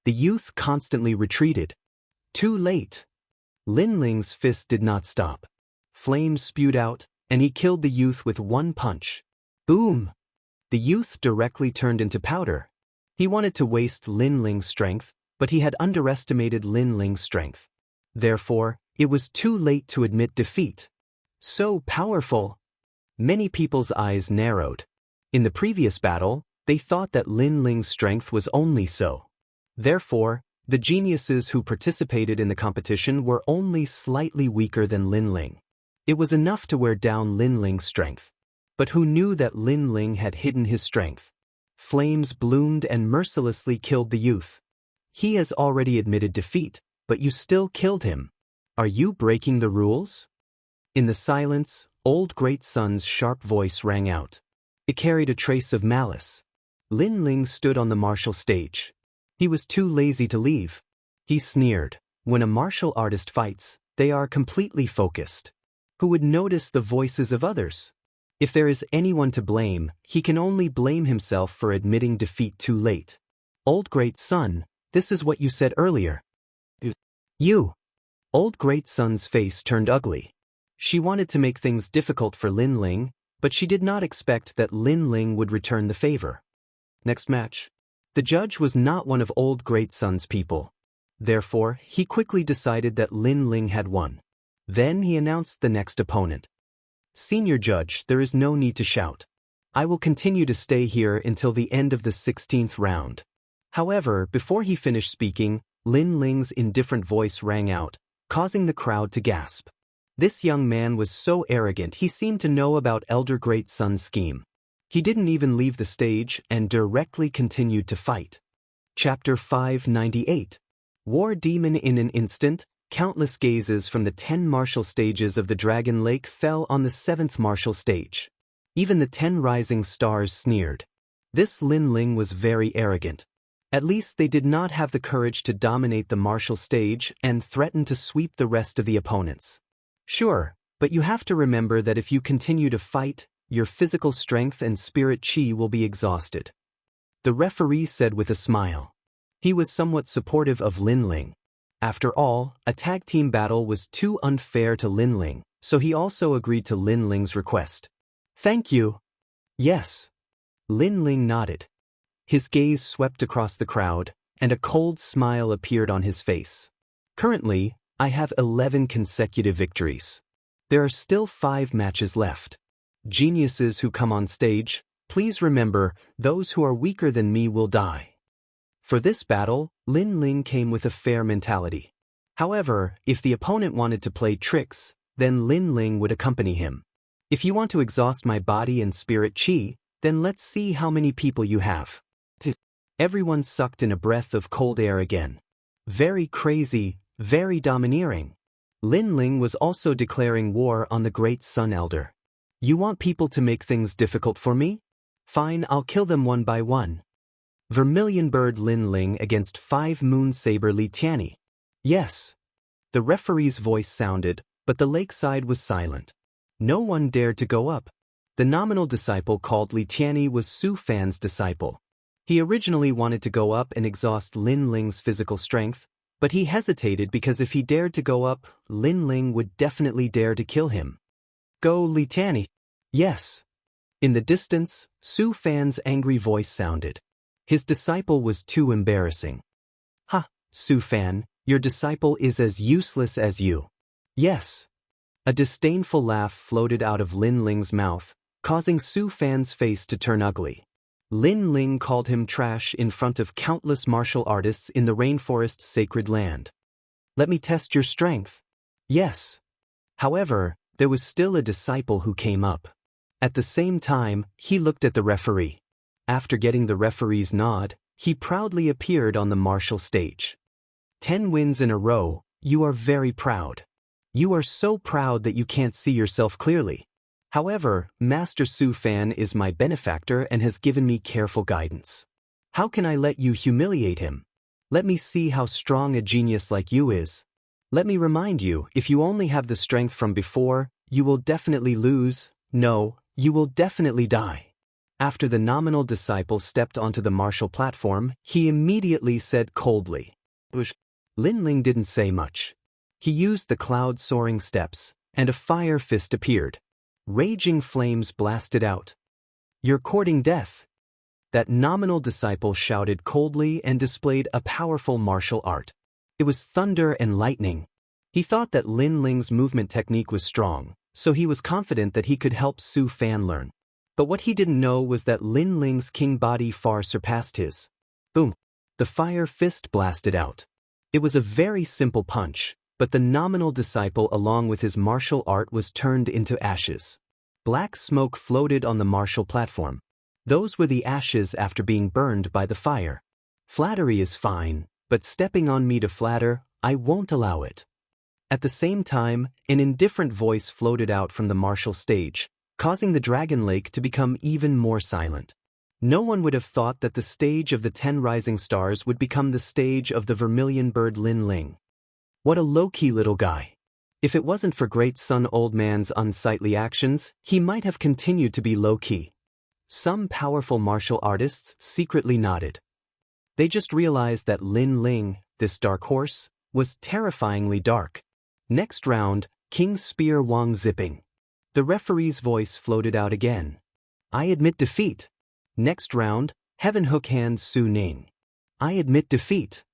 Speaker 1: The youth constantly retreated. Too late. Lin Ling's fist did not stop. Flames spewed out, and he killed the youth with one punch. Boom! The youth directly turned into powder. He wanted to waste Lin Ling's strength, but he had underestimated Lin Ling's strength. Therefore, it was too late to admit defeat. So powerful! Many people's eyes narrowed. In the previous battle, they thought that Lin Ling's strength was only so. Therefore, the geniuses who participated in the competition were only slightly weaker than Lin Ling. It was enough to wear down Lin Ling's strength. But who knew that Lin Ling had hidden his strength? Flames bloomed and mercilessly killed the youth. He has already admitted defeat, but you still killed him. Are you breaking the rules? In the silence, old great sun's sharp voice rang out. It carried a trace of malice. Lin Ling stood on the martial stage. He was too lazy to leave. He sneered. When a martial artist fights, they are completely focused. Who would notice the voices of others? If there is anyone to blame, he can only blame himself for admitting defeat too late. Old great sun, this is what you said earlier. You. Old great sun's face turned ugly. She wanted to make things difficult for Lin Ling, but she did not expect that Lin Ling would return the favor. Next match. The judge was not one of old great sun's people. Therefore, he quickly decided that Lin Ling had won. Then he announced the next opponent. Senior judge, there is no need to shout. I will continue to stay here until the end of the 16th round. However, before he finished speaking, Lin Ling's indifferent voice rang out, causing the crowd to gasp. This young man was so arrogant he seemed to know about Elder Great Sun's scheme. He didn't even leave the stage and directly continued to fight. Chapter 598. War Demon. In an instant, countless gazes from the 10 martial stages of the Dragon Lake fell on the 7th martial stage. Even the 10 rising stars sneered. This Lin Ling was very arrogant. At least they did not have the courage to dominate the martial stage and threaten to sweep the rest of the opponents. Sure, but you have to remember that if you continue to fight, your physical strength and spirit chi will be exhausted. The referee said with a smile. He was somewhat supportive of Lin Ling. After all, a tag team battle was too unfair to Lin Ling, so he also agreed to Lin Ling's request. Thank you. Yes. Lin Ling nodded. His gaze swept across the crowd, and a cold smile appeared on his face. Currently, I have 11 consecutive victories. There are still 5 matches left. Geniuses who come on stage, please remember, those who are weaker than me will die. For this battle, Lin Ling came with a fair mentality. However, if the opponent wanted to play tricks, then Lin Ling would accompany him. If you want to exhaust my body and spirit chi, then let's see how many people you have. Everyone sucked in a breath of cold air again. Very crazy, very domineering. Lin Ling was also declaring war on the Great Sun Elder. You want people to make things difficult for me? Fine, I'll kill them one by one. Vermilion Bird Lin Ling against 5 Moon Saber Li Tianyi. Yes. The referee's voice sounded, but the lakeside was silent. No one dared to go up. The nominal disciple called Li Tianyi was Su Fan's disciple. He originally wanted to go up and exhaust Lin Ling's physical strength, but he hesitated because if he dared to go up, Lin Ling would definitely dare to kill him. Go, Li Tianyi. Yes. In the distance, Su Fan's angry voice sounded. His disciple was too embarrassing. Ha, Su Fan, your disciple is as useless as you. Yes. A disdainful laugh floated out of Lin Ling's mouth, causing Su Fan's face to turn ugly. Lin Ling called him trash in front of countless martial artists in the rainforest's sacred land. Let me test your strength. Yes. However, there was still a disciple who came up. At the same time, he looked at the referee. After getting the referee's nod, he proudly appeared on the martial stage. 10 wins in a row, you are very proud. You are so proud that you can't see yourself clearly. However, Master Su Fan is my benefactor and has given me careful guidance. How can I let you humiliate him? Let me see how strong a genius like you is. Let me remind you, if you only have the strength from before, you will definitely lose. No, you will definitely die. After the nominal disciple stepped onto the martial platform, he immediately said coldly. Lin Ling didn't say much. He used the cloud-soaring steps, and a fire fist appeared. Raging flames blasted out. You're courting death. That nominal disciple shouted coldly and displayed a powerful martial art. It was thunder and lightning. He thought that Lin Ling's movement technique was strong, so he was confident that he could help Su Fan learn. But what he didn't know was that Lin Ling's king body far surpassed his. Boom! The fire fist blasted out. It was a very simple punch, but the nominal disciple along with his martial art was turned into ashes. Black smoke floated on the martial platform. Those were the ashes after being burned by the fire. Flattery is fine, but stepping on me to flatter, I won't allow it. At the same time, an indifferent voice floated out from the martial stage, causing the dragon lake to become even more silent. No one would have thought that the stage of the 10 rising stars would become the stage of the vermilion bird Lin Ling. What a low-key little guy. If it wasn't for Great Sun Old Man's unsightly actions, he might have continued to be low-key. Some powerful martial artists secretly nodded. They just realized that Lin Ling, this dark horse, was terrifyingly dark. Next round, King Spear Wang zipping. The referee's voice floated out again. I admit defeat. Next round, Heaven Hook Hand Su Ning. I admit defeat.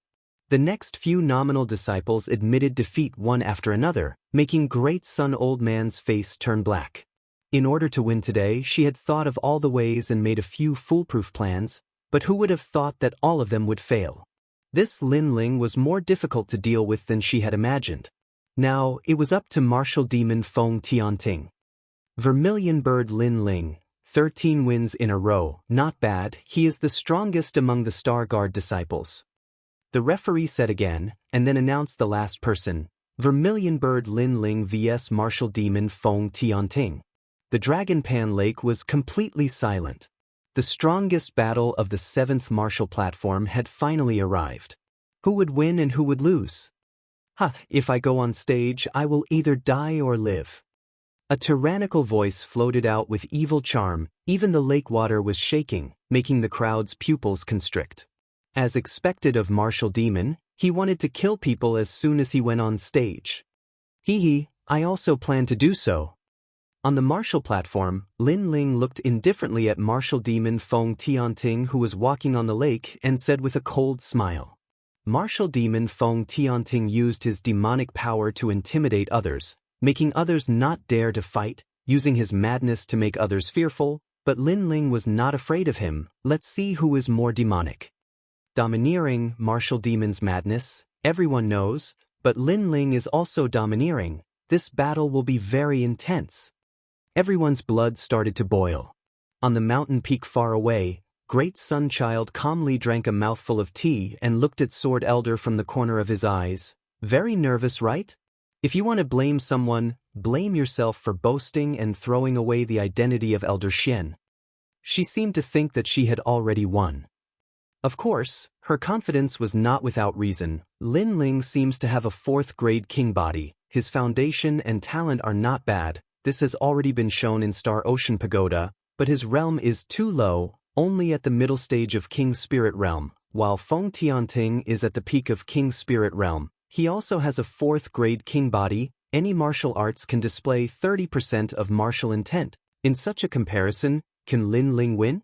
Speaker 1: The next few nominal disciples admitted defeat one after another, making Great Sun Old Man's face turn black. In order to win today, she had thought of all the ways and made a few foolproof plans, but who would have thought that all of them would fail? This Lin Ling was more difficult to deal with than she had imagined. Now, it was up to martial demon Feng Tianting. Vermilion bird Lin Ling, 13 wins in a row, not bad, he is the strongest among the Star Guard disciples. The referee said again, and then announced the last person, Vermilion bird Lin Ling vs martial demon Feng Tianting. The Dragon Pan Lake was completely silent. The strongest battle of the 7th martial platform had finally arrived. Who would win and who would lose? If I go on stage, I will either die or live. A tyrannical voice floated out with evil charm, even the lake water was shaking, making the crowd's pupils constrict. As expected of martial demon, he wanted to kill people as soon as he went on stage. I also plan to do so. On the martial platform, Lin Ling looked indifferently at martial demon Feng Tianting who was walking on the lake and said with a cold smile. Martial demon Feng Tianting used his demonic power to intimidate others, making others not dare to fight, using his madness to make others fearful, but Lin Ling was not afraid of him. Let's see who is more demonic. Domineering, martial demon's madness, everyone knows, but Lin Ling is also domineering. This battle will be very intense. Everyone's blood started to boil. On the mountain peak far away, Great Sun Child calmly drank a mouthful of tea and looked at Sword Elder from the corner of his eyes. Very nervous, right? If you want to blame someone, blame yourself for boasting and throwing away the identity of Elder Xian. She seemed to think that she had already won. Of course, her confidence was not without reason. Lin Ling seems to have a 4th-grade king body. His foundation and talent are not bad. This has already been shown in Star Ocean Pagoda, but his realm is too low, only at the middle stage of King Spirit Realm, while Feng Tianting is at the peak of King Spirit Realm. He also has a 4th-grade king body. Any martial arts can display 30% of martial intent. In such a comparison, can Lin Ling win?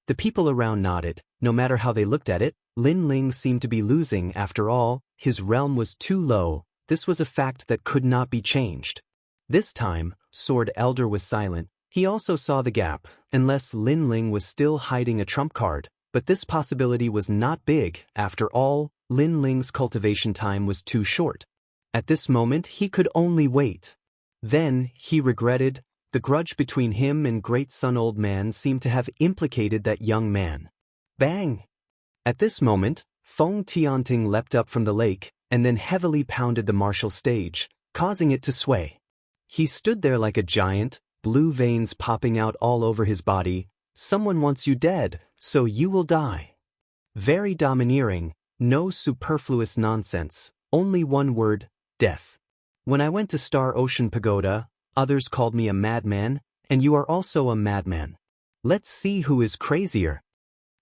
Speaker 1: The people around nodded. No matter how they looked at it, Lin Ling seemed to be losing. After all, his realm was too low. This was a fact that could not be changed. This time, Sword Elder was silent. He also saw the gap, unless Lin Ling was still hiding a trump card. But this possibility was not big. After all, Lin Ling's cultivation time was too short. At this moment, he could only wait. Then, he regretted. The grudge between him and Great Sun Old Man seemed to have implicated that young man. Bang! At this moment, Feng Tianting leapt up from the lake, and then heavily pounded the martial stage, causing it to sway. He stood there like a giant, blue veins popping out all over his body. Someone wants you dead, so you will die. Very domineering, no superfluous nonsense, only one word, death. When I went to Star Ocean Pagoda, others called me a madman, and you are also a madman. Let's see who is crazier.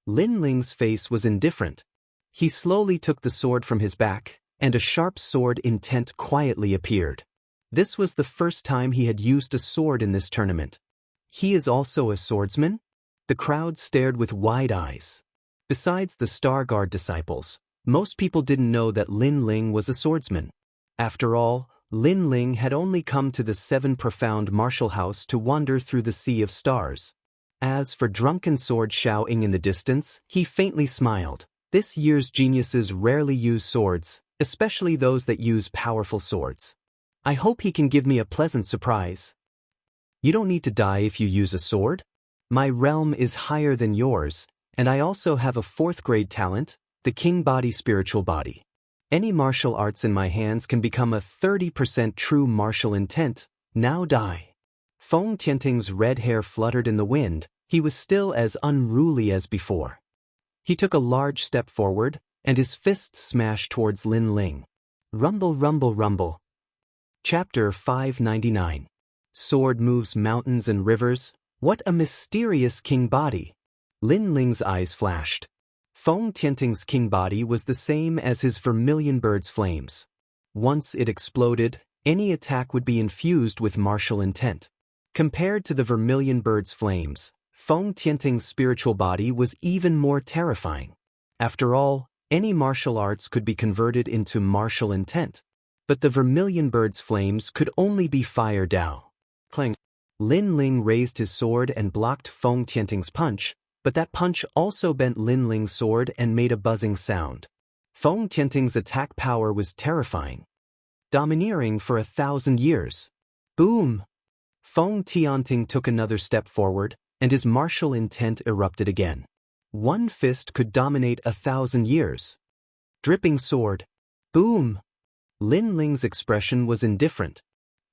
Speaker 1: Lin Ling's face was indifferent. He slowly took the sword from his back, and a sharp sword intent quietly appeared. This was the first time he had used a sword in this tournament. He is also a swordsman? The crowd stared with wide eyes. Besides the Star Guard disciples, most people didn't know that Lin Ling was a swordsman. After all, Lin Ling had only come to the 7 profound martial house to wander through the sea of stars. As for drunken sword shouting in the distance, he faintly smiled. This year's geniuses rarely use swords, especially those that use powerful swords. I hope he can give me a pleasant surprise. You don't need to die if you use a sword. My realm is higher than yours, and I also have a 4th grade talent, the king body spiritual body. Any martial arts in my hands can become a 30% true martial intent, now die. Feng Tianting's red hair fluttered in the wind, he was still as unruly as before. He took a large step forward, and his fist smashed towards Lin Ling. Rumble, rumble, rumble. Chapter 599. Sword moves mountains and rivers. What a mysterious king body. Lin Ling's eyes flashed. Feng Tianting's king body was the same as his vermilion bird's flames. Once it exploded, any attack would be infused with martial intent. Compared to the vermilion bird's flames, Feng Tianting's spiritual body was even more terrifying. After all, any martial arts could be converted into martial intent. But the vermilion bird's flames could only be fire Dao. Clang. Lin Ling raised his sword and blocked Feng Tianting's punch, but that punch also bent Lin Ling's sword and made a buzzing sound. Feng Tianting's attack power was terrifying. Domineering for 1,000 years. Boom! Feng Tianting took another step forward, and his martial intent erupted again. One fist could dominate 1,000 years. Dripping sword. Boom! Lin Ling's expression was indifferent.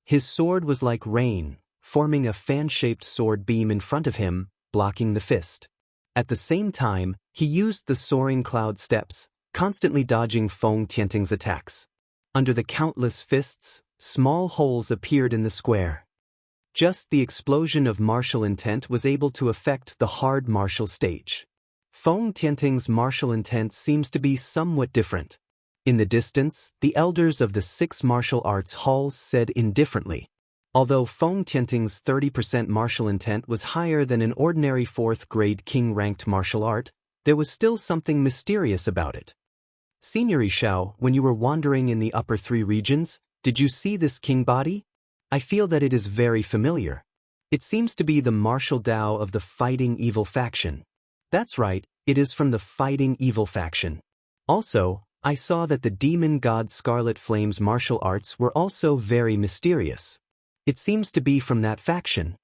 Speaker 1: His sword was like rain, forming a fan-shaped sword beam in front of him, blocking the fist. At the same time, he used the soaring cloud steps, constantly dodging Feng Tianting's attacks. Under the countless fists, small holes appeared in the square. Just the explosion of martial intent was able to affect the hard martial stage. Feng Tianting's martial intent seems to be somewhat different. In the distance, the elders of the 6 martial arts halls said indifferently. Although Feng Tianting's 30% martial intent was higher than an ordinary 4th grade king-ranked martial art, there was still something mysterious about it. Senior Xiao, when you were wandering in the upper 3 regions, did you see this king body? I feel that it is very familiar. It seems to be the martial Dao of the Fighting Evil faction. That's right, it is from the Fighting Evil faction. Also, I saw that the demon god Scarlet Flame's martial arts were also very mysterious. It seems to be from that faction.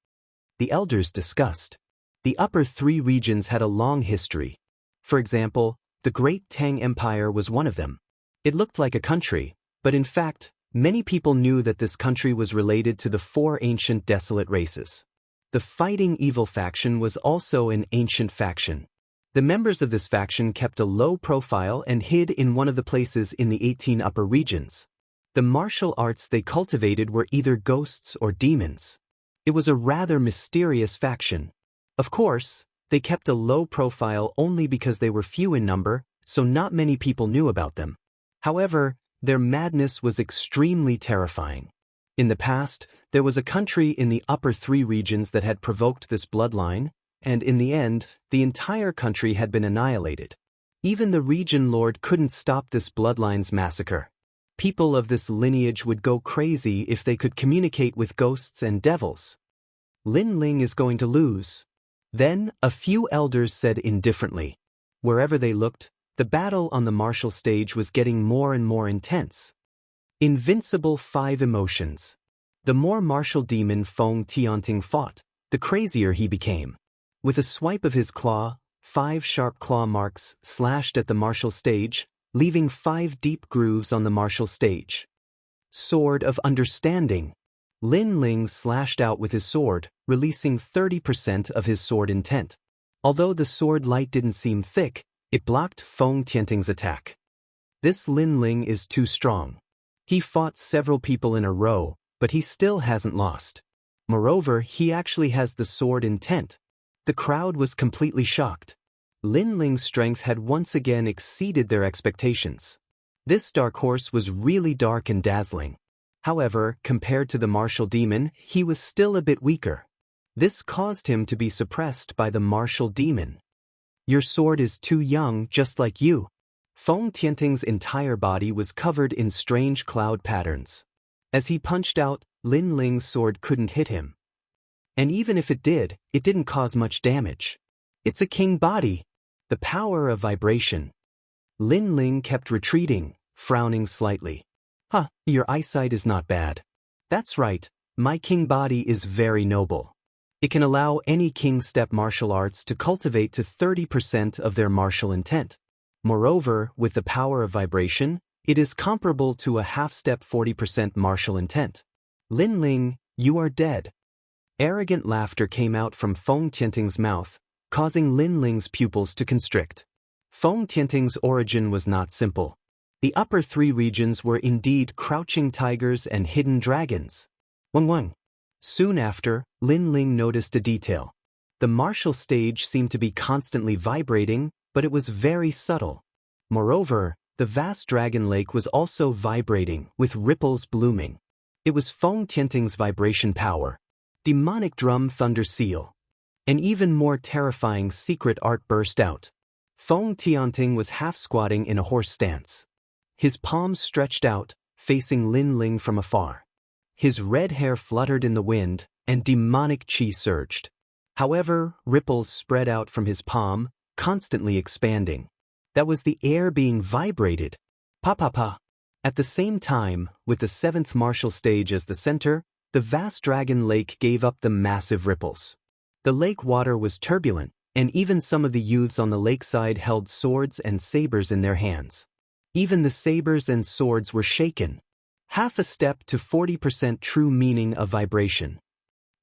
Speaker 1: The elders discussed. The upper 3 regions had a long history. For example, the Great Tang Empire was one of them. It looked like a country, but in fact, many people knew that this country was related to the 4 ancient desolate races. The Fighting Evil faction was also an ancient faction. The members of this faction kept a low profile and hid in one of the places in the 18 upper regions. The martial arts they cultivated were either ghosts or demons. It was a rather mysterious faction. Of course, they kept a low profile only because they were few in number, so not many people knew about them. However, their madness was extremely terrifying. In the past, there was a country in the upper 3 regions that had provoked this bloodline, and in the end, the entire country had been annihilated. Even the region lord couldn't stop this bloodline's massacre. People of this lineage would go crazy if they could communicate with ghosts and devils. Lin Ling is going to lose. Then, a few elders said indifferently. Wherever they looked, the battle on the martial stage was getting more and more intense. Invincible 5 emotions. The more martial demon Feng Tianting fought, the crazier he became. With a swipe of his claw, 5 sharp claw marks slashed at the martial stage, leaving 5 deep grooves on the martial stage. Sword of Understanding. Lin Ling slashed out with his sword, releasing 30% of his sword intent. Although the sword light didn't seem thick, it blocked Feng Tianting's attack. This Lin Ling is too strong. He fought several people in a row, but he still hasn't lost. Moreover, he actually has the sword intent. The crowd was completely shocked. Lin Ling's strength had once again exceeded their expectations. This dark horse was really dark and dazzling. However, compared to the martial demon, he was still a bit weaker. This caused him to be suppressed by the martial demon. Your sword is too young, just like you. Feng Tianting's entire body was covered in strange cloud patterns. As he punched out, Lin Ling's sword couldn't hit him. And even if it did, it didn't cause much damage. It's a king body. The power of vibration. Lin Ling kept retreating, frowning slightly. Your eyesight is not bad. That's right, my king body is very noble. It can allow any king-step martial arts to cultivate to 30% of their martial intent. Moreover, with the power of vibration, it is comparable to a half-step 40% martial intent. Lin Ling, you are dead. Arrogant laughter came out from Feng Tianting's mouth, causing Lin Ling's pupils to constrict. Feng Tianting's origin was not simple. The upper three regions were indeed crouching tigers and hidden dragons. Wang. Soon after, Lin Ling noticed a detail. The martial stage seemed to be constantly vibrating, but it was very subtle. Moreover, the vast dragon lake was also vibrating, with ripples blooming. It was Feng Tianting's vibration power. Demonic drum thunder seal. An even more terrifying secret art burst out. Feng Tianting was half-squatting in a horse stance. His palms stretched out, facing Lin Ling from afar. His red hair fluttered in the wind, and demonic qi surged. However, ripples spread out from his palm, constantly expanding. That was the air being vibrated. Pa. At the same time, with the seventh martial stage as the center, the vast dragon lake gave up the massive ripples. The lake water was turbulent, and even some of the youths on the lakeside held swords and sabers in their hands. Even the sabers and swords were shaken. Half a step to 40% true meaning of vibration.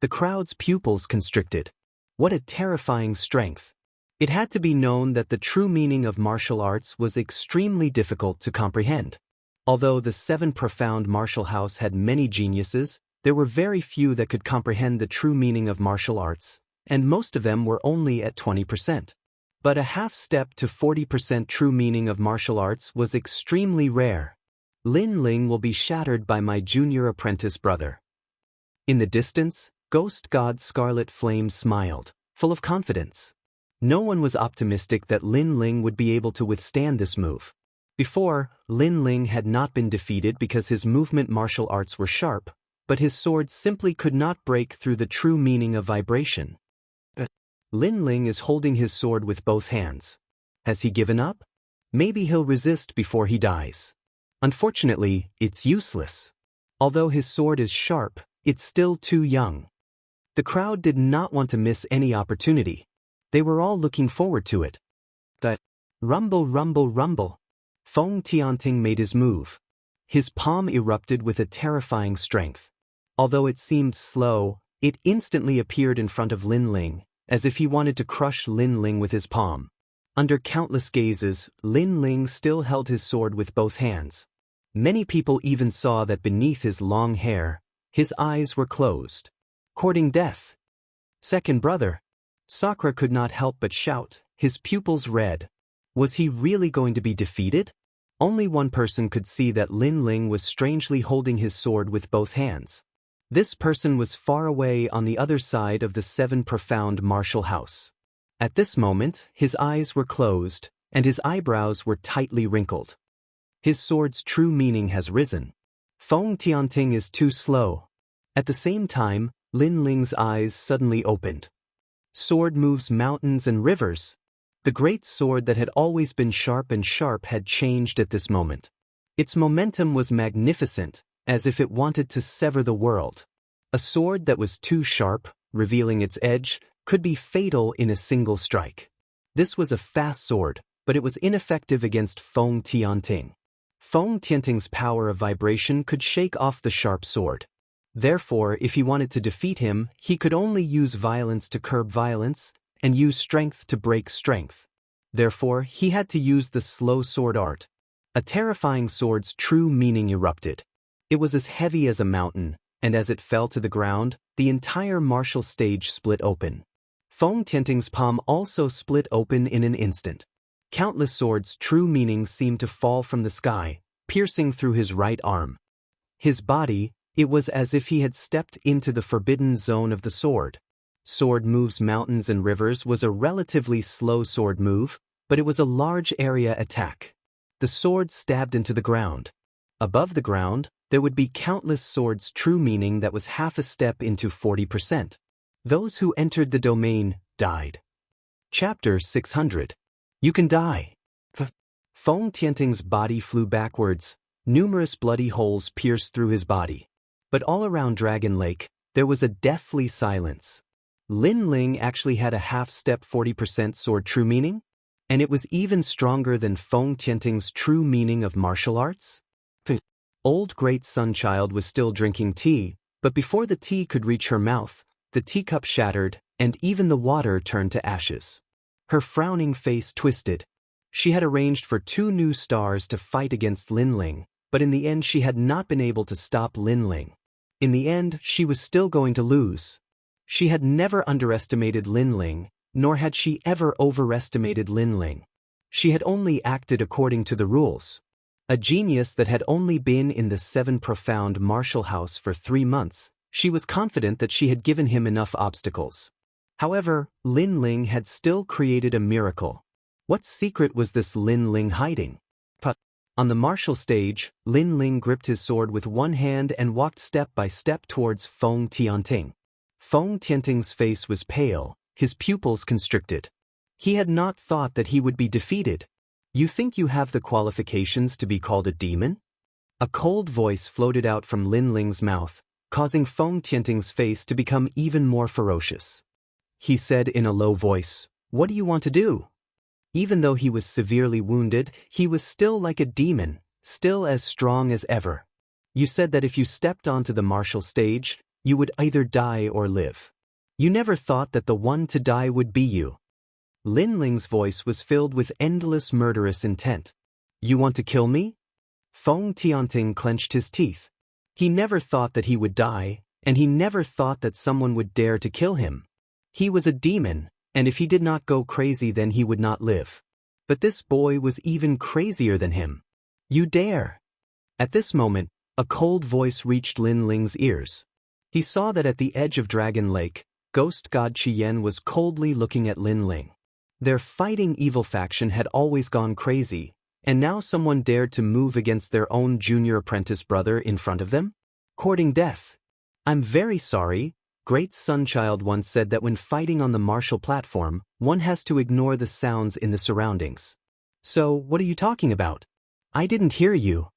Speaker 1: The crowd's pupils constricted. What a terrifying strength. It had to be known that the true meaning of martial arts was extremely difficult to comprehend. Although the seven profound martial house had many geniuses, there were very few that could comprehend the true meaning of martial arts, and most of them were only at 20%. But a half step to 40% true meaning of martial arts was extremely rare. Lin Ling will be shattered by my junior apprentice brother. In the distance, Ghost God Scarlet Flame smiled, full of confidence. No one was optimistic that Lin Ling would be able to withstand this move. Before, Lin Ling had not been defeated because his movement martial arts were sharp, but his sword simply could not break through the true meaning of vibration. Lin Ling is holding his sword with both hands. Has he given up? Maybe he'll resist before he dies. Unfortunately, it's useless. Although his sword is sharp, it's still too young. The crowd did not want to miss any opportunity. They were all looking forward to it. Rumble, rumble, rumble. Feng Tianting made his move. His palm erupted with a terrifying strength. Although it seemed slow, it instantly appeared in front of Lin Ling, as if he wanted to crush Lin Ling with his palm. Under countless gazes, Lin Ling still held his sword with both hands. Many people even saw that beneath his long hair, his eyes were closed. Courting death. Second brother. Sakura could not help but shout, his pupils red. Was he really going to be defeated? Only one person could see that Lin Ling was strangely holding his sword with both hands. This person was far away on the other side of the seven profound martial house. At this moment, his eyes were closed, and his eyebrows were tightly wrinkled. His sword's true meaning has risen. Feng Tianting is too slow. At the same time, Lin Ling's eyes suddenly opened. Sword moves mountains and rivers. The great sword that had always been sharp and sharp had changed at this moment. Its momentum was magnificent, as if it wanted to sever the world. A sword that was too sharp, revealing its edge, could be fatal in a single strike. This was a fast sword, but it was ineffective against Feng Tianting. Feng Tianting's power of vibration could shake off the sharp sword. Therefore, if he wanted to defeat him, he could only use violence to curb violence, and use strength to break strength. Therefore, he had to use the slow sword art. A terrifying sword's true meaning erupted. It was as heavy as a mountain, and as it fell to the ground, the entire martial stage split open. Feng Tianting's palm also split open in an instant. Countless swords' true meanings seemed to fall from the sky, piercing through his right arm. His body, it was as if he had stepped into the forbidden zone of the sword. Sword moves mountains and rivers was a relatively slow sword move, but it was a large area attack. The sword stabbed into the ground. Above the ground, there would be countless swords' true meaning that was half a step into 40%. Those who entered the domain died. Chapter 600. You can die. Feng Tianting's body flew backwards. Numerous bloody holes pierced through his body. But all around Dragon Lake, there was a deathly silence. Lin Ling actually had a half-step 40% sword true meaning? And it was even stronger than Feng Tianting's true meaning of martial arts? Old Great Sun Child was still drinking tea, but before the tea could reach her mouth, the teacup shattered, and even the water turned to ashes. Her frowning face twisted. She had arranged for 2 new stars to fight against Lin Ling, but in the end she had not been able to stop Lin Ling. In the end, she was still going to lose. She had never underestimated Lin Ling, nor had she ever overestimated Lin Ling. She had only acted according to the rules. A genius that had only been in the 7 profound martial house for 3 months, she was confident that she had given him enough obstacles. However, Lin Ling had still created a miracle. What secret was this Lin Ling hiding? On the martial stage, Lin Ling gripped his sword with one hand and walked step by step towards Feng Tianting. Feng Tianting's face was pale, his pupils constricted. He had not thought that he would be defeated. You think you have the qualifications to be called a demon? A cold voice floated out from Lin Ling's mouth, causing Feng Tianting's face to become even more ferocious. He said in a low voice, "What do you want to do?" Even though he was severely wounded, he was still like a demon, still as strong as ever. You said that if you stepped onto the martial stage, you would either die or live. You never thought that the one to die would be you. Lin Ling's voice was filled with endless murderous intent. You want to kill me? Feng Tianting clenched his teeth. He never thought that he would die, and he never thought that someone would dare to kill him. He was a demon, and if he did not go crazy then he would not live. But this boy was even crazier than him. You dare! At this moment, a cold voice reached Lin Ling's ears. He saw that at the edge of Dragon Lake, ghost god Qian was coldly looking at Lin Ling. Their fighting evil faction had always gone crazy, and now someone dared to move against their own junior apprentice brother in front of them? Courting death. I'm very sorry. Great Sunchild once said that when fighting on the martial platform, one has to ignore the sounds in the surroundings. So, what are you talking about? I didn't hear you.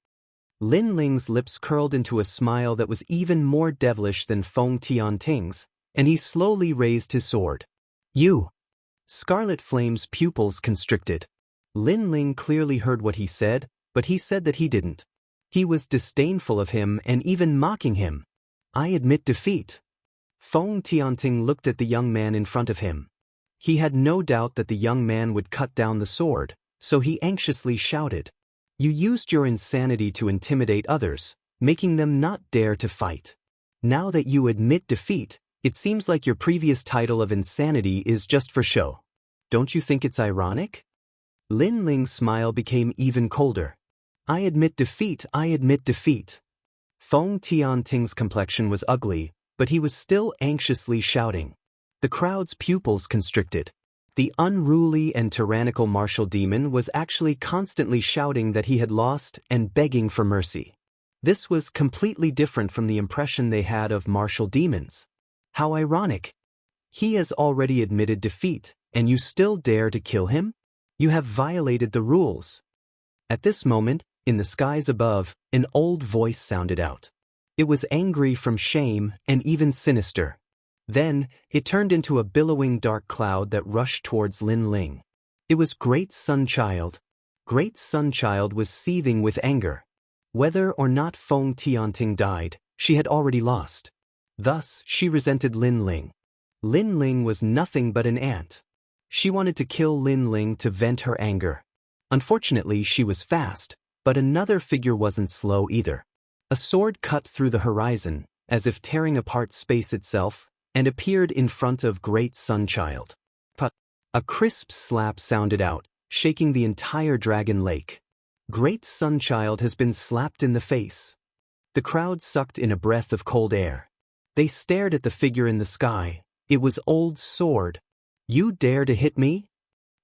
Speaker 1: Lin Ling's lips curled into a smile that was even more devilish than Feng Tianting's, and he slowly raised his sword. You! Scarlet Flame's pupils constricted. Lin Ling clearly heard what he said, but he said that he didn't. He was disdainful of him and even mocking him. I admit defeat. Feng Tianting looked at the young man in front of him. He had no doubt that the young man would cut down the sword, so he anxiously shouted. You used your insanity to intimidate others, making them not dare to fight. Now that you admit defeat, it seems like your previous title of insanity is just for show. Don't you think it's ironic? Lin Ling's smile became even colder. I admit defeat, I admit defeat. Feng Tianting's complexion was ugly, but he was still anxiously shouting. The crowd's pupils constricted. The unruly and tyrannical martial demon was actually constantly shouting that he had lost and begging for mercy. This was completely different from the impression they had of martial demons. How ironic. He has already admitted defeat, and you still dare to kill him? You have violated the rules. At this moment, in the skies above, an old voice sounded out. It was angry from shame and even sinister. Then, it turned into a billowing dark cloud that rushed towards Lin Ling. It was Great Sunchild. Great Sunchild was seething with anger. Whether or not Feng Tianting died, she had already lost. Thus, she resented Lin Ling. Lin Ling was nothing but an ant. She wanted to kill Lin Ling to vent her anger. Unfortunately, she was fast, but another figure wasn't slow either. A sword cut through the horizon, as if tearing apart space itself, and appeared in front of Great Sunchild. A crisp slap sounded out, shaking the entire Dragon Lake. Great Sunchild has been slapped in the face. The crowd sucked in a breath of cold air. They stared at the figure in the sky. It was Old Sword. You dare to hit me?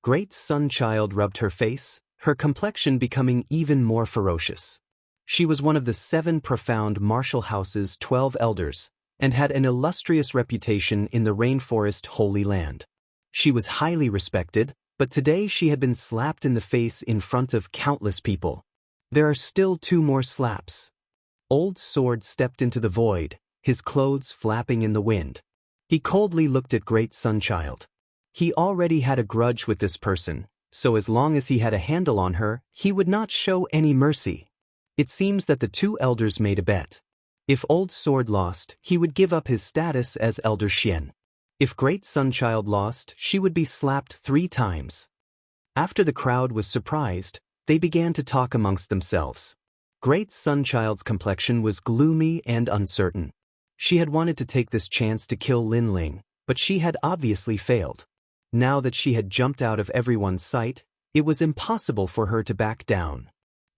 Speaker 1: Great Sunchild rubbed her face, her complexion becoming even more ferocious. She was one of the 7 profound martial house's 12 elders, and had an illustrious reputation in the rainforest Holy Land. She was highly respected, but today she had been slapped in the face in front of countless people. There are still 2 more slaps. Old Sword stepped into the void, his clothes flapping in the wind. He coldly looked at Great Sunchild. He already had a grudge with this person, so as long as he had a handle on her, he would not show any mercy. It seems that the two elders made a bet. If Old Sword lost, he would give up his status as Elder Xian. If Great Sunchild lost, she would be slapped 3 times. After the crowd was surprised, they began to talk amongst themselves. Great Sunchild's complexion was gloomy and uncertain. She had wanted to take this chance to kill Lin Ling, but she had obviously failed. Now that she had jumped out of everyone's sight, it was impossible for her to back down.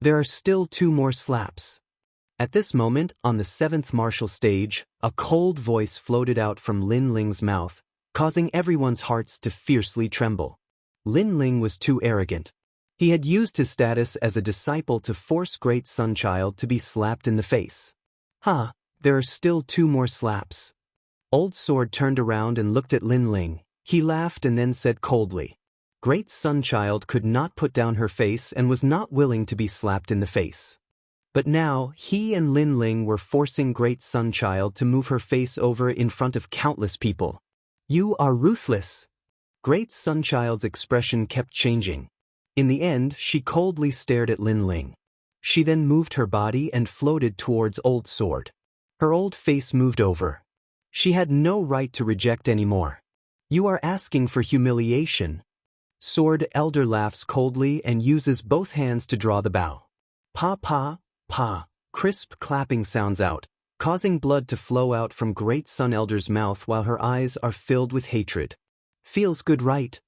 Speaker 1: There are still 2 more slaps. At this moment, on the 7th martial stage, a cold voice floated out from Lin Ling's mouth, causing everyone's hearts to fiercely tremble. Lin Ling was too arrogant. He had used his status as a disciple to force Great Sunchild to be slapped in the face. There are still 2 more slaps. Old Sword turned around and looked at Lin Ling. He laughed and then said coldly. Great Sunchild could not put down her face and was not willing to be slapped in the face. But now, he and Lin Ling were forcing Great Sunchild to move her face over in front of countless people. You are ruthless. Great Sunchild's expression kept changing. In the end, she coldly stared at Lin Ling. She then moved her body and floated towards Old Sword. Her old face moved over. She had no right to reject anymore. You are asking for humiliation. Sword Elder laughs coldly and uses both hands to draw the bow. Pa pa. Pa, crisp clapping sounds out, causing blood to flow out from Great Sun Elder's mouth while her eyes are filled with hatred. Feels good, right?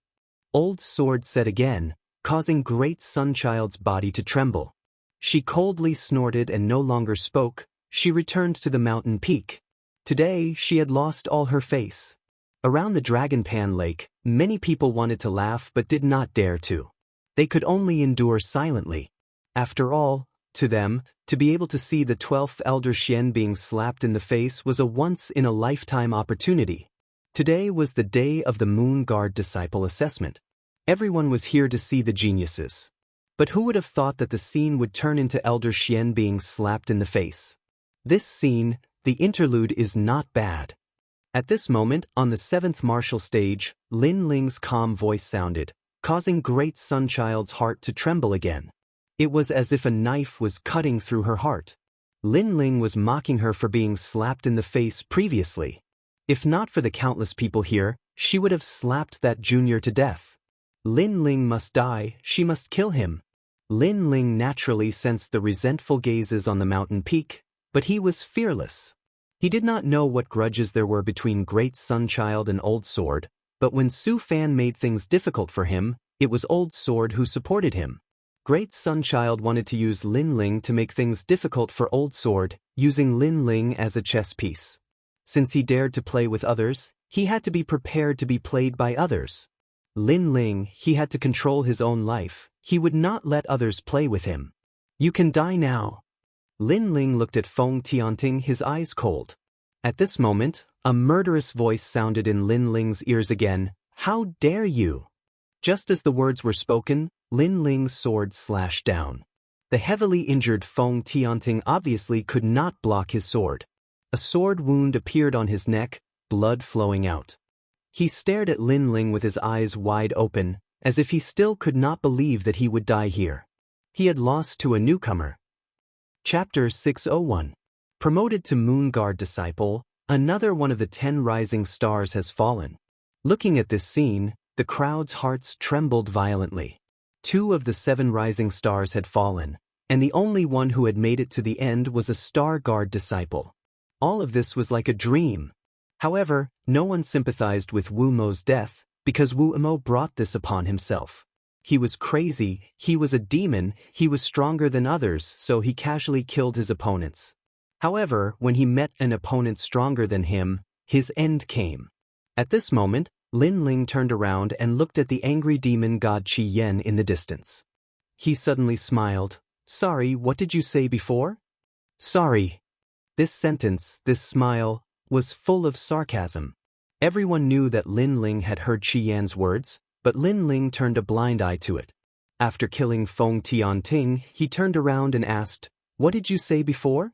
Speaker 1: Old Sword said again, causing Great Sunchild's body to tremble. She coldly snorted and no longer spoke. She returned to the mountain peak. Today, she had lost all her face. Around the Dragon Pan Lake, many people wanted to laugh but did not dare to. They could only endure silently. After all, to them, to be able to see the 12th Elder Xian being slapped in the face was a once-in-a-lifetime opportunity. Today was the day of the Moon Guard Disciple Assessment. Everyone was here to see the geniuses. But who would have thought that the scene would turn into Elder Xian being slapped in the face? This scene, the interlude, is not bad. At this moment, on the 7th martial stage, Lin Ling's calm voice sounded, causing Great Sunchild's heart to tremble again. It was as if a knife was cutting through her heart. Lin Ling was mocking her for being slapped in the face previously. If not for the countless people here, she would have slapped that junior to death. Lin Ling must die, she must kill him. Lin Ling naturally sensed the resentful gazes on the mountain peak, but he was fearless. He did not know what grudges there were between Great Sunchild and Old Sword, but when Su Fan made things difficult for him, it was Old Sword who supported him. Great Sunchild wanted to use Lin Ling to make things difficult for Old Sword, using Lin Ling as a chess piece. Since he dared to play with others, he had to be prepared to be played by others. Lin Ling, he had to control his own life. He would not let others play with him. You can die now. Lin Ling looked at Feng Tianting, his eyes cold. At this moment, a murderous voice sounded in Lin Ling's ears again. How dare you? Just as the words were spoken, Lin Ling's sword slashed down. The heavily injured Feng Tianting obviously could not block his sword. A sword wound appeared on his neck, blood flowing out. He stared at Lin Ling with his eyes wide open, as if he still could not believe that he would die here. He had lost to a newcomer. Chapter 601. Promoted to Moon Guard Disciple, another one of the 10 rising stars has fallen. Looking at this scene, the crowd's hearts trembled violently. 2 of the 7 rising stars had fallen, and the only one who had made it to the end was a Star Guard disciple. All of this was like a dream. However, no one sympathized with Wu Mo's death, because Wu Mo brought this upon himself. He was crazy, he was a demon, he was stronger than others, so he casually killed his opponents. However, when he met an opponent stronger than him, his end came. At this moment, Lin Ling turned around and looked at the angry demon god Qi Yan in the distance. He suddenly smiled. Sorry, what did you say before? Sorry. This sentence, this smile, was full of sarcasm. Everyone knew that Lin Ling had heard Qi Yan's words, but Lin Ling turned a blind eye to it. After killing Feng Tianting, he turned around and asked, What did you say before?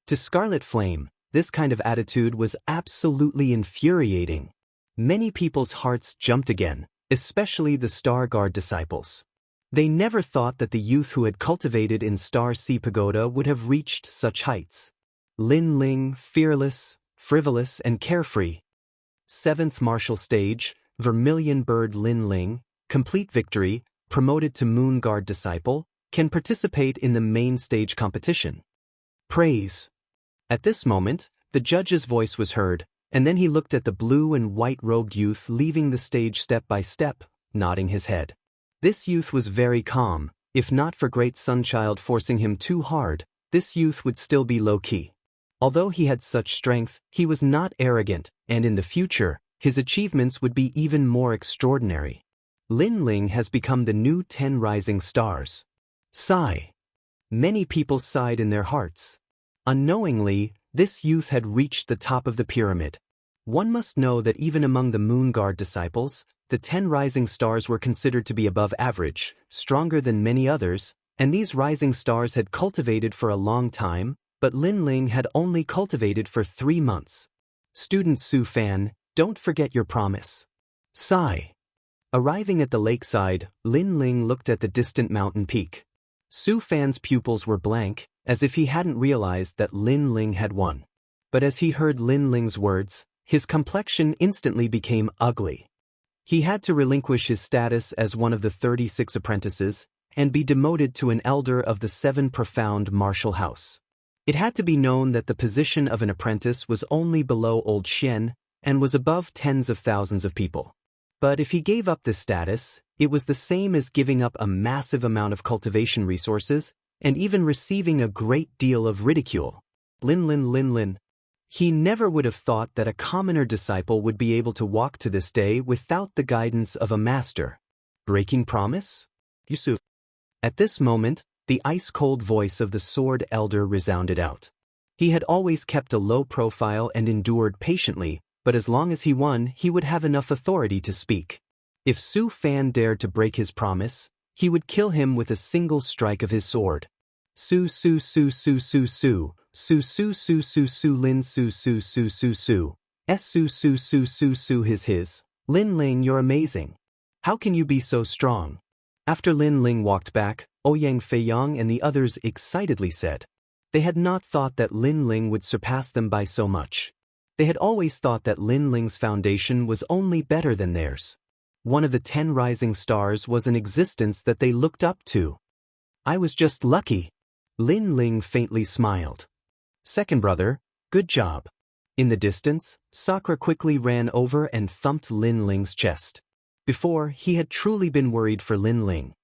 Speaker 1: To Scarlet Flame, This kind of attitude was absolutely infuriating. Many people's hearts jumped again, especially the Star Guard disciples. They never thought that the youth who had cultivated in Star Sea Pagoda would have reached such heights. Lin Ling, fearless, frivolous, and carefree. 7th Martial Stage, Vermilion Bird Lin Ling, complete victory, promoted to Moon Guard disciple, can participate in the main stage competition. Praise. At this moment, the judge's voice was heard, and then he looked at the blue and white-robed youth leaving the stage step by step, nodding his head. This youth was very calm. If not for Great Sunchild forcing him too hard, this youth would still be low-key. Although he had such strength, he was not arrogant, and in the future, his achievements would be even more extraordinary. Lin Ling has become the new 10 rising stars. Sigh. Many people sighed in their hearts. Unknowingly, this youth had reached the top of the pyramid. One must know that even among the Moon Guard disciples, the 10 rising stars were considered to be above average, stronger than many others, and these rising stars had cultivated for a long time, but Lin Ling had only cultivated for 3 months. Student Su Fan, don't forget your promise. Sigh. Arriving at the lakeside, Lin Ling looked at the distant mountain peak. Su Fan's pupils were blank, as if he hadn't realized that Lin Ling had won. But as he heard Lin Ling's words, his complexion instantly became ugly. He had to relinquish his status as one of the 36 apprentices and be demoted to an elder of the 7 profound martial house. It had to be known that the position of an apprentice was only below Old Xian and was above tens of thousands of people. But if he gave up this status, it was the same as giving up a massive amount of cultivation resources and even receiving a great deal of ridicule. Lin Lin. He never would have thought that a commoner disciple would be able to walk to this day without the guidance of a master. Breaking promise? Yusuf. At this moment, the ice-cold voice of the sword elder resounded out. He had always kept a low profile and endured patiently, but as long as he won, he would have enough authority to speak. If Su Fan dared to break his promise, he would kill him with a single strike of his sword. Su Lin Su his. Lin Ling, you're amazing. How can you be so strong? After Lin Ling walked back, Ouyang Feiyang and the others excitedly said. They had not thought that Lin Ling would surpass them by so much. They had always thought that Lin Ling's foundation was only better than theirs. One of the 10 rising stars was an existence that they looked up to. I was just lucky. Lin Ling faintly smiled. Second brother, good job. In the distance, Sakura quickly ran over and thumped Lin Ling's chest. Before, he had truly been worried for Lin Ling.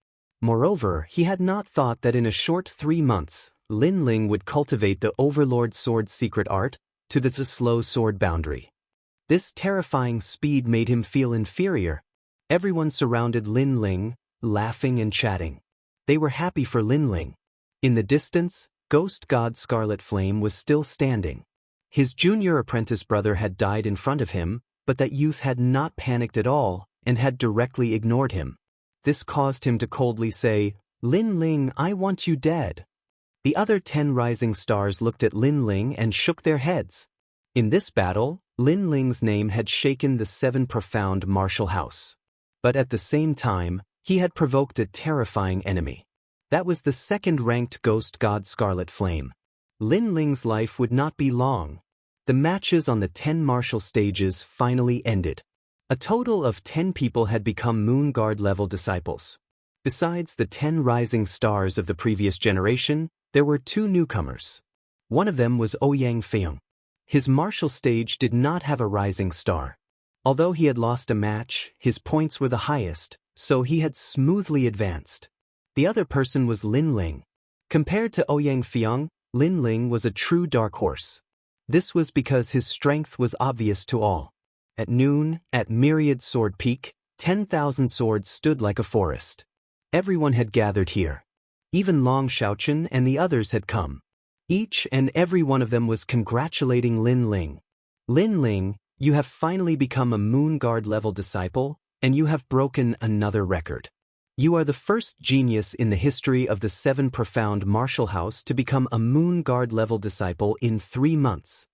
Speaker 1: Moreover, he had not thought that in a short 3 months, Lin Ling would cultivate the Overlord Sword's secret art to the slow sword boundary. This terrifying speed made him feel inferior. Everyone surrounded Lin Ling, laughing and chatting. They were happy for Lin Ling. In the distance, Ghost God Scarlet Flame was still standing. His junior apprentice brother had died in front of him, but that youth had not panicked at all and had directly ignored him. This caused him to coldly say, Lin Ling, I want you dead. The other 10 rising stars looked at Lin Ling and shook their heads. In this battle, Lin Ling's name had shaken the 7 profound martial house. But at the same time, he had provoked a terrifying enemy. That was the 2nd-ranked ghost god Scarlet Flame. Lin Ling's life would not be long. The matches on the 10 martial stages finally ended. A total of 10 people had become Moon Guard level disciples. Besides the 10 rising stars of the previous generation, there were 2 newcomers. One of them was Ouyang Feiyang. His martial stage did not have a rising star. Although he had lost a match, his points were the highest, so he had smoothly advanced. The other person was Lin Ling. Compared to Ouyang Feiyang, Lin Ling was a true dark horse. This was because his strength was obvious to all. At noon, at Myriad Sword Peak, 10,000 swords stood like a forest. Everyone had gathered here. Even Long Xiaochen and the others had come. Each and every one of them was congratulating Lin Ling. Lin Ling, you have finally become a Moon Guard level disciple, and you have broken another record. You are the first genius in the history of the 7 profound martial house to become a Moon Guard level disciple in 3 months.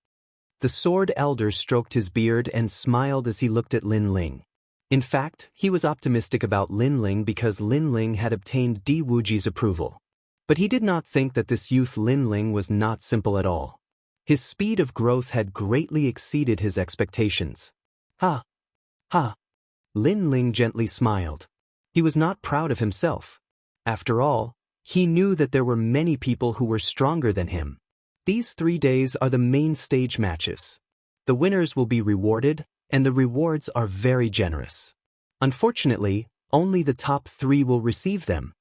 Speaker 1: The sword elder stroked his beard and smiled as he looked at Lin Ling. In fact, he was optimistic about Lin Ling because Lin Ling had obtained Di Wuji's approval. But he did not think that this youth Lin Ling was not simple at all. His speed of growth had greatly exceeded his expectations. Ha! Ha! Lin Ling gently smiled. He was not proud of himself. After all, he knew that there were many people who were stronger than him. These 3 days are the main stage matches. The winners will be rewarded, and the rewards are very generous. Unfortunately, only the top 3 will receive them.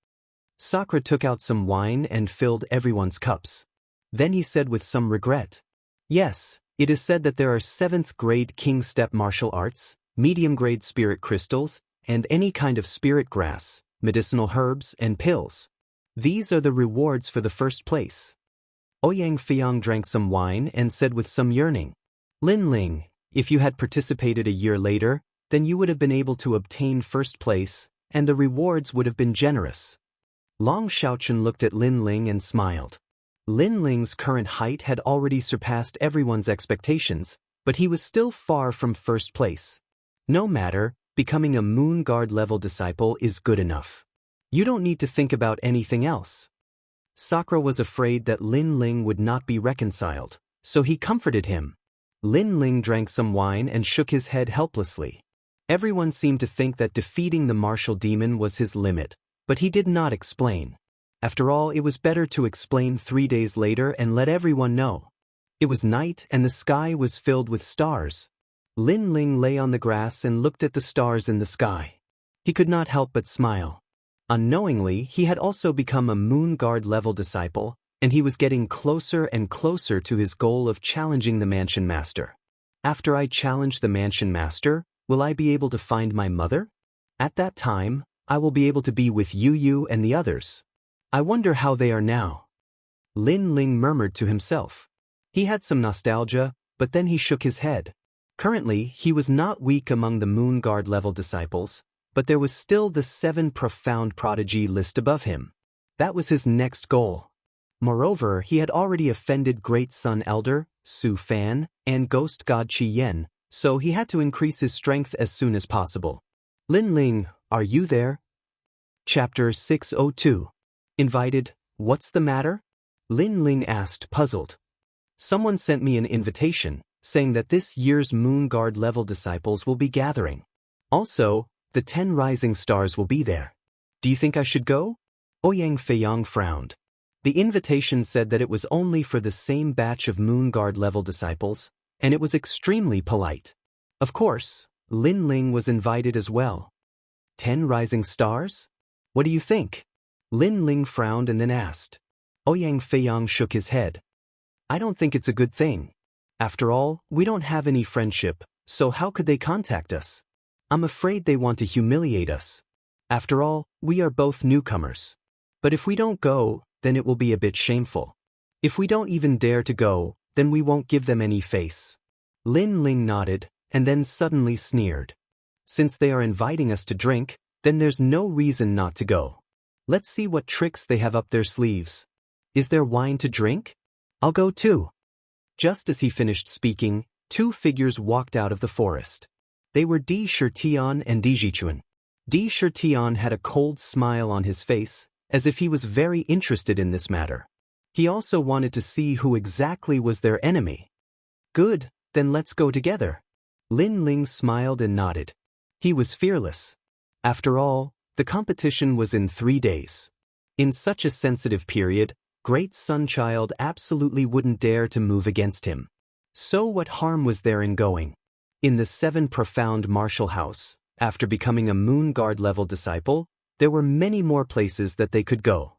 Speaker 1: Sakura took out some wine and filled everyone's cups. Then he said with some regret, "Yes, it is said that there are 7th grade king step martial arts, medium grade spirit crystals, and any kind of spirit grass, medicinal herbs, and pills. These are the rewards for the first place." Ouyang Fiang drank some wine and said with some yearning, "Lin Ling, if you had participated a year later, then you would have been able to obtain first place, and the rewards would have been generous." Long Xiaochen looked at Lin Ling and smiled. Lin Ling's current height had already surpassed everyone's expectations, but he was still far from first place. No matter, becoming a Moon Guard level disciple is good enough. You don't need to think about anything else. Sakura was afraid that Lin Ling would not be reconciled, so he comforted him. Lin Ling drank some wine and shook his head helplessly. Everyone seemed to think that defeating the martial demon was his limit, but he did not explain. After all, it was better to explain 3 days later and let everyone know. It was night and the sky was filled with stars. Lin Ling lay on the grass and looked at the stars in the sky. He could not help but smile. Unknowingly, he had also become a Moon Guard level disciple, and he was getting closer and closer to his goal of challenging the Mansion Master. After I challenge the Mansion Master, will I be able to find my mother? At that time, I will be able to be with Yu and the others. I wonder how they are now. Lin Ling murmured to himself. He had some nostalgia, but then he shook his head. Currently, he was not weak among the Moon Guard level disciples, but there was still the 7 profound prodigy list above him. That was his next goal. Moreover, he had already offended Great Sun Elder, Su Fan, and Ghost God Qi Yen, so he had to increase his strength as soon as possible. Lin Ling, are you there? Chapter 602. Invited, what's the matter? Lin Ling asked, puzzled. Someone sent me an invitation, saying that this year's Moon Guard level disciples will be gathering. Also, the 10 rising stars will be there. Do you think I should go? Ouyang Feiyang frowned. The invitation said that it was only for the same batch of Moon Guard level disciples, and it was extremely polite. Of course, Lin Ling was invited as well. 10 rising stars? What do you think? Lin Ling frowned and then asked. Ouyang Feiyang shook his head. I don't think it's a good thing. After all, we don't have any friendship, so how could they contact us? I'm afraid they want to humiliate us. After all, we are both newcomers. But if we don't go, then it will be a bit shameful. If we don't even dare to go, then we won't give them any face. Lin Ling nodded, and then suddenly sneered. Since they are inviting us to drink, then there's no reason not to go. Let's see what tricks they have up their sleeves. Is there wine to drink? I'll go too. Just as he finished speaking, 2 figures walked out of the forest. They were Di Shirtian and Di Jichuan. Di Shirtian had a cold smile on his face, as if he was very interested in this matter. He also wanted to see who exactly was their enemy. Good, then let's go together. Lin Ling smiled and nodded. He was fearless. After all, the competition was in 3 days. In such a sensitive period, Great Sunchild absolutely wouldn't dare to move against him. So what harm was there in going? In the 7 profound martial house, after becoming a Moon Guard level disciple, there were many more places that they could go.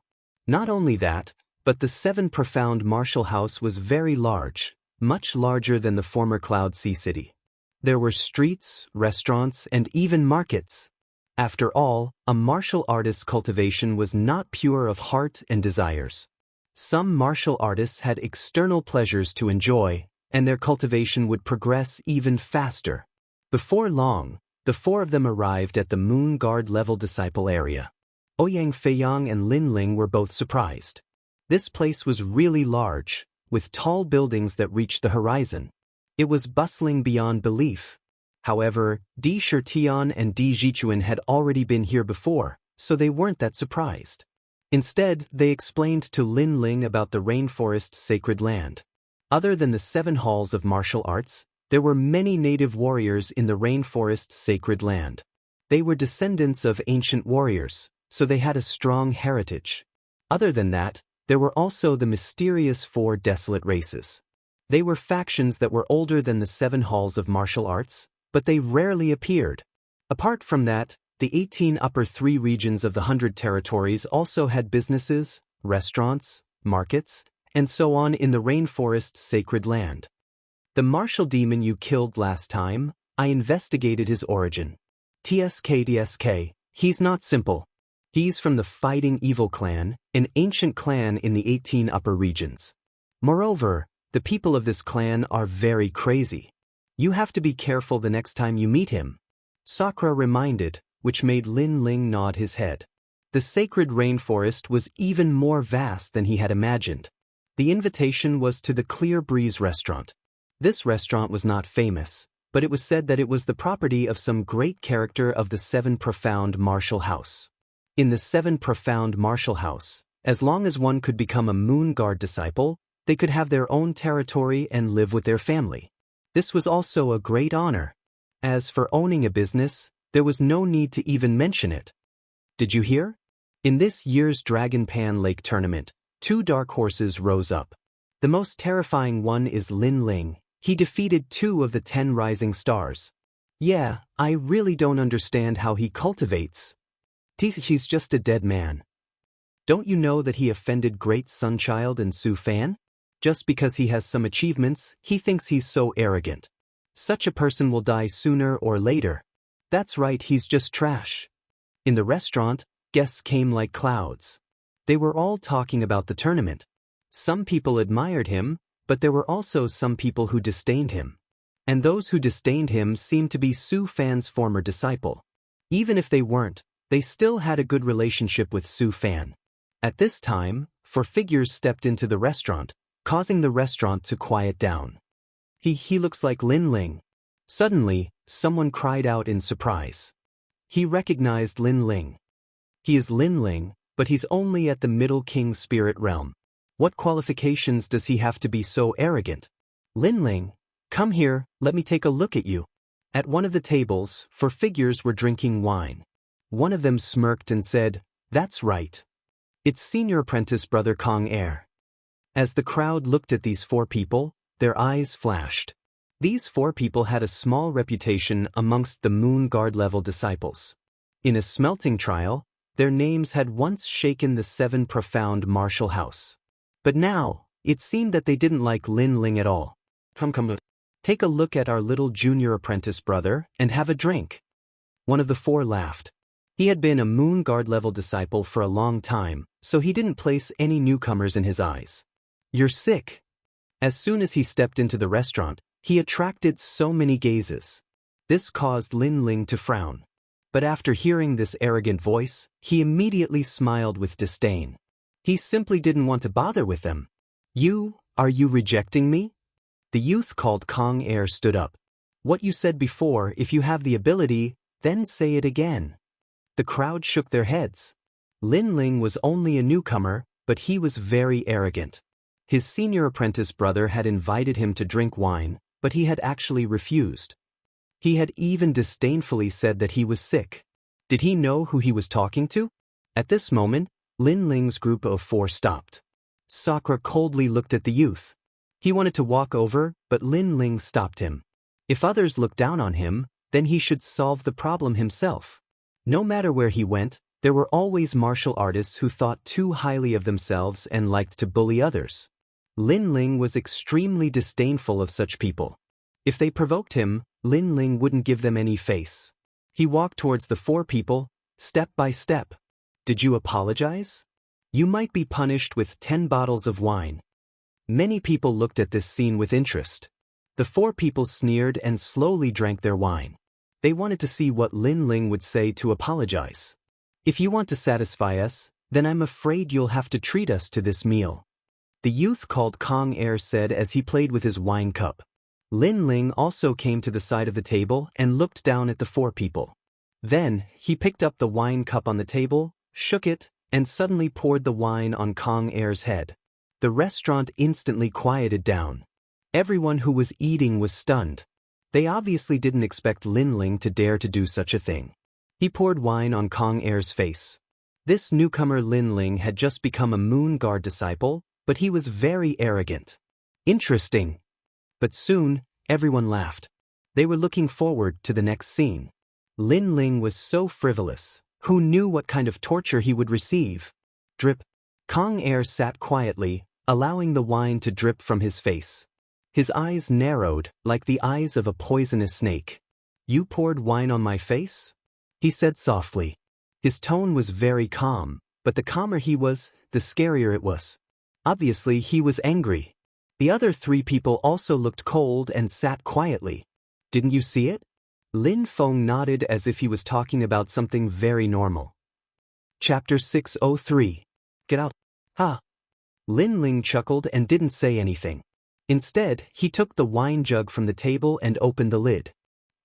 Speaker 1: Not only that, but the 7 profound martial house was very large, much larger than the former Cloud Sea City. There were streets, restaurants, and even markets. After all, a martial artist's cultivation was not pure of heart and desires. Some martial artists had external pleasures to enjoy, and their cultivation would progress even faster. Before long, the 4 of them arrived at the Moon Guard level disciple area. Ouyang Feiyang and Lin Ling were both surprised. This place was really large, with tall buildings that reached the horizon. It was bustling beyond belief. However, Di Shirtian and Di Jichuan had already been here before, so they weren't that surprised. Instead, they explained to Lin Ling about the rainforest's sacred land. Other than the 7 halls of martial arts, there were many native warriors in the rainforest's sacred land. They were descendants of ancient warriors, so they had a strong heritage. Other than that, there were also the mysterious 4 desolate races. They were factions that were older than the 7 halls of martial arts, but they rarely appeared. Apart from that, the 18 upper 3 regions of the 100 territories also had businesses, restaurants, markets, and so on in the rainforest's sacred land. The martial demon you killed last time, I investigated his origin. TSK, he's not simple. He's from the Fighting Evil clan, an ancient clan in the 18 upper regions. Moreover, the people of this clan are very crazy. You have to be careful the next time you meet him. Sakura reminded, which made Lin Ling nod his head. The sacred rainforest was even more vast than he had imagined. The invitation was to the Clear Breeze restaurant. This restaurant was not famous, but it was said that it was the property of some great character of the 7 Profound Martial House. In the 7 Profound Martial House, as long as one could become a Moon Guard disciple, they could have their own territory and live with their family. This was also a great honor. As for owning a business, there was no need to even mention it. Did you hear? In this year's Dragon Pan Lake tournament, 2 dark horses rose up. The most terrifying one is Lin Ling. He defeated 2 of the 10 rising stars. Yeah, I really don't understand how he cultivates. He's just a dead man. Don't you know that he offended Great Sunchild and Su Fan? Just because he has some achievements, he thinks he's so arrogant. Such a person will die sooner or later. That's right, he's just trash. In the restaurant, guests came like clouds. They were all talking about the tournament. Some people admired him, but there were also some people who disdained him. And those who disdained him seemed to be Su Fan's former disciple. Even if they weren't, they still had a good relationship with Su Fan. At this time, 4 figures stepped into the restaurant, causing the restaurant to quiet down. He looks like Lin Ling. Suddenly, someone cried out in surprise. He recognized Lin Ling. He is Lin Ling, but he's only at the Middle King Spirit Realm. What qualifications does he have to be so arrogant? Lin Ling, come here, let me take a look at you. At one of the tables, 4 figures were drinking wine. One of them smirked and said, "That's right. It's senior apprentice brother Kong Air." As the crowd looked at these 4 people, their eyes flashed. These 4 people had a small reputation amongst the Moon Guard level disciples. In a smelting trial, their names had once shaken the 7 Profound Martial House. But now, it seemed that they didn't like Lin Ling at all. Come, take a look at our little junior apprentice brother and have a drink. One of the 4 laughed. He had been a Moon Guard level disciple for a long time, so he didn't place any newcomers in his eyes. You're sick. As soon as he stepped into the restaurant, he attracted so many gazes. This caused Lin Ling to frown. But after hearing this arrogant voice, he immediately smiled with disdain. He simply didn't want to bother with them. Are you rejecting me? The youth called Kong Air stood up. What you said before, if you have the ability, then say it again. The crowd shook their heads. Lin Ling was only a newcomer, but he was very arrogant. His senior apprentice brother had invited him to drink wine, but he had actually refused. He had even disdainfully said that he was sick. Did he know who he was talking to? At this moment, Lin Ling's group of 4 stopped. Sakura coldly looked at the youth. He wanted to walk over, but Lin Ling stopped him. If others looked down on him, then he should solve the problem himself. No matter where he went, there were always martial artists who thought too highly of themselves and liked to bully others. Lin Ling was extremely disdainful of such people. If they provoked him, Lin Ling wouldn't give them any face. He walked towards the 4 people, step by step. Did you apologize? You might be punished with 10 bottles of wine. Many people looked at this scene with interest. The 4 people sneered and slowly drank their wine. They wanted to see what Lin Ling would say to apologize. If you want to satisfy us, then I'm afraid you'll have to treat us to this meal. The youth called Kong Air said as he played with his wine cup. Lin Ling also came to the side of the table and looked down at the four people. Then, he picked up the wine cup on the table, shook it, and suddenly poured the wine on Kong Air's head. The restaurant instantly quieted down. Everyone who was eating was stunned. They obviously didn't expect Lin Ling to dare to do such a thing. He poured wine on Kong Air's face. This newcomer Lin Ling had just become a Moon Guard disciple, but he was very arrogant. Interesting. But soon, everyone laughed. They were looking forward to the next scene. Lin Ling was so frivolous. Who knew what kind of torture he would receive? Drip. Kong Air sat quietly, allowing the wine to drip from his face. His eyes narrowed, like the eyes of a poisonous snake. "You poured wine on my face?" he said softly. His tone was very calm, but the calmer he was, the scarier it was. Obviously, he was angry. The other three people also looked cold and sat quietly. "Didn't you see it?" Lin Feng nodded as if he was talking about something very normal. Chapter 603. Get out. Ha! Lin Ling chuckled and didn't say anything. Instead, he took the wine jug from the table and opened the lid.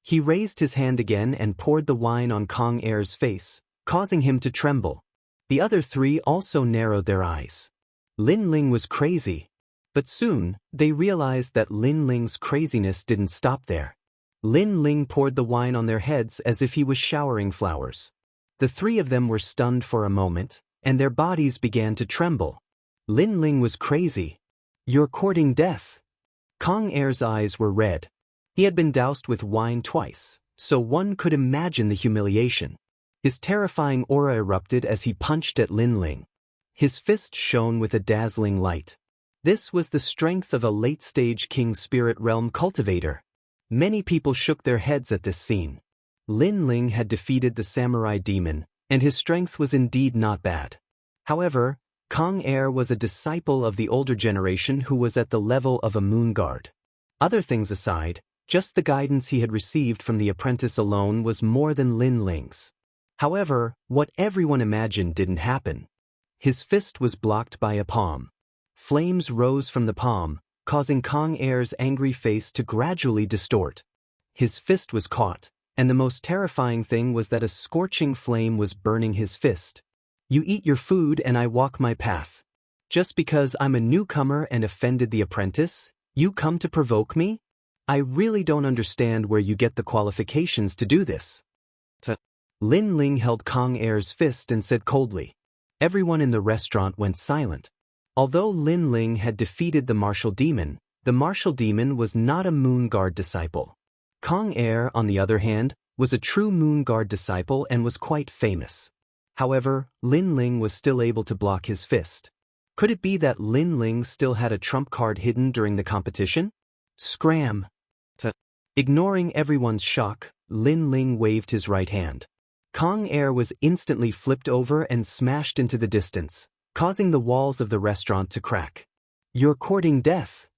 Speaker 1: He raised his hand again and poured the wine on Kong Air's face, causing him to tremble. The other three also narrowed their eyes. Lin Ling was crazy. But soon, they realized that Lin Ling's craziness didn't stop there. Lin Ling poured the wine on their heads as if he was showering flowers. The three of them were stunned for a moment, and their bodies began to tremble. Lin Ling was crazy. "You're courting death." Kong Air's eyes were red. He had been doused with wine twice, so one could imagine the humiliation. His terrifying aura erupted as he punched at Lin Ling. His fist shone with a dazzling light. This was the strength of a late-stage King Spirit Realm Cultivator. Many people shook their heads at this scene. Lin Ling had defeated the samurai demon, and his strength was indeed not bad. However, Kong Air was a disciple of the older generation who was at the level of a Moon Guard. Other things aside, just the guidance he had received from the apprentice alone was more than Lin Ling's. However, what everyone imagined didn't happen. His fist was blocked by a palm. Flames rose from the palm, causing Kong Air's angry face to gradually distort. His fist was caught, and the most terrifying thing was that a scorching flame was burning his fist. "You eat your food and I walk my path. Just because I'm a newcomer and offended the apprentice, you come to provoke me? I really don't understand where you get the qualifications to do this." Lin Ling held Kong Air's fist and said coldly. Everyone in the restaurant went silent. Although Lin Ling had defeated the martial demon was not a Moon Guard disciple. Kong Air, on the other hand, was a true Moon Guard disciple and was quite famous. However, Lin Ling was still able to block his fist. Could it be that Lin Ling still had a trump card hidden during the competition? Scram! Ignoring everyone's shock, Lin Ling waved his right hand. Kong Air was instantly flipped over and smashed into the distance, causing the walls of the restaurant to crack. "You're courting death."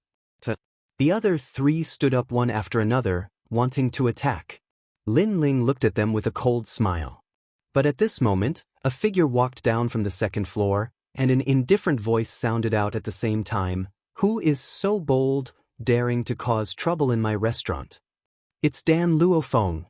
Speaker 1: The other three stood up one after another, wanting to attack. Lin Ling looked at them with a cold smile. But at this moment, a figure walked down from the second floor, and an indifferent voice sounded out at the same time, "Who is so bold, daring to cause trouble in my restaurant?" "It's Dan Luofeng."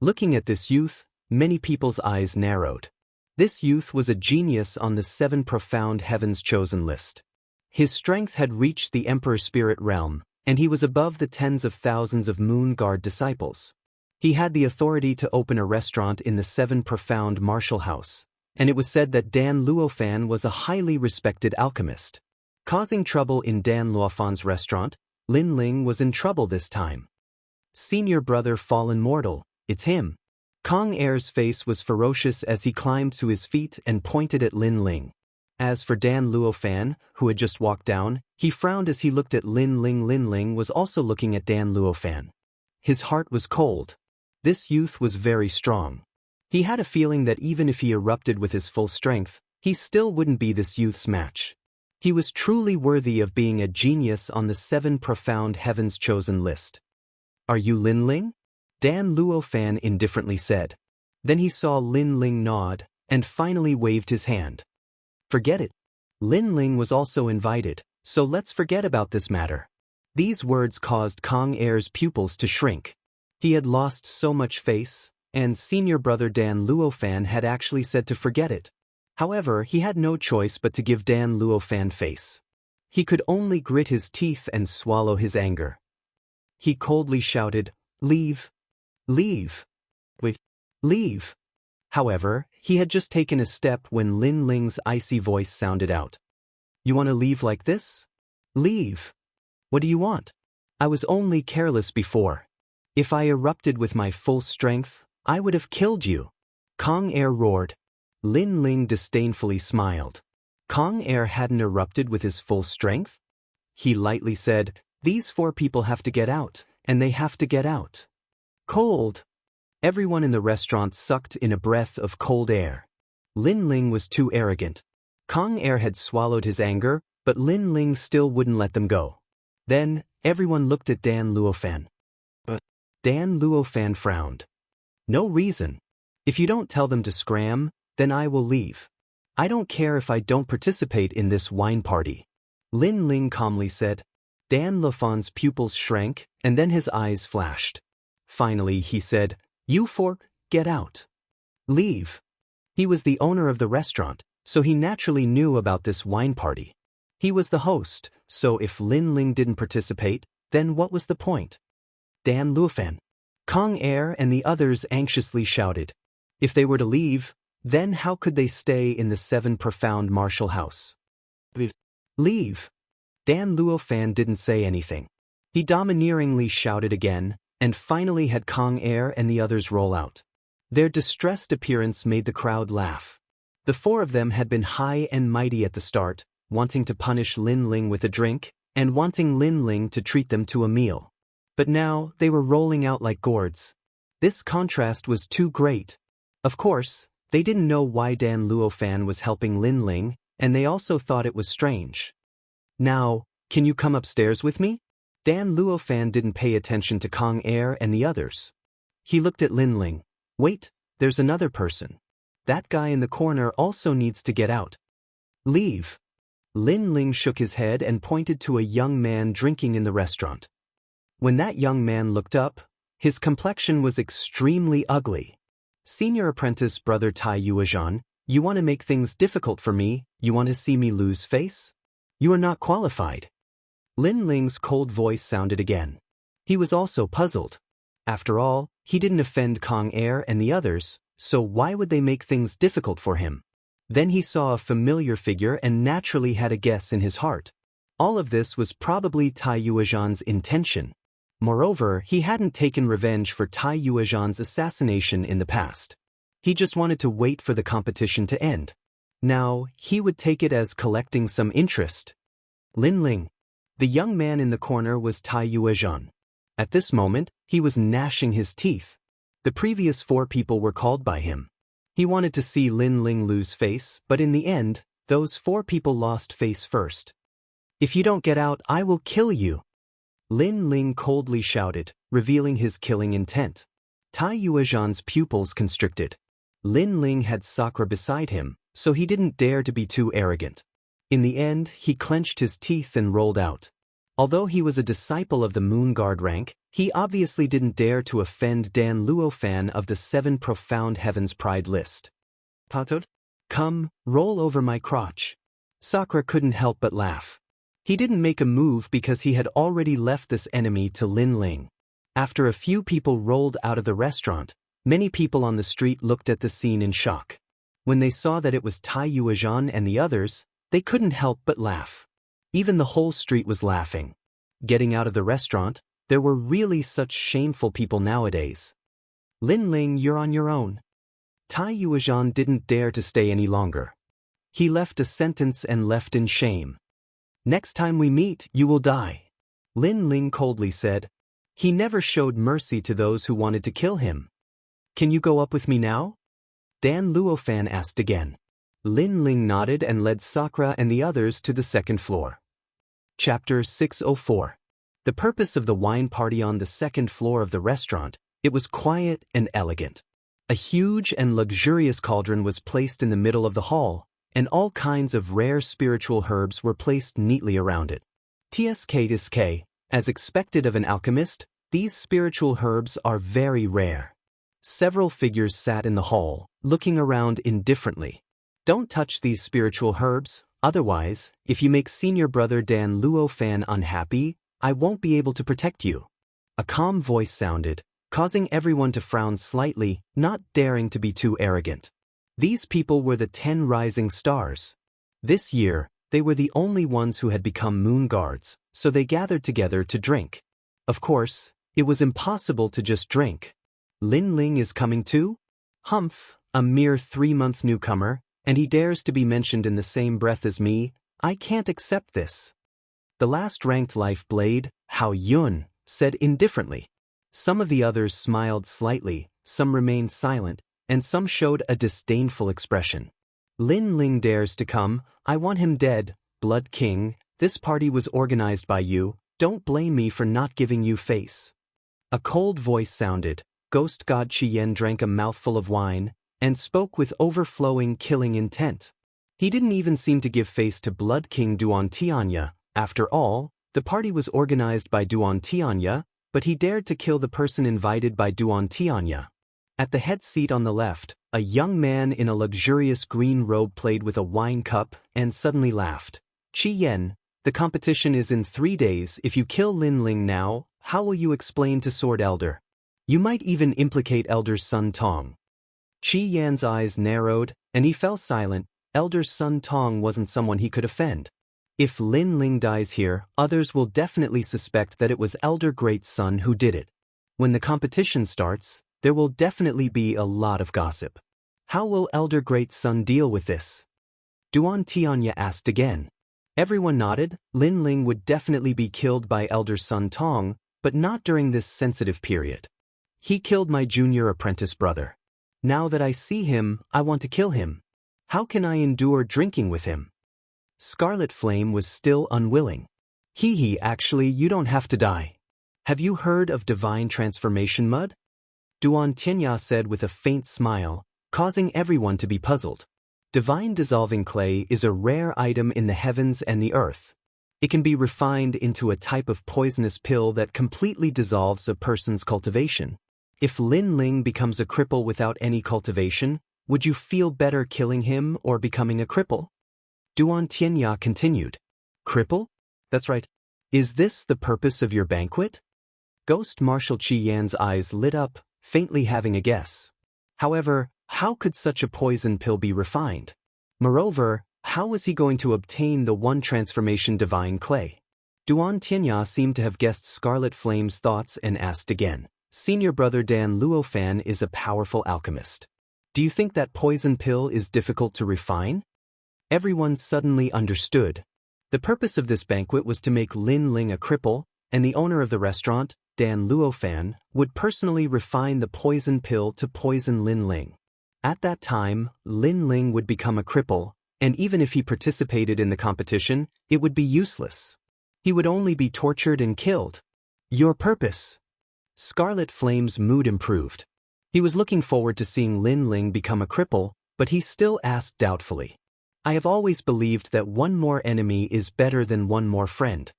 Speaker 1: Looking at this youth, many people's eyes narrowed. This youth was a genius on the 7 Profound Heavens Chosen list. His strength had reached the Emperor Spirit Realm, and he was above the tens of thousands of Moon Guard disciples. He had the authority to open a restaurant in the 7 Profound Martial House, and it was said that Dan Luofan was a highly respected alchemist. Causing trouble in Dan Luofan's restaurant, Lin Ling was in trouble this time. "Senior brother fallen mortal, it's him." Kong Air's face was ferocious as he climbed to his feet and pointed at Lin Ling. As for Dan Luofan, who had just walked down, he frowned as he looked at Lin Ling. Lin Ling was also looking at Dan Luofan. His heart was cold. This youth was very strong. He had a feeling that even if he erupted with his full strength, he still wouldn't be this youth's match. He was truly worthy of being a genius on the 7 Profound Heavens Chosen list. "Are you Lin Ling?" Dan Luofan indifferently said. Then he saw Lin Ling nod, and finally waved his hand. "Forget it. Lin Ling was also invited, so let's forget about this matter." These words caused Kong Air's pupils to shrink. He had lost so much face, and senior brother Dan Luofan had actually said to forget it. However, he had no choice but to give Dan Luofan face. He could only grit his teeth and swallow his anger. He coldly shouted, "Leave! Leave! Wait! Leave!" However, he had just taken a step when Lin Ling's icy voice sounded out. "You want to leave like this? Leave! What do you want? I was only careless before. If I erupted with my full strength, I would have killed you." Kong Air roared. Lin Ling disdainfully smiled. Kong Air hadn't erupted with his full strength? He lightly said, "These 4 people have to get out, and they have to get out." Cold. Everyone in the restaurant sucked in a breath of cold air. Lin Ling was too arrogant. Kong Air had swallowed his anger, but Lin Ling still wouldn't let them go. Then, everyone looked at Dan Luofan. But Dan Luofan frowned. "No reason. If you don't tell them to scram, then I will leave. I don't care if I don't participate in this wine party." Lin Ling calmly said. Dan Luofan's pupils shrank, and then his eyes flashed. Finally, he said, "You 4, get out. Leave." He was the owner of the restaurant, so he naturally knew about this wine party. He was the host, so if Lin Ling didn't participate, then what was the point? Dan Luofan, Kong Air and the others anxiously shouted. If they were to leave, then how could they stay in the 7 profound martial house? Leave. Dan Luofan didn't say anything. He domineeringly shouted again, and finally had Kong Air and the others roll out. Their distressed appearance made the crowd laugh. The 4 of them had been high and mighty at the start, wanting to punish Lin Ling with a drink, and wanting Lin Ling to treat them to a meal. But now they were rolling out like gourds. This contrast was too great. Of course, they didn't know why Dan Luofan was helping Lin Ling, and they also thought it was strange. "Now, can you come upstairs with me?" Dan Luofan didn't pay attention to Kong Air and the others. He looked at Lin Ling. "Wait, there's another person. That guy in the corner also needs to get out. Leave." Lin Ling shook his head and pointed to a young man drinking in the restaurant. When that young man looked up, his complexion was extremely ugly. "Senior apprentice brother Tai Yuezhan, you want to make things difficult for me, you want to see me lose face? You are not qualified." Lin Ling's cold voice sounded again. He was also puzzled. After all, he didn't offend Kong Air and the others, so why would they make things difficult for him? Then he saw a familiar figure and naturally had a guess in his heart. All of this was probably Tai Yuezhan's intention. Moreover, he hadn't taken revenge for Tai Yuezhan's assassination in the past. He just wanted to wait for the competition to end. Now, he would take it as collecting some interest. Lin Ling. The young man in the corner was Tai Yuezhan. At this moment, he was gnashing his teeth. The previous 4 people were called by him. He wanted to see Lin Ling lose face, but in the end, those 4 people lost face first. "If you don't get out, I will kill you." Lin Ling coldly shouted, revealing his killing intent. Tai Yuezhan's pupils constricted. Lin Ling had Sakura beside him, so he didn't dare to be too arrogant. In the end, he clenched his teeth and rolled out. Although he was a disciple of the Moon Guard rank, he obviously didn't dare to offend Dan Luofan of the 7 Profound Heavens Pride list. "Patod? Come, roll over my crotch." Sakura couldn't help but laugh. He didn't make a move because he had already left this enemy to Lin Ling. After a few people rolled out of the restaurant, many people on the street looked at the scene in shock. When they saw that it was Tai Yuezhan and the others, they couldn't help but laugh. Even the whole street was laughing. Getting out of the restaurant, there were really such shameful people nowadays. "Lin Ling, you're on your own." Tai Yuezhan didn't dare to stay any longer. He left a sentence and left in shame. "Next time we meet, you will die," Lin Ling coldly said. He never showed mercy to those who wanted to kill him. "Can you go up with me now?" Dan Luofan asked again. Lin Ling nodded and led Sakura and the others to the 2nd floor. Chapter 604. The purpose of the wine party on the 2nd floor of the restaurant, it was quiet and elegant. A huge and luxurious cauldron was placed in the middle of the hall, and all kinds of rare spiritual herbs were placed neatly around it. TSK, As expected of an alchemist, these spiritual herbs are very rare. Several figures sat in the hall, looking around indifferently. Don't touch these spiritual herbs, otherwise, if you make senior brother Dan Luofan unhappy, I won't be able to protect you. A calm voice sounded, causing everyone to frown slightly, not daring to be too arrogant. These people were the 10 rising stars. This year, they were the only ones who had become moon guards, so they gathered together to drink. Of course, it was impossible to just drink. Lin Ling is coming too? Humph, a mere 3-month newcomer, and he dares to be mentioned in the same breath as me. I can't accept this. The last-ranked life blade, Hao Yun, said indifferently. Some of the others smiled slightly, some remained silent, and some showed a disdainful expression. Lin Ling dares to come, I want him dead, Blood King, this party was organized by you, don't blame me for not giving you face. A cold voice sounded, Ghost God Qian drank a mouthful of wine, and spoke with overflowing killing intent. He didn't even seem to give face to Blood King Duan Tianya. After all, the party was organized by Duan Tianya, but he dared to kill the person invited by Duan Tianya. At the head seat on the left, a young man in a luxurious green robe played with a wine cup and suddenly laughed. Qian, the competition is in 3 days. If you kill Lin Ling now, how will you explain to Sword Elder? You might even implicate Elder's son Tong. Qian's eyes narrowed, and he fell silent. Elder's son Tong wasn't someone he could offend. If Lin Ling dies here, others will definitely suspect that it was Elder Great Son who did it. When the competition starts, there will definitely be a lot of gossip. How will Elder Great Son deal with this? Duan Tianya asked again. Everyone nodded. Lin Ling would definitely be killed by Elder Son Tong, but not during this sensitive period. He killed my junior apprentice brother. Now that I see him, I want to kill him. How can I endure drinking with him? Scarlet Flame was still unwilling. Actually, you don't have to die. Have you heard of divine transformation mud? Duan Tianya said with a faint smile, causing everyone to be puzzled. Divine dissolving clay is a rare item in the heavens and the earth. It can be refined into a type of poisonous pill that completely dissolves a person's cultivation. If Lin Ling becomes a cripple without any cultivation, would you feel better killing him or becoming a cripple? Duan Tianya continued. Cripple? That's right. Is this the purpose of your banquet? Ghost Marshal Qian's eyes lit up, faintly having a guess. However, how could such a poison pill be refined? Moreover, how was he going to obtain the one transformation divine clay? Duan Tianya seemed to have guessed Scarlet Flame's thoughts and asked again. Senior brother Dan Luofan is a powerful alchemist. Do you think that poison pill is difficult to refine? Everyone suddenly understood. The purpose of this banquet was to make Lin Ling a cripple, and the owner of the restaurant, Dan Luofan, would personally refine the poison pill to poison Lin Ling. At that time, Lin Ling would become a cripple, and even if he participated in the competition, it would be useless. He would only be tortured and killed. Your purpose? Scarlet Flame's mood improved. He was looking forward to seeing Lin Ling become a cripple, but he still asked doubtfully. I have always believed that one more enemy is better than one more friend.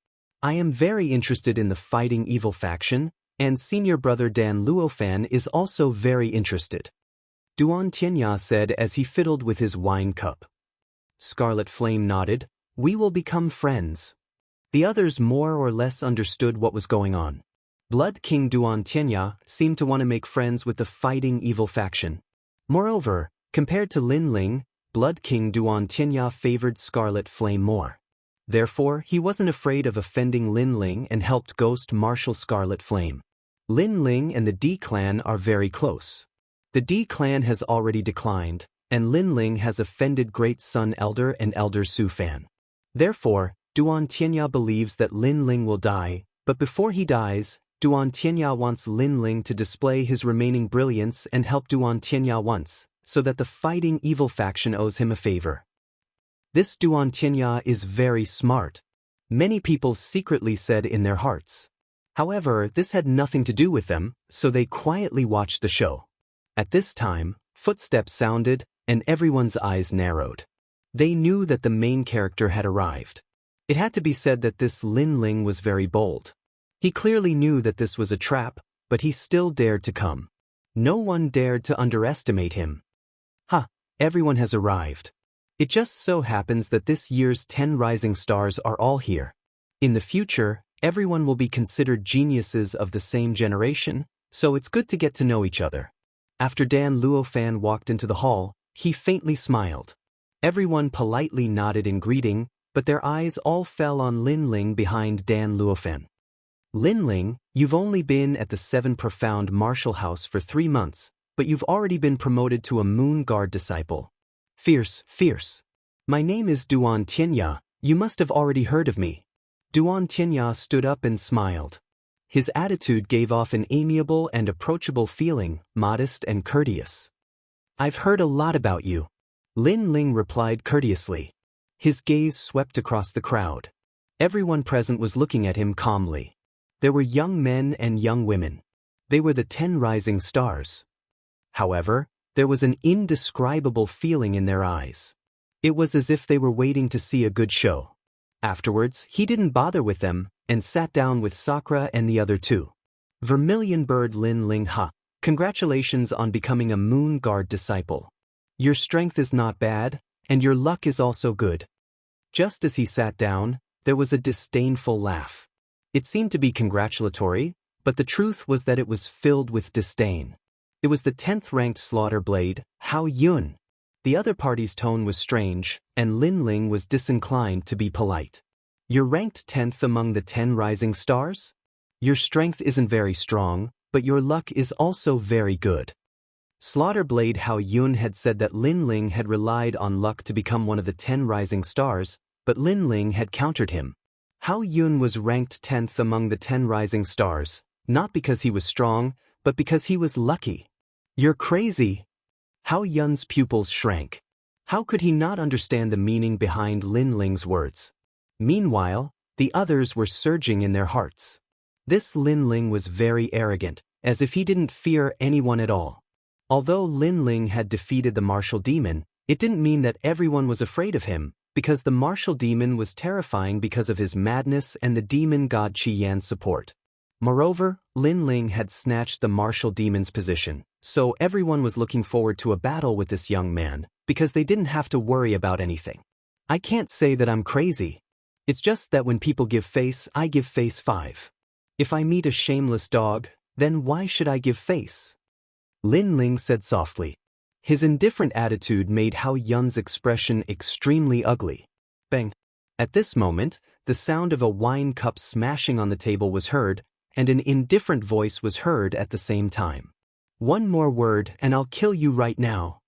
Speaker 1: I am very interested in the fighting evil faction, and senior brother Dan Luofan is also very interested. Duan Tianya said as he fiddled with his wine cup. Scarlet Flame nodded. We will become friends. The others more or less understood what was going on. Blood King Duan Tianya seemed to want to make friends with the fighting evil faction. Moreover, compared to Lin Ling, Blood King Duan Tianya favored Scarlet Flame more. Therefore, he wasn't afraid of offending Lin Ling and helped Ghost Marshal Scarlet Flame. Lin Ling and the D clan are very close. The D clan has already declined, and Lin Ling has offended Great Sun Elder and Elder Su Fan. Therefore, Duan Tianya believes that Lin Ling will die, but before he dies, Duan Tianya wants Lin Ling to display his remaining brilliance and help Duan Tianya once, so that the fighting evil faction owes him a favor. This Duan Tianya is very smart. Many people secretly said in their hearts. However, this had nothing to do with them, so they quietly watched the show. At this time, footsteps sounded, and everyone's eyes narrowed. They knew that the main character had arrived. It had to be said that this Lin Ling was very bold. He clearly knew that this was a trap, but he still dared to come. No one dared to underestimate him. Everyone has arrived. It just so happens that this year's 10 rising stars are all here. In the future, everyone will be considered geniuses of the same generation, so it's good to get to know each other. After Dan Luofan walked into the hall, he faintly smiled. Everyone politely nodded in greeting, but their eyes all fell on Lin Ling behind Dan Luofan. Lin Ling, you've only been at the 7 Profound Martial House for 3 months, but you've already been promoted to a Moon Guard disciple. Fierce. My name is Duan Tianya, you must have already heard of me. Duan Tianya stood up and smiled. His attitude gave off an amiable and approachable feeling, modest and courteous. I've heard a lot about you. Lin Ling replied courteously. His gaze swept across the crowd. Everyone present was looking at him calmly. There were young men and young women. They were the 10 rising stars. However, there was an indescribable feeling in their eyes. It was as if they were waiting to see a good show. Afterwards, he didn't bother with them, and sat down with Sakura and the other 2. Vermilion Bird Lin Ling. Congratulations on becoming a Moon Guard disciple. Your strength is not bad, and your luck is also good. Just as he sat down, there was a disdainful laugh. It seemed to be congratulatory, but the truth was that it was filled with disdain. It was the 10th ranked Slaughter Blade, Hao Yun. The other party's tone was strange, and Lin Ling was disinclined to be polite. You're ranked 10th among the 10 rising stars? Your strength isn't very strong, but your luck is also very good. Slaughter Blade Hao Yun had said that Lin Ling had relied on luck to become one of the 10 rising stars, but Lin Ling had countered him. Hao Yun was ranked 10th among the 10 rising stars, not because he was strong, but because he was lucky. You're crazy. Hao Yun's pupils shrank. How could he not understand the meaning behind Lin Ling's words? Meanwhile, the others were surging in their hearts. This Lin Ling was very arrogant, as if he didn't fear anyone at all. Although Lin Ling had defeated the martial demon, it didn't mean that everyone was afraid of him, because the martial demon was terrifying because of his madness and the demon god Qi Yan's support. Moreover, Lin Ling had snatched the martial demon's position, so everyone was looking forward to a battle with this young man, because they didn't have to worry about anything. I can't say that I'm crazy. It's just that when people give face, I give face 5. If I meet a shameless dog, then why should I give face? Lin Ling said softly. His indifferent attitude made Hao Yun's expression extremely ugly. Bang! At this moment, the sound of a wine cup smashing on the table was heard, and an indifferent voice was heard at the same time. One more word and I'll kill you right now.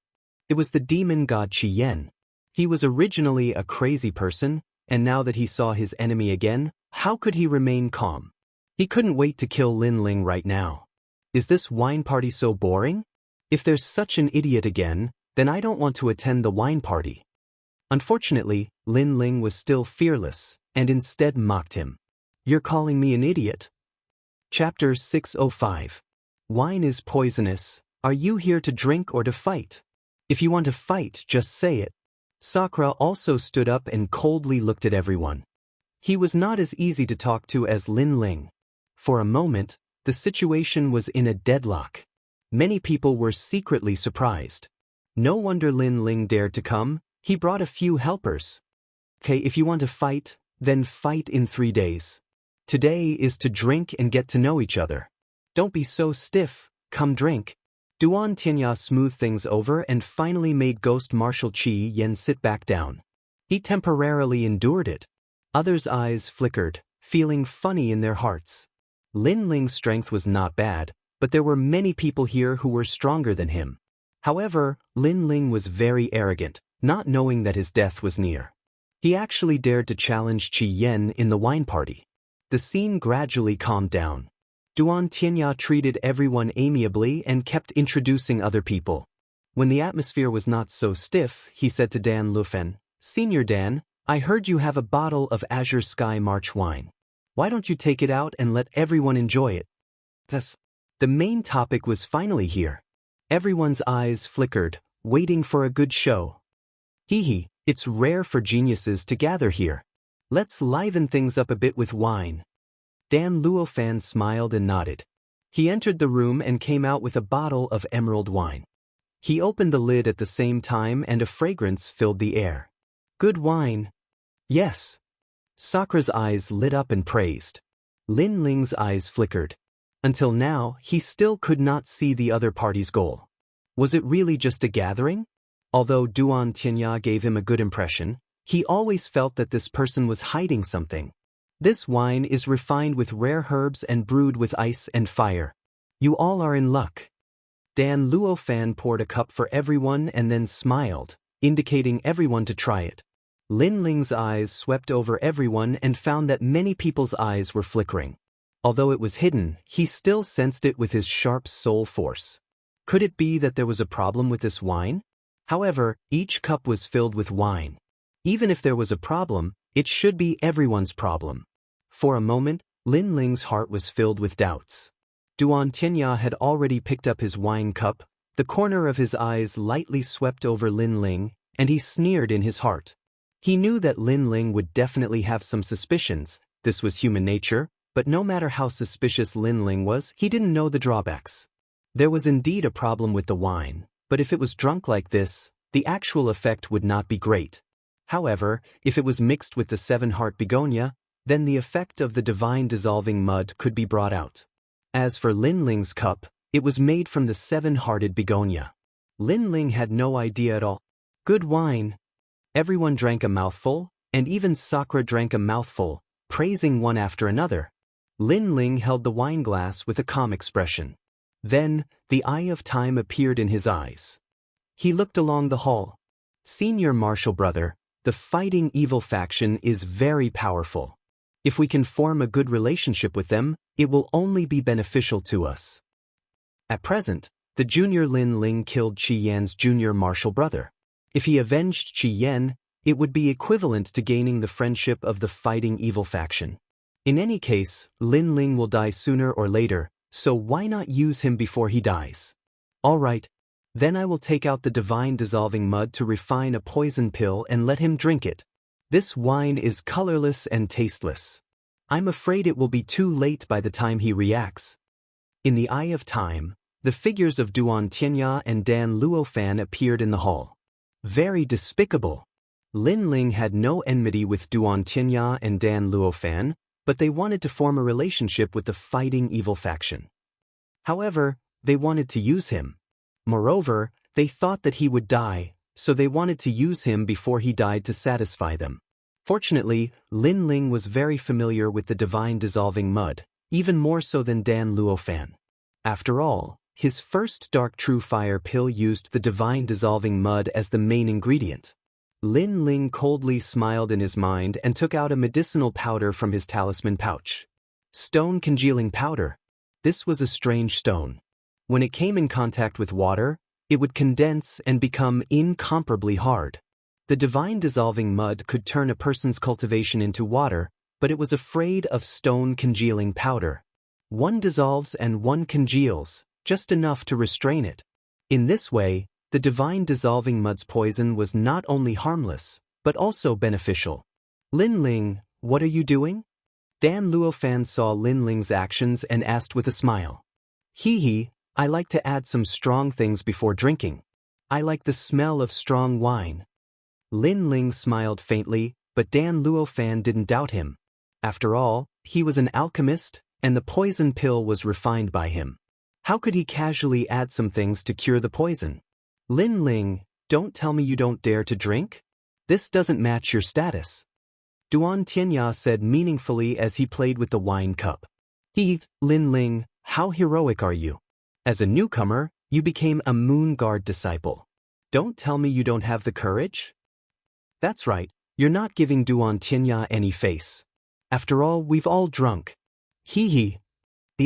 Speaker 1: It was the demon god Qi Yan. He was originally a crazy person, and now that he saw his enemy again, how could he remain calm? He couldn't wait to kill Lin Ling right now. Is this wine party so boring? If there's such an idiot again, then I don't want to attend the wine party. Unfortunately, Lin Ling was still fearless, and instead mocked him. You're calling me an idiot? Chapter 605. Wine is poisonous. Are you here to drink or to fight? If you want to fight, just say it. Sakura also stood up and coldly looked at everyone. He was not as easy to talk to as Lin Ling. For a moment, the situation was in a deadlock. Many people were secretly surprised. No wonder Lin Ling dared to come. He brought a few helpers. Okay, if you want to fight, then fight in 3 days. Today is to drink and get to know each other. Don't be so stiff, come drink. Duan Tianya smoothed things over and finally made Ghost Marshal Qi Yan sit back down. He temporarily endured it. Others' eyes flickered, feeling funny in their hearts. Lin Ling's strength was not bad, but there were many people here who were stronger than him. However, Lin Ling was very arrogant, not knowing that his death was near. He actually dared to challenge Qi Yan in the wine party. The scene gradually calmed down. Duan Tianya treated everyone amiably and kept introducing other people. When the atmosphere was not so stiff, he said to Dan Lufen, Senior Dan, I heard you have a bottle of Azure Sky March wine. Why don't you take it out and let everyone enjoy it? Thus, the main topic was finally here. Everyone's eyes flickered, waiting for a good show. It's rare for geniuses to gather here. Let's liven things up a bit with wine. Dan Luofan smiled and nodded. He entered the room and came out with a bottle of emerald wine. He opened the lid at the same time and a fragrance filled the air. Good wine. Yes. Sakra's eyes lit up and praised. Lin Ling's eyes flickered. Until now, he still could not see the other party's goal. Was it really just a gathering? Although Duan Tianya gave him a good impression, he always felt that this person was hiding something. This wine is refined with rare herbs and brewed with ice and fire. You all are in luck. Dan Luofan poured a cup for everyone and then smiled, indicating everyone to try it. Lin Ling's eyes swept over everyone and found that many people's eyes were flickering. Although it was hidden, he still sensed it with his sharp soul force. Could it be that there was a problem with this wine? However, each cup was filled with wine. Even if there was a problem, it should be everyone's problem. For a moment, Lin Ling's heart was filled with doubts. Duan Tianya had already picked up his wine cup, the corner of his eyes lightly swept over Lin Ling, and he sneered in his heart. He knew that Lin Ling would definitely have some suspicions, this was human nature, but no matter how suspicious Lin Ling was, he didn't know the drawbacks. There was indeed a problem with the wine, but if it was drunk like this, the actual effect would not be great. However, if it was mixed with the seven-heart begonia, then the effect of the divine dissolving mud could be brought out. As for Lin Ling's cup, it was made from the seven-hearted begonia. Lin Ling had no idea at all. Good wine. Everyone drank a mouthful, and even Sakra drank a mouthful, praising one after another. Lin Ling held the wine glass with a calm expression. Then, the eye of time appeared in his eyes. He looked along the hall. Senior Marshal Brother, the fighting evil faction is very powerful. If we can form a good relationship with them, it will only be beneficial to us. At present, the junior Lin Ling killed Qi Yan's junior martial brother. If he avenged Qi Yan, it would be equivalent to gaining the friendship of the fighting evil faction. In any case, Lin Ling will die sooner or later, so why not use him before he dies? Alright, then I will take out the divine dissolving mud to refine a poison pill and let him drink it. This wine is colorless and tasteless. I'm afraid it will be too late by the time he reacts. In the eye of time, the figures of Duan Tianya and Dan Luofan appeared in the hall. Very despicable. Lin Ling had no enmity with Duan Tianya and Dan Luofan, but they wanted to form a relationship with the fighting evil faction. However, they wanted to use him. Moreover, they thought that he would die, so they wanted to use him before he died to satisfy them. Fortunately, Lin Ling was very familiar with the divine dissolving mud, even more so than Dan Luofan. After all, his first dark true fire pill used the divine dissolving mud as the main ingredient. Lin Ling coldly smiled in his mind and took out a medicinal powder from his talisman pouch. Stone congealing powder. This was a strange stone. When it came in contact with water, it would condense and become incomparably hard. The divine dissolving mud could turn a person's cultivation into water, but it was afraid of stone congealing powder. One dissolves and one congeals, just enough to restrain it. In this way, the divine dissolving mud's poison was not only harmless, but also beneficial. Lin Ling, what are you doing? Dan Luofan saw Lin Ling's actions and asked with a smile. Hee, I like to add some strong things before drinking. I like the smell of strong wine. Lin Ling smiled faintly, but Dan Luofan didn't doubt him. After all, he was an alchemist, and the poison pill was refined by him. How could he casually add some things to cure the poison? Lin Ling, don't tell me you don't dare to drink? This doesn't match your status. Duan Tianya said meaningfully as he played with the wine cup. Lin Ling, how heroic are you? As a newcomer, you became a Moon Guard disciple. Don't tell me you don't have the courage? That's right, you're not giving Duan Tianya any face. After all, we've all drunk. The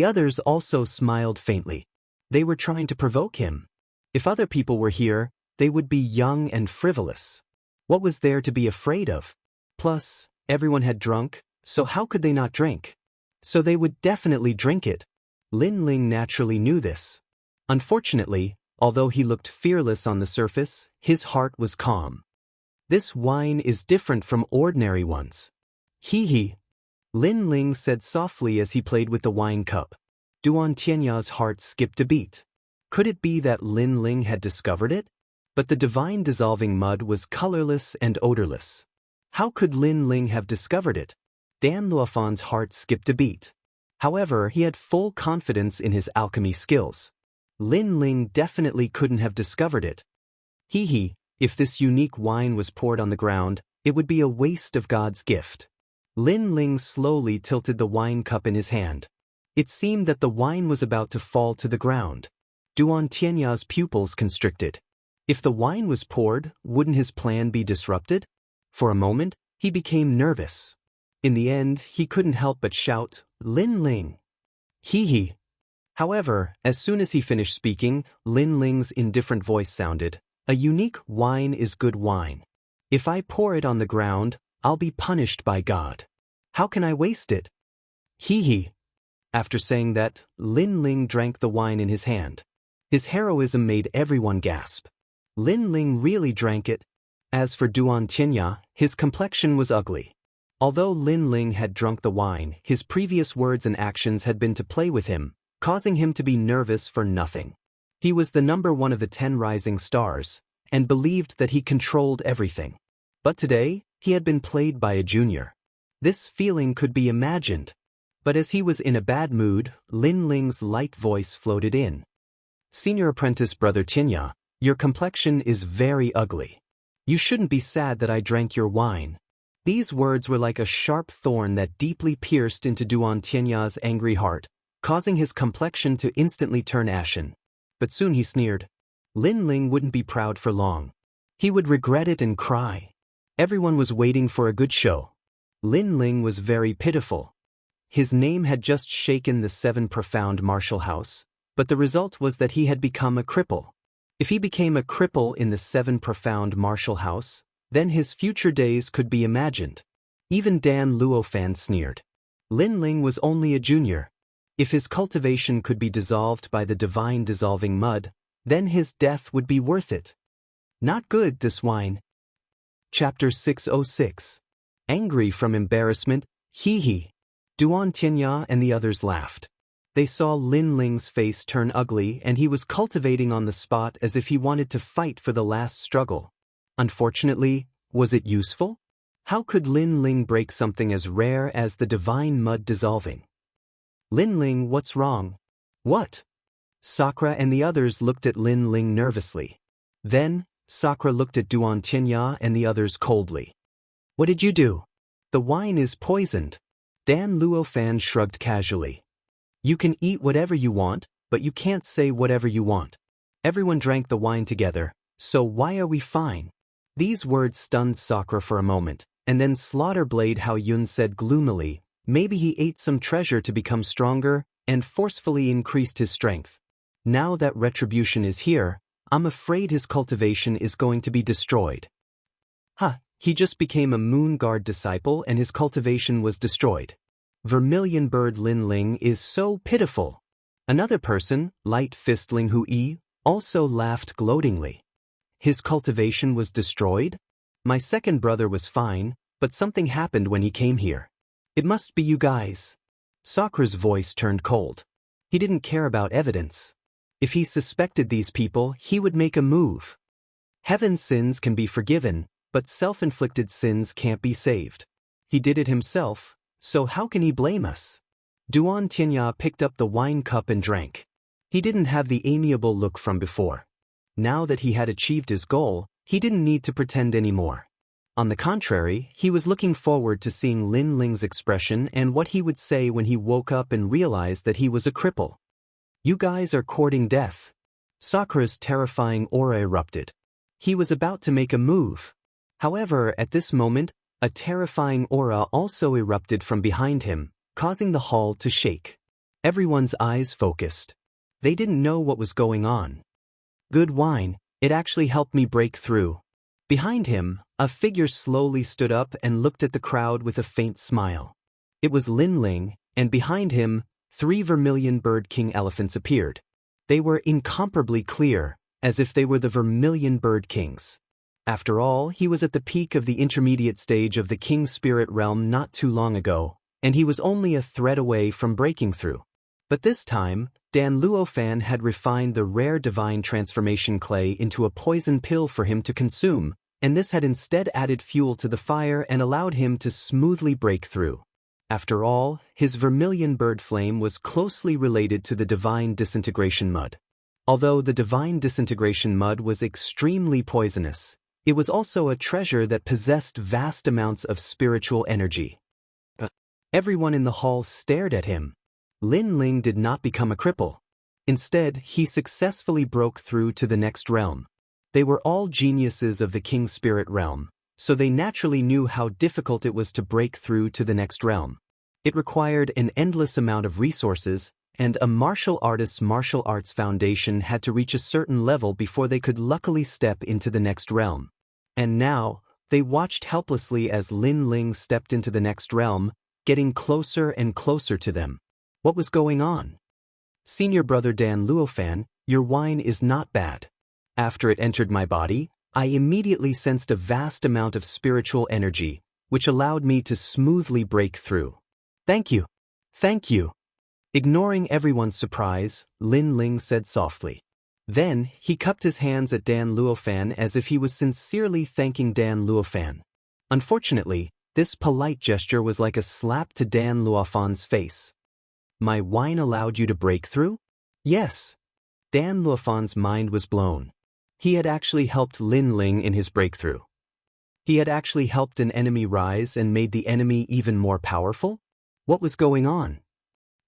Speaker 1: others also smiled faintly. They were trying to provoke him. If other people were here, they would be young and frivolous. What was there to be afraid of? Plus, everyone had drunk, so how could they not drink? So they would definitely drink it. Lin Ling naturally knew this. Unfortunately, although he looked fearless on the surface, his heart was calm. This wine is different from ordinary ones. Lin Ling said softly as he played with the wine cup. Duan Tianya's heart skipped a beat. Could it be that Lin Ling had discovered it? But the divine dissolving mud was colorless and odorless. How could Lin Ling have discovered it? Dan Luofan's heart skipped a beat. However, he had full confidence in his alchemy skills. Lin Ling definitely couldn't have discovered it. If this unique wine was poured on the ground, it would be a waste of God's gift. Lin Ling slowly tilted the wine cup in his hand. It seemed that the wine was about to fall to the ground. Duan Tianya's pupils constricted. If the wine was poured, wouldn't his plan be disrupted? For a moment, he became nervous. In the end, he couldn't help but shout, "Lin Ling!" However, as soon as he finished speaking, Lin Ling's indifferent voice sounded, "A unique wine is good wine. If I pour it on the ground, I'll be punished by God. How can I waste it?" After saying that, Lin Ling drank the wine in his hand. His heroism made everyone gasp. Lin Ling really drank it. As for Duan Tianya, his complexion was ugly. Although Lin Ling had drunk the wine, his previous words and actions had been to play with him, causing him to be nervous for nothing. He was the number one of the 10 rising stars, and believed that he controlled everything. But today, he had been played by a junior. This feeling could be imagined. But as he was in a bad mood, Lin Ling's light voice floated in. "Senior apprentice brother Tianya, your complexion is very ugly. You shouldn't be sad that I drank your wine." These words were like a sharp thorn that deeply pierced into Duan Tianya's angry heart, causing his complexion to instantly turn ashen. But soon he sneered. Lin Ling wouldn't be proud for long. He would regret it and cry. Everyone was waiting for a good show. Lin Ling was very pitiful. His name had just shaken the 7 profound martial house, but the result was that he had become a cripple. If he became a cripple in the 7 profound martial house, then his future days could be imagined. Even Dan Luofan sneered. Lin Ling was only a junior. If his cultivation could be dissolved by the divine dissolving mud, then his death would be worth it. Not good, this wine. Chapter 606. Angry from embarrassment, Duan Tianya and the others laughed. They saw Lin Ling's face turn ugly and he was cultivating on the spot as if he wanted to fight for the last struggle. Unfortunately, was it useful? How could Lin Ling break something as rare as the divine mud dissolving? "Lin Ling, what's wrong?" "What?" Sakura and the others looked at Lin Ling nervously. Then, Sakura looked at Duan Tianya and the others coldly. "What did you do?" "The wine is poisoned." Dan Luofan shrugged casually. "You can eat whatever you want, but you can't say whatever you want. Everyone drank the wine together, so why are we fine?" These words stunned Sakura for a moment, and then Slaughterblade Hao Yun said gloomily, "Maybe he ate some treasure to become stronger, and forcefully increased his strength. Now that retribution is here, I'm afraid his cultivation is going to be destroyed." He just became a Moon Guard disciple and his cultivation was destroyed. Vermilion Bird Lin Ling is so pitiful. Another person, Light Fistling Hu Yi, also laughed gloatingly. His cultivation was destroyed? My second brother was fine, but something happened when he came here. It must be you guys. Sakura's voice turned cold. He didn't care about evidence. If he suspected these people, he would make a move. Heaven's sins can be forgiven, but self-inflicted sins can't be saved. He did it himself, so how can he blame us? Duan Tianya picked up the wine cup and drank. He didn't have the amiable look from before. Now that he had achieved his goal, he didn't need to pretend anymore. On the contrary, he was looking forward to seeing Lin Ling's expression and what he would say when he woke up and realized that he was a cripple. "You guys are courting death." Sakura's terrifying aura erupted. He was about to make a move. However, at this moment, a terrifying aura also erupted from behind him, causing the hall to shake. Everyone's eyes focused. They didn't know what was going on. "Good wine, it actually helped me break through." Behind him, a figure slowly stood up and looked at the crowd with a faint smile. It was Lin Ling, and behind him, 3 Vermilion Bird King elephants appeared. They were incomparably clear, as if they were the Vermilion Bird Kings. After all, he was at the peak of the intermediate stage of the King Spirit realm not too long ago, and he was only a thread away from breaking through. But this time, Dan Luofan had refined the rare divine transformation clay into a poison pill for him to consume, and this had instead added fuel to the fire and allowed him to smoothly break through. After all, his vermilion bird flame was closely related to the divine disintegration mud. Although the divine disintegration mud was extremely poisonous, it was also a treasure that possessed vast amounts of spiritual energy. Everyone in the hall stared at him. Lin Ling did not become a cripple. Instead, he successfully broke through to the next realm. They were all geniuses of the King Spirit realm, so they naturally knew how difficult it was to break through to the next realm. It required an endless amount of resources, and a martial artist's martial arts foundation had to reach a certain level before they could luckily step into the next realm. And now, they watched helplessly as Lin Ling stepped into the next realm, getting closer and closer to them. What was going on? Senior brother Dan Luofan, your wine is not bad. After it entered my body, I immediately sensed a vast amount of spiritual energy, which allowed me to smoothly break through. Thank you. Thank you. Ignoring everyone's surprise, Lin Ling said softly. Then, he cupped his hands at Dan Luofan as if he was sincerely thanking Dan Luofan. Unfortunately, this polite gesture was like a slap to Dan Luofan's face. My wine allowed you to break through? Yes. Dan Luofan's mind was blown. He had actually helped Lin Ling in his breakthrough. He had actually helped an enemy rise and made the enemy even more powerful? What was going on?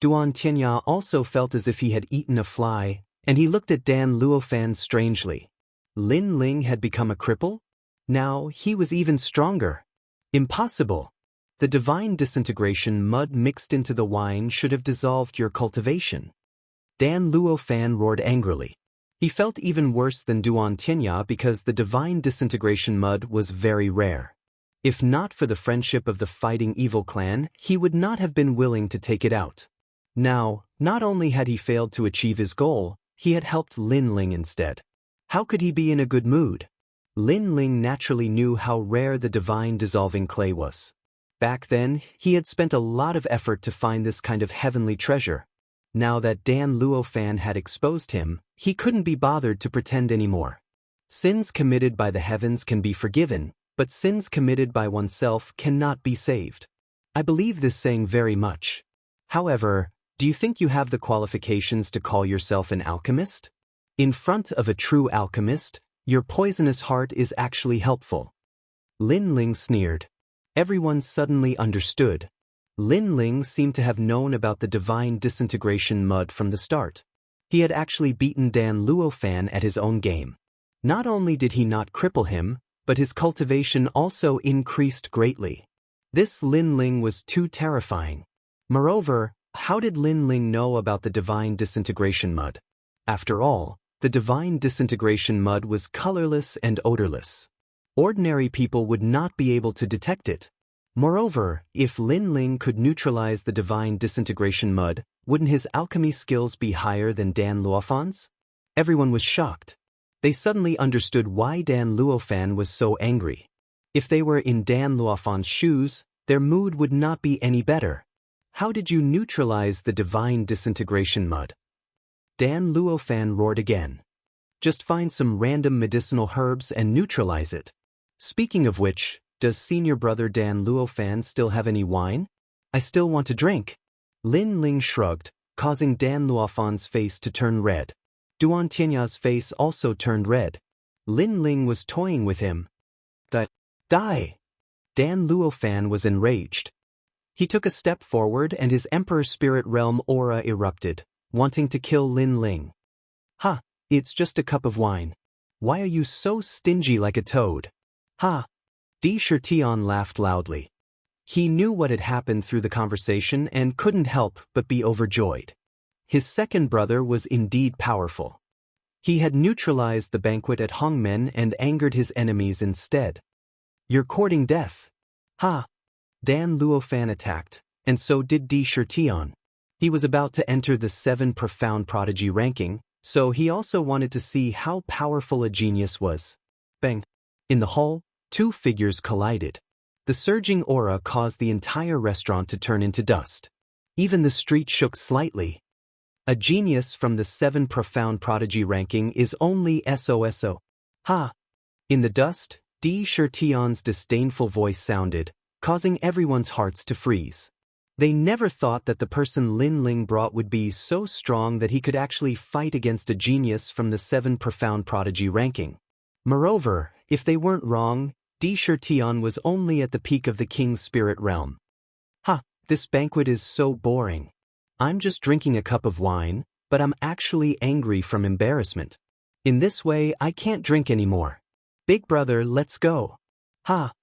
Speaker 1: Duan Tianya also felt as if he had eaten a fly, and he looked at Dan Luofan strangely. Lin Ling had become a cripple? Now he was even stronger. Impossible. The divine disintegration mud mixed into the wine should have dissolved your cultivation. Dan Luofan roared angrily. He felt even worse than Duan Tianya because the divine disintegration mud was very rare. If not for the friendship of the fighting evil clan, he would not have been willing to take it out. Now, not only had he failed to achieve his goal, he had helped Lin Ling instead. How could he be in a good mood? Lin Ling naturally knew how rare the divine dissolving clay was. Back then, he had spent a lot of effort to find this kind of heavenly treasure. Now that Dan Luofan had exposed him, he couldn't be bothered to pretend anymore. Sins committed by the heavens can be forgiven, but sins committed by oneself cannot be saved. I believe this saying very much. However, do you think you have the qualifications to call yourself an alchemist? In front of a true alchemist, your poisonous heart is actually helpful. Lin Ling sneered. Everyone suddenly understood. Lin Ling seemed to have known about the divine disintegration mud from the start. He had actually beaten Dan Luofan at his own game. Not only did he not cripple him, but his cultivation also increased greatly. This Lin Ling was too terrifying. Moreover, how did Lin Ling know about the divine disintegration mud? After all, the divine disintegration mud was colorless and odorless. Ordinary people would not be able to detect it. Moreover, if Lin Ling could neutralize the divine disintegration mud, wouldn't his alchemy skills be higher than Dan Luofan's? Everyone was shocked. They suddenly understood why Dan Luofan was so angry. If they were in Dan Luofan's shoes, their mood would not be any better. How did you neutralize the divine disintegration mud? Dan Luofan roared again. Just find some random medicinal herbs and neutralize it. Speaking of which, does senior brother Dan Luofan still have any wine? I still want to drink. Lin Ling shrugged, causing Dan Luofan's face to turn red. Duan Tianya's face also turned red. Lin Ling was toying with him. Die! Dan Luofan was enraged. He took a step forward and his Emperor Spirit Realm aura erupted, wanting to kill Lin Ling. Ha! It's just a cup of wine. Why are you so stingy like a toad? Ha! Di Shirtian laughed loudly. He knew what had happened through the conversation and couldn't help but be overjoyed. His second brother was indeed powerful. He had neutralized the banquet at Hongmen and angered his enemies instead. You're courting death. Ha! Dan Luofan attacked, and so did Di Shirtian. He was about to enter the 7 profound prodigy ranking, so he also wanted to see how powerful a genius was. Bang! In the hall, 2 figures collided. The surging aura caused the entire restaurant to turn into dust. Even the street shook slightly. A genius from the 7 profound prodigy ranking is only SOSO. Ha! In the dust, D. Shirtion's disdainful voice sounded, causing everyone's hearts to freeze. They never thought that the person Lin Ling brought would be so strong that he could actually fight against a genius from the 7 profound prodigy ranking. Moreover, if they weren't wrong, D. Shirtion was only at the peak of the king's spirit realm. Ha! This banquet is so boring. I'm just drinking a cup of wine, but I'm actually angry from embarrassment. In this way, I can't drink anymore. Big brother, let's go. Ha!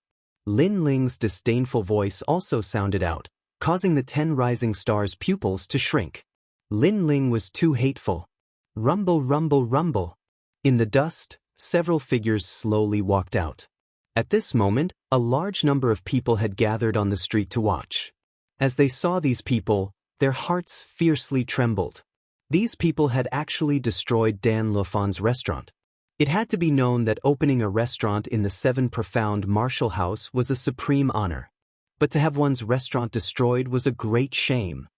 Speaker 1: Lin Ling's disdainful voice also sounded out, causing the 10 rising stars' pupils to shrink. Lin Ling was too hateful. Rumble, rumble, rumble. In the dust, several figures slowly walked out. At this moment, a large number of people had gathered on the street to watch. As they saw these people, their hearts fiercely trembled. These people had actually destroyed Dan Lufan's restaurant. It had to be known that opening a restaurant in the 7 profound martial house was a supreme honor. But to have one's restaurant destroyed was a great shame.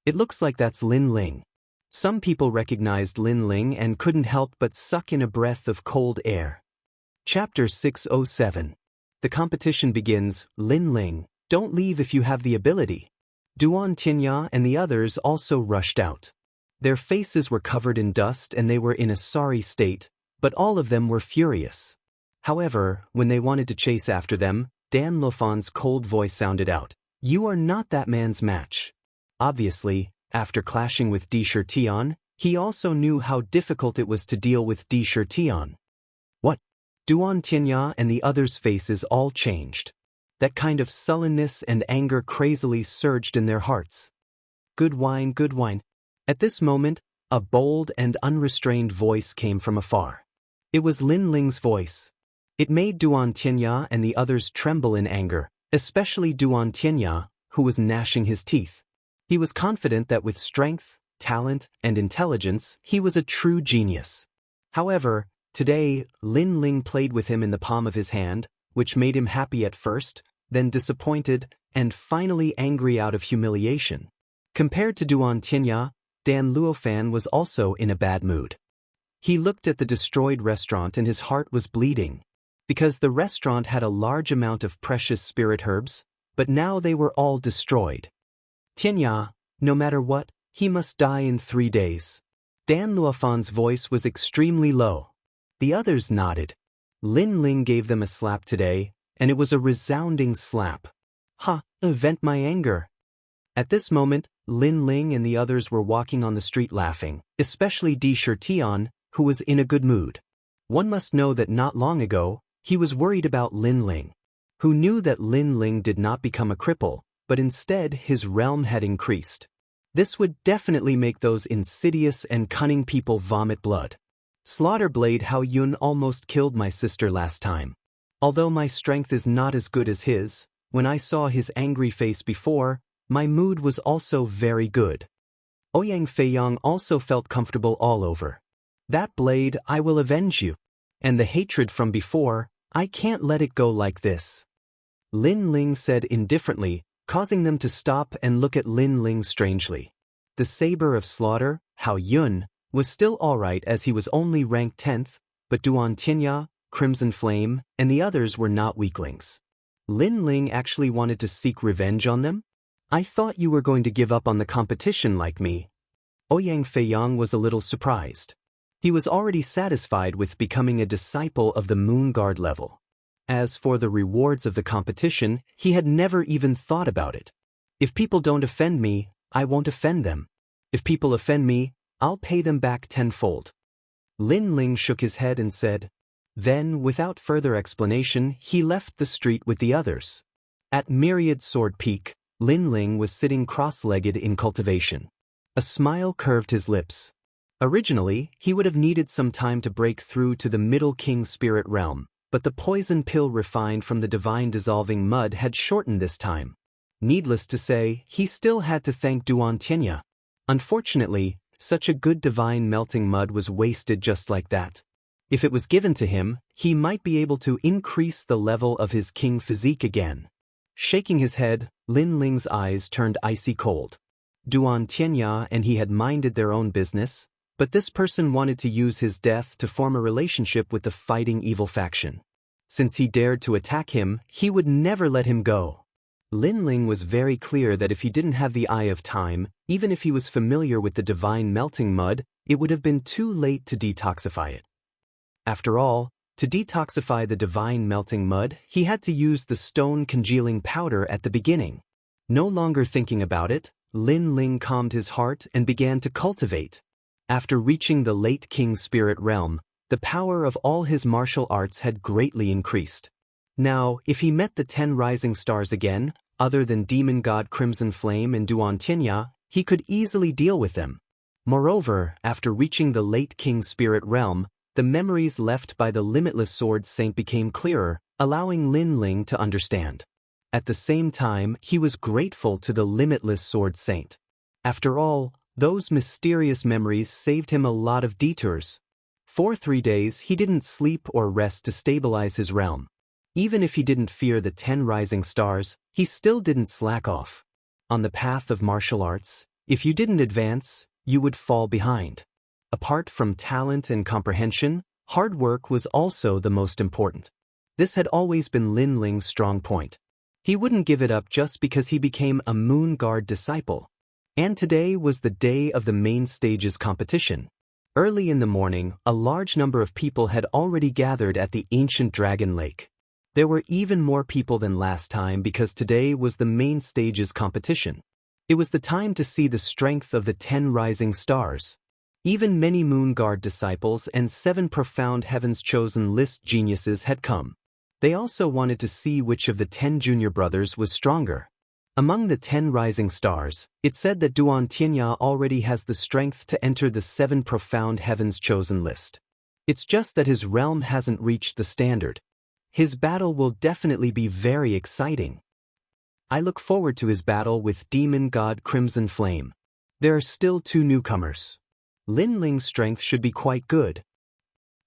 Speaker 1: It looks like that's Lin Ling. Some people recognized Lin Ling and couldn't help but suck in a breath of cold air. Chapter 607. The competition begins. Lin Ling, don't leave if you have the ability. Duan Tianya and the others also rushed out. Their faces were covered in dust and they were in a sorry state, but all of them were furious. However, when they wanted to chase after them, Dan Lufan's cold voice sounded out. You are not that man's match. Obviously, after clashing with D. Shirtion, he also knew how difficult it was to deal with D. Shirtion. What? Duan Tianya and the others' faces all changed. That kind of sullenness and anger crazily surged in their hearts. Good wine, good wine. At this moment, a bold and unrestrained voice came from afar. It was Lin Ling's voice. It made Duan Tianya and the others tremble in anger, especially Duan Tianya, who was gnashing his teeth. He was confident that with strength, talent, and intelligence, he was a true genius. However, today, Lin Ling played with him in the palm of his hand, which made him happy at first, then disappointed, and finally angry out of humiliation. Compared to Duan Tianya, Dan Luofan was also in a bad mood. He looked at the destroyed restaurant and his heart was bleeding. Because the restaurant had a large amount of precious spirit herbs, but now they were all destroyed. Tianya, no matter what, he must die in 3 days. Dan Luofan's voice was extremely low. The others nodded. Lin Ling gave them a slap today, and it was a resounding slap. Ha! Vent my anger. At this moment, Lin Ling and the others were walking on the street laughing, especially D. Shirtion, who was in a good mood. One must know that not long ago, he was worried about Lin Ling. Who knew that Lin Ling did not become a cripple, but instead his realm had increased. This would definitely make those insidious and cunning people vomit blood. Slaughterblade Hao Yun almost killed my sister last time. Although my strength is not as good as his, when I saw his angry face before, my mood was also very good. Ouyang Feiyang also felt comfortable all over. That blade, I will avenge you. And the hatred from before, I can't let it go like this. Lin Ling said indifferently, causing them to stop and look at Lin Ling strangely. The saber of slaughter, Hao Yun, was still alright as he was only ranked 10th, but Duan Tianya, Crimson Flame, and the others were not weaklings. Lin Ling actually wanted to seek revenge on them? I thought you were going to give up on the competition like me. Ouyang Feiyang was a little surprised. He was already satisfied with becoming a disciple of the Moon Guard level. As for the rewards of the competition, he had never even thought about it. If people don't offend me, I won't offend them. If people offend me, I'll pay them back tenfold. Lin Ling shook his head and said. Then, without further explanation, he left the street with the others. At Myriad Sword Peak, Lin Ling was sitting cross-legged in cultivation. A smile curved his lips. Originally, he would have needed some time to break through to the Middle King Spirit Realm, but the poison pill refined from the divine dissolving mud had shortened this time. Needless to say, he still had to thank Duan Tianya. Unfortunately, such a good divine melting mud was wasted just like that. If it was given to him, he might be able to increase the level of his king physique again. Shaking his head, Lin Ling's eyes turned icy cold. Duan Tianya and he had minded their own business, but this person wanted to use his death to form a relationship with the fighting evil faction. Since he dared to attack him, he would never let him go. Lin Ling was very clear that if he didn't have the Eye of Time, even if he was familiar with the divine melting mud, it would have been too late to detoxify it. After all, to detoxify the divine melting mud, he had to use the stone congealing powder at the beginning. No longer thinking about it, Lin Ling calmed his heart and began to cultivate. After reaching the late king's spirit realm, the power of all his martial arts had greatly increased. Now, if he met the 10 rising stars again, other than demon god Crimson Flame and Duan Tianya, he could easily deal with them. Moreover, after reaching the late king's spirit realm, the memories left by the limitless sword saint became clearer, allowing Lin Ling to understand. At the same time, he was grateful to the limitless sword saint. After all, those mysterious memories saved him a lot of detours. For 3 days, he didn't sleep or rest to stabilize his realm. Even if he didn't fear the 10 rising stars, he still didn't slack off. On the path of martial arts, if you didn't advance, you would fall behind. Apart from talent and comprehension, hard work was also the most important. This had always been Lin Ling's strong point. He wouldn't give it up just because he became a Moon Guard disciple. And today was the day of the main stage's competition. Early in the morning, a large number of people had already gathered at the ancient Dragon Lake. There were even more people than last time because today was the main stage's competition. It was the time to see the strength of the 10 rising stars. Even many Moon Guard disciples and 7 profound heavens chosen list geniuses had come. They also wanted to see which of the 10 junior brothers was stronger. Among the 10 rising stars, it said that Duan Tianya already has the strength to enter the 7 profound heavens chosen list. It's just that his realm hasn't reached the standard. His battle will definitely be very exciting. I look forward to his battle with demon god Crimson Flame. There are still 2 newcomers. Lin Ling's strength should be quite good.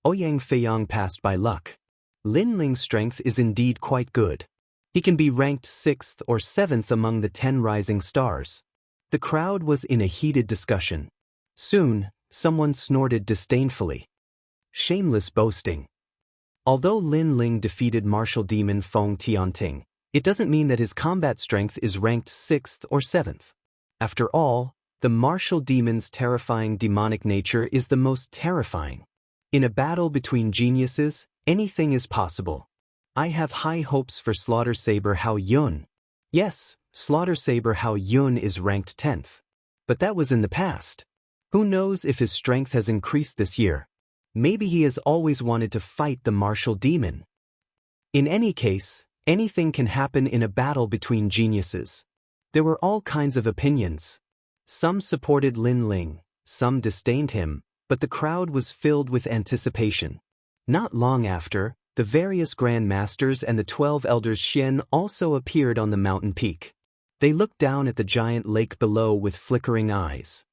Speaker 1: Ouyang Feiyang passed by luck. Lin Ling's strength is indeed quite good. He can be ranked 6th or 7th among the 10 rising stars. The crowd was in a heated discussion. Soon, someone snorted disdainfully. Shameless boasting. Although Lin Ling defeated martial demon Feng Tianting, it doesn't mean that his combat strength is ranked 6th or 7th. After all, the martial demon's terrifying demonic nature is the most terrifying. In a battle between geniuses, anything is possible. I have high hopes for Slaughter Saber Hao Yun. Yes, Slaughter Saber Hao Yun is ranked 10th. But that was in the past. Who knows if his strength has increased this year? Maybe he has always wanted to fight the martial demon. In any case, anything can happen in a battle between geniuses. There were all kinds of opinions. Some supported Lin Ling, some disdained him, but the crowd was filled with anticipation. Not long after, the various Grand Masters and the 12 Elders Xian also appeared on the mountain peak. They looked down at the giant lake below with flickering eyes.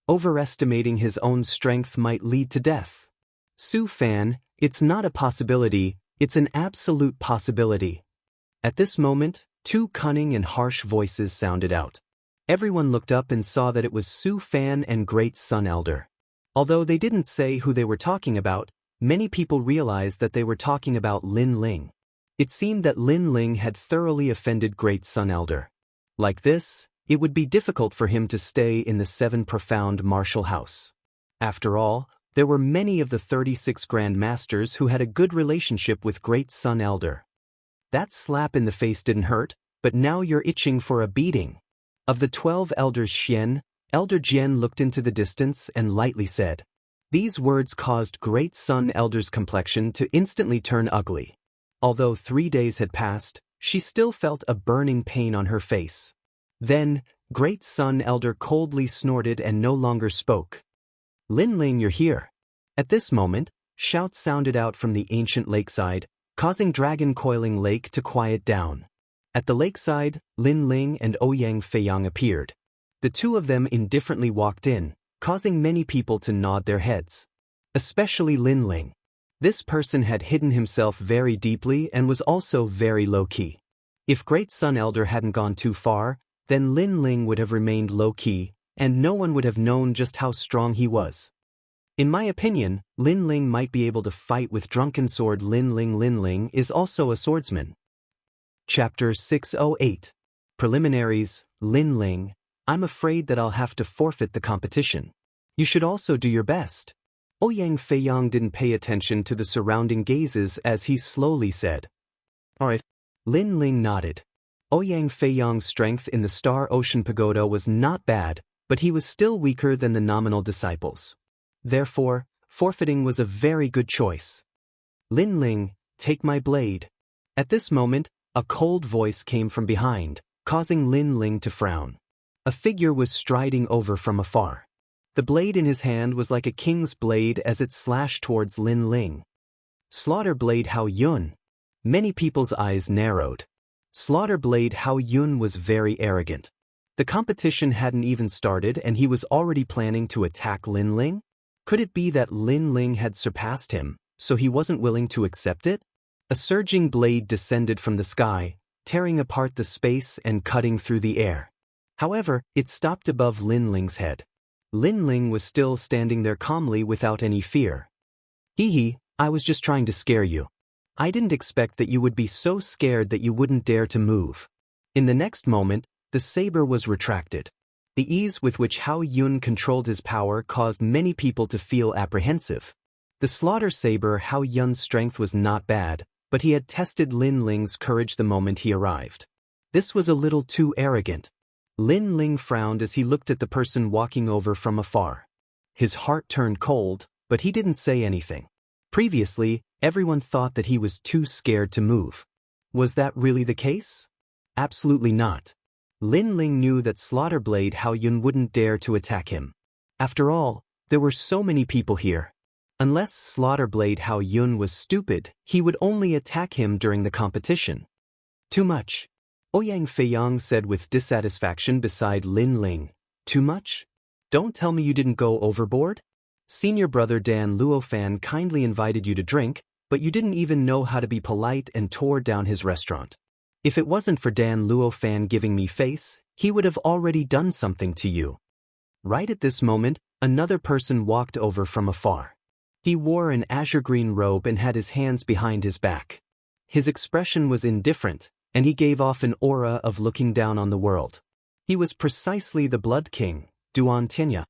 Speaker 1: Overestimating his own strength might lead to death. Su Fan, it's not a possibility, it's an absolute possibility. At this moment, 2 cunning and harsh voices sounded out. Everyone looked up and saw that it was Su Fan and Great Sun Elder. Although they didn't say who they were talking about, many people realized that they were talking about Lin Ling. It seemed that Lin Ling had thoroughly offended Great Sun Elder. Like this, it would be difficult for him to stay in the 7 profound martial house. After all, there were many of the 36 Grand Masters who had a good relationship with Great Sun Elder. That slap in the face didn't hurt, but now you're itching for a beating. Of the 12 Elders Xian, Elder Jian looked into the distance and lightly said. These words caused Great Sun Elder's complexion to instantly turn ugly. Although 3 days had passed, she still felt a burning pain on her face. Then, Great Sun Elder coldly snorted and no longer spoke. Lin Ling, you're here. At this moment, shouts sounded out from the ancient lakeside, causing Dragon Coiling Lake to quiet down. At the lakeside, Lin Ling and Ouyang Feiyang appeared. The 2 of them indifferently walked in, causing many people to nod their heads. Especially Lin Ling. This person had hidden himself very deeply and was also very low-key. If Great Sun Elder hadn't gone too far, then Lin Ling would have remained low-key, and no one would have known just how strong he was. In my opinion, Lin Ling might be able to fight with drunken sword. Lin Ling is also a swordsman. Chapter 608. Preliminaries. Lin Ling, I'm afraid that I'll have to forfeit the competition. You should also do your best. Ouyang Feiyang didn't pay attention to the surrounding gazes as he slowly said. Alright. Lin Ling nodded. Ouyang Feiyang's strength in the Star Ocean Pagoda was not bad, but he was still weaker than the nominal disciples. Therefore, forfeiting was a very good choice. Lin Ling, take my blade. At this moment, a cold voice came from behind, causing Lin Ling to frown. A figure was striding over from afar. The blade in his hand was like a king's blade as it slashed towards Lin Ling. Slaughter Blade Hao Yun. Many people's eyes narrowed. Slaughter Blade Hao Yun was very arrogant. The competition hadn't even started and he was already planning to attack Lin Ling? Could it be that Lin Ling had surpassed him, so he wasn't willing to accept it? A surging blade descended from the sky, tearing apart the space and cutting through the air. However, it stopped above Lin Ling's head. Lin Ling was still standing there calmly without any fear. Hee, I was just trying to scare you. I didn't expect that you would be so scared that you wouldn't dare to move. In the next moment, the saber was retracted. The ease with which Hao Yun controlled his power caused many people to feel apprehensive. The slaughter saber Hao Yun's strength was not bad, but he had tested Lin Ling's courage the moment he arrived. This was a little too arrogant. Lin Ling frowned as he looked at the person walking over from afar. His heart turned cold, but he didn't say anything. Previously, everyone thought that he was too scared to move. Was that really the case? Absolutely not. Lin Ling knew that Slaughter Blade Hao Yun wouldn't dare to attack him. After all, there were so many people here. Unless Slaughter Blade Hao Yun was stupid, he would only attack him during the competition. Too much. Ouyang Feiyang said with dissatisfaction beside Lin Ling. Too much? Don't tell me you didn't go overboard? Senior brother Dan Luofan kindly invited you to drink, but you didn't even know how to be polite and tore down his restaurant. If it wasn't for Dan Luofan giving me face, he would have already done something to you. Right at this moment, another person walked over from afar. He wore an azure-green robe and had his hands behind his back. His expression was indifferent, and he gave off an aura of looking down on the world. He was precisely the Blood King, Duan Tianya.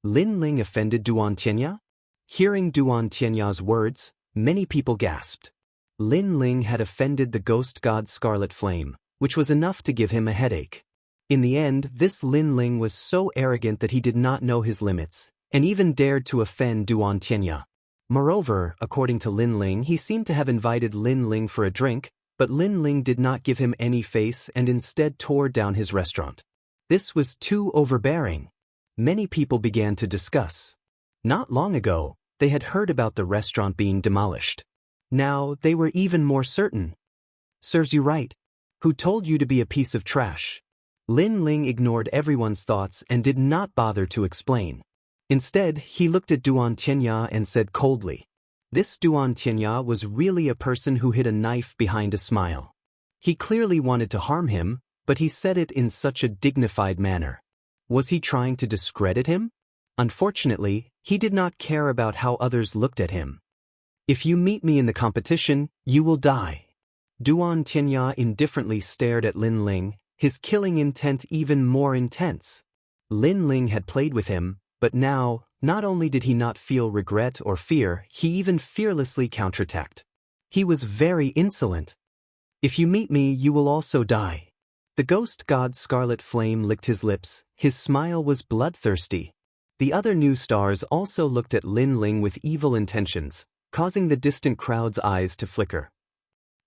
Speaker 1: Lin Ling offended Duan Tianya? Hearing Duan Tianya's words, many people gasped. Lin Ling had offended the ghost god Scarlet Flame, which was enough to give him a headache. In the end, this Lin Ling was so arrogant that he did not know his limits, and even dared to offend Duan Tianya. Moreover, according to Lin Ling, he seemed to have invited Lin Ling for a drink, but Lin Ling did not give him any face and instead tore down his restaurant. This was too overbearing. Many people began to discuss. Not long ago, they had heard about the restaurant being demolished. Now, they were even more certain. Serves you right. Who told you to be a piece of trash? Lin Ling ignored everyone's thoughts and did not bother to explain. Instead, he looked at Duan Tianya and said coldly. This Duan Tianya was really a person who hid a knife behind a smile. He clearly wanted to harm him, but he said it in such a dignified manner. Was he trying to discredit him? Unfortunately, he did not care about how others looked at him. If you meet me in the competition, you will die. Duan Tianya indifferently stared at Lin Ling, his killing intent even more intense. Lin Ling had played with him, but now, not only did he not feel regret or fear, he even fearlessly counterattacked. He was very insolent. If you meet me, you will also die. The ghost god Scarlet Flame licked his lips, his smile was bloodthirsty. The other new stars also looked at Lin Ling with evil intentions, causing the distant crowd's eyes to flicker.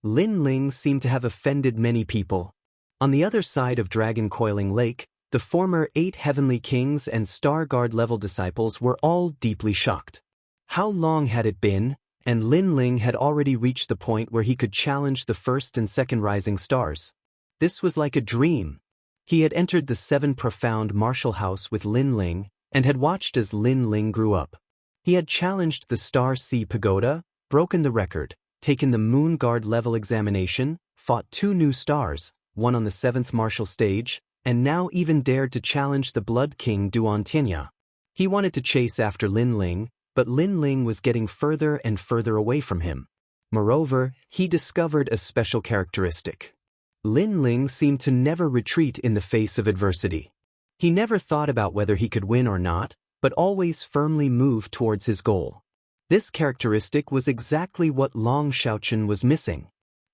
Speaker 1: Lin Ling seemed to have offended many people. On the other side of Dragon Coiling Lake, the former 8 heavenly kings and Star Guard level disciples were all deeply shocked. How long had it been? And Lin Ling had already reached the point where he could challenge the first and second rising stars. This was like a dream. He had entered the 7 profound martial house with Lin Ling, and had watched as Lin Ling grew up. He had challenged the Star Sea Pagoda, broken the record, taken the Moon Guard level examination, fought 2 new stars, one on the 7th martial stage, and now even dared to challenge the Blood King Duan Tianya. He wanted to chase after Lin Ling, but Lin Ling was getting further and further away from him. Moreover, he discovered a special characteristic. Lin Ling seemed to never retreat in the face of adversity. He never thought about whether he could win or not, but always firmly moved towards his goal. This characteristic was exactly what Long Xiaochen was missing.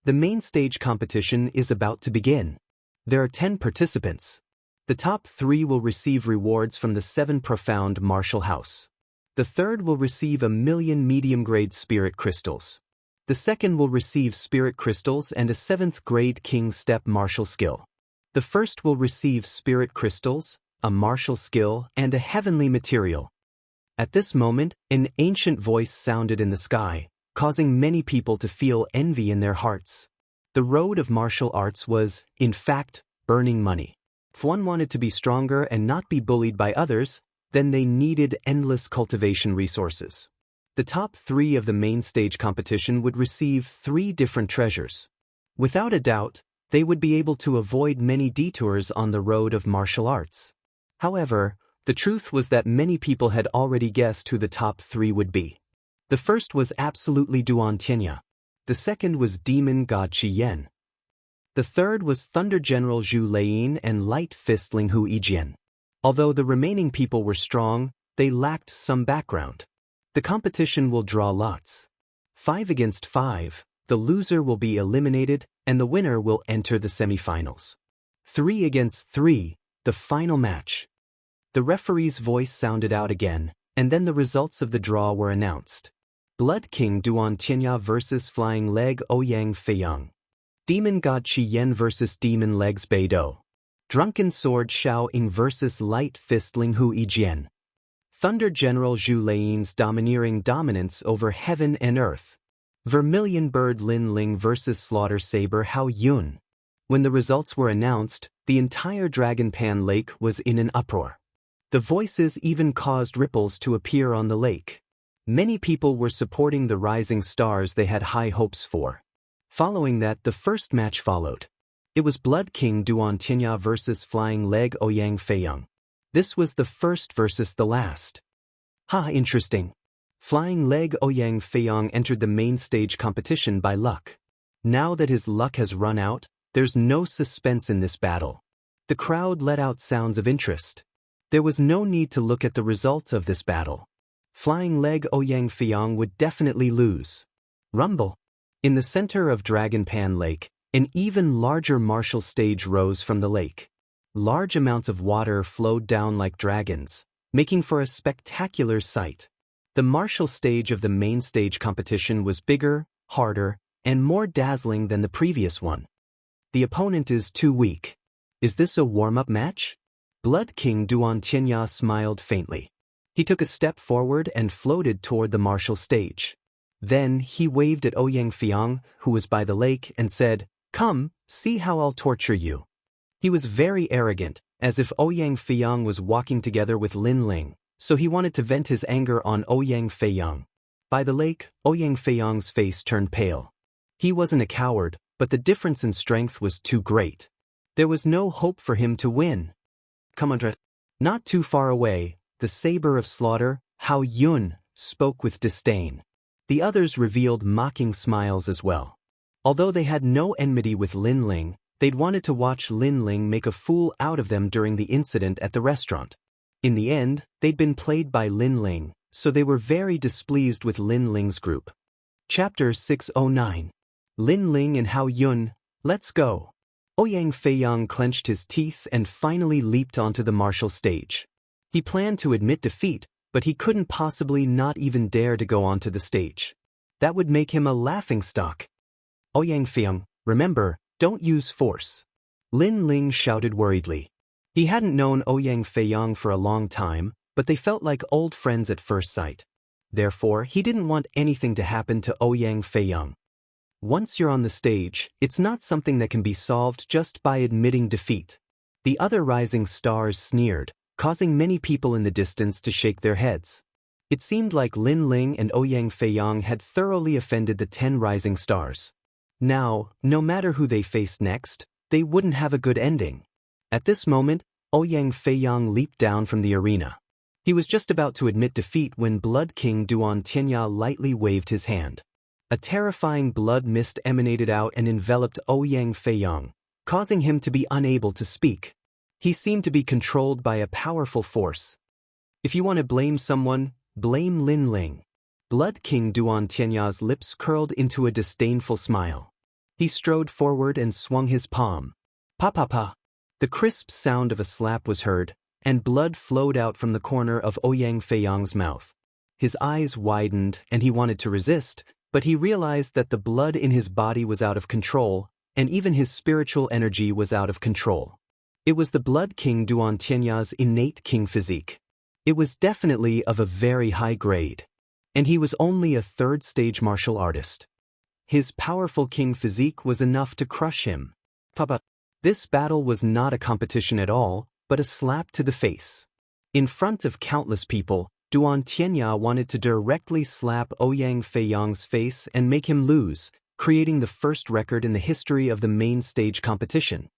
Speaker 1: The main stage competition is about to begin. There are 10 participants. The top 3 will receive rewards from the 7 profound martial house. The third will receive 1,000,000 medium-grade spirit crystals. The second will receive spirit crystals and a 7th-grade king step martial skill. The first will receive spirit crystals, a martial skill, and a heavenly material. At this moment, an ancient voice sounded in the sky, causing many people to feel envy in their hearts. The road of martial arts was, in fact, burning money. If one wanted to be stronger and not be bullied by others, then they needed endless cultivation resources. The top 3 of the main stage competition would receive 3 different treasures. Without a doubt, they would be able to avoid many detours on the road of martial arts. However, the truth was that many people had already guessed who the top 3 would be. The first was absolutely Duan Tianya. The second was Demon God Qi Yan. The third was Thunder General Zhu Leiyin and Light Fist Ling Hu Yijian. Although the remaining people were strong, they lacked some background. The competition will draw lots. 5 against 5, the loser will be eliminated, and the winner will enter the semifinals. 3 against 3, the final match. The referee's voice sounded out again, and then the results of the draw were announced. Blood King Duan Tianya vs Flying Leg Ouyang Feiyang. Demon God Qi Yan vs Demon Legs Beidou. Drunken Sword Xiao Ying vs Light Fist Ling Hu Yijian. Thunder General Zhu Leiyin's domineering dominance over heaven and earth. Vermilion Bird Lin Ling vs Slaughter Saber Hao Yun. When the results were announced, the entire Dragon Pan Lake was in an uproar. The voices even caused ripples to appear on the lake. Many people were supporting the rising stars they had high hopes for. Following that, the first match followed. It was Blood King Duan Tianya vs Flying Leg Ouyang Feiyang. This was the first versus the last. Interesting. Flying Leg Ouyang Feiyang entered the main stage competition by luck. Now that his luck has run out, there's no suspense in this battle. The crowd let out sounds of interest. There was no need to look at the result of this battle. Flying Leg Ouyang Feiyang would definitely lose. Rumble. In the center of Dragon Pan Lake, an even larger martial stage rose from the lake. Large amounts of water flowed down like dragons, making for a spectacular sight. The martial stage of the main stage competition was bigger, harder, and more dazzling than the previous one. The opponent is too weak. Is this a warm-up match? Blood King Duan Tianya smiled faintly. He took a step forward and floated toward the martial stage. Then he waved at Ouyang Feiyang, who was by the lake, and said, "Come, see how I'll torture you." He was very arrogant, as if Ouyang Feiyang was walking together with Lin Ling, so he wanted to vent his anger on Ouyang Feiyang. By the lake, Ouyang Feiyang's face turned pale. He wasn't a coward, but the difference in strength was too great. There was no hope for him to win. Come on, not too far away, the saber of slaughter, Hao Yun, spoke with disdain. The others revealed mocking smiles as well. Although they had no enmity with Lin Ling, they'd wanted to watch Lin Ling make a fool out of them during the incident at the restaurant. In the end, they'd been played by Lin Ling, so they were very displeased with Lin Ling's group. Chapter 609. Lin Ling and Hao Yun, let's go. Ouyang Feiyang clenched his teeth and finally leaped onto the martial stage. He planned to admit defeat, but he couldn't possibly not even dare to go onto the stage. That would make him a laughingstock. Ouyang Feiyang, remember, don't use force. Lin Ling shouted worriedly. He hadn't known Ouyang Feiyang for a long time, but they felt like old friends at first sight. Therefore, he didn't want anything to happen to Ouyang Feiyang. Once you're on the stage, it's not something that can be solved just by admitting defeat. The other rising stars sneered, causing many people in the distance to shake their heads. It seemed like Lin Ling and Ouyang Feiyang had thoroughly offended the 10 rising stars. Now, no matter who they faced next, they wouldn't have a good ending. At this moment, Ouyang Feiyang leaped down from the arena. He was just about to admit defeat when Blood King Duan Tianya lightly waved his hand. A terrifying blood mist emanated out and enveloped Ouyang Feiyang, causing him to be unable to speak. He seemed to be controlled by a powerful force. If you want to blame someone, blame Lin Ling. Blood King Duan Tianya's lips curled into a disdainful smile. He strode forward and swung his palm. Pa pa pa. The crisp sound of a slap was heard, and blood flowed out from the corner of Ouyang Feiyang's mouth. His eyes widened and he wanted to resist, but he realized that the blood in his body was out of control, and even his spiritual energy was out of control. It was the Blood King Duan Tianya's innate king physique. It was definitely of a very high grade. And he was only a third-stage martial artist. His powerful king physique was enough to crush him. Papa. This battle was not a competition at all, but a slap to the face. In front of countless people, Duan Tianya wanted to directly slap Ouyang Feiyang's face and make him lose, creating the first record in the history of the main stage competition.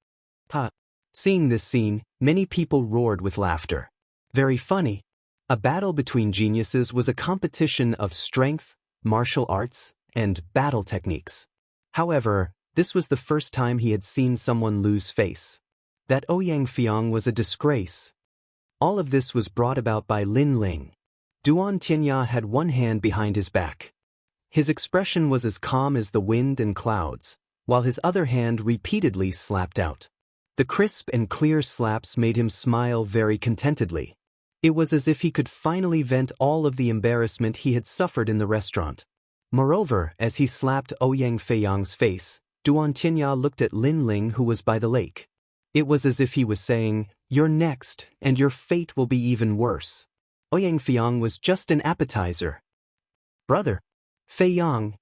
Speaker 1: Ha! Seeing this scene, many people roared with laughter. Very funny. A battle between geniuses was a competition of strength, martial arts, and battle techniques. However, this was the first time he had seen someone lose face. That Ouyang Feiyang was a disgrace. All of this was brought about by Lin Ling. Duan Tianya had one hand behind his back. His expression was as calm as the wind and clouds, while his other hand repeatedly slapped out. The crisp and clear slaps made him smile very contentedly. It was as if he could finally vent all of the embarrassment he had suffered in the restaurant. Moreover, as he slapped Ouyang Feiyang's face, Duan Tianya looked at Lin Ling, who was by the lake. It was as if he was saying, "You're next, and your fate will be even worse." Ouyang Feiyang was just an appetizer. "Brother, Feiyang."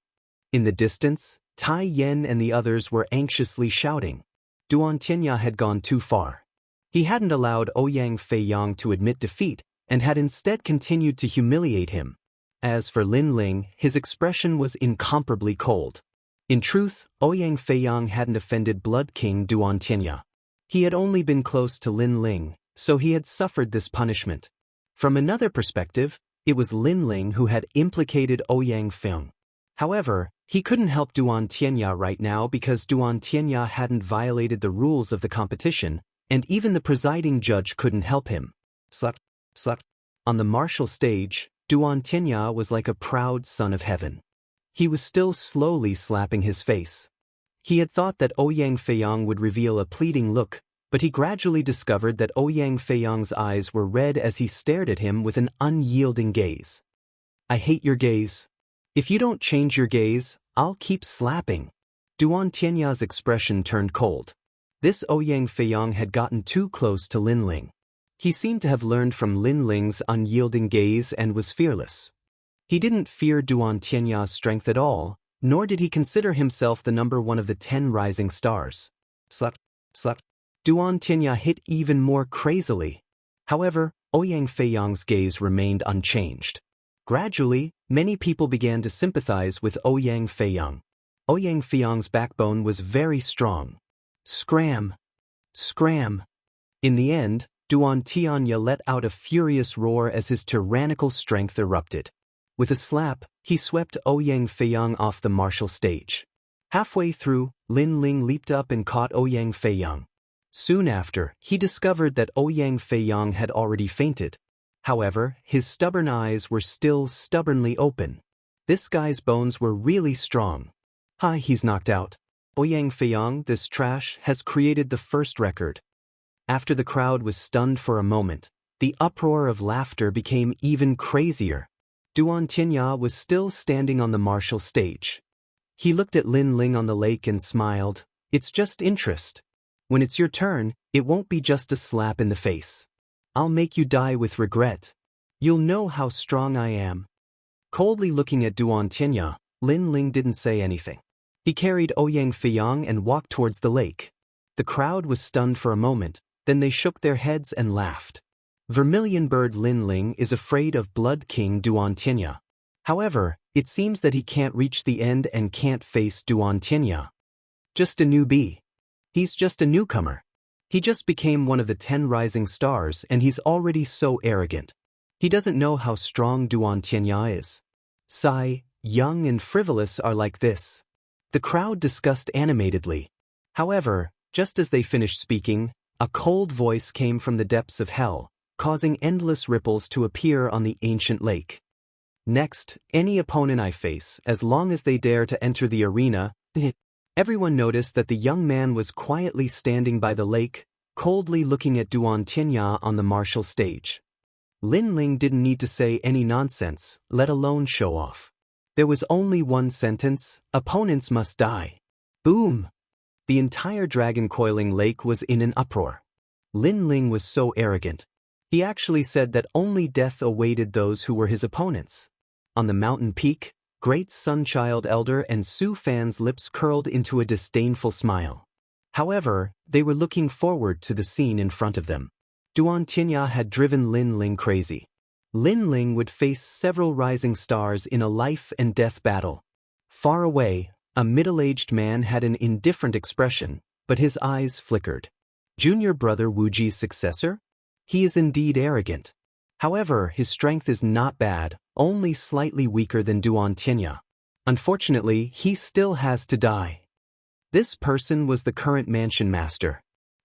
Speaker 1: In the distance, Tai Yen and the others were anxiously shouting. Duan Tianya had gone too far. He hadn't allowed Ouyang Feiyang to admit defeat and had instead continued to humiliate him. As for Lin Ling, his expression was incomparably cold. In truth, Ouyang Feiyang hadn't offended Blood King Duan Tianya. He had only been close to Lin Ling, so he had suffered this punishment. From another perspective, it was Lin Ling who had implicated Ouyang Feiyang. However, he couldn't help Duan Tianya right now because Duan Tianya hadn't violated the rules of the competition, and even the presiding judge couldn't help him. Slap, slap. On the martial stage, Duan Tianya was like a proud son of heaven. He was still slowly slapping his face. He had thought that Ouyang Feiyang would reveal a pleading look, but he gradually discovered that Ouyang Feiyang's eyes were red as he stared at him with an unyielding gaze. "I hate your gaze. If you don't change your gaze, I'll keep slapping." Duan Tianya's expression turned cold. This Ouyang Feiyang had gotten too close to Lin Ling. He seemed to have learned from Lin Ling's unyielding gaze and was fearless. He didn't fear Duan Tianya's strength at all, nor did he consider himself the number one of the 10 rising stars. Slap, slap. Duan Tianya hit even more crazily. However, Ouyang Feiyang's gaze remained unchanged. Gradually, many people began to sympathize with Ouyang Feiyang. Ouyang Feiyang's backbone was very strong. Scram! Scram! In the end, Duan Tianya let out a furious roar as his tyrannical strength erupted. With a slap, he swept Ouyang Feiyang off the martial stage. Halfway through, Lin Ling leaped up and caught Ouyang Feiyang. Soon after, he discovered that Ouyang Feiyang had already fainted. However, his stubborn eyes were still stubbornly open. This guy's bones were really strong. Hi, he's knocked out. Ouyang Feiyang, this trash, has created the first record. After the crowd was stunned for a moment, the uproar of laughter became even crazier. Duan Tianya was still standing on the martial stage. He looked at Lin Ling on the lake and smiled. "It's just interest. When it's your turn, it won't be just a slap in the face. I'll make you die with regret. You'll know how strong I am." Coldly looking at Duan Tianya, Lin Ling didn't say anything. He carried Ouyang Feiyang and walked towards the lake. The crowd was stunned for a moment, then they shook their heads and laughed. Vermilion Bird Lin Ling is afraid of Blood King Duantianya. However, it seems that he can't reach the end and can't face Duantianya. Just a newbie. He's just a newcomer. He just became one of the 10 rising stars and he's already so arrogant. He doesn't know how strong Duantianya is. Sigh, young and frivolous are like this. The crowd discussed animatedly. However, just as they finished speaking, a cold voice came from the depths of hell, causing endless ripples to appear on the ancient lake. Next, any opponent I face, as long as they dare to enter the arena. Everyone noticed that the young man was quietly standing by the lake, coldly looking at Duantianya on the martial stage. Lin Ling didn't need to say any nonsense, let alone show off. There was only one sentence: opponents must die. Boom! The entire dragon-coiling lake was in an uproar. Lin Ling was so arrogant. He actually said that only death awaited those who were his opponents. On the mountain peak, Great Sunchild Elder and Su Fan's lips curled into a disdainful smile. However, they were looking forward to the scene in front of them. Duantianya had driven Lin Ling crazy. Lin Ling would face several rising stars in a life and death battle. Far away, a middle-aged man had an indifferent expression, but his eyes flickered. Junior brother Wuji's successor? He is indeed arrogant. However, his strength is not bad, only slightly weaker than Duantianya. Unfortunately, he still has to die. This person was the current mansion master.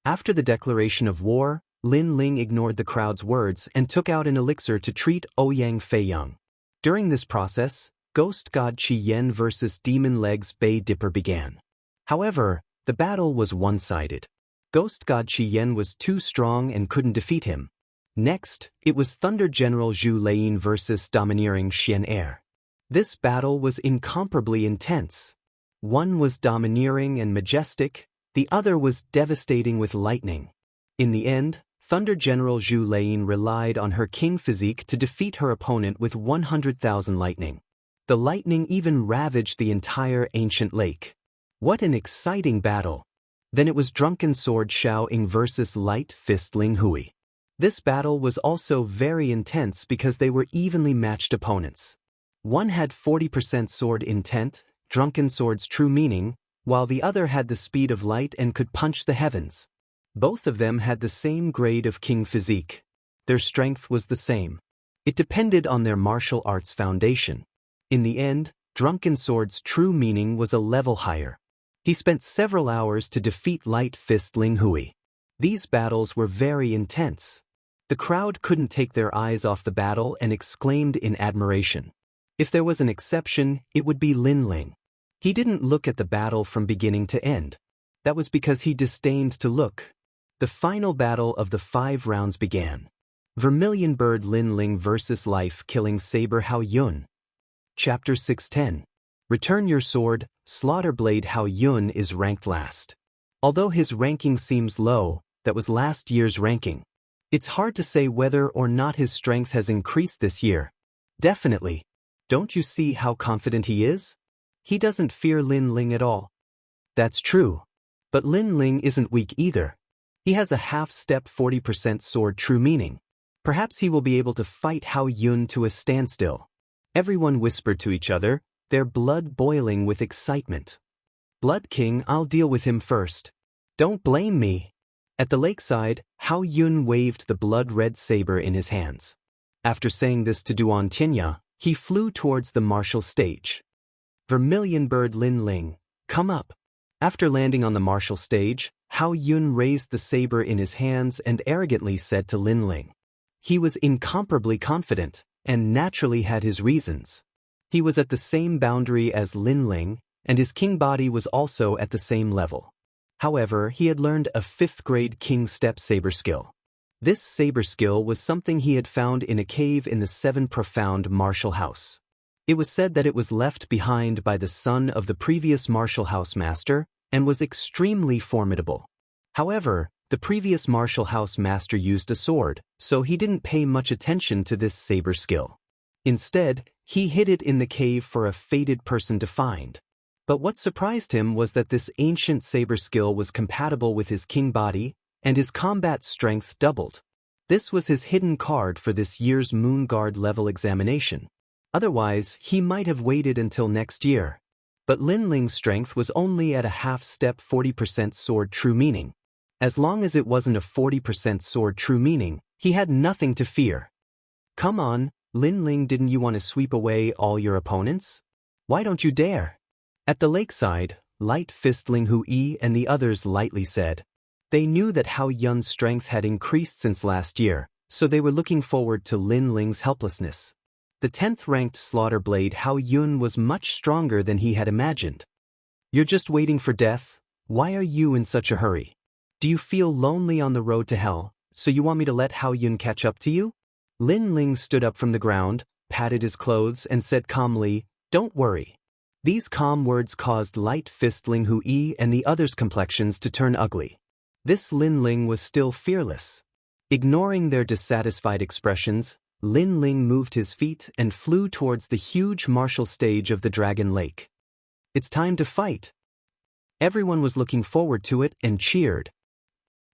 Speaker 1: After the declaration of war, Lin Ling ignored the crowd's words and took out an elixir to treat Ouyang Feiyang. During this process, Ghost God Qi Yen versus Demon Legs Bei Dipper began. However, the battle was one-sided. Ghost God Qi Yen was too strong and couldn't defeat him. Next, it was Thunder General Zhu Lein versus Domineering Xian Er. This battle was incomparably intense. One was domineering and majestic, the other was devastating with lightning. In the end, Thunder General Zhu Lein relied on her king physique to defeat her opponent with 100,000 lightning. The lightning even ravaged the entire ancient lake. What an exciting battle! Then it was Drunken Sword Xiao Ying versus Light Fist Ling Hui. This battle was also very intense because they were evenly matched opponents. One had 40% sword intent, Drunken Sword's true meaning, while the other had the speed of light and could punch the heavens. Both of them had the same grade of king physique. Their strength was the same. It depended on their martial arts foundation. In the end, Drunken Sword's true meaning was a level higher. He spent several hours to defeat Light Fist Ling Hui. These battles were very intense. The crowd couldn't take their eyes off the battle and exclaimed in admiration. If there was an exception, it would be Lin Ling. He didn't look at the battle from beginning to end. That was because he disdained to look. The final battle of the 5 rounds began. Vermilion Bird Lin Ling versus Life-Killing Saber Hao Yun. Chapter 610. Return Your Sword, Slaughterblade Hao Yun is ranked last. Although his ranking seems low, that was last year's ranking. It's hard to say whether or not his strength has increased this year. Definitely. Don't you see how confident he is? He doesn't fear Lin Ling at all. That's true. But Lin Ling isn't weak either. He has a half-step 40% sword true meaning. Perhaps he will be able to fight Hao Yun to a standstill. Everyone whispered to each other, their blood boiling with excitement. Blood King, I'll deal with him first. Don't blame me. At the lakeside, Hao Yun waved the blood-red saber in his hands. After saying this to Duantianya, he flew towards the martial stage. Vermilion Bird Lin Ling, come up. After landing on the martial stage, Hao Yun raised the saber in his hands and arrogantly said to Lin Ling. He was incomparably confident, and naturally had his reasons. He was at the same boundary as Lin Ling, and his king body was also at the same level. However, he had learned a 5th-grade king step saber skill. This saber skill was something he had found in a cave in the 7 Profound Martial House. It was said that it was left behind by the son of the previous Martial House master, and was extremely formidable. However, the previous Martial House master used a sword, so he didn't pay much attention to this saber skill. Instead, he hid it in the cave for a fated person to find. But what surprised him was that this ancient saber skill was compatible with his king body, and his combat strength doubled. This was his hidden card for this year's Moon Guard level examination. Otherwise, he might have waited until next year. But Lin Ling's strength was only at a half-step 40% sword true meaning. As long as it wasn't a 40% sword true meaning, he had nothing to fear. Come on, Lin Ling, didn't you want to sweep away all your opponents? Why don't you dare? At the lakeside, Light Fist Ling Hu Yi and the others lightly said. They knew that Hao Yun's strength had increased since last year, so they were looking forward to Lin Ling's helplessness. The 10th-ranked Slaughter Blade Hao Yun was much stronger than he had imagined. You're just waiting for death? Why are you in such a hurry? Do you feel lonely on the road to hell, so you want me to let Hao Yun catch up to you? Lin Ling stood up from the ground, patted his clothes and said calmly, "Don't worry." These calm words caused Light Fist Ling Hu Yi and the others' complexions to turn ugly. This Lin Ling was still fearless. Ignoring their dissatisfied expressions, Lin Ling moved his feet and flew towards the huge martial stage of the Dragon Lake. It's time to fight. Everyone was looking forward to it and cheered.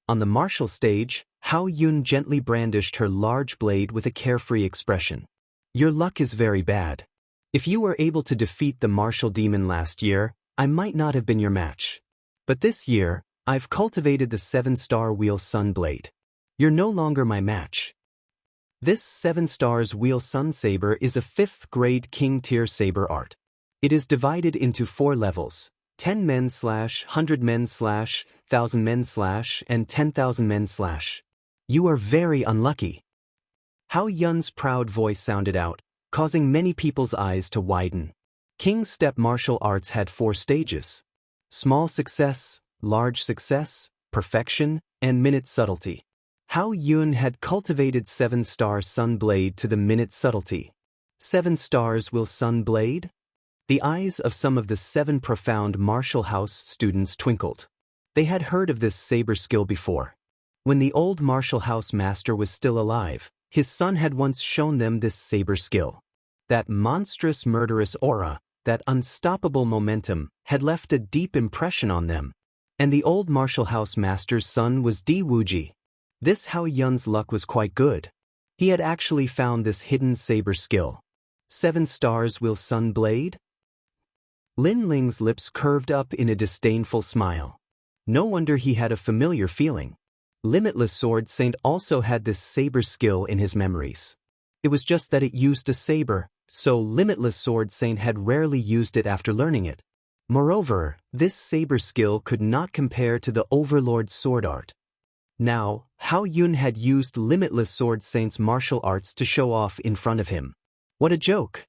Speaker 1: On the martial stage, Hao Yun gently brandished her large blade with a carefree expression. Your luck is very bad. If you were able to defeat the martial demon last year, I might not have been your match. But this year, I've cultivated the 7-star Wheel Sun Blade. You're no longer my match. This 7 stars Wheel Sun Saber is a 5th grade King tier saber art. It is divided into 4 levels, 10 men / 100 men / 1000 men / and 10,000 men / You are very unlucky. Hao Yun's proud voice sounded out, causing many people's eyes to widen. King's step martial arts had 4 stages. Small success, large success, perfection, and minute subtlety. Hao Yun had cultivated 7-star Sun Blade to the minute subtlety. 7 stars will Sun Blade? The eyes of some of the 7 profound martial house students twinkled. They had heard of this saber skill before. When the old martial house master was still alive, his son had once shown them this saber skill. That monstrous murderous aura, that unstoppable momentum, had left a deep impression on them. And the old martial house master's son was Di Wuji. This Hao Yun's luck was quite good. He had actually found this hidden saber skill. 7 stars will Sun Blade? Lin Ling's lips curved up in a disdainful smile. No wonder he had a familiar feeling. Limitless Sword Saint also had this saber skill in his memories. It was just that it used a saber, so Limitless Sword Saint had rarely used it after learning it. Moreover, this saber skill could not compare to the Overlord's sword art. Now, Hao Yun had used Limitless Sword Saint's martial arts to show off in front of him. What a joke!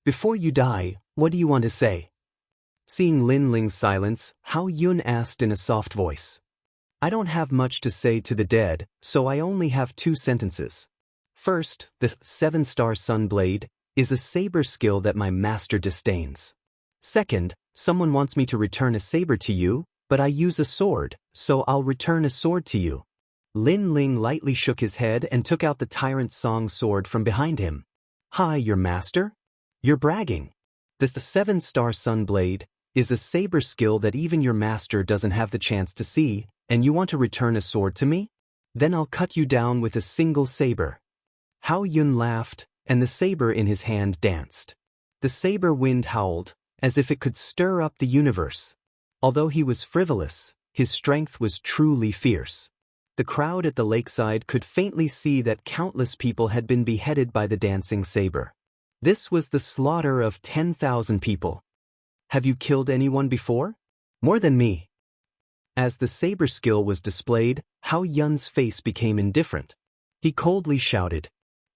Speaker 1: Before you die, what do you want to say? Seeing Lin Ling's silence, Hao Yun asked in a soft voice. I don't have much to say to the dead, so I only have 2 sentences. First, the 7-star Sun Blade is a saber skill that my master disdains. Second, someone wants me to return a saber to you, but I use a sword, so I'll return a sword to you. Lin Ling lightly shook his head and took out the Tyrant Song sword from behind him. Hi, your master? You're bragging. The 7-star Sun Blade is a saber skill that even your master doesn't have the chance to see, and you want to return a sword to me? Then I'll cut you down with a single saber. Hao Yun laughed, and the saber in his hand danced. The saber wind howled, as if it could stir up the universe. Although he was frivolous, his strength was truly fierce. The crowd at the lakeside could faintly see that countless people had been beheaded by the dancing saber. This was the slaughter of 10,000 people. Have you killed anyone before? More than me. As the saber skill was displayed, Hao Yun's face became indifferent. He coldly shouted.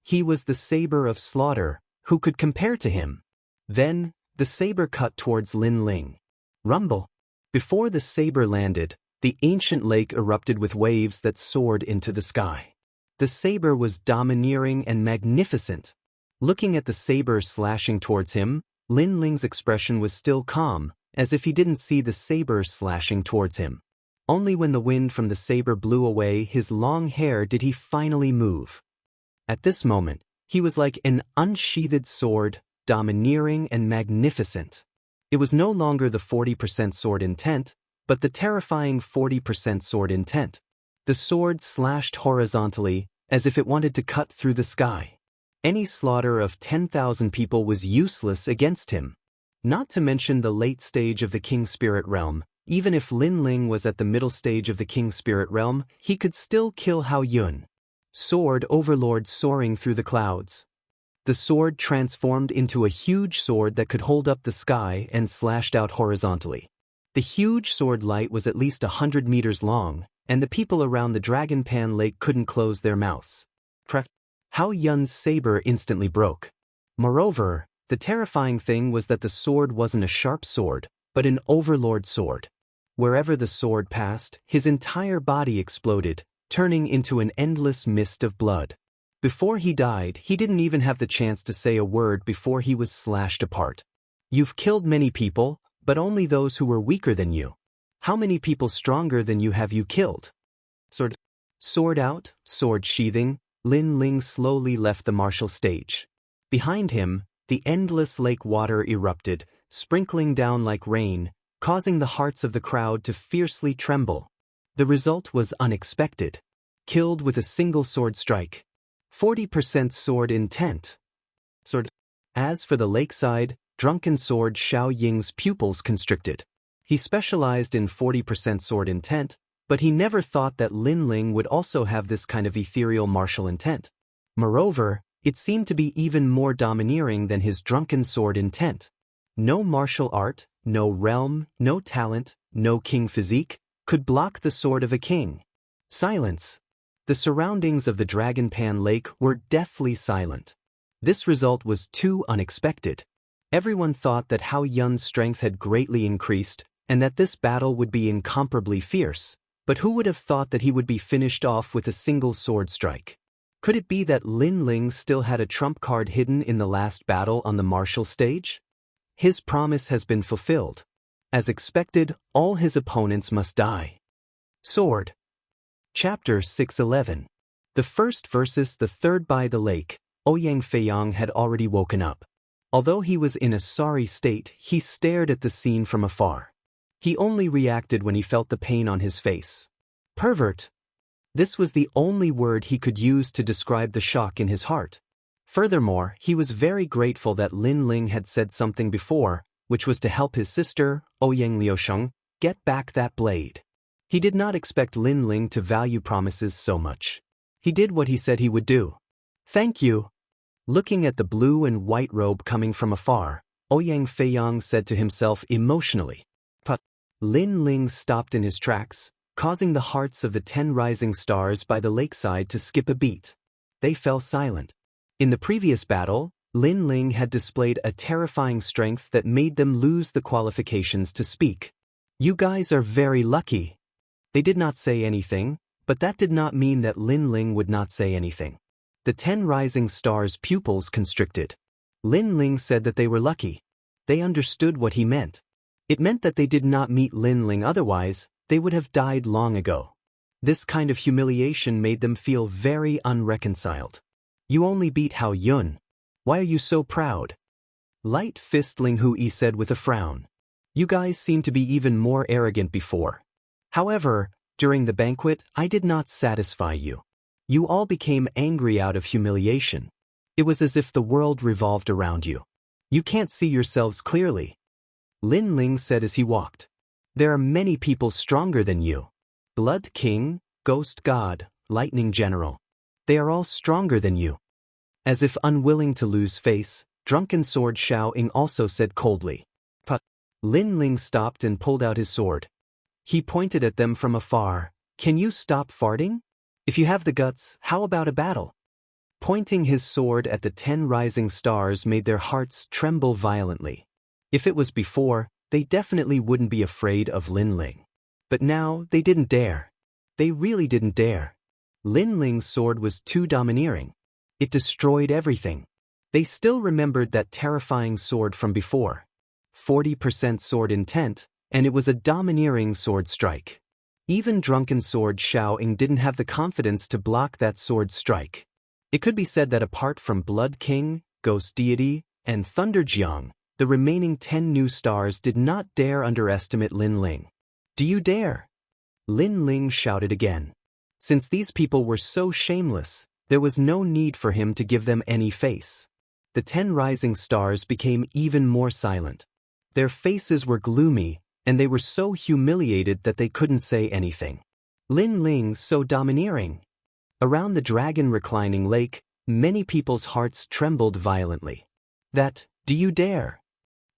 Speaker 1: He was the saber of slaughter, who could compare to him? Then, the saber cut towards Lin Ling. Rumble. Before the saber landed, the ancient lake erupted with waves that soared into the sky. The saber was domineering and magnificent. Looking at the saber slashing towards him, Lin Ling's expression was still calm, as if he didn't see the saber slashing towards him. Only when the wind from the saber blew away his long hair did he finally move. At this moment, he was like an unsheathed sword, domineering and magnificent. It was no longer the 40% sword intent, but the terrifying 40% sword intent. The sword slashed horizontally, as if it wanted to cut through the sky. Any slaughter of 10,000 people was useless against him. Not to mention the late stage of the King Spirit Realm. Even if Lin Ling was at the middle stage of the King Spirit Realm, he could still kill Hao Yun. Sword Overlord soaring through the clouds. The sword transformed into a huge sword that could hold up the sky and slashed out horizontally. The huge sword light was at least 100 meters long, and the people around the Dragon Pan Lake couldn't close their mouths. Hao Yun's saber instantly broke. Moreover, the terrifying thing was that the sword wasn't a sharp sword, but an overlord sword. Wherever the sword passed, his entire body exploded, turning into an endless mist of blood. Before he died, he didn't even have the chance to say a word before he was slashed apart. You've killed many people, but only those who were weaker than you. How many people stronger than you have you killed? Sword out, sword sheathing, Lin Ling slowly left the martial stage. Behind him, the endless lake water erupted, sprinkling down like rain, causing the hearts of the crowd to fiercely tremble. The result was unexpected. Killed with a single sword strike. 40% sword intent. As for the lakeside, drunken sword Xiao Ying's pupils constricted. He specialized in 40% sword intent, but he never thought that Lin Ling would also have this kind of ethereal martial intent. Moreover, it seemed to be even more domineering than his drunken sword intent. No martial art, no realm, no talent, no king physique, could block the sword of a king. Silence. The surroundings of the Dragon Pan Lake were deathly silent. This result was too unexpected. Everyone thought that Hao Yun's strength had greatly increased, and that this battle would be incomparably fierce, but who would have thought that he would be finished off with a single sword strike? Could it be that Lin Ling still had a trump card hidden in the last battle on the martial stage? His promise has been fulfilled. As expected, all his opponents must die. Sword. Chapter 611. The first versus the third. By the lake, Ouyang Feiyang had already woken up. Although he was in a sorry state, he stared at the scene from afar. He only reacted when he felt the pain on his face. Pervert. This was the only word he could use to describe the shock in his heart. Furthermore, he was very grateful that Lin Ling had said something before, which was to help his sister, Ouyang Liusheng, get back that blade. He did not expect Lin Ling to value promises so much. He did what he said he would do. Thank you. Looking at the blue and white robe coming from afar, Ouyang Feiyang said to himself emotionally. But Lin Ling stopped in his tracks, causing the hearts of the 10 rising stars by the lakeside to skip a beat. They fell silent. In the previous battle, Lin Ling had displayed a terrifying strength that made them lose the qualifications to speak. You guys are very lucky. They did not say anything, but that did not mean that Lin Ling would not say anything. The 10 rising stars' pupils constricted. Lin Ling said that they were lucky. They understood what he meant. It meant that they did not meet Lin Ling, otherwise, they would have died long ago. This kind of humiliation made them feel very unreconciled. You only beat Hao Yun. Why are you so proud? Light Fist Ling Hui said with a frown. You guys seem to be even more arrogant before. However, during the banquet, I did not satisfy you. You all became angry out of humiliation. It was as if the world revolved around you. You can't see yourselves clearly. Lin Ling said as he walked. There are many people stronger than you. Blood King, Ghost God, Lightning General. They are all stronger than you. As if unwilling to lose face, Drunken Sword Xiao Ying also said coldly. But Lin Ling stopped and pulled out his sword. He pointed at them from afar. Can you stop farting? If you have the guts, how about a battle? Pointing his sword at the 10 rising stars made their hearts tremble violently. If it was before, they definitely wouldn't be afraid of Lin Ling. But now, they didn't dare. They really didn't dare. Lin Ling's sword was too domineering. It destroyed everything. They still remembered that terrifying sword from before. 40% sword intent, and it was a domineering sword strike. Even Drunken Sword Xiao Ying didn't have the confidence to block that sword strike. It could be said that apart from Blood King, Ghost Deity, and Thunder Jiang, the remaining 10 new stars did not dare underestimate Lin Ling. Do you dare? Lin Ling shouted again. Since these people were so shameless, There was no need for him to give them any face. The 10 rising stars became even more silent. Their faces were gloomy, and they were so humiliated that they couldn't say anything. Lin Ling so domineering. Around the dragon reclining lake, many people's hearts trembled violently. That, do you dare?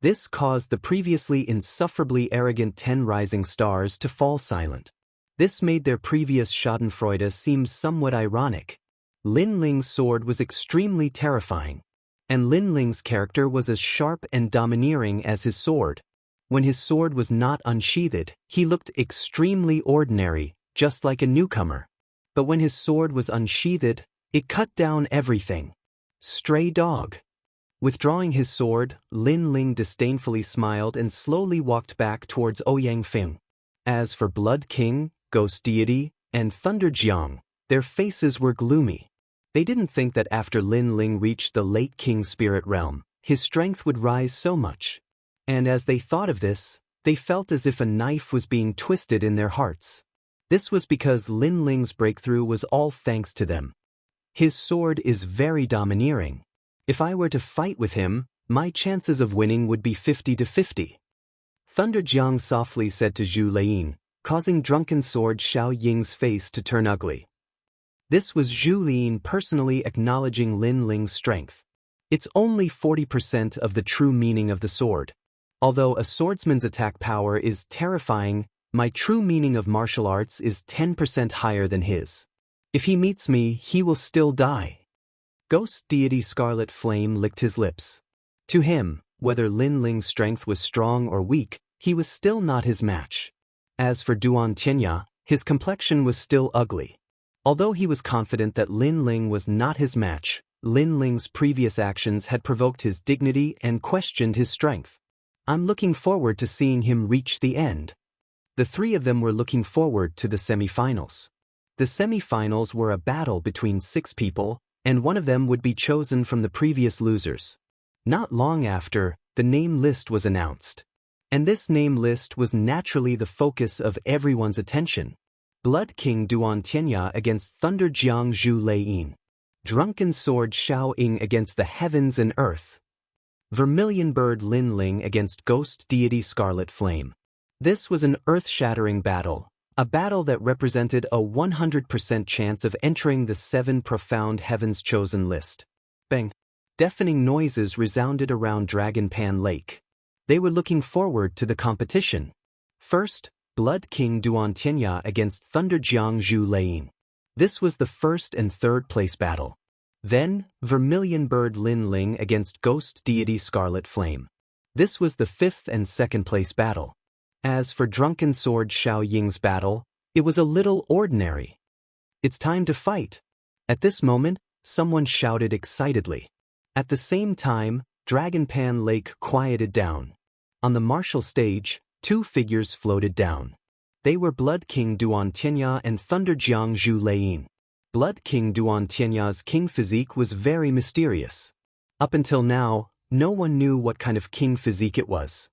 Speaker 1: This caused the previously insufferably arrogant 10 rising stars to fall silent. This made their previous schadenfreude seem somewhat ironic. Lin Ling's sword was extremely terrifying, and Lin Ling's character was as sharp and domineering as his sword. When his sword was not unsheathed, he looked extremely ordinary, just like a newcomer. But when his sword was unsheathed, it cut down everything. Stray dog. Withdrawing his sword, Lin Ling disdainfully smiled and slowly walked back towards Ouyang Feng. As for Blood King, Ghost Deity, and Thunder Jiang, their faces were gloomy. They didn't think that after Lin Ling reached the late King Spirit Realm, his strength would rise so much. And as they thought of this, they felt as if a knife was being twisted in their hearts. This was because Lin Ling's breakthrough was all thanks to them. His sword is very domineering. If I were to fight with him, my chances of winning would be 50-50. Thunder Jiang softly said to Zhu Leyin, causing drunken sword Xiao Ying's face to turn ugly. This was Zhu Leyin personally acknowledging Lin Ling's strength. It's only 40% of the true meaning of the sword. Although a swordsman's attack power is terrifying, my true meaning of martial arts is 10% higher than his. If he meets me, he will still die. Ghost Deity Scarlet Flame licked his lips. To him, whether Lin Ling's strength was strong or weak, he was still not his match. As for Duan Tianya, his complexion was still ugly. Although he was confident that Lin Ling was not his match, Lin Ling's previous actions had provoked his dignity and questioned his strength. I'm looking forward to seeing him reach the end. The three of them were looking forward to the semi-finals. The semi-finals were a battle between 6 people, and one of them would be chosen from the previous losers. Not long after, the name list was announced. And this name list was naturally the focus of everyone's attention. Blood King Duan Tianya against Thunder Jiang Zhu Leyin. Drunken Sword Xiao Ying against the heavens and earth. Vermilion Bird Lin Ling against Ghost Deity Scarlet Flame. This was an earth-shattering battle, a battle that represented a 100% chance of entering the 7 profound heavens chosen list. Bang! Deafening noises resounded around Dragon Pan Lake. They were looking forward to the competition. First, Blood King Duan Tianya against Thunder Jiang Zhu Leyin. This was the first and third place battle. Then, Vermilion Bird Lin Ling against Ghost Deity Scarlet Flame. This was the 5th and 2nd place battle. As for Drunken Sword Xiao Ying's battle, it was a little ordinary. It's time to fight. At this moment, someone shouted excitedly. At the same time, Dragon Pan Lake quieted down. On the martial stage, 2 figures floated down. They were Blood King Duan Tianya and Thunder Jiang Zhu Leyin. Blood King Duan Tianya's king physique was very mysterious. Up until now, no one knew what kind of king physique it was.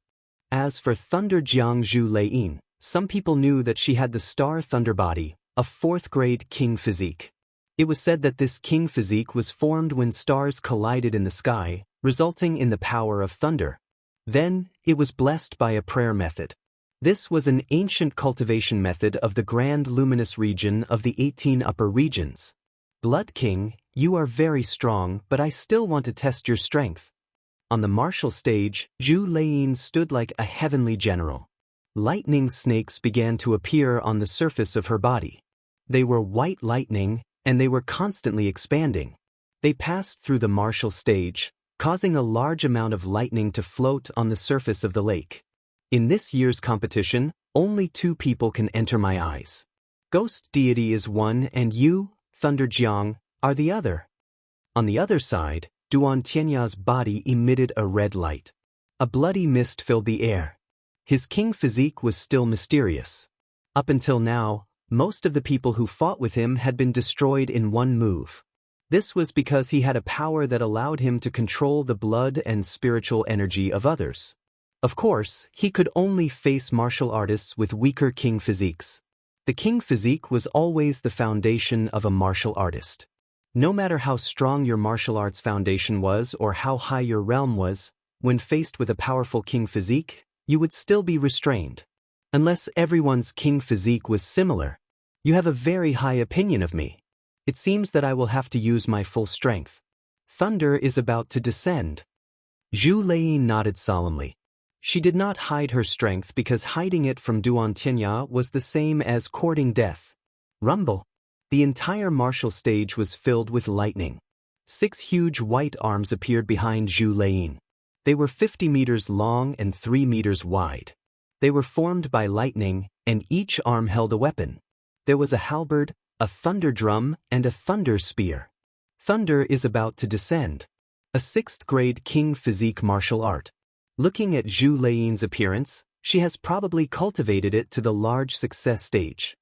Speaker 1: As for Thunder Jiang Zhu Leyin, some people knew that she had the Star Thunder body, a 4th-grade king physique. It was said that this king physique was formed when stars collided in the sky, resulting in the power of thunder. Then, it was blessed by a prayer method. This was an ancient cultivation method of the grand luminous region of the 18 upper regions. Blood King, you are very strong, but I still want to test your strength. On the martial stage, Zhu Leyin stood like a heavenly general. Lightning snakes began to appear on the surface of her body. They were white lightning, and they were constantly expanding. They passed through the martial stage, causing a large amount of lightning to float on the surface of the lake. In this year's competition, only 2 people can enter my eyes. Ghost Deity is one and you, Thunder Jiang, are the other. On the other side, Duan Tianya's body emitted a red light. A bloody mist filled the air. His king physique was still mysterious. Up until now, most of the people who fought with him had been destroyed in one move. This was because he had a power that allowed him to control the blood and spiritual energy of others. Of course, he could only face martial artists with weaker king physiques. The king physique was always the foundation of a martial artist. No matter how strong your martial arts foundation was or how high your realm was, when faced with a powerful king physique, you would still be restrained. Unless everyone's king physique was similar. You have a very high opinion of me. It seems that I will have to use my full strength. Thunder is about to descend. Zhu Lei nodded solemnly. She did not hide her strength because hiding it from Duan Tianya was the same as courting death. Rumble. The entire martial stage was filled with lightning. 6 huge white arms appeared behind Zhu Lei. They were 50 meters long and 3 meters wide. They were formed by lightning, and each arm held a weapon. There was a halberd, a thunder drum, and a thunder spear. Thunder is about to descend. A 6th grade king physique martial art. Looking at Zhu Lei's appearance, she has probably cultivated it to the large success stage.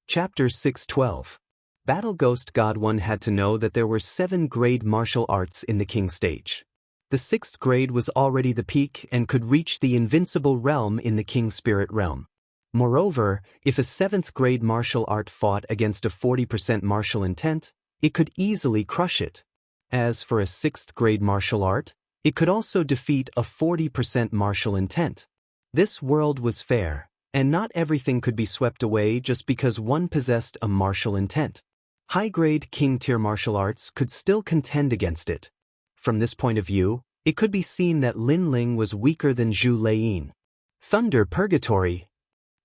Speaker 1: Chapter 612. Battle Ghost God 1 had to know that there were 7 grade martial arts in the king stage. The 6th grade was already the peak and could reach the invincible realm in the king spirit realm. Moreover, if a 7th grade martial art fought against a 40% martial intent, it could easily crush it. As for a 6th grade martial art, it could also defeat a 40% martial intent. This world was fair, and not everything could be swept away just because one possessed a martial intent. High-grade king-tier martial arts could still contend against it. From this point of view, it could be seen that Lin Ling was weaker than Zhu Lei. Thunder Purgatory.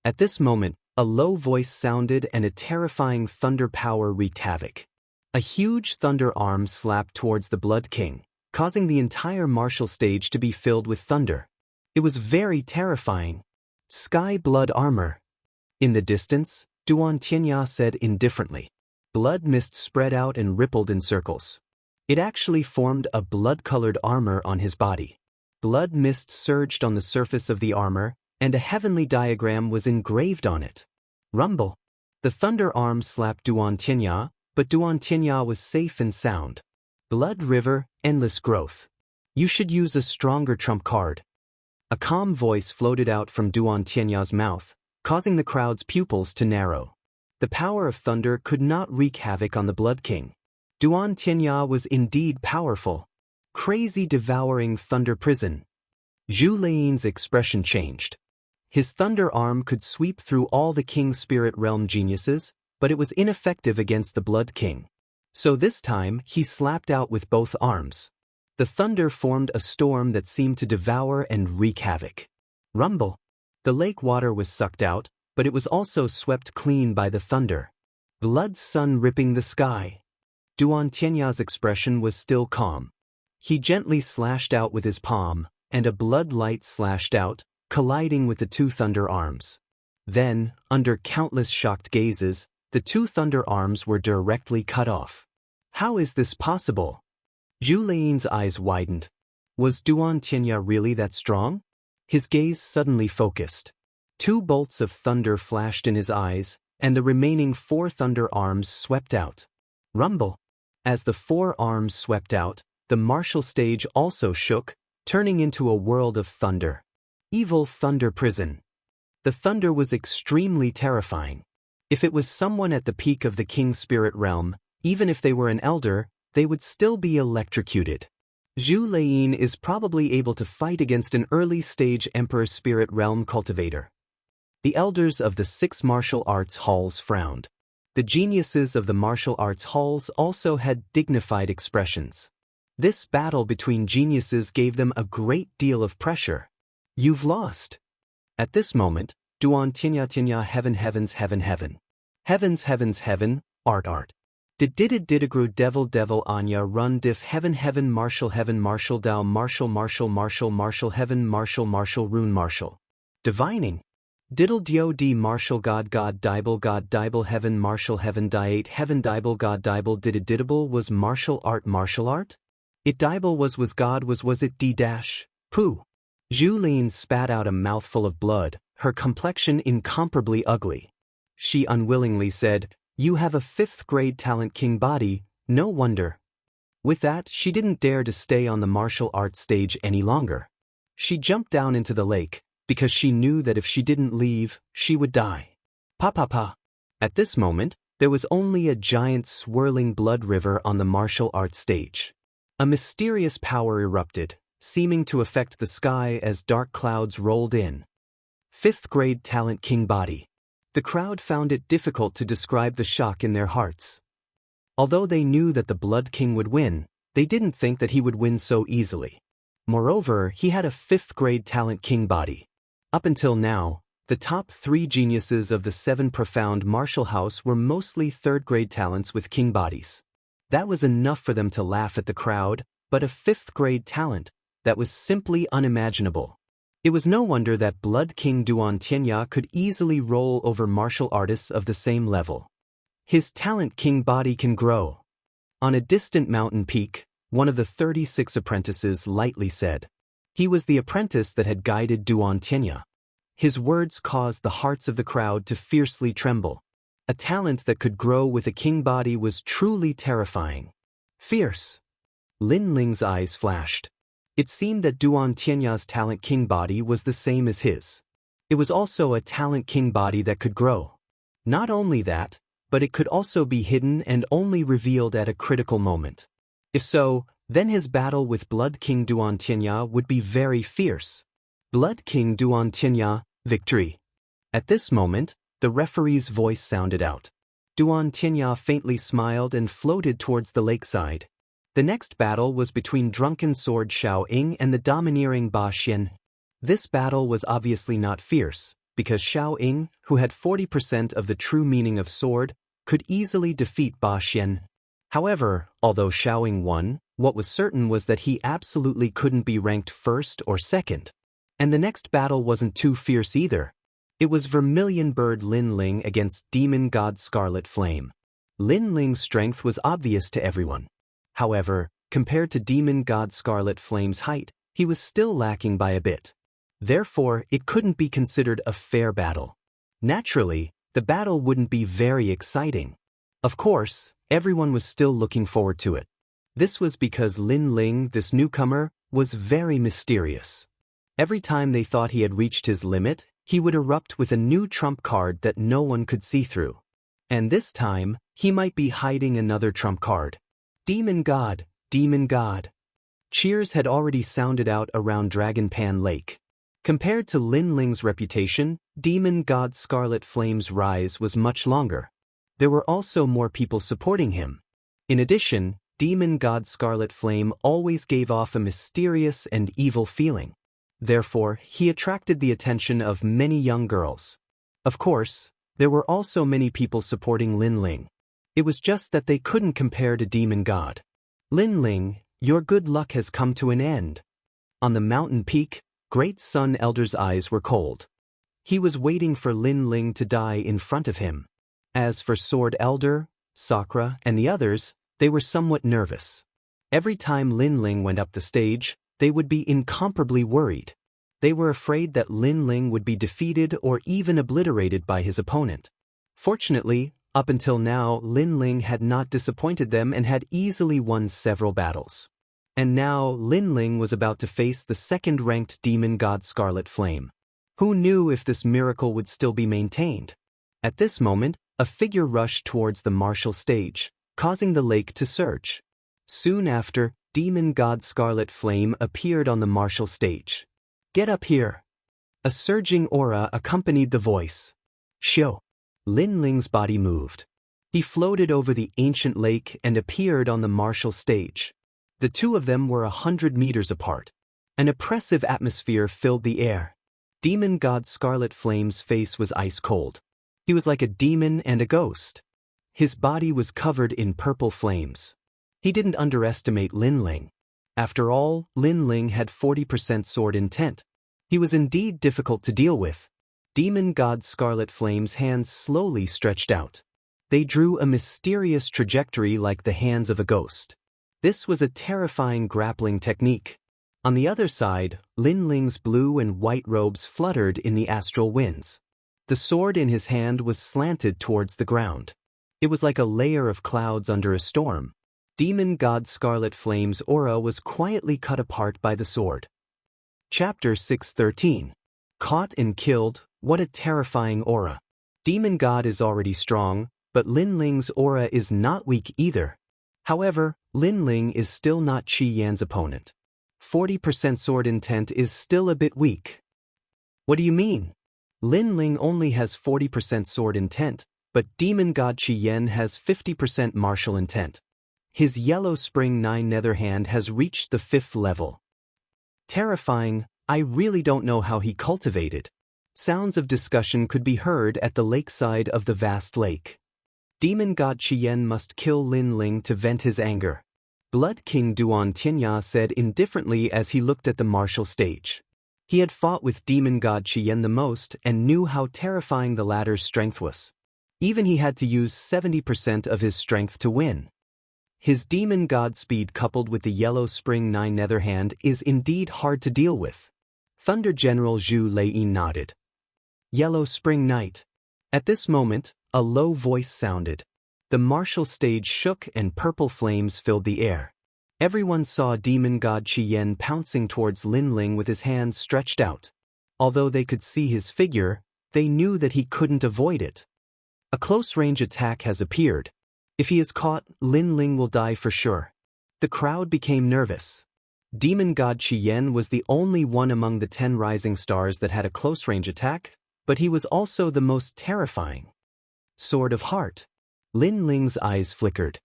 Speaker 1: At this moment, a low voice sounded and a terrifying thunder power wreaked havoc. A huge thunder arm slapped towards the Blood King, causing the entire martial stage to be filled with thunder. It was very terrifying. Sky blood armor. In the distance, Duan Tianya said indifferently. Blood mist spread out and rippled in circles. It actually formed a blood-colored armor on his body. Blood mist surged on the surface of the armor, and a heavenly diagram was engraved on it. Rumble. The thunder arm slapped Duan Tianya, but Duan Tianya was safe and sound. Blood river, endless growth. You should use a stronger trump card. A calm voice floated out from Duan Tianya's mouth, causing the crowd's pupils to narrow. The power of thunder could not wreak havoc on the Blood King. Duan Tianya was indeed powerful. Crazy devouring thunder prison. Zhu Lei's expression changed. His thunder arm could sweep through all the King Spirit Realm geniuses, but it was ineffective against the Blood King. So this time, he slapped out with both arms. The thunder formed a storm that seemed to devour and wreak havoc. Rumble. The lake water was sucked out, but it was also swept clean by the thunder. Blood sun ripping the sky. Duan Tianya's expression was still calm. He gently slashed out with his palm, and a blood light slashed out, colliding with the 2 thunder arms. Then, under countless shocked gazes, the 2 thunder arms were directly cut off. How is this possible? Zhu Lei's eyes widened. Was Duan Tianya really that strong? His gaze suddenly focused. 2 bolts of thunder flashed in his eyes, and the remaining 4 thunder arms swept out. Rumble. As the 4 arms swept out, the martial stage also shook, turning into a world of thunder. Evil thunder prison. The thunder was extremely terrifying. If it was someone at the peak of the King Spirit Realm, even if they were an elder, they would still be electrocuted. Zhu Lei is probably able to fight against an early-stage Emperor Spirit Realm cultivator. The elders of the 6 martial arts halls frowned. The geniuses of the martial arts halls also had dignified expressions. This battle between geniuses gave them a great deal of pressure. You've lost. At this moment, Duan Tianya heaven heavens heaven heaven. Heavens heavens heaven, art. Didagru devil anya run diff heaven heaven martial dao martial heaven martial rune martial. Divining. Diddle dio d martial god dibble heaven diate heaven dibble god dibble didable was martial art? It dibble was god was it d dash? Pooh. Zhu Lin spat out a mouthful of blood, her complexion incomparably ugly. She unwillingly said, "You have a 5th grade talent king body, no wonder." With that, she didn't dare to stay on the martial arts stage any longer. She jumped down into the lake, because she knew that if she didn't leave, she would die. Pa. At this moment, There was only a giant swirling blood river on the martial arts stage. A mysterious power erupted, seeming to affect the sky as dark clouds rolled in. 5th grade talent king body. The crowd found it difficult to describe the shock in their hearts. Although they knew that the Blood King would win, they didn't think that he would win so easily. Moreover, he had a 5th grade talent king body. Up until now, the top 3 geniuses of the 7 profound martial house were mostly 3rd grade talents with king bodies. That was enough for them to laugh at the crowd, but a 5th grade talent, that was simply unimaginable. It was no wonder that Blood King Xianxia could easily roll over martial artists of the same level. His talent king body can grow. On a distant mountain peak, one of the 36 apprentices lightly said. He was the apprentice that had guided Xianxia. His words caused the hearts of the crowd to fiercely tremble. A talent that could grow with a king body was truly terrifying. Fierce. Lin Ling's eyes flashed. It seemed that Xianxia's talent king body was the same as his. It was also a talent king body that could grow. Not only that, but it could also be hidden and only revealed at a critical moment. If so, then his battle with Blood King Xianxia would be very fierce. Blood King Xianxia, victory. At this moment, the referee's voice sounded out. Xianxia faintly smiled and floated towards the lakeside. The next battle was between drunken sword Xiaoying and the domineering Ba Xian. This battle was obviously not fierce, because Xiaoying, who had 40% of the true meaning of sword, could easily defeat Ba Xian. However, although Xiaoying won, what was certain was that he absolutely couldn't be ranked 1st or 2nd. And the next battle wasn't too fierce either. It was Vermilion Bird Lin Ling against Demon God Scarlet Flame. Lin Ling's strength was obvious to everyone. However, compared to Demon God Scarlet Flame's height, he was still lacking by a bit. Therefore, it couldn't be considered a fair battle. Naturally, the battle wouldn't be very exciting. Of course, everyone was still looking forward to it. This was because Lin Ling, this newcomer, was very mysterious. Every time they thought he had reached his limit, he would erupt with a new trump card that no one could see through. And this time, he might be hiding another trump card. Demon God, Demon God. Cheers had already sounded out around Dragon Pan Lake. Compared to Lin Ling's reputation, Demon God Scarlet Flame's rise was much longer. There were also more people supporting him. In addition, Demon God Scarlet Flame always gave off a mysterious and evil feeling. Therefore, he attracted the attention of many young girls. Of course, there were also many people supporting Lin Ling. It was just that they couldn't compare to Demon God. Lin Ling, your good luck has come to an end. On the mountain peak, Great Sun Elder's eyes were cold. He was waiting for Lin Ling to die in front of him. As for Sword Elder, Sakura, and the others, they were somewhat nervous. Every time Lin Ling went up the stage, they would be incomparably worried. They were afraid that Lin Ling would be defeated or even obliterated by his opponent. Fortunately, up until now, Lin Ling had not disappointed them and had easily won several battles. And now, Lin Ling was about to face the 2nd-ranked Demon God Scarlet Flame. Who knew if this miracle would still be maintained? At this moment, a figure rushed towards the martial stage, causing the lake to surge. Soon after, Demon God Scarlet Flame appeared on the martial stage. Get up here. A surging aura accompanied the voice. Shio. Lin Ling's body moved. He floated over the ancient lake and appeared on the martial stage. The two of them were 100 meters apart. An oppressive atmosphere filled the air. Demon God Scarlet Flame's face was ice cold. He was like a demon and a ghost. His body was covered in purple flames. He didn't underestimate Lin Ling. After all, Lin Ling had 40% sword intent. He was indeed difficult to deal with. Demon God Scarlet Flame's hands slowly stretched out. They drew a mysterious trajectory like the hands of a ghost. This was a terrifying grappling technique. On the other side, Lin Ling's blue and white robes fluttered in the astral winds. The sword in his hand was slanted towards the ground. It was like a layer of clouds under a storm. Demon God Scarlet Flame's aura was quietly cut apart by the sword. Chapter 613. Caught and killed, what a terrifying aura. Demon God is already strong, But Lin Ling's aura is not weak either. However, Lin Ling is still not Qi Yan's opponent. 40% sword intent is still a bit weak. What do you mean? Lin Ling only has 40% sword intent, but demon god Qi Yan has 50% martial intent. His Yellow Spring 9 Nether Hand has reached the 5th level. Terrifying, I really don't know how he cultivated. Sounds of discussion could be heard at the lakeside of the vast lake. Demon god Qi Yan must kill Lin Ling to vent his anger. Blood King Duan Tianya said indifferently as he looked at the martial stage. He had fought with demon god Qi Yan the most and knew how terrifying the latter's strength was. Even he had to use 70% of his strength to win. His demon god speed coupled with the Yellow Spring 9 Nether Hand is indeed hard to deal with. Thunder General Zhu Lei nodded. Yellow Spring Knight. At this moment, a low voice sounded. The martial stage shook and purple flames filled the air. Everyone saw demon god Qi Yan pouncing towards Lin Ling with his hands stretched out. Although they could see his figure, they knew that he couldn't avoid it. A close-range attack has appeared. If he is caught, Lin Ling will die for sure. The crowd became nervous. Demon god Qi Yan was the only one among the 10 rising stars that had a close-range attack, but he was also the most terrifying. Sword of Heart. Lin Ling's eyes flickered.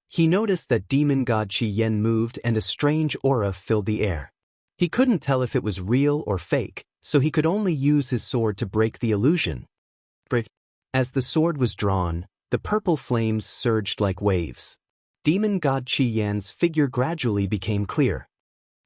Speaker 1: He noticed that demon god Qi Yan moved and a strange aura filled the air. He couldn't tell if it was real or fake, so he could only use his sword to break the illusion. As the sword was drawn, the purple flames surged like waves. Demon god Qi Yan's figure gradually became clear.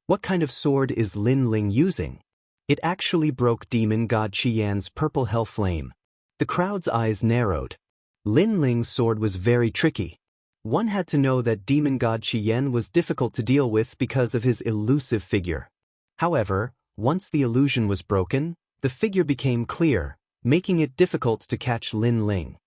Speaker 1: What kind of sword is Lin Ling using? It actually broke demon god Qi Yan's purple hell flame. The crowd's eyes narrowed. Lin Ling's sword was very tricky. One had to know that demon god Qi Yan was difficult to deal with because of his elusive figure. However, once the illusion was broken, the figure became clear, making it difficult to catch Lin Ling.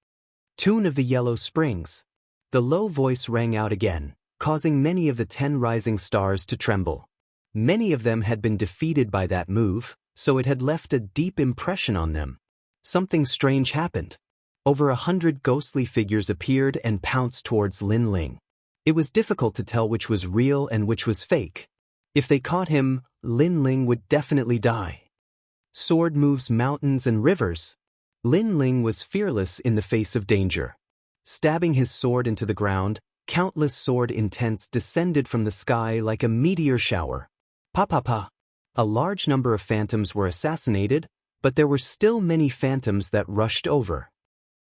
Speaker 1: Tune of the Yellow Springs. The low voice rang out again, causing many of the 10 rising stars to tremble. Many of them had been defeated by that move, so it had left a deep impression on them. Something strange happened. Over 100 ghostly figures appeared and pounced towards Lin Ling. It was difficult to tell which was real and which was fake. If they caught him, Lin Ling would definitely die. Sword moves mountains and rivers. Lin Ling was fearless in the face of danger. Stabbing his sword into the ground, countless sword intents descended from the sky like a meteor shower. Pa. A large number of phantoms were assassinated, but there were still many phantoms that rushed over.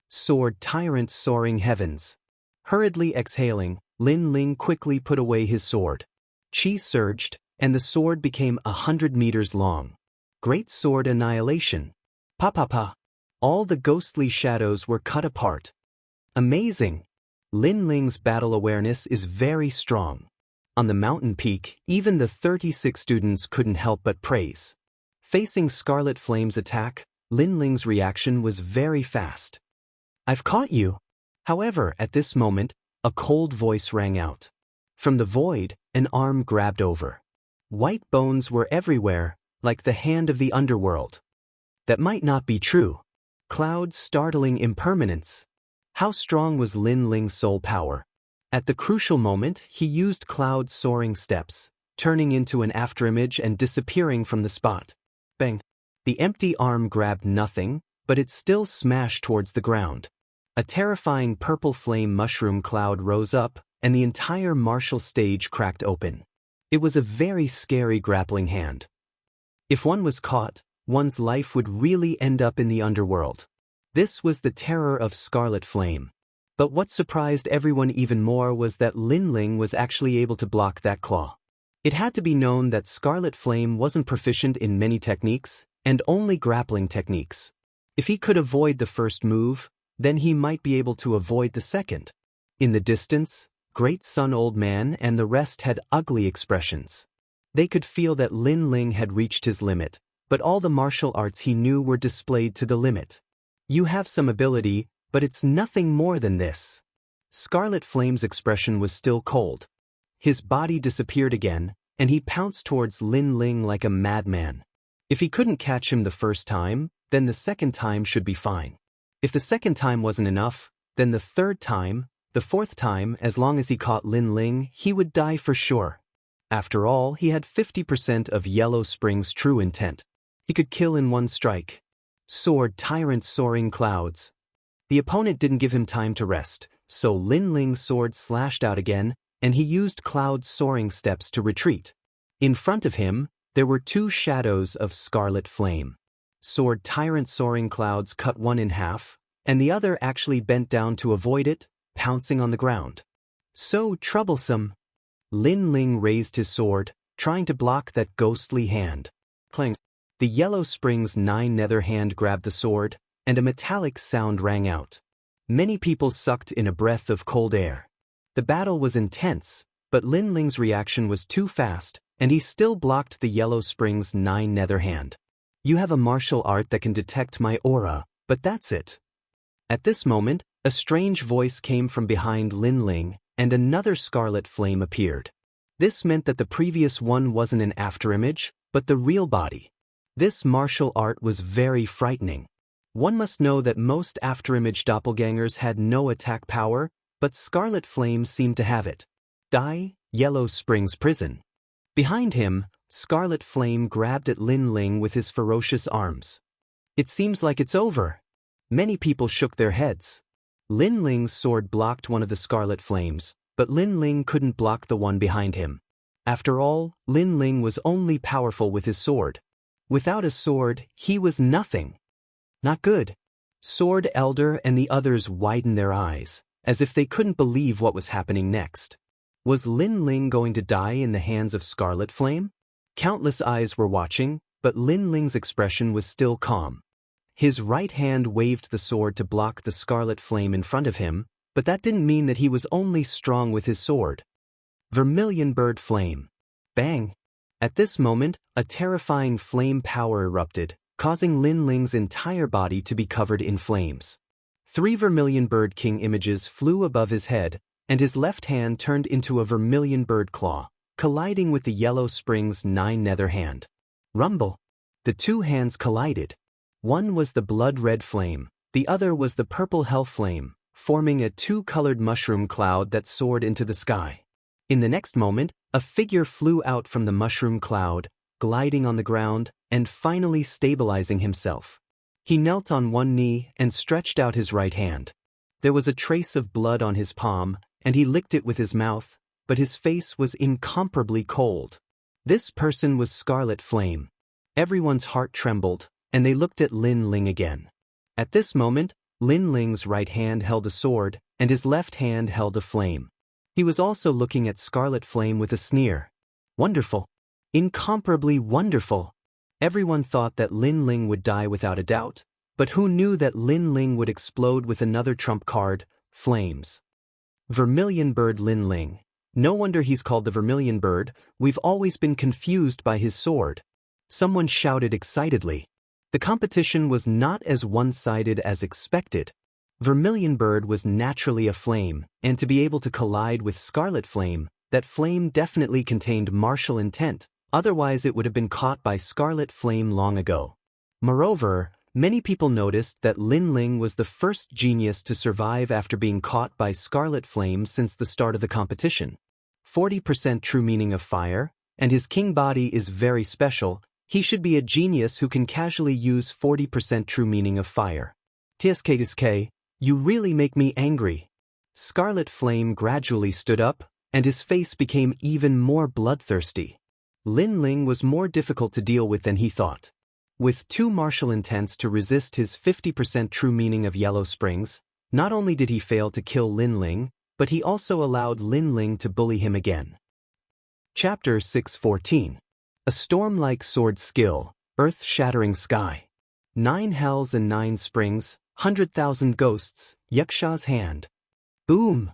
Speaker 1: Sword tyrant soaring heavens. Hurriedly exhaling, Lin Ling quickly put away his sword. Qi surged, and the sword became 100 meters long. Great sword annihilation. Pa. All the ghostly shadows were cut apart. Amazing! Lin Ling's battle awareness is very strong. On the mountain peak, even the 36 students couldn't help but praise. Facing Scarlet Flame's attack, Lin Ling's reaction was very fast. I've caught you. However, at this moment, a cold voice rang out. From the void, an arm grabbed over. White bones were everywhere, like the hand of the underworld. That might not be true. Cloud's startling impermanence. How strong was Lin Ling's soul power? At the crucial moment, he used Cloud's soaring steps, turning into an afterimage and disappearing from the spot. Bang! The empty arm grabbed nothing, but it still smashed towards the ground. A terrifying purple flame mushroom cloud rose up, and the entire martial stage cracked open. It was a very scary grappling hand. If one was caught, one's life would really end up in the underworld. This was the terror of Scarlet Flame. But what surprised everyone even more was that Lin Ling was actually able to block that claw. It had to be known that Scarlet Flame wasn't proficient in many techniques, and only grappling techniques. If he could avoid the first move, then he might be able to avoid the second. In the distance, Great Sun Old Man and the rest had ugly expressions. They could feel that Lin Ling had reached his limit, but all the martial arts he knew were displayed to the limit. You have some ability, but it's nothing more than this. Scarlet Flame's expression was still cold. His body disappeared again, and he pounced towards Lin Ling like a madman. If he couldn't catch him the first time, then the second time should be fine. If the second time wasn't enough, then the third time, the fourth time. As long as he caught Lin Ling, he would die for sure. After all, he had 50% of Yellow Spring's true intent. He could kill in one strike. Sword Tyrant Soaring Clouds. The opponent didn't give him time to rest, so Lin Ling's sword slashed out again, and he used cloud soaring steps to retreat. In front of him, there were two shadows of scarlet flame. Sword Tyrant Soaring Clouds cut one in half, and the other actually bent down to avoid it, pouncing on the ground. So troublesome. Lin Ling raised his sword, trying to block that ghostly hand. Clang. The Yellow Spring's 9 nether hand grabbed the sword, and a metallic sound rang out. Many people sucked in a breath of cold air. The battle was intense, but Lin Ling's reaction was too fast, and he still blocked the Yellow Spring's 9 nether hand. You have a martial art that can detect my aura, but that's it. At this moment, a strange voice came from behind Lin Ling, and another scarlet flame appeared. This meant that the previous one wasn't an afterimage, but the real body. This martial art was very frightening. One must know that most afterimage doppelgangers had no attack power, but Scarlet Flame seemed to have it. Die, Yellow Spring's prison. Behind him, Scarlet Flame grabbed at Lin Ling with his ferocious arms. It seems like it's over. Many people shook their heads. Lin Ling's sword blocked one of the Scarlet Flames, but Lin Ling couldn't block the one behind him. After all, Lin Ling was only powerful with his sword. Without a sword, he was nothing. Not good. Sword Elder and the others widened their eyes, as if they couldn't believe what was happening next. Was Lin Ling going to die in the hands of Scarlet Flame? Countless eyes were watching, but Lin Ling's expression was still calm. His right hand waved the sword to block the Scarlet Flame in front of him, but that didn't mean that he was only strong with his sword. Vermilion Bird Flame. Bang! At this moment, a terrifying flame power erupted, causing Lin Ling's entire body to be covered in flames. 3 Vermilion Bird King images flew above his head, and his left hand turned into a vermilion bird claw, colliding with the Yellow Spring's 9 nether hand. Rumble! The two hands collided. One was the blood-red flame, the other was the purple hell flame, forming a 2-colored mushroom cloud that soared into the sky. In the next moment, a figure flew out from the mushroom cloud, gliding on the ground, and finally stabilizing himself. He knelt on one knee and stretched out his right hand. There was a trace of blood on his palm, and he licked it with his mouth, but his face was incomparably cold. This person was Scarlet Flame. Everyone's heart trembled, and they looked at Lin Ling again. At this moment, Lin Ling's right hand held a sword, and his left hand held a flame. He was also looking at Scarlet Flame with a sneer. Wonderful. Incomparably wonderful. Everyone thought that Lin Ling would die without a doubt, but who knew that Lin Ling would explode with another trump card, flames. Vermilion Bird Lin Ling. No wonder he's called the Vermilion Bird, we've always been confused by his sword. Someone shouted excitedly. The competition was not as one-sided as expected. Vermilion Bird was naturally a flame, and to be able to collide with Scarlet Flame, that flame definitely contained martial intent, otherwise it would have been caught by Scarlet Flame long ago. Moreover, many people noticed that Lin Ling was the first genius to survive after being caught by Scarlet Flame since the start of the competition. 40% true meaning of fire, and his king body is very special. He should be a genius who can casually use 40% true meaning of fire. TSK, you really make me angry. Scarlet Flame gradually stood up, and his face became even more bloodthirsty. Lin Ling was more difficult to deal with than he thought. With 2 martial intents to resist his 50% true meaning of Yellow Springs, not only did he fail to kill Lin Ling, but he also allowed Lin Ling to bully him again. Chapter 614. A storm-like sword skill, earth-shattering sky. 9 hells and 9 springs, 100,000 ghosts, Yaksha's hand. Boom!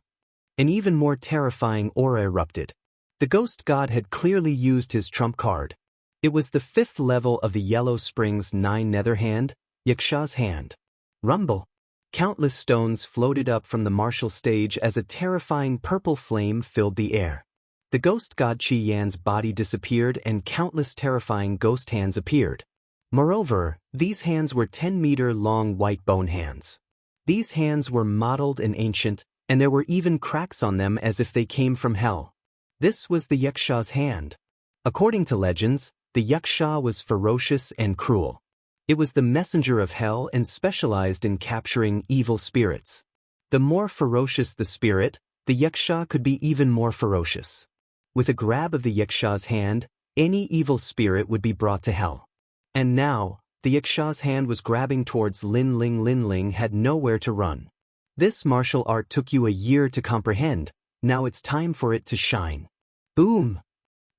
Speaker 1: An even more terrifying aura erupted. The ghost god had clearly used his trump card. It was the 5th level of the Yellow Springs 9 nether hand, Yaksha's hand. Rumble! Countless stones floated up from the martial stage as a terrifying purple flame filled the air. The ghost god Qi Yan's body disappeared and countless terrifying ghost hands appeared. Moreover, these hands were 10-meter-long white bone hands. These hands were mottled and ancient, and there were even cracks on them as if they came from hell. This was the Yaksha's hand. According to legends, the Yaksha was ferocious and cruel. It was the messenger of hell and specialized in capturing evil spirits. The more ferocious the spirit, the Yaksha could be even more ferocious. With a grab of the Yaksha's hand, any evil spirit would be brought to hell. And now, the Yaksha's hand was grabbing towards Lin Ling. Lin Ling had nowhere to run. This martial art took you a year to comprehend, now it's time for it to shine. Boom!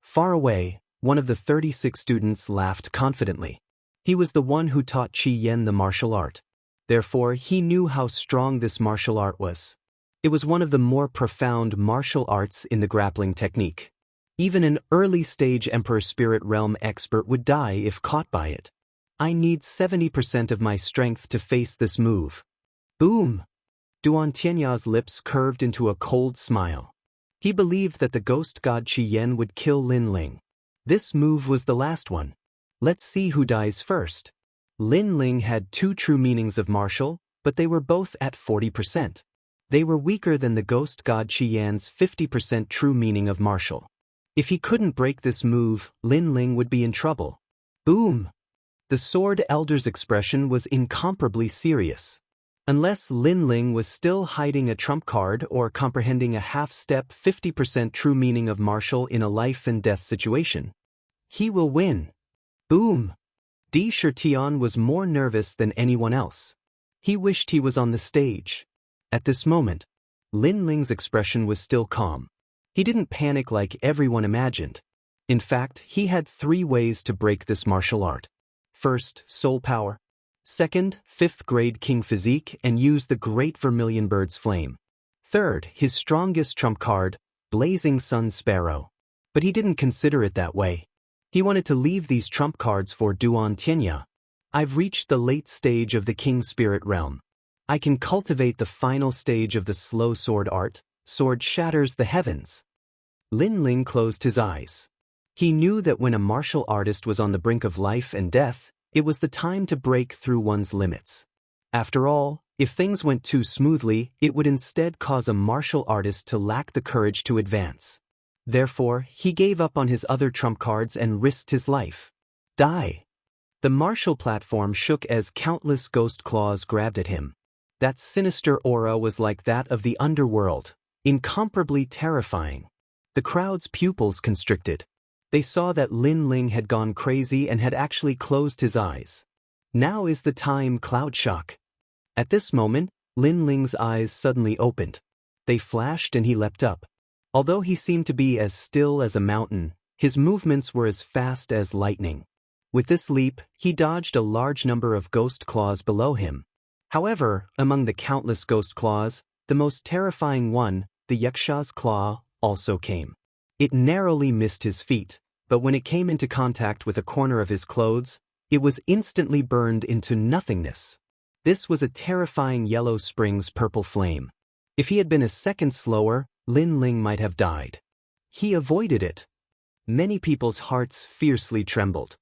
Speaker 1: Far away, one of the 36 students laughed confidently. He was the one who taught Qi Yan the martial art. Therefore, he knew how strong this martial art was. It was one of the more profound martial arts in the grappling technique. Even an early-stage Emperor Spirit Realm expert would die if caught by it. I need 70% of my strength to face this move. Boom! Duan Tianya's lips curved into a cold smile. He believed that the ghost god Qi Yan would kill Lin Ling. This move was the last one. Let's see who dies first. Lin Ling had 2 true meanings of martial, but they were both at 40%. They were weaker than the ghost god Qi Yan's 50% true meaning of martial. If he couldn't break this move, Lin Ling would be in trouble. Boom! The Sword Elder's expression was incomparably serious. Unless Lin Ling was still hiding a trump card or comprehending a half-step 50% true meaning of martial in a life-and-death situation, he will win. Boom! Di Shirtian was more nervous than anyone else. He wished he was on the stage. At this moment, Lin Ling's expression was still calm. He didn't panic like everyone imagined. In fact, he had 3 ways to break this martial art. First, soul power. Second, 5th grade king physique and use the great vermilion bird's flame. Third, his strongest trump card, blazing sun sparrow. But he didn't consider it that way. He wanted to leave these trump cards for Duan Tianya. I've reached the late stage of the king spirit realm. I can cultivate the final stage of the slow sword art. Sword shatters the heavens. Lin Ling closed his eyes. He knew that when a martial artist was on the brink of life and death, it was the time to break through one's limits. After all, if things went too smoothly, it would instead cause a martial artist to lack the courage to advance. Therefore, he gave up on his other trump cards and risked his life. Die! The martial platform shook as countless ghost claws grabbed at him. That sinister aura was like that of the underworld, incomparably terrifying. The crowd's pupils constricted. They saw that Lin Ling had gone crazy and had actually closed his eyes. Now is the time, cloud shock. At this moment, Lin Ling's eyes suddenly opened. They flashed and he leapt up. Although he seemed to be as still as a mountain, his movements were as fast as lightning. With this leap, he dodged a large number of ghost claws below him. However, among the countless ghost claws, the most terrifying one, the Yaksha's claw, also came. It narrowly missed his feet, but when it came into contact with a corner of his clothes, it was instantly burned into nothingness. This was a terrifying yellow spring's purple flame. If he had been a second slower, Lin Ling might have died. He avoided it. Many people's hearts fiercely trembled.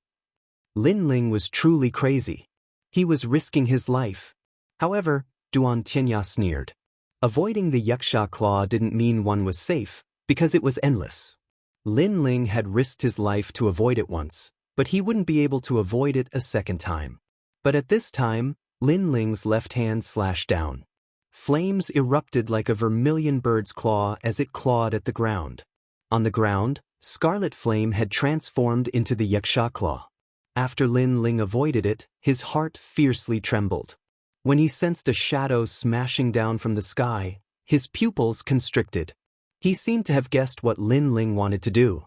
Speaker 1: Lin Ling was truly crazy. He was risking his life. However, Duan Tianya sneered. Avoiding the Yaksha claw didn't mean one was safe, because it was endless. Lin Ling had risked his life to avoid it once, but he wouldn't be able to avoid it a second time. But at this time, Lin Ling's left hand slashed down. Flames erupted like a vermilion bird's claw as it clawed at the ground. On the ground, scarlet flame had transformed into the Yaksha claw. After Lin Ling avoided it, his heart fiercely trembled. When he sensed a shadow smashing down from the sky, his pupils constricted. He seemed to have guessed what Lin Ling wanted to do.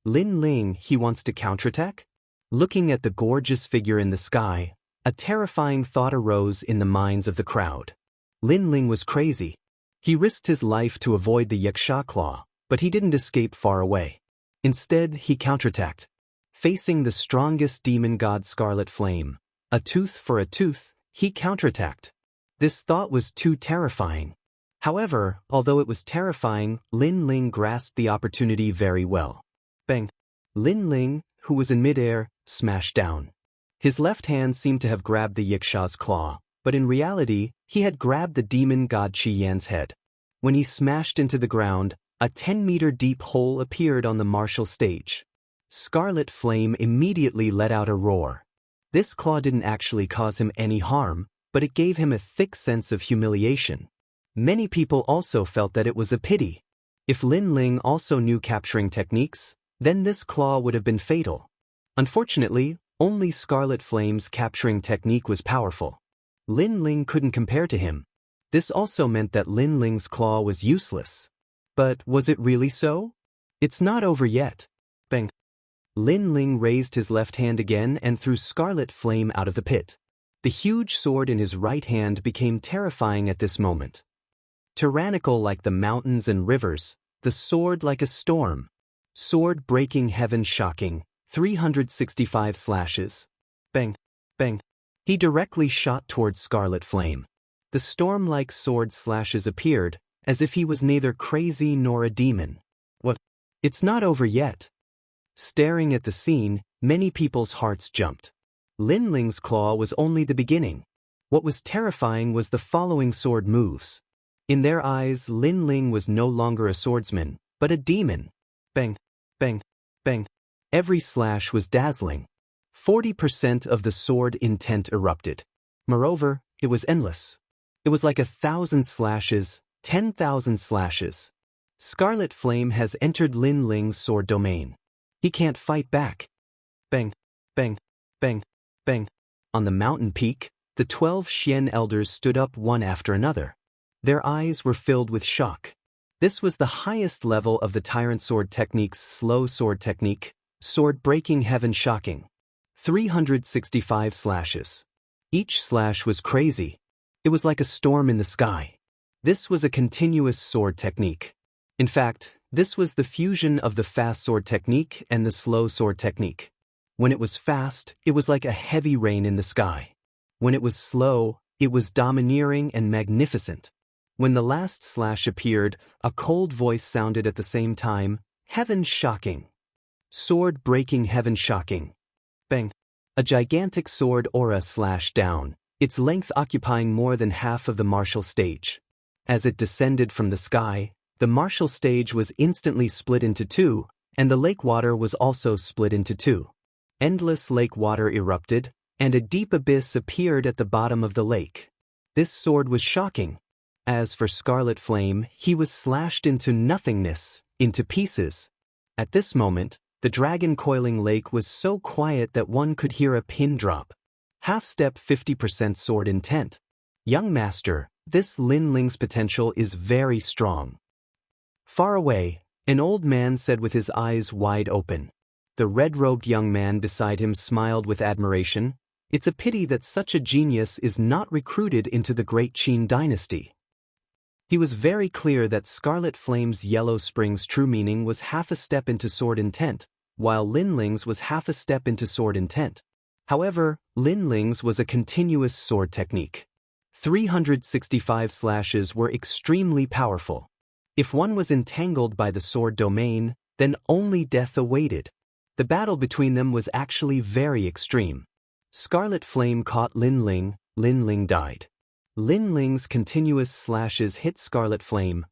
Speaker 1: Lin Ling, he wants to counterattack? Looking at the gorgeous figure in the sky, a terrifying thought arose in the minds of the crowd. Lin Ling was crazy. He risked his life to avoid the Yaksha claw, but he didn't escape far away. Instead, he counterattacked. Facing the strongest demon god Scarlet Flame, a tooth for a tooth, he counterattacked. This thought was too terrifying. However, although it was terrifying, Lin Ling grasped the opportunity very well. Bang! Lin Ling, who was in midair, smashed down. His left hand seemed to have grabbed the Yaksha's claw, but in reality, he had grabbed the demon god Qi Yan's head. When he smashed into the ground, a 10-meter deep hole appeared on the martial stage. Scarlet Flame immediately let out a roar. This claw didn't actually cause him any harm, but it gave him a thick sense of humiliation. Many people also felt that it was a pity. If Lin Ling also knew capturing techniques, then this claw would have been fatal. Unfortunately, only Scarlet Flame's capturing technique was powerful. Lin Ling couldn't compare to him. This also meant that Lin Ling's claw was useless. But was it really so? It's not over yet. Bang. Lin Ling raised his left hand again and threw Scarlet Flame out of the pit. The huge sword in his right hand became terrifying at this moment. Tyrannical like the mountains and rivers, the sword like a storm. Sword breaking heaven shocking, 365 slashes. Bang, bang. He directly shot towards Scarlet Flame. The storm-like sword slashes appeared, as if he was neither crazy nor a demon. What? It's not over yet. Staring at the scene, many people's hearts jumped. Lin Ling's claw was only the beginning. What was terrifying was the following sword moves. In their eyes, Lin Ling was no longer a swordsman, but a demon. Bang, bang, bang. Every slash was dazzling. 40% of the sword intent erupted. Moreover, it was endless. It was like 1,000 slashes, 10,000 slashes. Scarlet Flame has entered Lin Ling's sword domain. He can't fight back. Bang, bang, bang, bang. On the mountain peak, the 12 Xian elders stood up one after another. Their eyes were filled with shock. This was the highest level of the Tyrant Sword Technique's slow sword technique, sword breaking heaven shocking. 365 slashes. Each slash was crazy. It was like a storm in the sky. This was a continuous sword technique. In fact, this was the fusion of the fast sword technique and the slow sword technique. When it was fast, it was like a heavy rain in the sky. When it was slow, it was domineering and magnificent. When the last slash appeared, a cold voice sounded at the same time, heaven shocking. Sword breaking heaven shocking. Bang. A gigantic sword aura slashed down, its length occupying more than half of the martial stage. As it descended from the sky, the martial stage was instantly split into two, and the lake water was also split into two. Endless lake water erupted, and a deep abyss appeared at the bottom of the lake. This sword was shocking. As for Scarlet Flame, he was slashed into nothingness, into pieces. At this moment, the dragon-coiling lake was so quiet that one could hear a pin drop. Half-step 50% sword intent. Young master, this Lin Ling's potential is very strong. Far away, an old man said with his eyes wide open. The red-robed young man beside him smiled with admiration. It's a pity that such a genius is not recruited into the great Qin dynasty. He was very clear that Scarlet Flame's Yellow Spring's true meaning was half a step into sword intent, while Lin Ling's was half a step into sword intent. However, Lin Ling's was a continuous sword technique. 365 slashes were extremely powerful. If one was entangled by the sword domain, then only death awaited. The battle between them was actually very extreme. Scarlet Flame caught Lin Ling died. Lin Ling's continuous slashes hit Scarlet Flame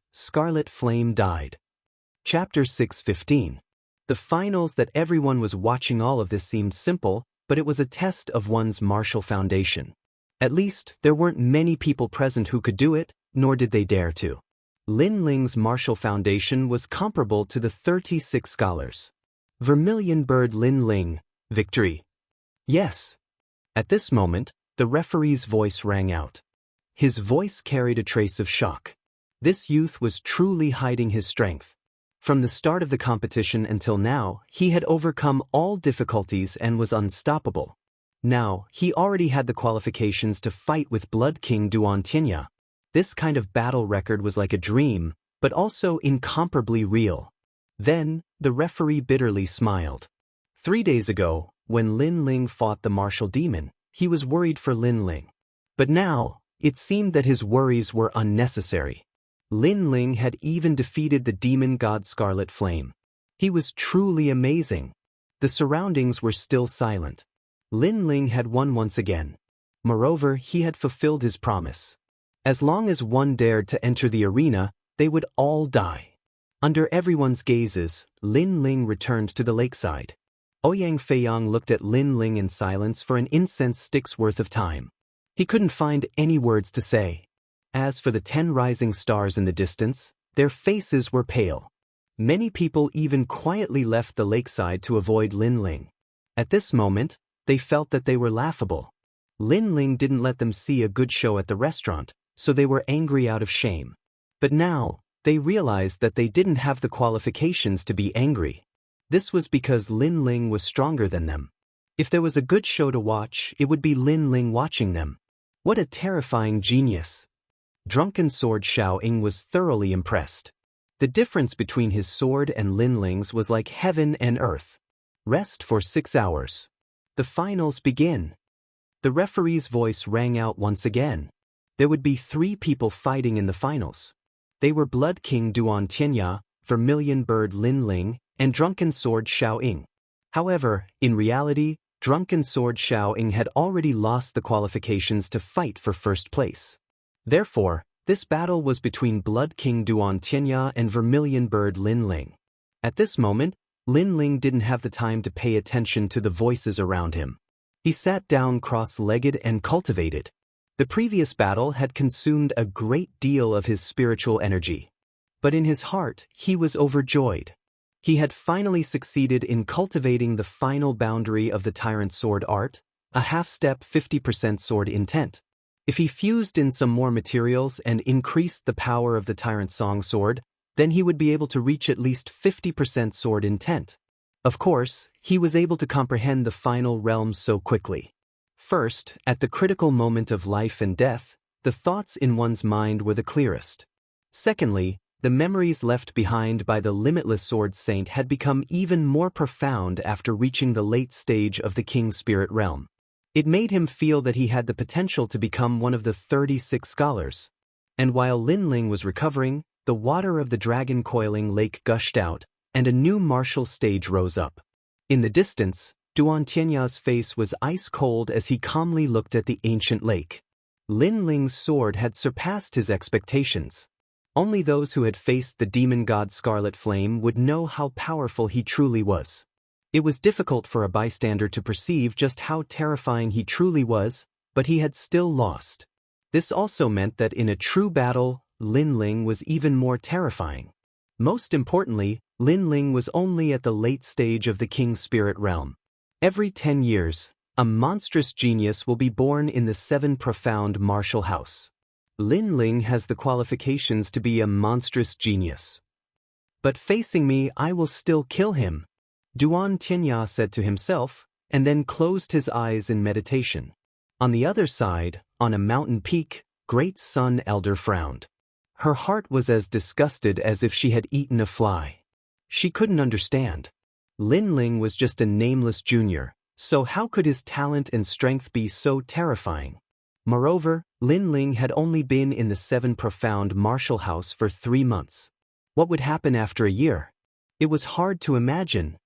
Speaker 1: died. Chapter 6:15. The finals that everyone was watching. All of this seemed simple, but it was a test of one's martial foundation. At least, there weren't many people present who could do it, nor did they dare to. Lin Ling's martial foundation was comparable to the 36 scholars. Vermilion Bird Lin Ling, victory. Yes. At this moment, the referee's voice rang out. His voice carried a trace of shock. This youth was truly hiding his strength. From the start of the competition until now, he had overcome all difficulties and was unstoppable. Now, he already had the qualifications to fight with Blood King Duantianya. This kind of battle record was like a dream, but also incomparably real. Then, the referee bitterly smiled. 3 days ago, when Lin Ling fought the martial demon, he was worried for Lin Ling. But now, it seemed that his worries were unnecessary. Lin Ling had even defeated the demon god Scarlet Flame. He was truly amazing. The surroundings were still silent. Lin Ling had won once again. Moreover, he had fulfilled his promise. As long as one dared to enter the arena, they would all die. Under everyone's gazes, Lin Ling returned to the lakeside. Ouyang Feiyang looked at Lin Ling in silence for an incense stick's worth of time. He couldn't find any words to say. As for the 10 rising stars in the distance, their faces were pale. Many people even quietly left the lakeside to avoid Lin Ling. At this moment, they felt that they were laughable. Lin Ling didn't let them see a good show at the restaurant, so they were angry out of shame. But now, they realized that they didn't have the qualifications to be angry. This was because Lin Ling was stronger than them. If there was a good show to watch, it would be Lin Ling watching them. What a terrifying genius! Drunken Sword Xiaoying was thoroughly impressed. The difference between his sword and Lin Ling's was like heaven and earth. Rest for 6 hours. The finals begin. The referee's voice rang out once again. There would be 3 people fighting in the finals. They were Blood King Duan Tianya, Vermilion Bird Lin Ling, and Drunken Sword Xiaoying. However, in reality, Drunken Sword Xiaoying had already lost the qualifications to fight for first place. Therefore, this battle was between Blood King Duan Tianya and Vermilion Bird Lin Ling. At this moment, Lin Ling didn't have the time to pay attention to the voices around him. He sat down cross-legged and cultivated. The previous battle had consumed a great deal of his spiritual energy. But in his heart, he was overjoyed. He had finally succeeded in cultivating the final boundary of the Tyrant Sword art, a half-step 50% sword intent. If he fused in some more materials and increased the power of the Tyrant Song Sword, then he would be able to reach at least 50% sword intent. Of course, he was able to comprehend the final realms so quickly. First, at the critical moment of life and death, the thoughts in one's mind were the clearest. Secondly, the memories left behind by the limitless sword saint had become even more profound after reaching the late stage of the King Spirit realm. It made him feel that he had the potential to become one of the 36 scholars. And while Lin Ling was recovering, the water of the dragon coiling lake gushed out, and a new martial stage rose up. In the distance, Duan Tianya's face was ice-cold as he calmly looked at the ancient lake. Lin Ling's sword had surpassed his expectations. Only those who had faced the demon god Scarlet Flame would know how powerful he truly was. It was difficult for a bystander to perceive just how terrifying he truly was, but he had still lost. This also meant that in a true battle, Lin Ling was even more terrifying. Most importantly, Lin Ling was only at the late stage of the King Spirit realm. Every 10 years, a monstrous genius will be born in the 7 profound martial house. Lin Ling has the qualifications to be a monstrous genius. But facing me, I will still kill him, Duan Tianya said to himself, and then closed his eyes in meditation. On the other side, on a mountain peak, Great Sun Elder frowned. Her heart was as disgusted as if she had eaten a fly. She couldn't understand. Lin Ling was just a nameless junior, so how could his talent and strength be so terrifying? Moreover, Lin Ling had only been in the 7 profound martial house for 3 months. What would happen after a year? It was hard to imagine.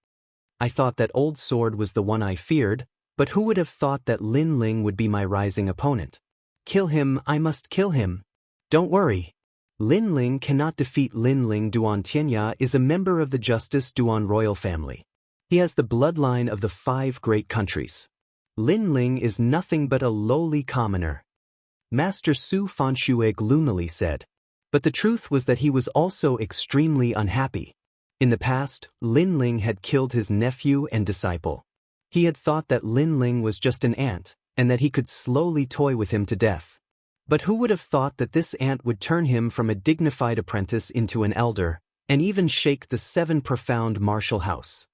Speaker 1: I thought that old sword was the one I feared, but who would have thought that Lin Ling would be my rising opponent? Kill him, I must kill him. Don't worry. Lin Ling cannot defeat Lin Ling. Duan Tianya is a member of the Justice Duan royal family. He has the bloodline of the 5 great countries. Lin Ling is nothing but a lowly commoner. Master Su Fanxue gloomily said. But the truth was that he was also extremely unhappy. In the past, Lin Ling had killed his nephew and disciple. He had thought that Lin Ling was just an ant, and that he could slowly toy with him to death. But who would have thought that this ant would turn him from a dignified apprentice into an elder, and even shake the 7 profound martial house?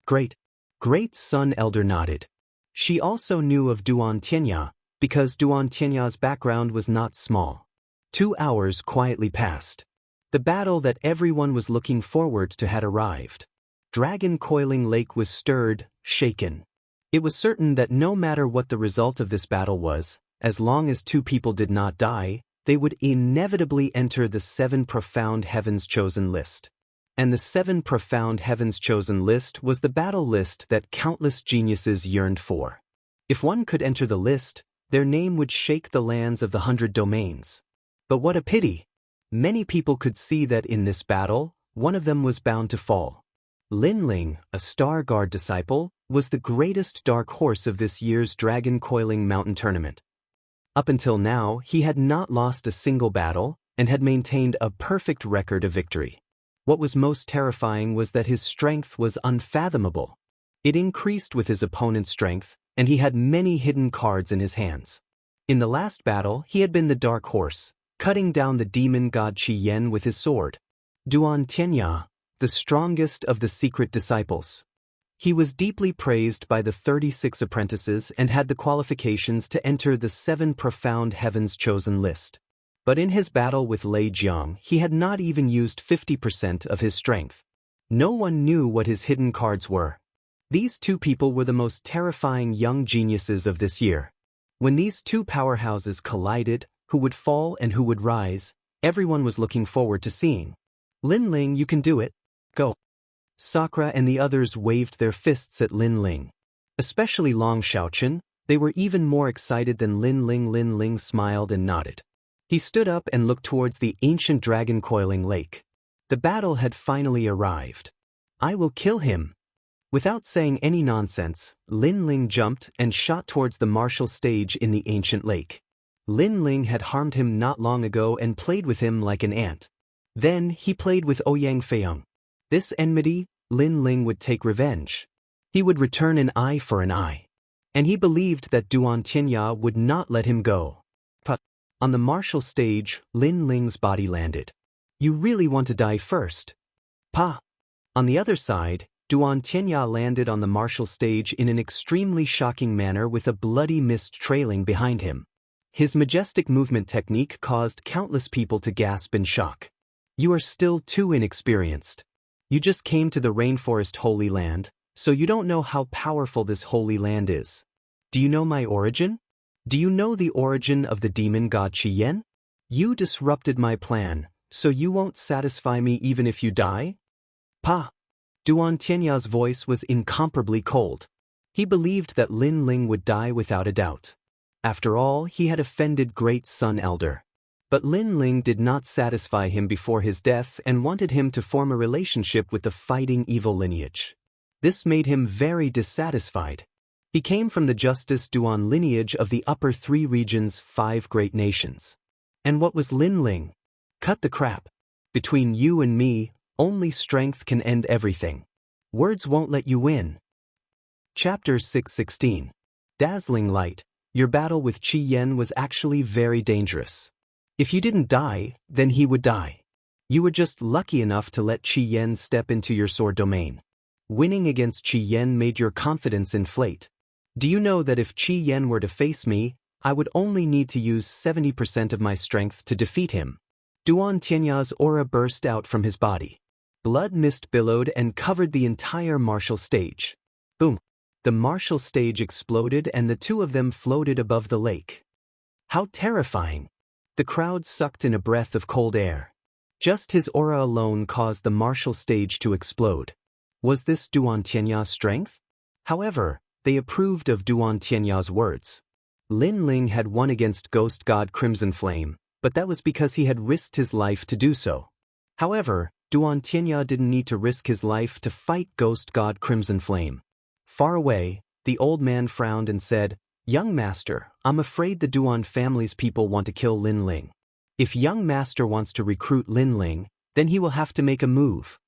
Speaker 1: Great Sun Elder nodded. She also knew of Duan Tianya, because Duan Tianya's background was not small. 2 hours quietly passed. The battle that everyone was looking forward to had arrived. Dragon Coiling Lake was stirred, shaken. It was certain that no matter what the result of this battle was, as long as 2 people did not die, they would inevitably enter the 7 profound heavens chosen list. And the 7 profound heavens chosen list was the battle list that countless geniuses yearned for. If one could enter the list, Their name would shake the lands of the 100 domains. But what a pity! Many people could see that in this battle, one of them was bound to fall. Lin Ling, a Star Guard disciple, was the greatest dark horse of this year's Dragon Coiling Mountain Tournament. Up until now, he had not lost a single battle and had maintained a perfect record of victory. What was most terrifying was that his strength was unfathomable. It increased with his opponent's strength, and he had many hidden cards in his hands. In the last battle, he had been the dark horse, cutting down the demon god Qi Yan with his sword. Duan Tianya, the strongest of the secret disciples. He was deeply praised by the 36 apprentices and had the qualifications to enter the 7 profound heavens chosen list. But in his battle with Lei Jiang, he had not even used 50% of his strength. No one knew what his hidden cards were. These two people were the most terrifying young geniuses of this year. When these two powerhouses collided, who would fall and who would rise, everyone was looking forward to seeing. Lin Ling, you can do it. Go. Sakura and the others waved their fists at Lin Ling. Especially Long Xiaochen, they were even more excited than Lin Ling. Lin Ling smiled and nodded. He stood up and looked towards the ancient dragon coiling lake. The battle had finally arrived. I will kill him. Without saying any nonsense, Lin Ling jumped and shot towards the martial stage in the ancient lake. Lin Ling had harmed him not long ago and played with him like an ant. Then he played with Ouyang Feiyang. This enmity, Lin Ling would take revenge. He would return an eye for an eye. And he believed that Duan Tianya would not let him go. But on the martial stage, Lin Ling's body landed. You really want to die first? Pa. On the other side, Duan Tianya landed on the martial stage in an extremely shocking manner with a bloody mist trailing behind him. His majestic movement technique caused countless people to gasp in shock. You are still too inexperienced. You just came to the rainforest Holy Land, so you don't know how powerful this Holy Land is. Do you know my origin? Do you know the origin of the demon god Qi Yan? You disrupted my plan, so you won't satisfy me even if you die? Pa. Duan Tianya's voice was incomparably cold. He believed that Lin Ling would die without a doubt. After all, he had offended Great Sun Elder. But Lin Ling did not satisfy him before his death and wanted him to form a relationship with the fighting evil lineage. This made him very dissatisfied. He came from the Justice Duan lineage of the upper 3 regions, 5 great nations. And what was Lin Ling? Cut the crap. Between you and me, only strength can end everything. Words won't let you win. Chapter 616. Dazzling Light. Your battle with Qi Yan was actually very dangerous. If you didn't die, then he would die. You were just lucky enough to let Qi Yan step into your sword domain. Winning against Qi Yan made your confidence inflate. Do you know that if Qi Yan were to face me, I would only need to use 70% of my strength to defeat him? Duan Tianya's aura burst out from his body. Blood mist billowed and covered the entire martial stage. Boom! The martial stage exploded and the two of them floated above the lake. How terrifying! The crowd sucked in a breath of cold air. Just his aura alone caused the martial stage to explode. Was this Duan Tianya's strength? However, they approved of Duan Tianya's words. Lin Ling had won against Ghost God Crimson Flame, but that was because he had risked his life to do so. However, Duan Tianya didn't need to risk his life to fight Ghost God Crimson Flame. Far away, the old man frowned and said, Young Master, I'm afraid the Duan family's people want to kill Lin Ling. If Young Master wants to recruit Lin Ling, then he will have to make a move.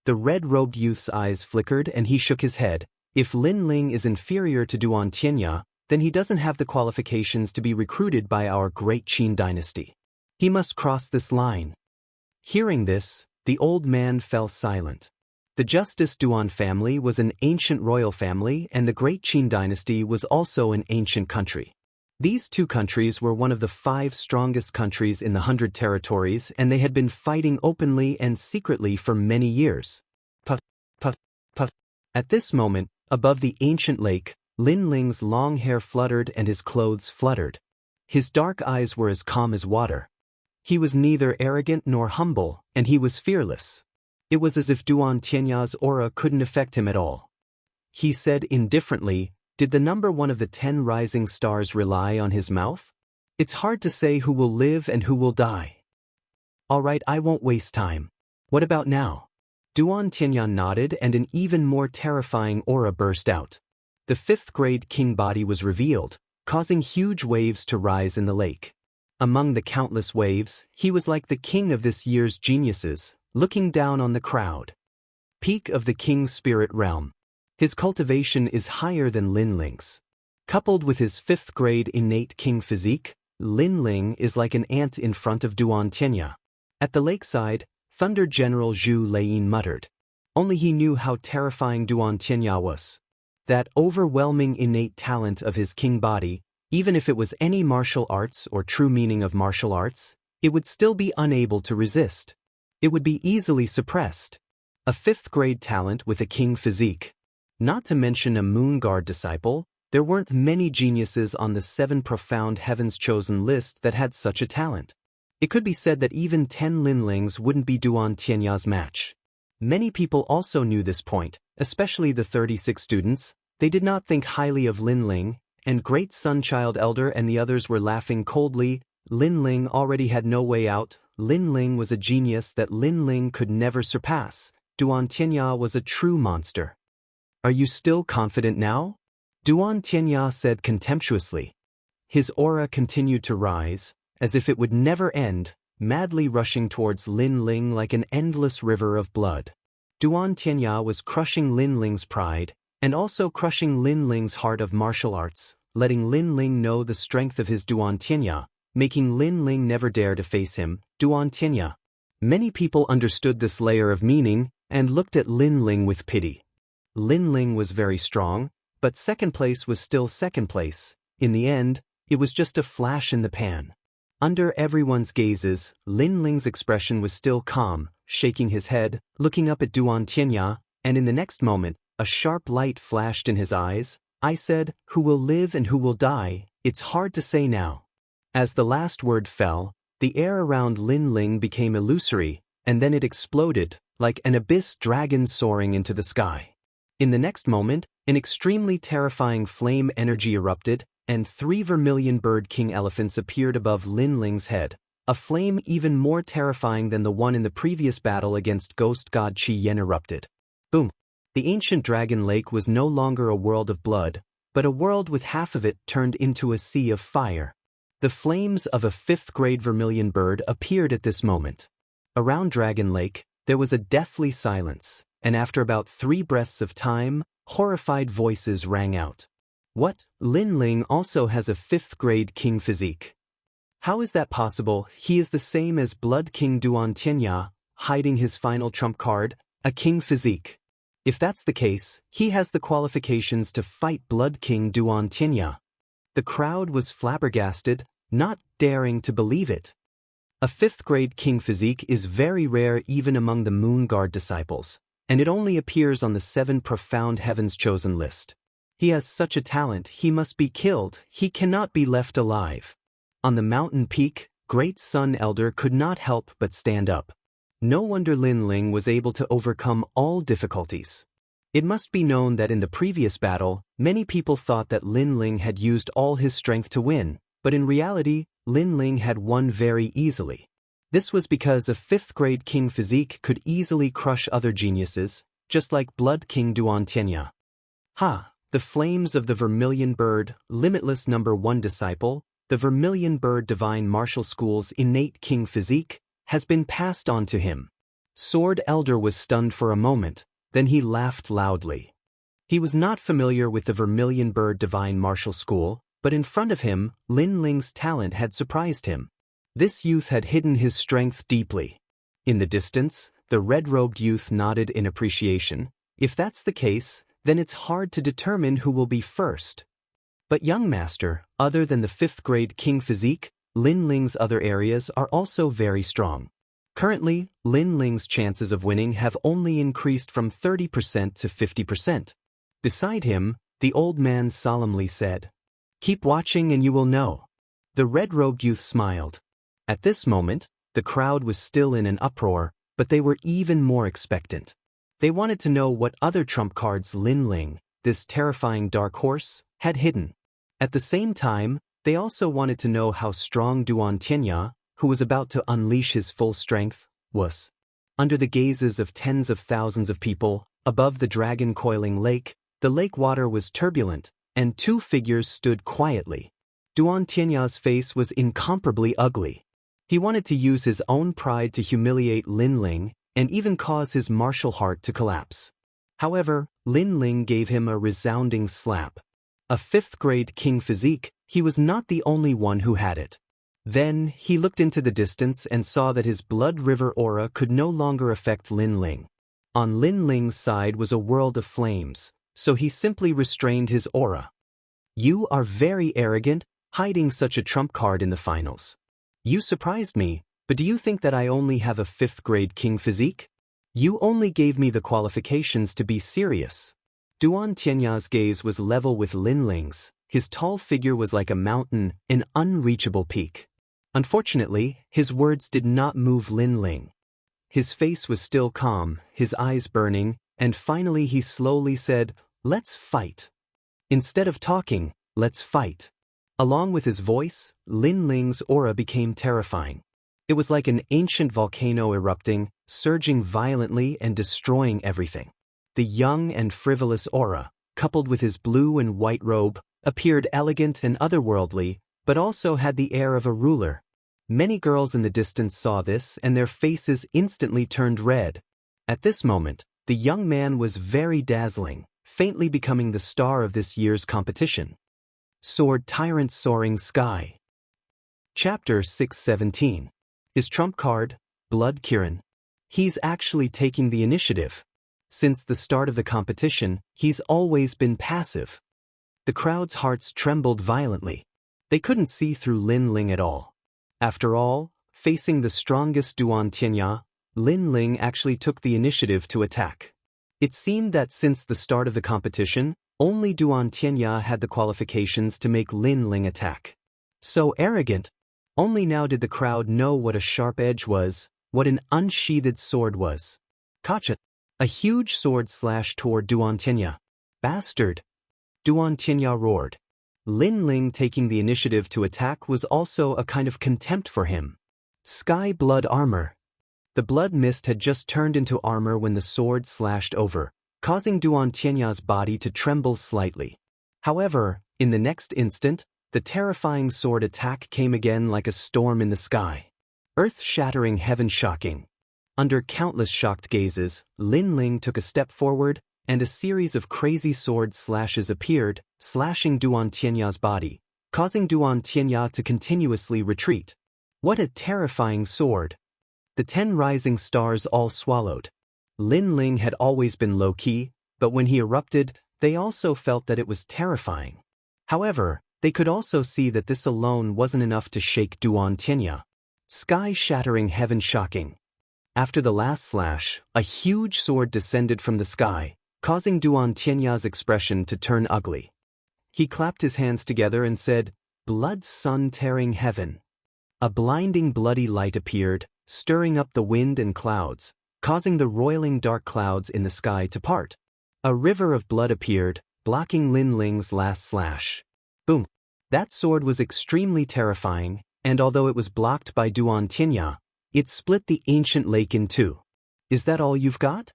Speaker 1: The red-robed youth's eyes flickered and he shook his head. If Lin Ling is inferior to Duan Tianya, then he doesn't have the qualifications to be recruited by our great Qin dynasty. He must cross this line. Hearing this, the old man fell silent. The Justice Duan family was an ancient royal family and the Great Qin dynasty was also an ancient country. These two countries were one of the 5 strongest countries in the 100 territories and they had been fighting openly and secretly for many years. Puff, puff, puff. At this moment, above the ancient lake, Lin Ling's long hair fluttered and his clothes fluttered. His dark eyes were as calm as water. He was neither arrogant nor humble, and he was fearless. It was as if Duan Tianya's aura couldn't affect him at all. He said indifferently, Did the number one of the 10 rising stars rely on his mouth? It's hard to say who will live and who will die. All right, I won't waste time. What about now? Duan Tianyan nodded and an even more terrifying aura burst out. The 5th grade king body was revealed, causing huge waves to rise in the lake. Among the countless waves, he was like the king of this year's geniuses, looking down on the crowd. Peak of the king's spirit realm. His cultivation is higher than Lin Ling's. Coupled with his 5th grade innate king physique, Lin Ling is like an ant in front of Duan Tianya. At the lakeside, Thunder General Zhu Laiyin muttered. Only he knew how terrifying Duan Tianya was. That overwhelming innate talent of his king body, even if it was any martial arts or true meaning of martial arts, it would still be unable to resist. It would be easily suppressed. A 5th grade talent with a king physique. Not to mention a moon guard disciple, there weren't many geniuses on the 7 profound heavens chosen list that had such a talent. It could be said that even 10 Linlings wouldn't be Duan Tianya's match. Many people also knew this point, especially the 36 students. They did not think highly of Lin Ling, and Great Sunchild Elder and the others were laughing coldly. Lin Ling already had no way out. Lin Ling was a genius that Lin Ling could never surpass. Duan Tianya was a true monster. Are you still confident now? Duan Tianya said contemptuously. His aura continued to rise, as if it would never end, madly rushing towards Lin Ling like an endless river of blood. Duan Tianya was crushing Lin Ling's pride, and also crushing Lin Ling's heart of martial arts, letting Lin Ling know the strength of his Duan Tianya, making Lin Ling never dare to face him, Duan Tianya. Many people understood this layer of meaning, and looked at Lin Ling with pity. Lin Ling was very strong, but second place was still second place. In the end, it was just a flash in the pan. Under everyone's gazes, Lin Ling's expression was still calm, shaking his head, looking up at Duan Tianya, and in the next moment, a sharp light flashed in his eyes. I said, who will live and who will die, it's hard to say now. As the last word fell, the air around Lin Ling became illusory, and then it exploded, like an abyss dragon soaring into the sky. In the next moment, an extremely terrifying flame energy erupted, and 3 vermilion bird king elephants appeared above Lin Ling's head, a flame even more terrifying than the one in the previous battle against ghost god Qi Yen erupted. Boom! The ancient dragon lake was no longer a world of blood, but a world with half of it turned into a sea of fire. The flames of a 5th grade vermilion bird appeared at this moment. Around Dragon Lake, there was a deathly silence, and after about 3 breaths of time, horrified voices rang out. What? Lin Ling also has a 5th grade king physique. How is that possible? He is the same as Blood King Duan Tianya, hiding his final trump card, a king physique. If that's the case, he has the qualifications to fight Blood King Duan Tianya. The crowd was flabbergasted, not daring to believe it. A 5th grade king physique is very rare even among the Moon Guard disciples, and it only appears on the 7 profound heavens chosen list. He has such a talent, he must be killed, he cannot be left alive. On the mountain peak, Great Sun Elder could not help but stand up. No wonder Lin Ling was able to overcome all difficulties. It must be known that in the previous battle, many people thought that Lin Ling had used all his strength to win, but in reality, Lin Ling had won very easily. This was because a 5th grade king physique could easily crush other geniuses, just like Blood King Duan Tianya. Ha! The flames of the Vermilion Bird, Limitless number 1 disciple, the Vermilion Bird Divine Martial School's innate king physique, has been passed on to him. Sword Elder was stunned for a moment, then he laughed loudly. He was not familiar with the Vermilion Bird Divine Martial School, but in front of him, Lin Ling's talent had surprised him. This youth had hidden his strength deeply. In the distance, the red-robed youth nodded in appreciation. If that's the case, then it's hard to determine who will be first. But young master, other than the 5th grade king physique, Lin Ling's other areas are also very strong. Currently, Lin Ling's chances of winning have only increased from 30% to 50%. Beside him, the old man solemnly said, "Keep watching and you will know." The red-robed youth smiled. At this moment, the crowd was still in an uproar, but they were even more expectant. They wanted to know what other trump cards Lin Ling, this terrifying dark horse, had hidden. At the same time, they also wanted to know how strong Duan Tianya, who was about to unleash his full strength, was. Under the gazes of tens of thousands of people, above the dragon-coiling lake, the lake water was turbulent, and two figures stood quietly. Duan Tianya's face was incomparably ugly. He wanted to use his own pride to humiliate Lin Ling and even cause his martial heart to collapse. However, Lin Ling gave him a resounding slap. A fifth-grade king physique, he was not the only one who had it. Then, he looked into the distance and saw that his blood river aura could no longer affect Lin Ling. On Lin Ling's side was a world of flames, so he simply restrained his aura. You are very arrogant, hiding such a trump card in the finals. You surprised me, but do you think that I only have a fifth-grade king physique? You only gave me the qualifications to be serious. Duan Tianya's gaze was level with Lin Ling's. His tall figure was like a mountain, an unreachable peak. Unfortunately, his words did not move Lin Ling. His face was still calm, his eyes burning, and finally he slowly said, "Let's fight." Instead of talking, "Let's fight." Along with his voice, Lin Ling's aura became terrifying. It was like an ancient volcano erupting, surging violently and destroying everything. The young and frivolous aura, coupled with his blue and white robe, appeared elegant and otherworldly, but also had the air of a ruler. Many girls in the distance saw this and their faces instantly turned red. At this moment, the young man was very dazzling, faintly becoming the star of this year's competition. Sword Tyrant Soaring Sky. Chapter 617. His trump card, Blood Kirin. He's actually taking the initiative. Since the start of the competition, he's always been passive. The crowd's hearts trembled violently. They couldn't see through Lin Ling at all. After all, facing the strongest Duan Tianya, Lin Ling actually took the initiative to attack. It seemed that since the start of the competition, only Duan Tianya had the qualifications to make Lin Ling attack. So arrogant! Only now did the crowd know what a sharp edge was, what an unsheathed sword was. Kacha! A huge sword slashed toward Duan Tianya. Bastard! Duan Tianya roared. Lin Ling taking the initiative to attack was also a kind of contempt for him. Sky Blood Armor. The blood mist had just turned into armor when the sword slashed over, causing Duan Tianya's body to tremble slightly. However, in the next instant, the terrifying sword attack came again like a storm in the sky. Earth-shattering, heaven-shocking. Under countless shocked gazes, Lin Ling took a step forward, and a series of crazy sword slashes appeared, slashing Duan Tianya's body, causing Duan Tianya to continuously retreat. What a terrifying sword! The 10 rising stars all swallowed. Lin Ling had always been low-key, but when he erupted, they also felt that it was terrifying. However, they could also see that this alone wasn't enough to shake Duan Tianya. Sky-shattering, heaven-shocking. After the last slash, a huge sword descended from the sky, causing Duan Tianya's expression to turn ugly. He clapped his hands together and said, "Blood sun tearing heaven." A blinding bloody light appeared, stirring up the wind and clouds, causing the roiling dark clouds in the sky to part. A river of blood appeared, blocking Lin Ling's last slash. Boom! That sword was extremely terrifying, and although it was blocked by Duan Tianya, it split the ancient lake in two. Is that all you've got?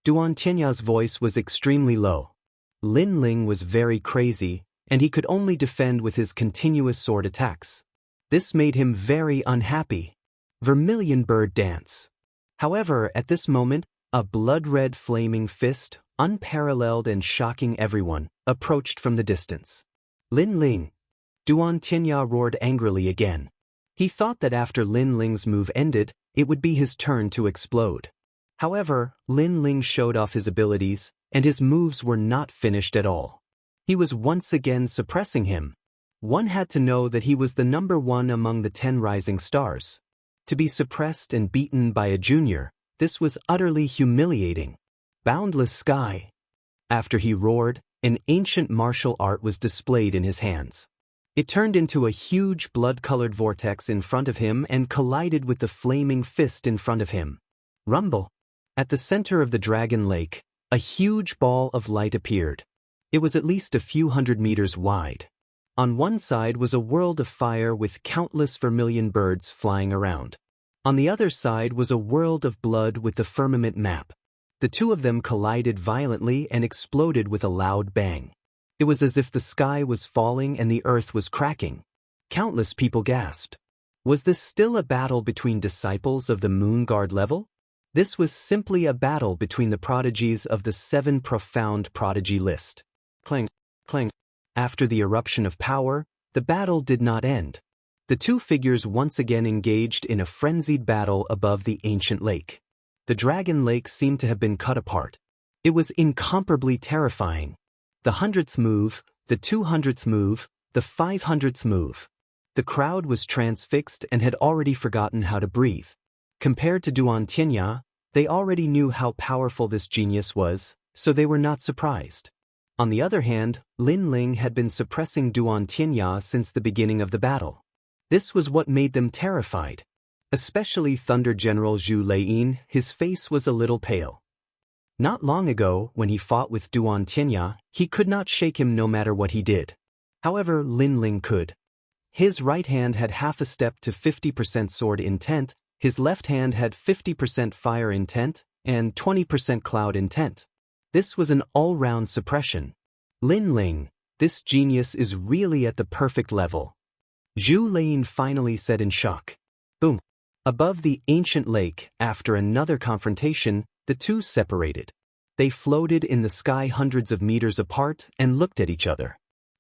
Speaker 1: Duan Tianya's voice was extremely low. Lin Ling was very crazy, and he could only defend with his continuous sword attacks. This made him very unhappy. Vermilion bird dance. However, at this moment, a blood-red flaming fist, unparalleled and shocking everyone, approached from the distance. Lin Ling! Duan Tianya roared angrily again. He thought that after Lin Ling's move ended, it would be his turn to explode. However, Lin Ling showed off his abilities, and his moves were not finished at all. He was once again suppressing him. One had to know that he was the number one among the 10 rising stars. To be suppressed and beaten by a junior, this was utterly humiliating. Boundless sky. After he roared, an ancient martial art was displayed in his hands. It turned into a huge blood-colored vortex in front of him and collided with the flaming fist in front of him. Rumble! At the center of the dragon lake, a huge ball of light appeared. It was at least a few hundred meters wide. On one side was a world of fire with countless vermilion birds flying around. On the other side was a world of blood with the firmament map. The two of them collided violently and exploded with a loud bang. It was as if the sky was falling and the earth was cracking. Countless people gasped. Was this still a battle between disciples of the Moon Guard level? This was simply a battle between the prodigies of the 7 profound prodigy list. Clang, clang. After the eruption of power, the battle did not end. The two figures once again engaged in a frenzied battle above the ancient lake. The dragon lake seemed to have been cut apart. It was incomparably terrifying. The 100th move, the 200th move, the 500th move. The crowd was transfixed and had already forgotten how to breathe. Compared to Xianxia, they already knew how powerful this genius was, so they were not surprised. On the other hand, Lin Ling had been suppressing Xianxia since the beginning of the battle. This was what made them terrified. Especially Thunder General Zhu Lin, his face was a little pale. Not long ago, when he fought with Xianxia, he could not shake him no matter what he did. However, Lin Ling could. His right hand had half a step to 50% sword intent, his left hand had 50% fire intent, and 20% cloud intent. This was an all-round suppression. Lin Ling, this genius is really at the perfect level. Zhu Lin finally said in shock. Boom. Above the ancient lake, after another confrontation, the two separated. They floated in the sky hundreds of meters apart and looked at each other.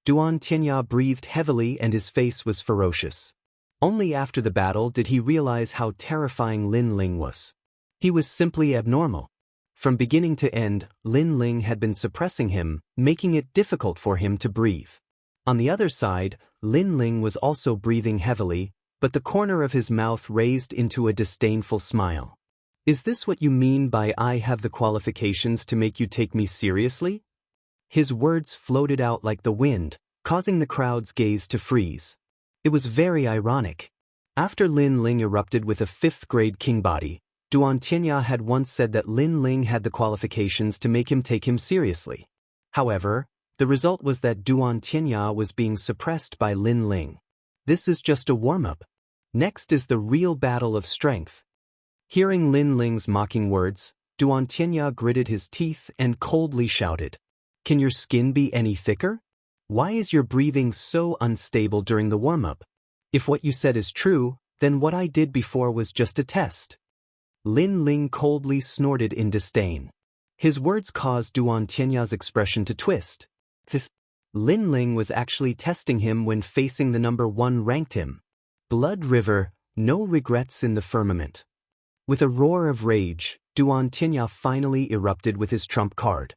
Speaker 1: Xianxia breathed heavily and his face was ferocious. Only after the battle did he realize how terrifying Lin Ling was. He was simply abnormal. From beginning to end, Lin Ling had been suppressing him, making it difficult for him to breathe. On the other side, Lin Ling was also breathing heavily, but the corner of his mouth raised into a disdainful smile. Is this what you mean by I have the qualifications to make you take me seriously? His words floated out like the wind, causing the crowd's gaze to freeze. It was very ironic. After Lin Ling erupted with a 5th-grade king body, Xianxia had once said that Lin Ling had the qualifications to make him take him seriously. However, the result was that Xianxia was being suppressed by Lin Ling. This is just a warm-up. Next is the real battle of strength. Hearing Lin Ling's mocking words, Xianxia gritted his teeth and coldly shouted, "Can your skin be any thicker? Why is your breathing so unstable during the warm-up? If what you said is true, then what I did before was just a test." Lin Ling coldly snorted in disdain. His words caused Xianxia's expression to twist. Lin Ling was actually testing him when facing the number 1 ranked him. Blood River, no regrets in the firmament. With a roar of rage, Xianxia finally erupted with his trump card.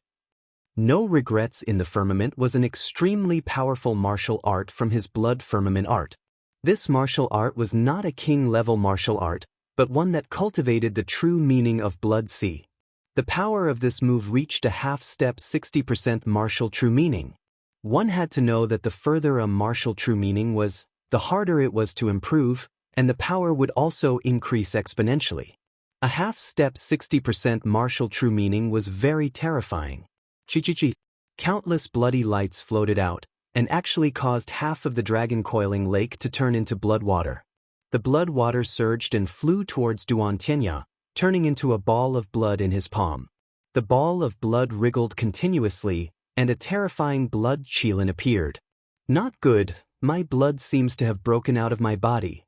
Speaker 1: No Regrets in the Firmament was an extremely powerful martial art from his Blood Firmament art. This martial art was not a king-level martial art, but one that cultivated the true meaning of Blood Sea. The power of this move reached a half-step 60% martial true meaning. One had to know that the further a martial true meaning was, the harder it was to improve, and the power would also increase exponentially. A half-step 60% martial true meaning was very terrifying. Chi-chi-chi. Countless bloody lights floated out, and actually caused half of the dragon-coiling lake to turn into blood water. The blood water surged and flew towards Xianxia, turning into a ball of blood in his palm. The ball of blood wriggled continuously, and a terrifying blood qilin appeared. Not good, my blood seems to have broken out of my body.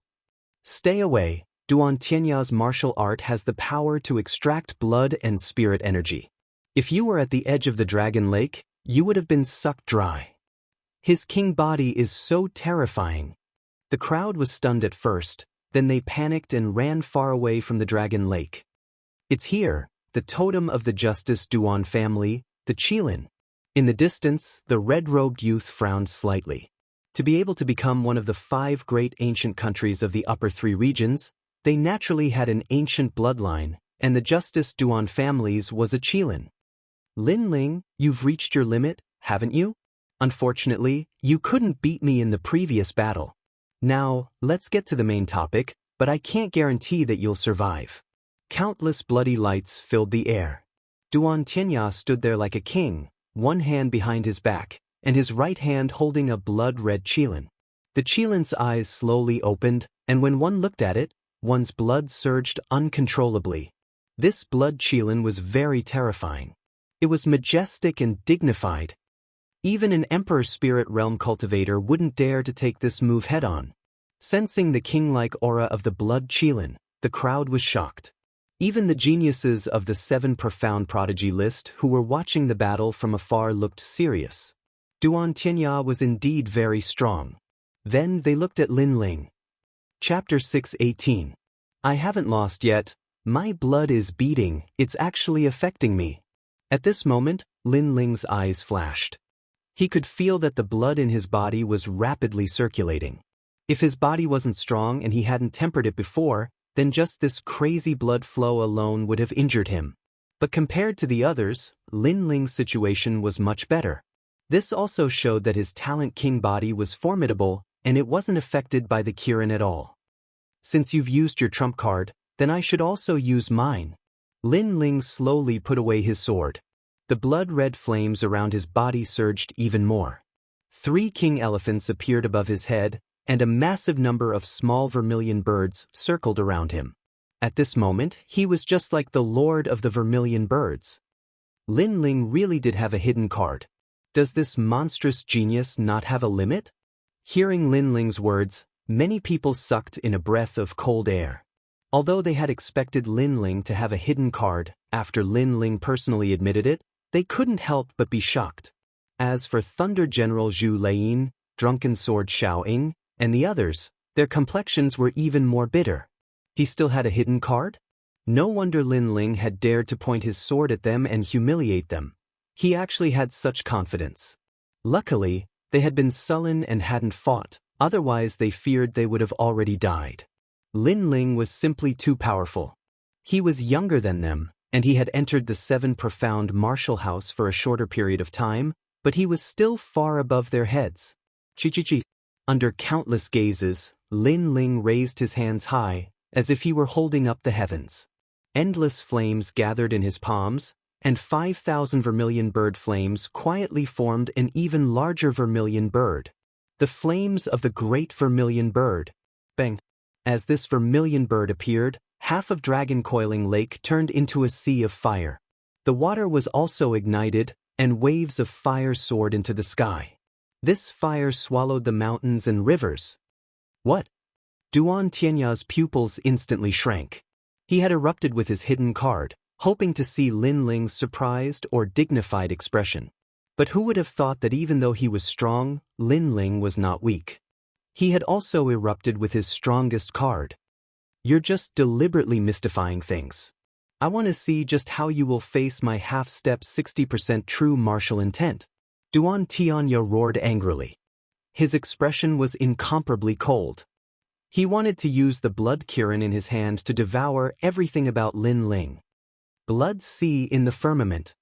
Speaker 1: Stay away, Xianxia's martial art has the power to extract blood and spirit energy. If you were at the edge of the dragon lake, you would have been sucked dry. His king body is so terrifying. The crowd was stunned at first, then they panicked and ran far away from the dragon lake. It's here, the totem of the Justice Duan family, the Qilin. In the distance, the red-robed youth frowned slightly. To be able to become one of the 5 great ancient countries of the upper 3 regions, they naturally had an ancient bloodline, and the Justice Duan families was a Qilin. Lin Ling, you've reached your limit, haven't you? Unfortunately, you couldn't beat me in the previous battle. Now, let's get to the main topic, but I can't guarantee that you'll survive. Countless bloody lights filled the air. Xianxia stood there like a king, one hand behind his back, and his right hand holding a blood-red qilin. The qilin's eyes slowly opened, and when one looked at it, one's blood surged uncontrollably. This blood qilin was very terrifying. It was majestic and dignified. Even an Emperor Spirit Realm cultivator wouldn't dare to take this move head-on. Sensing the king-like aura of the blood qilin, the crowd was shocked. Even the geniuses of the 7 profound prodigy list who were watching the battle from afar looked serious. Duan Tianya was indeed very strong. Then they looked at Lin Ling. Chapter 6:18. I haven't lost yet. My blood is beating, it's actually affecting me. At this moment, Lin Ling's eyes flashed. He could feel that the blood in his body was rapidly circulating. If his body wasn't strong and he hadn't tempered it before, then just this crazy blood flow alone would have injured him. But compared to the others, Lin Ling's situation was much better. This also showed that his talent king body was formidable and it wasn't affected by the Kirin at all. Since you've used your trump card, then I should also use mine. Lin Ling slowly put away his sword. The blood-red flames around his body surged even more. 3 king elephants appeared above his head, and a massive number of small vermilion birds circled around him. At this moment, he was just like the lord of the vermilion birds. Lin Ling really did have a hidden card. Does this monstrous genius not have a limit? Hearing Lin Ling's words, many people sucked in a breath of cold air. Although they had expected Lin Ling to have a hidden card, after Lin Ling personally admitted it, they couldn't help but be shocked. As for Thunder General Zhu Lei, Drunken Sword Xiao Ying, and the others, their complexions were even more bitter. He still had a hidden card? No wonder Lin Ling had dared to point his sword at them and humiliate them. He actually had such confidence. Luckily, they had been sullen and hadn't fought, otherwise they feared they would have already died. Lin Ling was simply too powerful. He was younger than them, and he had entered the 7 profound martial house for a shorter period of time, but he was still far above their heads. Chi. Under countless gazes, Lin Ling raised his hands high, as if he were holding up the heavens. Endless flames gathered in his palms, and 5,000 vermilion bird flames quietly formed an even larger vermilion bird. The flames of the great vermilion bird. Bang! As this vermilion bird appeared, half of Dragon Coiling Lake turned into a sea of fire. The water was also ignited, and waves of fire soared into the sky. This fire swallowed the mountains and rivers. What? Duan Tianya's pupils instantly shrank. He had erupted with his hidden card, hoping to see Lin Ling's surprised or dignified expression. But who would have thought that even though he was strong, Lin Ling was not weak? He had also erupted with his strongest card. You're just deliberately mystifying things. I want to see just how you will face my half-step 60% true martial intent. Duan Tianya roared angrily. His expression was incomparably cold. He wanted to use the blood Kirin in his hand to devour everything about Lin Ling. Blood sea in the firmament.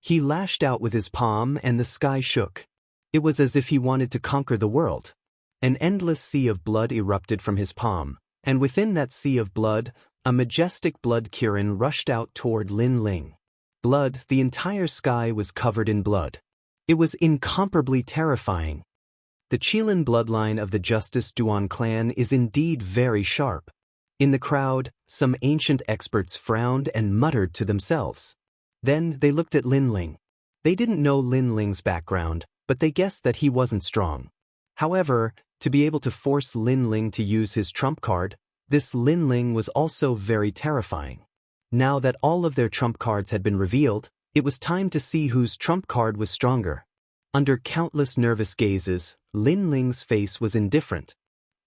Speaker 1: He lashed out with his palm and the sky shook. It was as if he wanted to conquer the world. An endless sea of blood erupted from his palm, and within that sea of blood, a majestic blood Kirin rushed out toward Lin Ling. Blood, the entire sky was covered in blood. It was incomparably terrifying. The Qilin bloodline of the Justice Duan clan is indeed very sharp. In the crowd, some ancient experts frowned and muttered to themselves. Then they looked at Lin Ling. They didn't know Lin Ling's background, but they guessed that he wasn't strong. However, to be able to force Lin Ling to use his trump card, this Lin Ling was also very terrifying. Now that all of their trump cards had been revealed, it was time to see whose trump card was stronger. Under countless nervous gazes, Lin Ling's face was indifferent.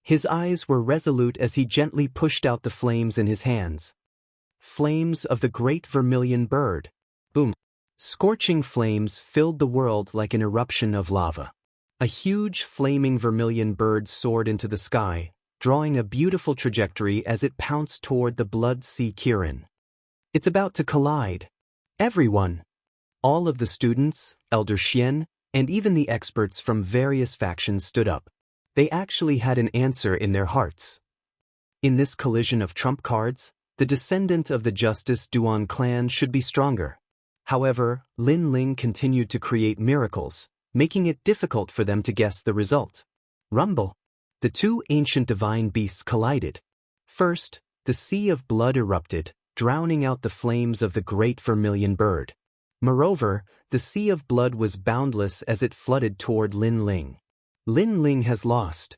Speaker 1: His eyes were resolute as he gently pushed out the flames in his hands. Flames of the great vermilion bird. Boom! Scorching flames filled the world like an eruption of lava. A huge flaming vermilion bird soared into the sky, drawing a beautiful trajectory as it pounced toward the blood sea Kirin. It's about to collide. Everyone! All of the students, Elder Xian, and even the experts from various factions stood up. They actually had an answer in their hearts. In this collision of trump cards, the descendant of the Justice Duan clan should be stronger. However, Lin Ling continued to create miracles, making it difficult for them to guess the result. Rumble. The two ancient divine beasts collided. First, the sea of blood erupted, drowning out the flames of the great vermilion bird. Moreover, the sea of blood was boundless as it flooded toward Lin Ling. Lin Ling has lost.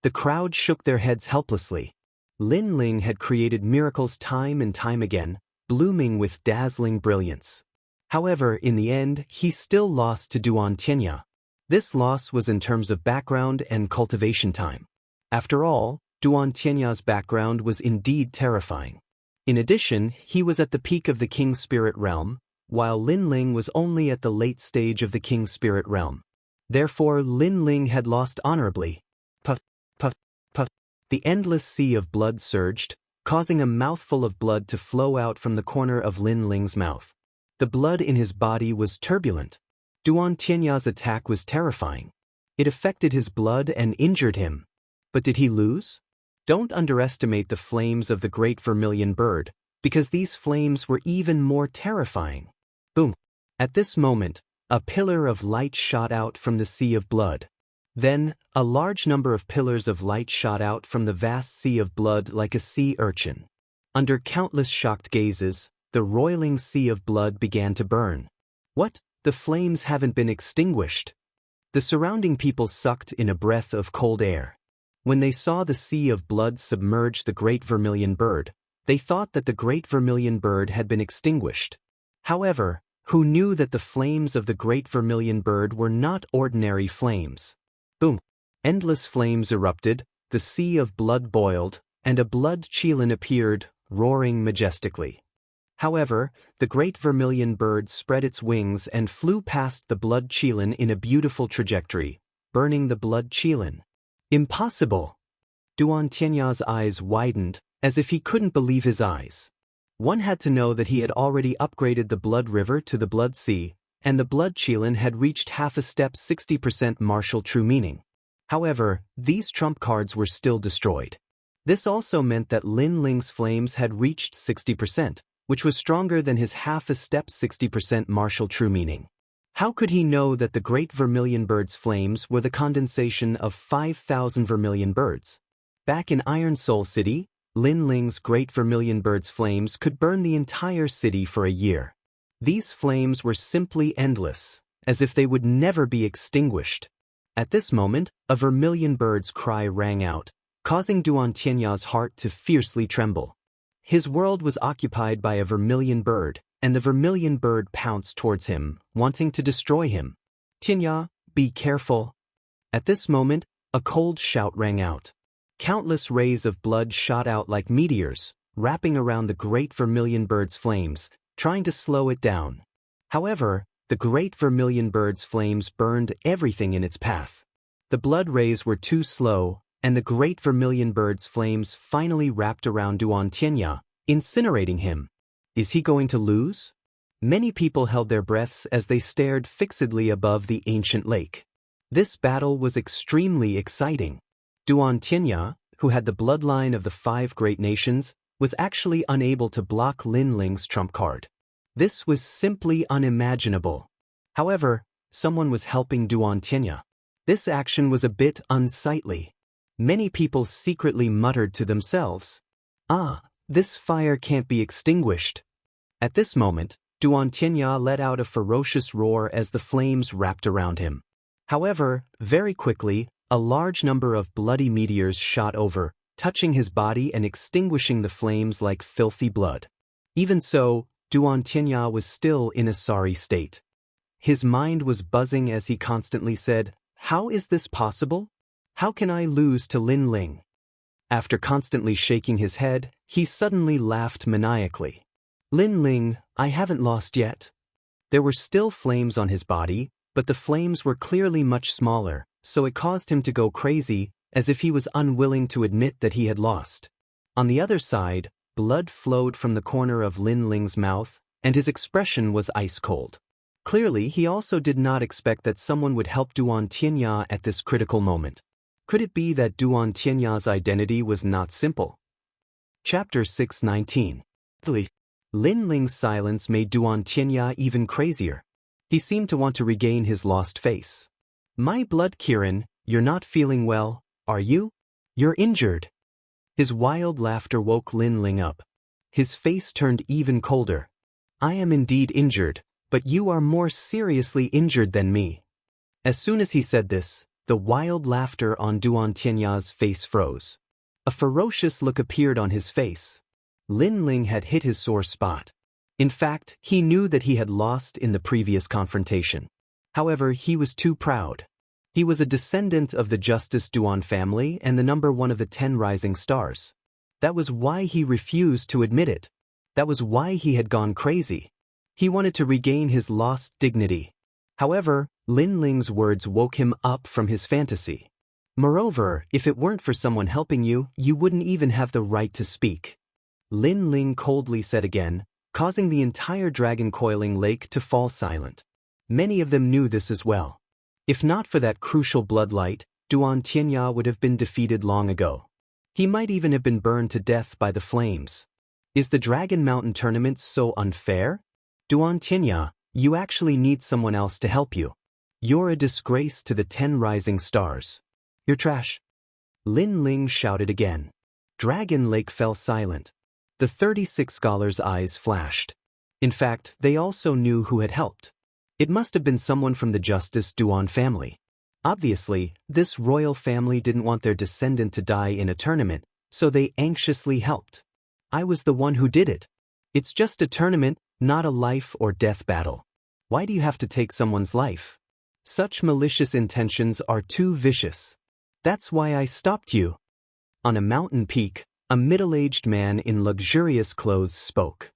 Speaker 1: The crowd shook their heads helplessly. Lin Ling had created miracles time and time again, blooming with dazzling brilliance. However, in the end, he still lost to Xianxia. This loss was in terms of background and cultivation time. After all, Xianxia's background was indeed terrifying. In addition, he was at the peak of the King Spirit Realm, while Lin Ling was only at the late stage of the King Spirit Realm. Therefore, Lin Ling had lost honorably. Puff, puff, puff. The endless sea of blood surged, causing a mouthful of blood to flow out from the corner of Lin Ling's mouth. The blood in his body was turbulent. Xianxia's attack was terrifying. It affected his blood and injured him. But did he lose? Don't underestimate the flames of the great vermilion bird, because these flames were even more terrifying. Boom! At this moment, a pillar of light shot out from the sea of blood. Then, a large number of pillars of light shot out from the vast sea of blood like a sea urchin. Under countless shocked gazes, the roiling sea of blood began to burn. What? The flames haven't been extinguished. The surrounding people sucked in a breath of cold air. When they saw the sea of blood submerge the great vermilion bird, they thought that the great vermilion bird had been extinguished. However, who knew that the flames of the great vermilion bird were not ordinary flames? Boom! Endless flames erupted, the sea of blood boiled, and a blood qilin appeared, roaring majestically. However, the great vermilion bird spread its wings and flew past the blood qilin in a beautiful trajectory, burning the blood qilin. Impossible! Xianxia's eyes widened, as if he couldn't believe his eyes. One had to know that he had already upgraded the blood river to the blood sea, and the blood qilin had reached half a step 60% martial true meaning. However, these trump cards were still destroyed. This also meant that Lin Ling's flames had reached 60%, which was stronger than his half a step 60% martial true meaning. How could he know that the great vermilion bird's flames were the condensation of 5,000 vermilion birds? Back in Iron Soul City, Lin Ling's great vermilion bird's flames could burn the entire city for a year. These flames were simply endless, as if they would never be extinguished. At this moment, a vermilion bird's cry rang out, causing Xianxia's heart to fiercely tremble. His world was occupied by a vermilion bird, and the vermilion bird pounced towards him, wanting to destroy him. Xianxia, be careful. At this moment, a cold shout rang out. Countless rays of blood shot out like meteors, wrapping around the great vermilion bird's flames, trying to slow it down. However, the great vermilion bird's flames burned everything in its path. The blood rays were too slow, and the great vermilion bird's flames finally wrapped around Xianxia, incinerating him. Is he going to lose? Many people held their breaths as they stared fixedly above the ancient lake. This battle was extremely exciting. Xianxia, who had the bloodline of the 5 great nations, was actually unable to block Lin Ling's trump card. This was simply unimaginable. However, someone was helping Xianxia. This action was a bit unsightly. Many people secretly muttered to themselves, "Ah, this fire can't be extinguished." At this moment, Xianxia let out a ferocious roar as the flames wrapped around him. However, very quickly, a large number of bloody meteors shot over, touching his body and extinguishing the flames like filthy blood. Even so, Xianxia was still in a sorry state. His mind was buzzing as he constantly said, "How is this possible? How can I lose to Lin Ling?" After constantly shaking his head, he suddenly laughed maniacally. "Lin Ling, I haven't lost yet." There were still flames on his body, but the flames were clearly much smaller, so it caused him to go crazy, as if he was unwilling to admit that he had lost. On the other side, blood flowed from the corner of Lin Ling's mouth, and his expression was ice cold. Clearly, he also did not expect that someone would help Xianxia at this critical moment. Could it be that Xianxia's identity was not simple? Chapter 619. Lin Ling's silence made Duan Tianya even crazier. He seemed to want to regain his lost face. My blood, Kiran, you're not feeling well, are you? You're injured. His wild laughter woke Lin Ling up. His face turned even colder. I am indeed injured, but you are more seriously injured than me. As soon as he said this, the wild laughter on Duan Tianya's face froze. A ferocious look appeared on his face. Lin Ling had hit his sore spot. In fact, he knew that he had lost in the previous confrontation. However, he was too proud. He was a descendant of the Justice Duan family and the number one of the 10 rising stars. That was why he refused to admit it. That was why he had gone crazy. He wanted to regain his lost dignity. However, Lin Ling's words woke him up from his fantasy. Moreover, if it weren't for someone helping you, you wouldn't even have the right to speak. Lin Ling coldly said again, causing the entire dragon coiling lake to fall silent. Many of them knew this as well. If not for that crucial bloodlight, Duan Tianya would have been defeated long ago. He might even have been burned to death by the flames. Is the Dragon Mountain tournament so unfair? Duan Tianya, you actually need someone else to help you. You're a disgrace to the 10 rising stars. You're trash. Lin Ling shouted again. Dragon Lake fell silent. The 36 scholars' eyes flashed. In fact, they also knew who had helped. It must have been someone from the Justice Duan family. Obviously, this royal family didn't want their descendant to die in a tournament, so they anxiously helped. I was the one who did it. It's just a tournament, not a life or death battle. Why do you have to take someone's life? Such malicious intentions are too vicious. That's why I stopped you. On a mountain peak, a middle-aged man in luxurious clothes spoke.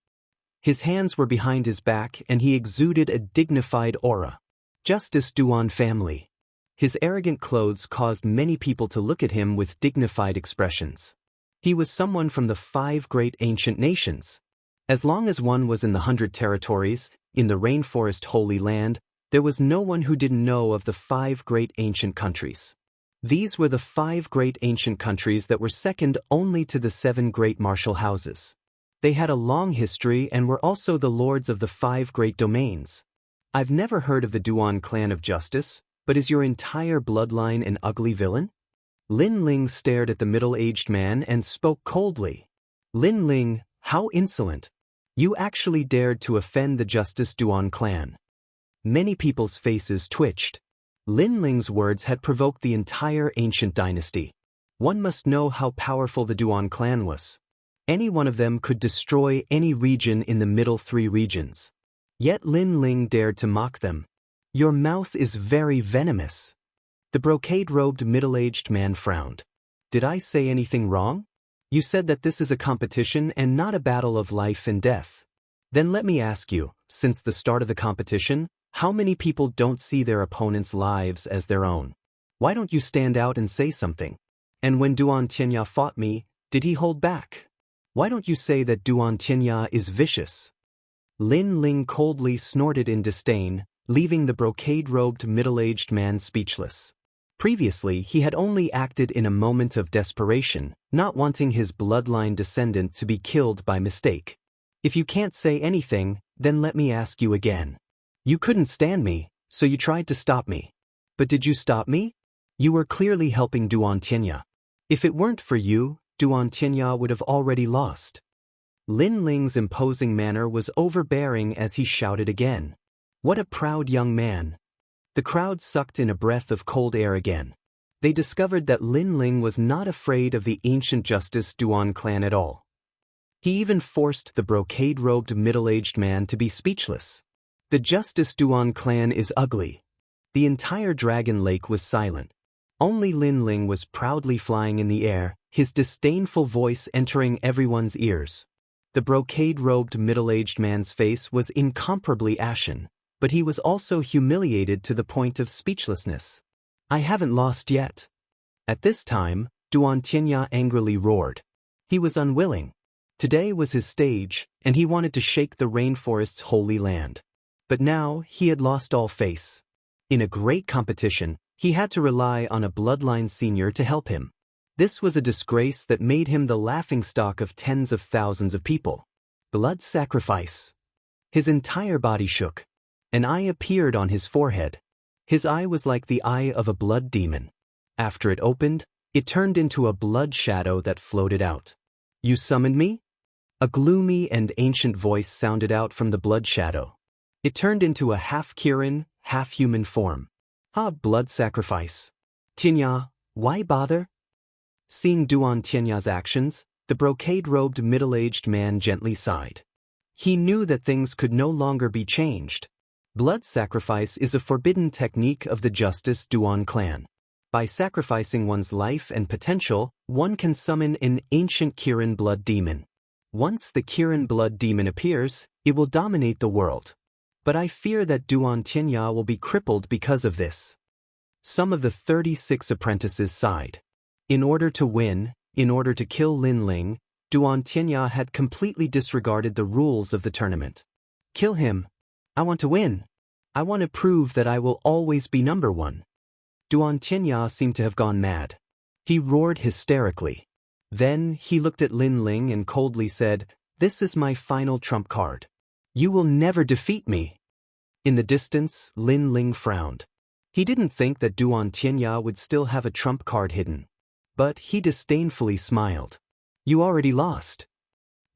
Speaker 1: His hands were behind his back and he exuded a dignified aura. Justice Duan family. His arrogant clothes caused many people to look at him with dignified expressions. He was someone from the 5 great ancient nations. As long as one was in the 100 territories, in the rainforest Holy Land, there was no one who didn't know of the 5 great ancient countries. These were the 5 great ancient countries that were second only to the 7 great martial houses. They had a long history and were also the lords of the 5 great domains. I've never heard of the Duan clan of justice, but is your entire bloodline an ugly villain? Lin Ling stared at the middle-aged man and spoke coldly. Lin Ling, how insolent! You actually dared to offend the Justice Duan clan. Many people's faces twitched. Lin Ling's words had provoked the entire ancient dynasty. One must know how powerful the Duan clan was. Any one of them could destroy any region in the middle 3 regions. Yet Lin Ling dared to mock them. Your mouth is very venomous. The brocade-robed middle-aged man frowned. Did I say anything wrong? You said that this is a competition and not a battle of life and death. Then let me ask you, since the start of the competition, how many people don't see their opponents' lives as their own? Why don't you stand out and say something? And when Duan Tianya fought me, did he hold back? Why don't you say that Duan Tianya is vicious? Lin Ling coldly snorted in disdain, leaving the brocade-robed middle-aged man speechless. Previously, he had only acted in a moment of desperation, not wanting his bloodline descendant to be killed by mistake. If you can't say anything, then let me ask you again. You couldn't stand me, so you tried to stop me. But did you stop me? You were clearly helping Duan Tianya. If it weren't for you, Duan Tianya would have already lost. Lin Ling's imposing manner was overbearing as he shouted again. What a proud young man. The crowd sucked in a breath of cold air again. They discovered that Lin Ling was not afraid of the ancient Justice Duan clan at all. He even forced the brocade-robed middle-aged man to be speechless. The Justice Duan clan is ugly. The entire Dragon Lake was silent. Only Lin Ling was proudly flying in the air, his disdainful voice entering everyone's ears. The brocade-robed middle-aged man's face was incomparably ashen, but he was also humiliated to the point of speechlessness. I haven't lost yet. At this time, Duan Tianya angrily roared. He was unwilling. Today was his stage, and he wanted to shake the rainforest's holy land. But now, he had lost all face. In a great competition, he had to rely on a bloodline senior to help him. This was a disgrace that made him the laughingstock of tens of thousands of people. Blood sacrifice. His entire body shook. An eye appeared on his forehead. His eye was like the eye of a blood demon. After it opened, it turned into a blood shadow that floated out. You summoned me? A gloomy and ancient voice sounded out from the blood shadow. It turned into a half-Kirin, half-human form. Blood sacrifice. Tianya, why bother? Seeing Duan Tianya's actions, the brocade-robed middle-aged man gently sighed. He knew that things could no longer be changed. Blood sacrifice is a forbidden technique of the Justice Duan clan. By sacrificing one's life and potential, one can summon an ancient Kirin blood demon. Once the Kirin blood demon appears, it will dominate the world. But I fear that Duan Tianya will be crippled because of this. Some of the 36 apprentices sighed. In order to win, in order to kill Lin Ling, Duan Tianya had completely disregarded the rules of the tournament. Kill him. I want to win. I want to prove that I will always be number one. Duan Tianya seemed to have gone mad. He roared hysterically. Then he looked at Lin Ling and coldly said, "This is my final trump card. You will never defeat me." In the distance, Lin Ling frowned. He didn't think that Duan Tianya would still have a trump card hidden. But he disdainfully smiled. You already lost.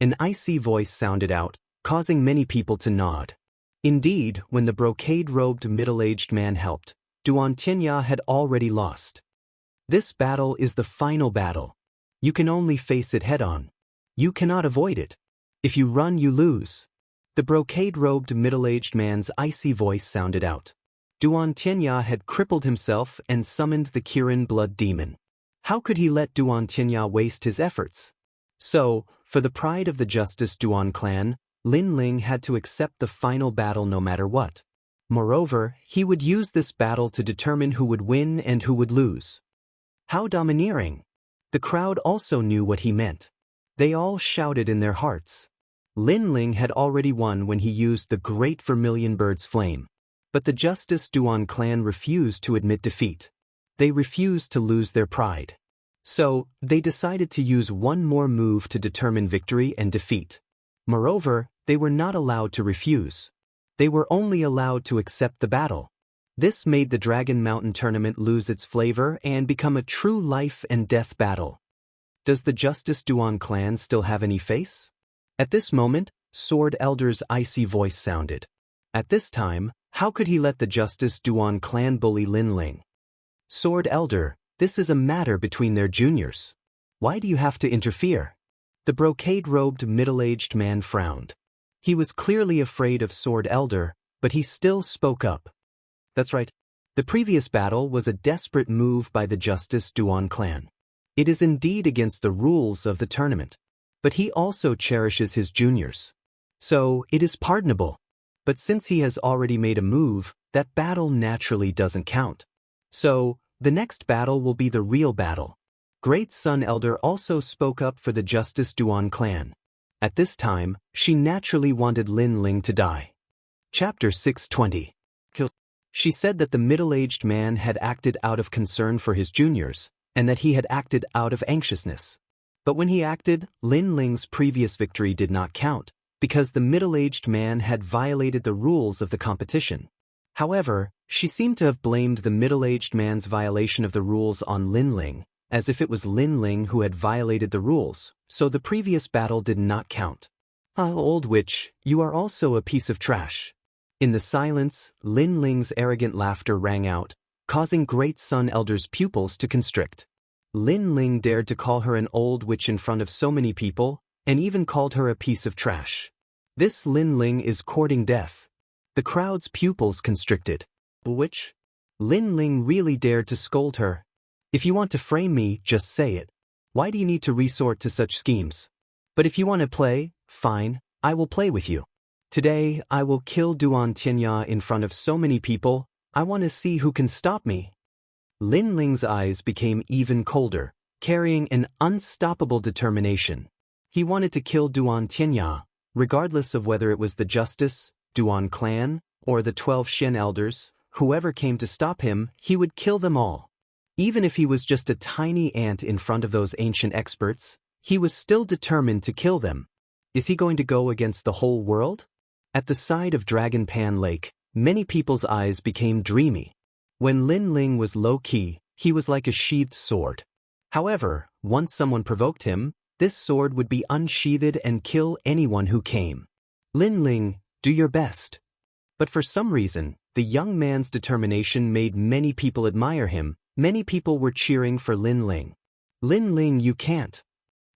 Speaker 1: An icy voice sounded out, causing many people to nod. Indeed, when the brocade-robed middle-aged man helped, Duan Tianya had already lost. This battle is the final battle. You can only face it head-on. You cannot avoid it. If you run, you lose. The brocade-robed middle-aged man's icy voice sounded out. Duan Tianya had crippled himself and summoned the Kirin blood demon. How could he let Duan Tianya waste his efforts? So, for the pride of the Justice Duan clan, Lin Ling had to accept the final battle no matter what. Moreover, he would use this battle to determine who would win and who would lose. How domineering! The crowd also knew what he meant. They all shouted in their hearts. Lin Ling had already won when he used the great vermilion bird's flame. But the Justice Duan clan refused to admit defeat. They refused to lose their pride. So, they decided to use one more move to determine victory and defeat. Moreover, they were not allowed to refuse. They were only allowed to accept the battle. This made the Dragon Mountain tournament lose its flavor and become a true life and death battle. Does the Justice Duan clan still have any face? At this moment, Sword Elder's icy voice sounded. At this time, how could he let the Justice Duan clan bully Lin Ling? Sword Elder, this is a matter between their juniors. Why do you have to interfere? The brocade-robed middle-aged man frowned. He was clearly afraid of Sword Elder, but he still spoke up. That's right. The previous battle was a desperate move by the Justice Duan clan. It is indeed against the rules of the tournament. But he also cherishes his juniors. So, it is pardonable. But since he has already made a move, that battle naturally doesn't count. So, the next battle will be the real battle. Great Sun Elder also spoke up for the Justice Duan clan. At this time, she naturally wanted Lin Ling to die. Chapter 620. She said that the middle-aged man had acted out of concern for his juniors, and that he had acted out of anxiousness. But when he acted, Lin Ling's previous victory did not count, because the middle-aged man had violated the rules of the competition. However, she seemed to have blamed the middle-aged man's violation of the rules on Lin Ling, as if it was Lin Ling who had violated the rules, so the previous battle did not count. Old witch, you are also a piece of trash. In the silence, Lin Ling's arrogant laughter rang out, causing Great Sun Elder's pupils to constrict. Lin Ling dared to call her an old witch in front of so many people, and even called her a piece of trash. This Lin Ling is courting death. The crowd's pupils constricted. Witch? Lin Ling really dared to scold her. If you want to frame me, just say it. Why do you need to resort to such schemes? But if you want to play, fine, I will play with you. Today, I will kill Duan Tianya in front of so many people, I want to see who can stop me. Lin Ling's eyes became even colder, carrying an unstoppable determination. He wanted to kill Duan Tianya, regardless of whether it was the Justice, Duan clan, or the 12 Shen elders, whoever came to stop him, he would kill them all. Even if he was just a tiny ant in front of those ancient experts, he was still determined to kill them. Is he going to go against the whole world? At the side of Dragon Pan Lake, many people's eyes became dreamy. When Lin Ling was low-key, he was like a sheathed sword. However, once someone provoked him, this sword would be unsheathed and kill anyone who came. Lin Ling, do your best. But for some reason, the young man's determination made many people admire him. Many people were cheering for Lin Ling. Lin Ling, you can't.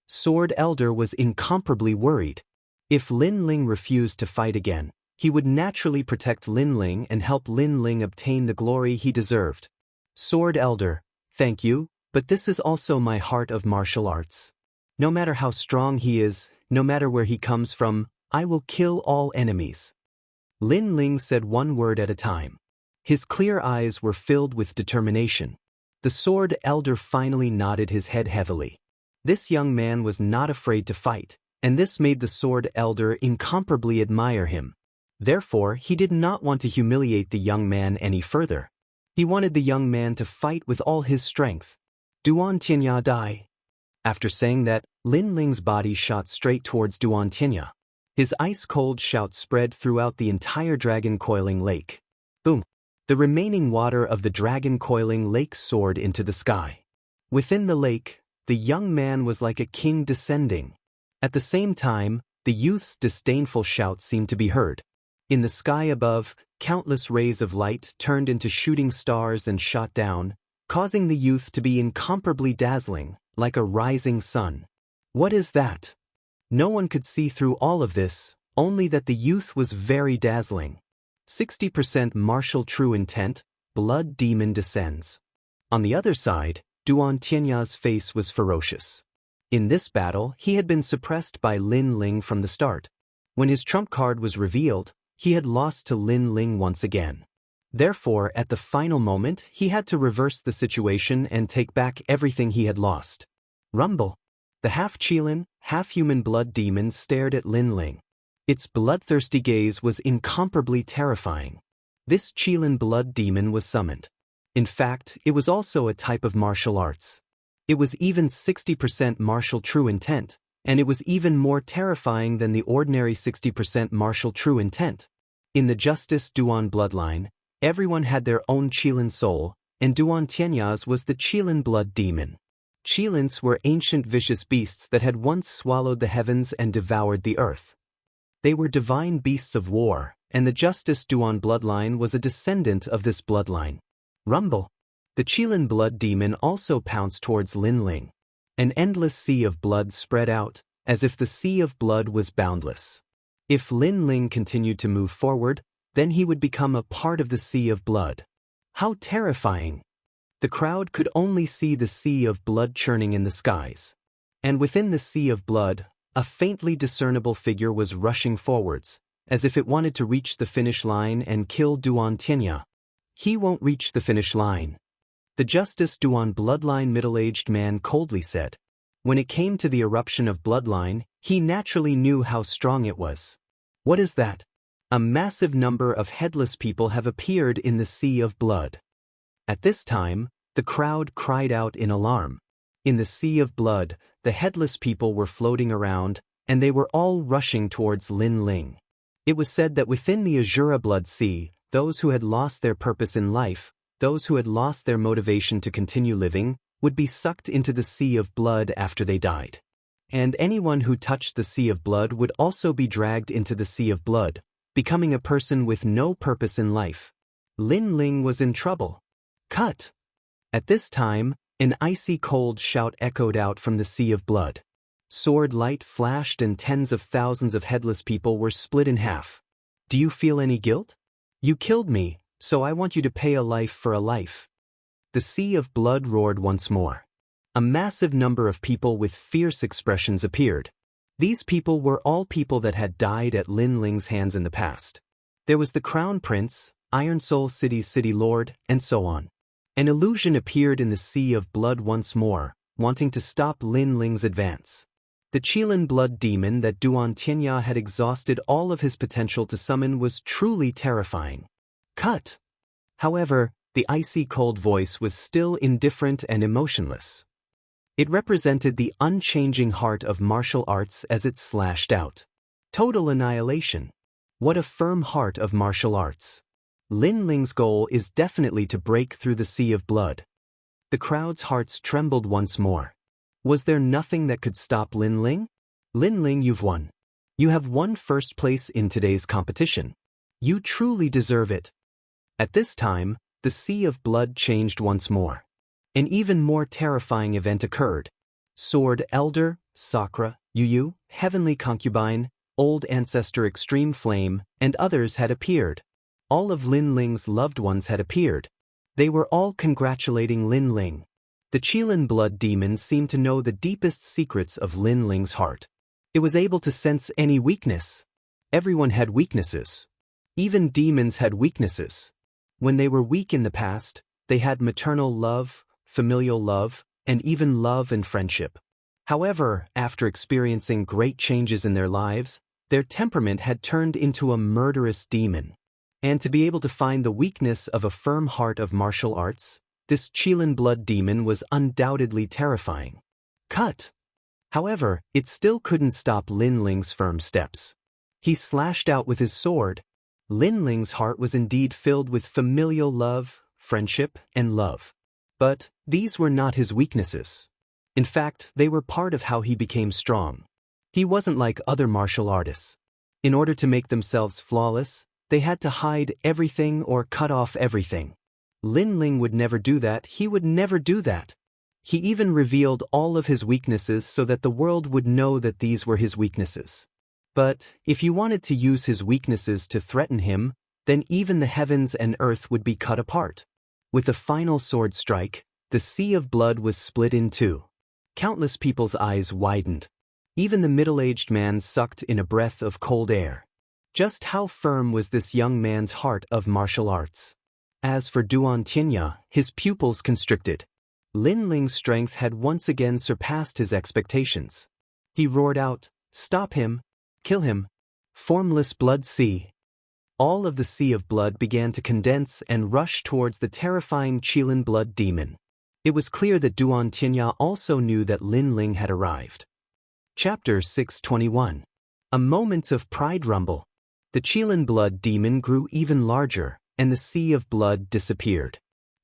Speaker 1: Sword Elder was incomparably worried. If Lin Ling refused to fight again, he would naturally protect Lin Ling and help Lin Ling obtain the glory he deserved. Sword Elder, thank you, but this is also my heart of martial arts. No matter how strong he is, no matter where he comes from, I will kill all enemies. Lin Ling said one word at a time. His clear eyes were filled with determination. The Sword Elder finally nodded his head heavily. This young man was not afraid to fight, and this made the Sword Elder incomparably admire him. Therefore, he did not want to humiliate the young man any further. He wanted the young man to fight with all his strength. Duan Tianya die. After saying that, Lin Ling's body shot straight towards Duan Tianya. His ice-cold shout spread throughout the entire dragon coiling lake. Boom! The remaining water of the dragon coiling lake soared into the sky. Within the lake, the young man was like a king descending. At the same time, the youth's disdainful shout seemed to be heard. In the sky above, countless rays of light turned into shooting stars and shot down, causing the youth to be incomparably dazzling, like a rising sun. What is that? No one could see through all of this, only that the youth was very dazzling. 60% martial true intent, blood demon descends. On the other side, Duan Tianya's face was ferocious. In this battle, he had been suppressed by Lin Ling from the start. When his trump card was revealed, he had lost to Lin Ling once again. Therefore, at the final moment, he had to reverse the situation and take back everything he had lost. Rumble! The half-Qilin, half-human blood demon stared at Lin Ling. Its bloodthirsty gaze was incomparably terrifying. This Qilin blood demon was summoned. In fact, it was also a type of martial arts. It was even 60% martial true intent, and it was even more terrifying than the ordinary 60% martial true intent. In the Justice Duan bloodline, everyone had their own Qilin soul, and Duan Tianya's was the Qilin blood demon. Qilins were ancient vicious beasts that had once swallowed the heavens and devoured the earth. They were divine beasts of war, and the Justice Duan bloodline was a descendant of this bloodline. Rumble! The Qilin blood demon also pounced towards Lin Ling. An endless sea of blood spread out, as if the sea of blood was boundless. If Lin Ling continued to move forward, then he would become a part of the sea of blood. How terrifying! The crowd could only see the sea of blood churning in the skies. And within the sea of blood, a faintly discernible figure was rushing forwards, as if it wanted to reach the finish line and kill Duan Tianya. He won't reach the finish line. The Justice Duan bloodline middle-aged man coldly said. When it came to the eruption of bloodline, he naturally knew how strong it was. What is that? A massive number of headless people have appeared in the sea of blood. At this time, the crowd cried out in alarm. In the sea of blood, the headless people were floating around, and they were all rushing towards Lin Ling. It was said that within the Azura Blood Sea, those who had lost their purpose in life, those who had lost their motivation to continue living, would be sucked into the sea of blood after they died. And anyone who touched the sea of blood would also be dragged into the sea of blood, becoming a person with no purpose in life. Lin Ling was in trouble. Cut! At this time, an icy cold shout echoed out from the sea of blood. Sword light flashed and tens of thousands of headless people were split in half. Do you feel any guilt? You killed me, so I want you to pay a life for a life. The sea of blood roared once more. A massive number of people with fierce expressions appeared. These people were all people that had died at Lin Ling's hands in the past. There was the Crown Prince, Iron Soul City's City Lord, and so on. An illusion appeared in the sea of blood once more, wanting to stop Lin Ling's advance. The Qilin blood demon that Duan Tianya had exhausted all of his potential to summon was truly terrifying. Cut! However, the icy cold voice was still indifferent and emotionless. It represented the unchanging heart of martial arts as it slashed out. Total annihilation. What a firm heart of martial arts. Lin Ling's goal is definitely to break through the sea of blood. The crowd's hearts trembled once more. Was there nothing that could stop Lin Ling? Lin Ling, you've won. You have won first place in today's competition. You truly deserve it. At this time, the sea of blood changed once more. An even more terrifying event occurred. Sword Elder, Sakura, Yu, Heavenly Concubine, Old Ancestor Extreme Flame, and others had appeared. All of Lin Ling's loved ones had appeared. They were all congratulating Lin Ling. The Qilin blood demon seemed to know the deepest secrets of Lin Ling's heart. It was able to sense any weakness. Everyone had weaknesses. Even demons had weaknesses. When they were weak in the past, they had maternal love, familial love, and even love and friendship. However, after experiencing great changes in their lives, their temperament had turned into a murderous demon. And to be able to find the weakness of a firm heart of martial arts, this Qilin blood demon was undoubtedly terrifying. Cut! However, it still couldn't stop Lin Ling's firm steps. He slashed out with his sword. Lin Ling's heart was indeed filled with familial love, friendship, and love. But these were not his weaknesses. In fact, they were part of how he became strong. He wasn't like other martial artists. In order to make themselves flawless, they had to hide everything or cut off everything. Lin Ling would never do that. He would never do that. He even revealed all of his weaknesses so that the world would know that these were his weaknesses. But if you wanted to use his weaknesses to threaten him, then even the heavens and earth would be cut apart. With the final sword strike, the sea of blood was split in two. Countless people's eyes widened. Even the middle-aged man sucked in a breath of cold air. Just how firm was this young man's heart of martial arts? As for Duan Tianya, his pupils constricted. Lin Ling's strength had once again surpassed his expectations. He roared out, "Stop him! Kill him! Formless blood sea!" All of the sea of blood began to condense and rush towards the terrifying Qilin blood demon. It was clear that Duan Tianya also knew that Lin Ling had arrived. Chapter 621. A moment of pride rumble. The Qilin blood demon grew even larger, and the sea of blood disappeared.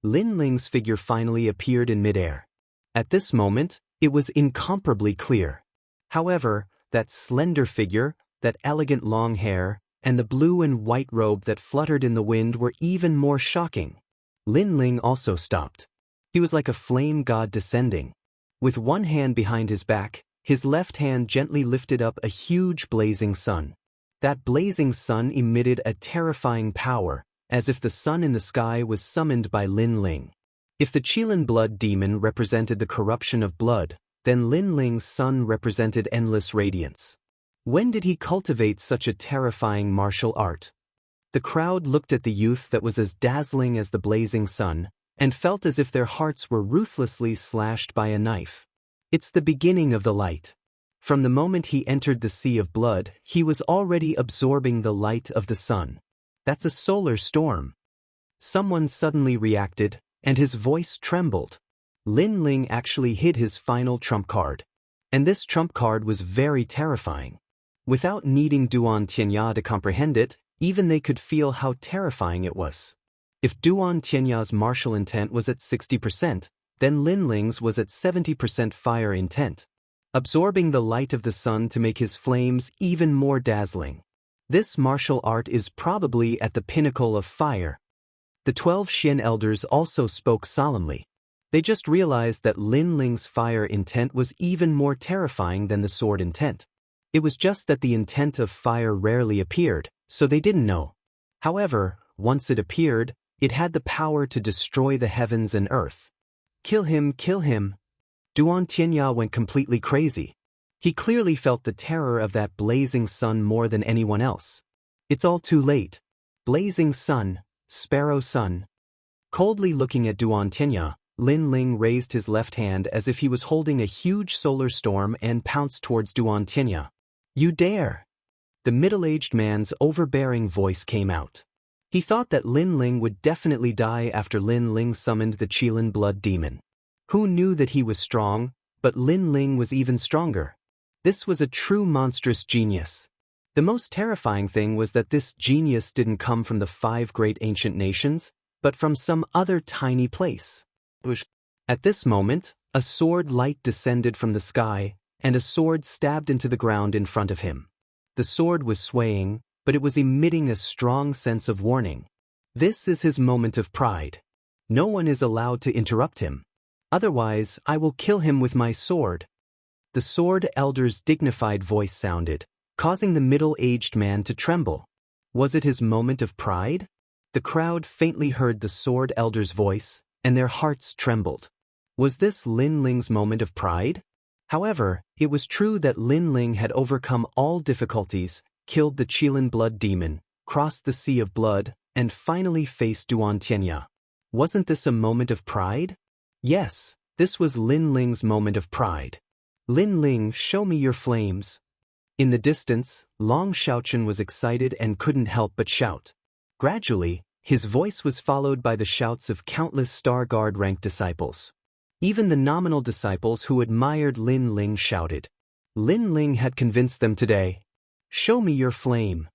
Speaker 1: Lin Ling's figure finally appeared in midair. At this moment, it was incomparably clear. However, that slender figure, that elegant long hair, and the blue and white robe that fluttered in the wind were even more shocking. Lin Ling also stopped. He was like a flame god descending. With one hand behind his back, his left hand gently lifted up a huge blazing sun. That blazing sun emitted a terrifying power, as if the sun in the sky was summoned by Lin Ling. If the Qilin blood demon represented the corruption of blood, then Lin Ling's sun represented endless radiance. When did he cultivate such a terrifying martial art? The crowd looked at the youth that was as dazzling as the blazing sun, and felt as if their hearts were ruthlessly slashed by a knife. It's the beginning of the light. From the moment he entered the sea of blood, he was already absorbing the light of the sun. That's a solar storm. Someone suddenly reacted, and his voice trembled. Lin Ling actually hid his final trump card. And this trump card was very terrifying. Without needing Duan Tianya to comprehend it, even they could feel how terrifying it was. If Duan Tianya's martial intent was at 60%, then Lin Ling's was at 70% fire intent, absorbing the light of the sun to make his flames even more dazzling. This martial art is probably at the pinnacle of fire. The 12 Xian elders also spoke solemnly. They just realized that Lin Ling's fire intent was even more terrifying than the sword intent. It was just that the intent of fire rarely appeared, so they didn't know. However, once it appeared, it had the power to destroy the heavens and earth. Kill him, kill him. Duan Tianya went completely crazy. He clearly felt the terror of that blazing sun more than anyone else. It's all too late. Blazing sun, sparrow sun. Coldly looking at Duan Tianya, Lin Ling raised his left hand as if he was holding a huge solar storm and pounced towards Duan Tianya. You dare! The middle-aged man's overbearing voice came out. He thought that Lin Ling would definitely die after Lin Ling summoned the Qilin blood demon. Who knew that he was strong, But Lin Ling was even stronger. This was a true monstrous genius. The most terrifying thing was that this genius didn't come from the 5 great ancient nations, but from some other tiny place. At this moment, a sword light descended from the sky, and a sword stabbed into the ground in front of him. The sword was swaying, but it was emitting a strong sense of warning. This is his moment of pride. No one is allowed to interrupt him. Otherwise, I will kill him with my sword. The sword elder's dignified voice sounded, causing the middle-aged man to tremble. Was it his moment of pride? The crowd faintly heard the sword elder's voice, and their hearts trembled. Was this Lin Ling's moment of pride? However, it was true that Lin Ling had overcome all difficulties, killed the Qilin blood demon, crossed the sea of blood, and finally faced Duan Tianya. Wasn't this a moment of pride? Yes, this was Lin Ling's moment of pride. Lin Ling, show me your flames. In the distance, Long Xiaochen was excited and couldn't help but shout. Gradually, his voice was followed by the shouts of countless Star Guard ranked disciples. Even the nominal disciples who admired Lin Ling shouted. Lin Ling had convinced them today. Show me your flame.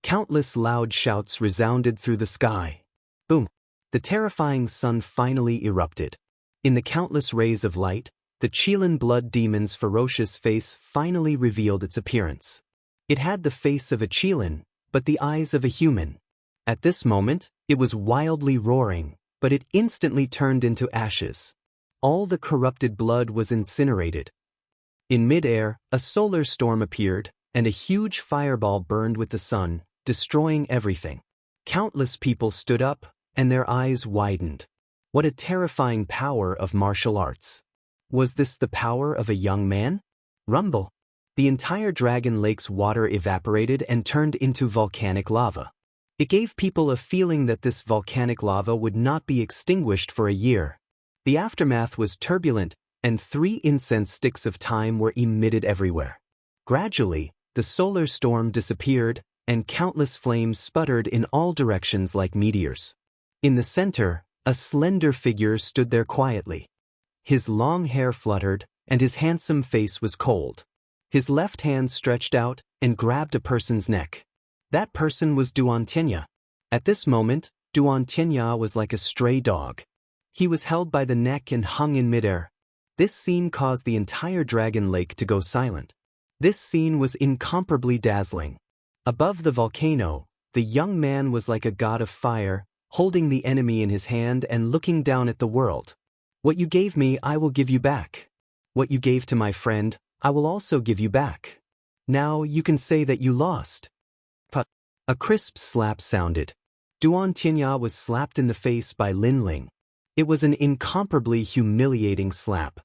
Speaker 1: Countless loud shouts resounded through the sky. Boom! The terrifying sun finally erupted. In the countless rays of light, the Qilin blood demon's ferocious face finally revealed its appearance. It had the face of a Qilin, but the eyes of a human. At this moment, it was wildly roaring, but it instantly turned into ashes. All the corrupted blood was incinerated. In midair, a solar storm appeared, and a huge fireball burned with the sun, destroying everything. Countless people stood up, and their eyes widened. What a terrifying power of martial arts. Was this the power of a young man? Rumble! The entire Dragon Lake's water evaporated and turned into volcanic lava. It gave people a feeling that this volcanic lava would not be extinguished for a year. The aftermath was turbulent, and 3 incense sticks of time were emitted everywhere. Gradually, the solar storm disappeared, and countless flames sputtered in all directions like meteors. In the center, a slender figure stood there quietly. His long hair fluttered, and his handsome face was cold. His left hand stretched out and grabbed a person's neck. That person was Duan Tianya. At this moment, Duan Tianya was like a stray dog. He was held by the neck and hung in midair. This scene caused the entire Dragon Lake to go silent. This scene was incomparably dazzling. Above the volcano, the young man was like a god of fire, holding the enemy in his hand and looking down at the world. What you gave me, I will give you back. What you gave to my friend, I will also give you back. Now you can say that you lost. But a crisp slap sounded. Duan Tianya was slapped in the face by Lin Ling. It was an incomparably humiliating slap.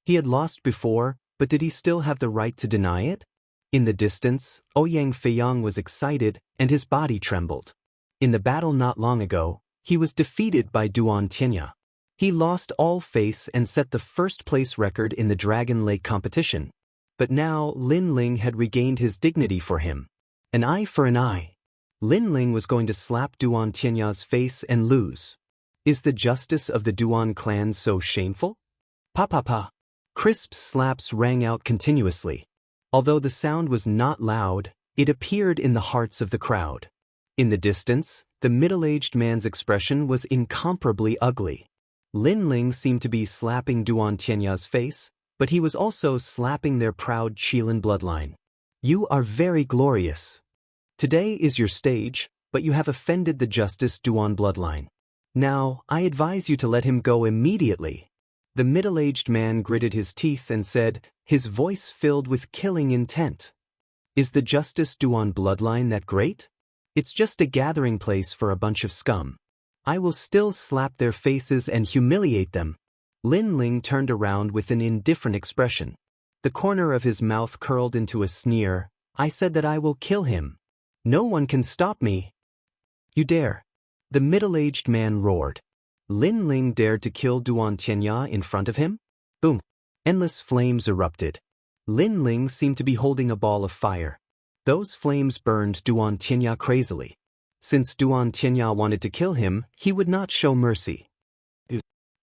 Speaker 1: He had lost before, but did he still have the right to deny it? In the distance, Ouyang Feiyang was excited, and his body trembled. In the battle not long ago, he was defeated by Duan Tianya. He lost all face and set the first-place record in the Dragon Lake competition. But now Lin Ling had regained his dignity for him. An eye for an eye. Lin Ling was going to slap Duan Tianya's face and lose. Is the justice of the Duan clan so shameful? Pa pa pa. Crisp slaps rang out continuously. Although the sound was not loud, it appeared in the hearts of the crowd. In the distance, the middle-aged man's expression was incomparably ugly. Lin Ling seemed to be slapping Duan Tianya's face, but he was also slapping their proud Qilin bloodline. You are very glorious. Today is your stage, but you have offended the Justice Duan bloodline. Now, I advise you to let him go immediately. The middle-aged man gritted his teeth and said, his voice filled with killing intent. Is the Justice Duan bloodline that great? It's just a gathering place for a bunch of scum. I will still slap their faces and humiliate them. Lin Ling turned around with an indifferent expression. The corner of his mouth curled into a sneer. I said that I will kill him. No one can stop me. You dare. The middle-aged man roared. Lin Ling dared to kill Duan Tianya in front of him? Boom. Endless flames erupted. Lin Ling seemed to be holding a ball of fire. Those flames burned Duan Tianya crazily. Since Duan Tianya wanted to kill him, he would not show mercy.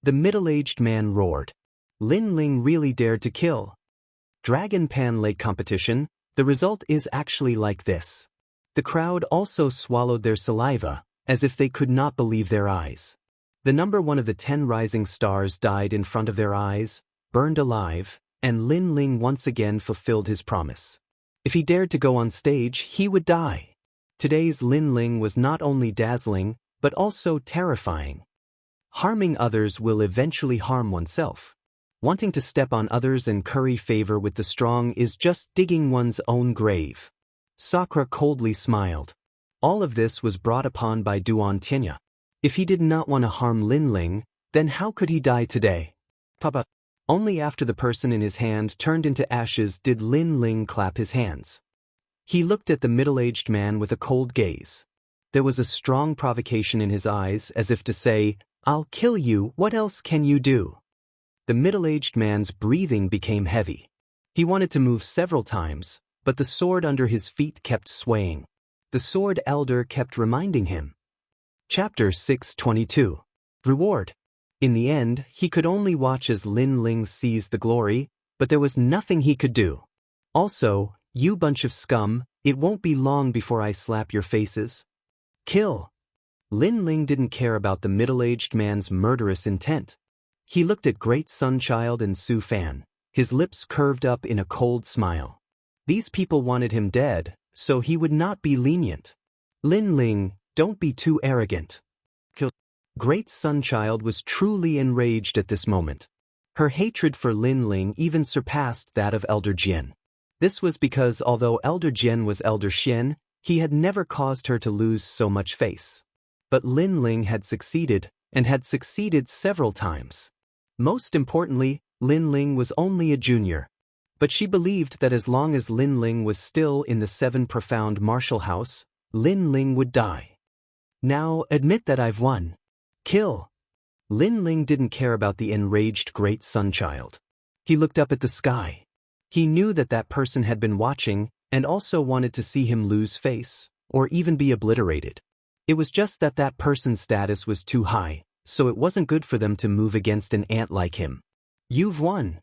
Speaker 1: The middle-aged man roared. Lin Ling really dared to kill. Dragon Pan Lake competition, the result is actually like this. The crowd also swallowed their saliva, as if they could not believe their eyes. The number one of the 10 rising stars died in front of their eyes, burned alive, and Lin Ling once again fulfilled his promise. If he dared to go on stage, he would die. Today's Lin Ling was not only dazzling, but also terrifying. Harming others will eventually harm oneself. Wanting to step on others and curry favor with the strong is just digging one's own grave. Sakura coldly smiled. All of this was brought upon by Duan Tianya. If he did not want to harm Lin Ling, then how could he die today? Papa. Only after the person in his hand turned into ashes did Lin Ling clap his hands. He looked at the middle-aged man with a cold gaze. There was a strong provocation in his eyes, as if to say, "I'll kill you, what else can you do?" The middle-aged man's breathing became heavy. He wanted to move several times, but the sword under his feet kept swaying. The sword elder kept reminding him. Chapter 622. Reward. In the end, he could only watch as Lin Ling seized the glory, but there was nothing he could do. Also, you bunch of scum, it won't be long before I slap your faces. Kill. Lin Ling didn't care about the middle-aged man's murderous intent. He looked at Great Sunchild and Su Fan, his lips curved up in a cold smile. These people wanted him dead, so he would not be lenient. Lin Ling, don't be too arrogant. Kill. Great Sunchild was truly enraged at this moment. Her hatred for Lin Ling even surpassed that of Elder Jian. This was because although Elder Jian was Elder Xian, he had never caused her to lose so much face. But Lin Ling had succeeded, and had succeeded several times. Most importantly, Lin Ling was only a junior. But she believed that as long as Lin Ling was still in the 7 profound martial house, Lin Ling would die. Now, admit that I've won. Kill. Lin Ling didn't care about the enraged Great Sunchild. He looked up at the sky. He knew that that person had been watching, and also wanted to see him lose face, or even be obliterated. It was just that that person's status was too high, so it wasn't good for them to move against an ant like him. You've won.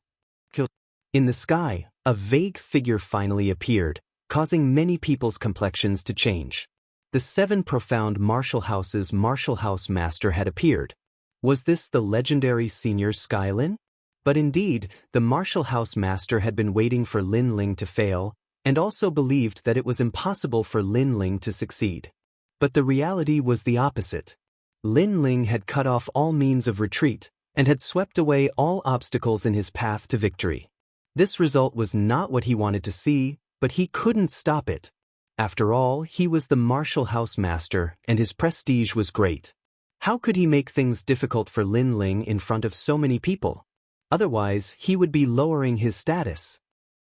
Speaker 1: Kill. In the sky, a vague figure finally appeared, causing many people's complexions to change. The 7 profound martial houses' martial house master had appeared. Was this the legendary senior Skylin? But indeed, the martial house master had been waiting for Lin Ling to fail, and also believed that it was impossible for Lin Ling to succeed. But the reality was the opposite. Lin Ling had cut off all means of retreat, and had swept away all obstacles in his path to victory. This result was not what he wanted to see, but he couldn't stop it. After all, he was the martial house master, and his prestige was great. How could he make things difficult for Lin Ling in front of so many people? Otherwise, he would be lowering his status.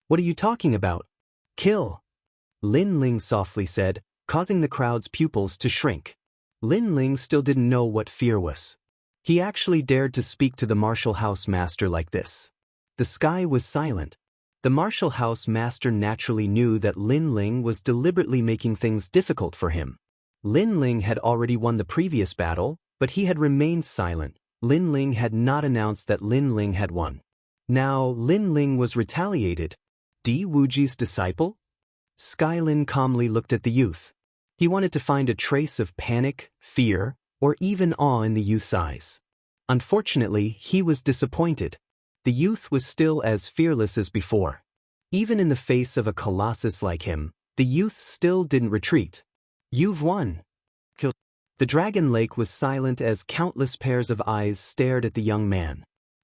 Speaker 1: What are you talking about? Kill. Lin Ling softly said, causing the crowd's pupils to shrink. Lin Ling still didn't know what fear was. He actually dared to speak to the martial house master like this. The sky was silent. The martial house master naturally knew that Lin Ling was deliberately making things difficult for him. Lin Ling had already won the previous battle, but he had remained silent. Lin Ling had not announced that Lin Ling had won. Now, Lin Ling was retaliated. Di Wuji's disciple? Skylin calmly looked at the youth. He wanted to find a trace of panic, fear, or even awe in the youth's eyes. Unfortunately, he was disappointed. The youth was still as fearless as before. Even in the face of a colossus like him, the youth still didn't retreat. You've won. Kill. The Dragon Lake was silent as countless pairs of eyes stared at the young man.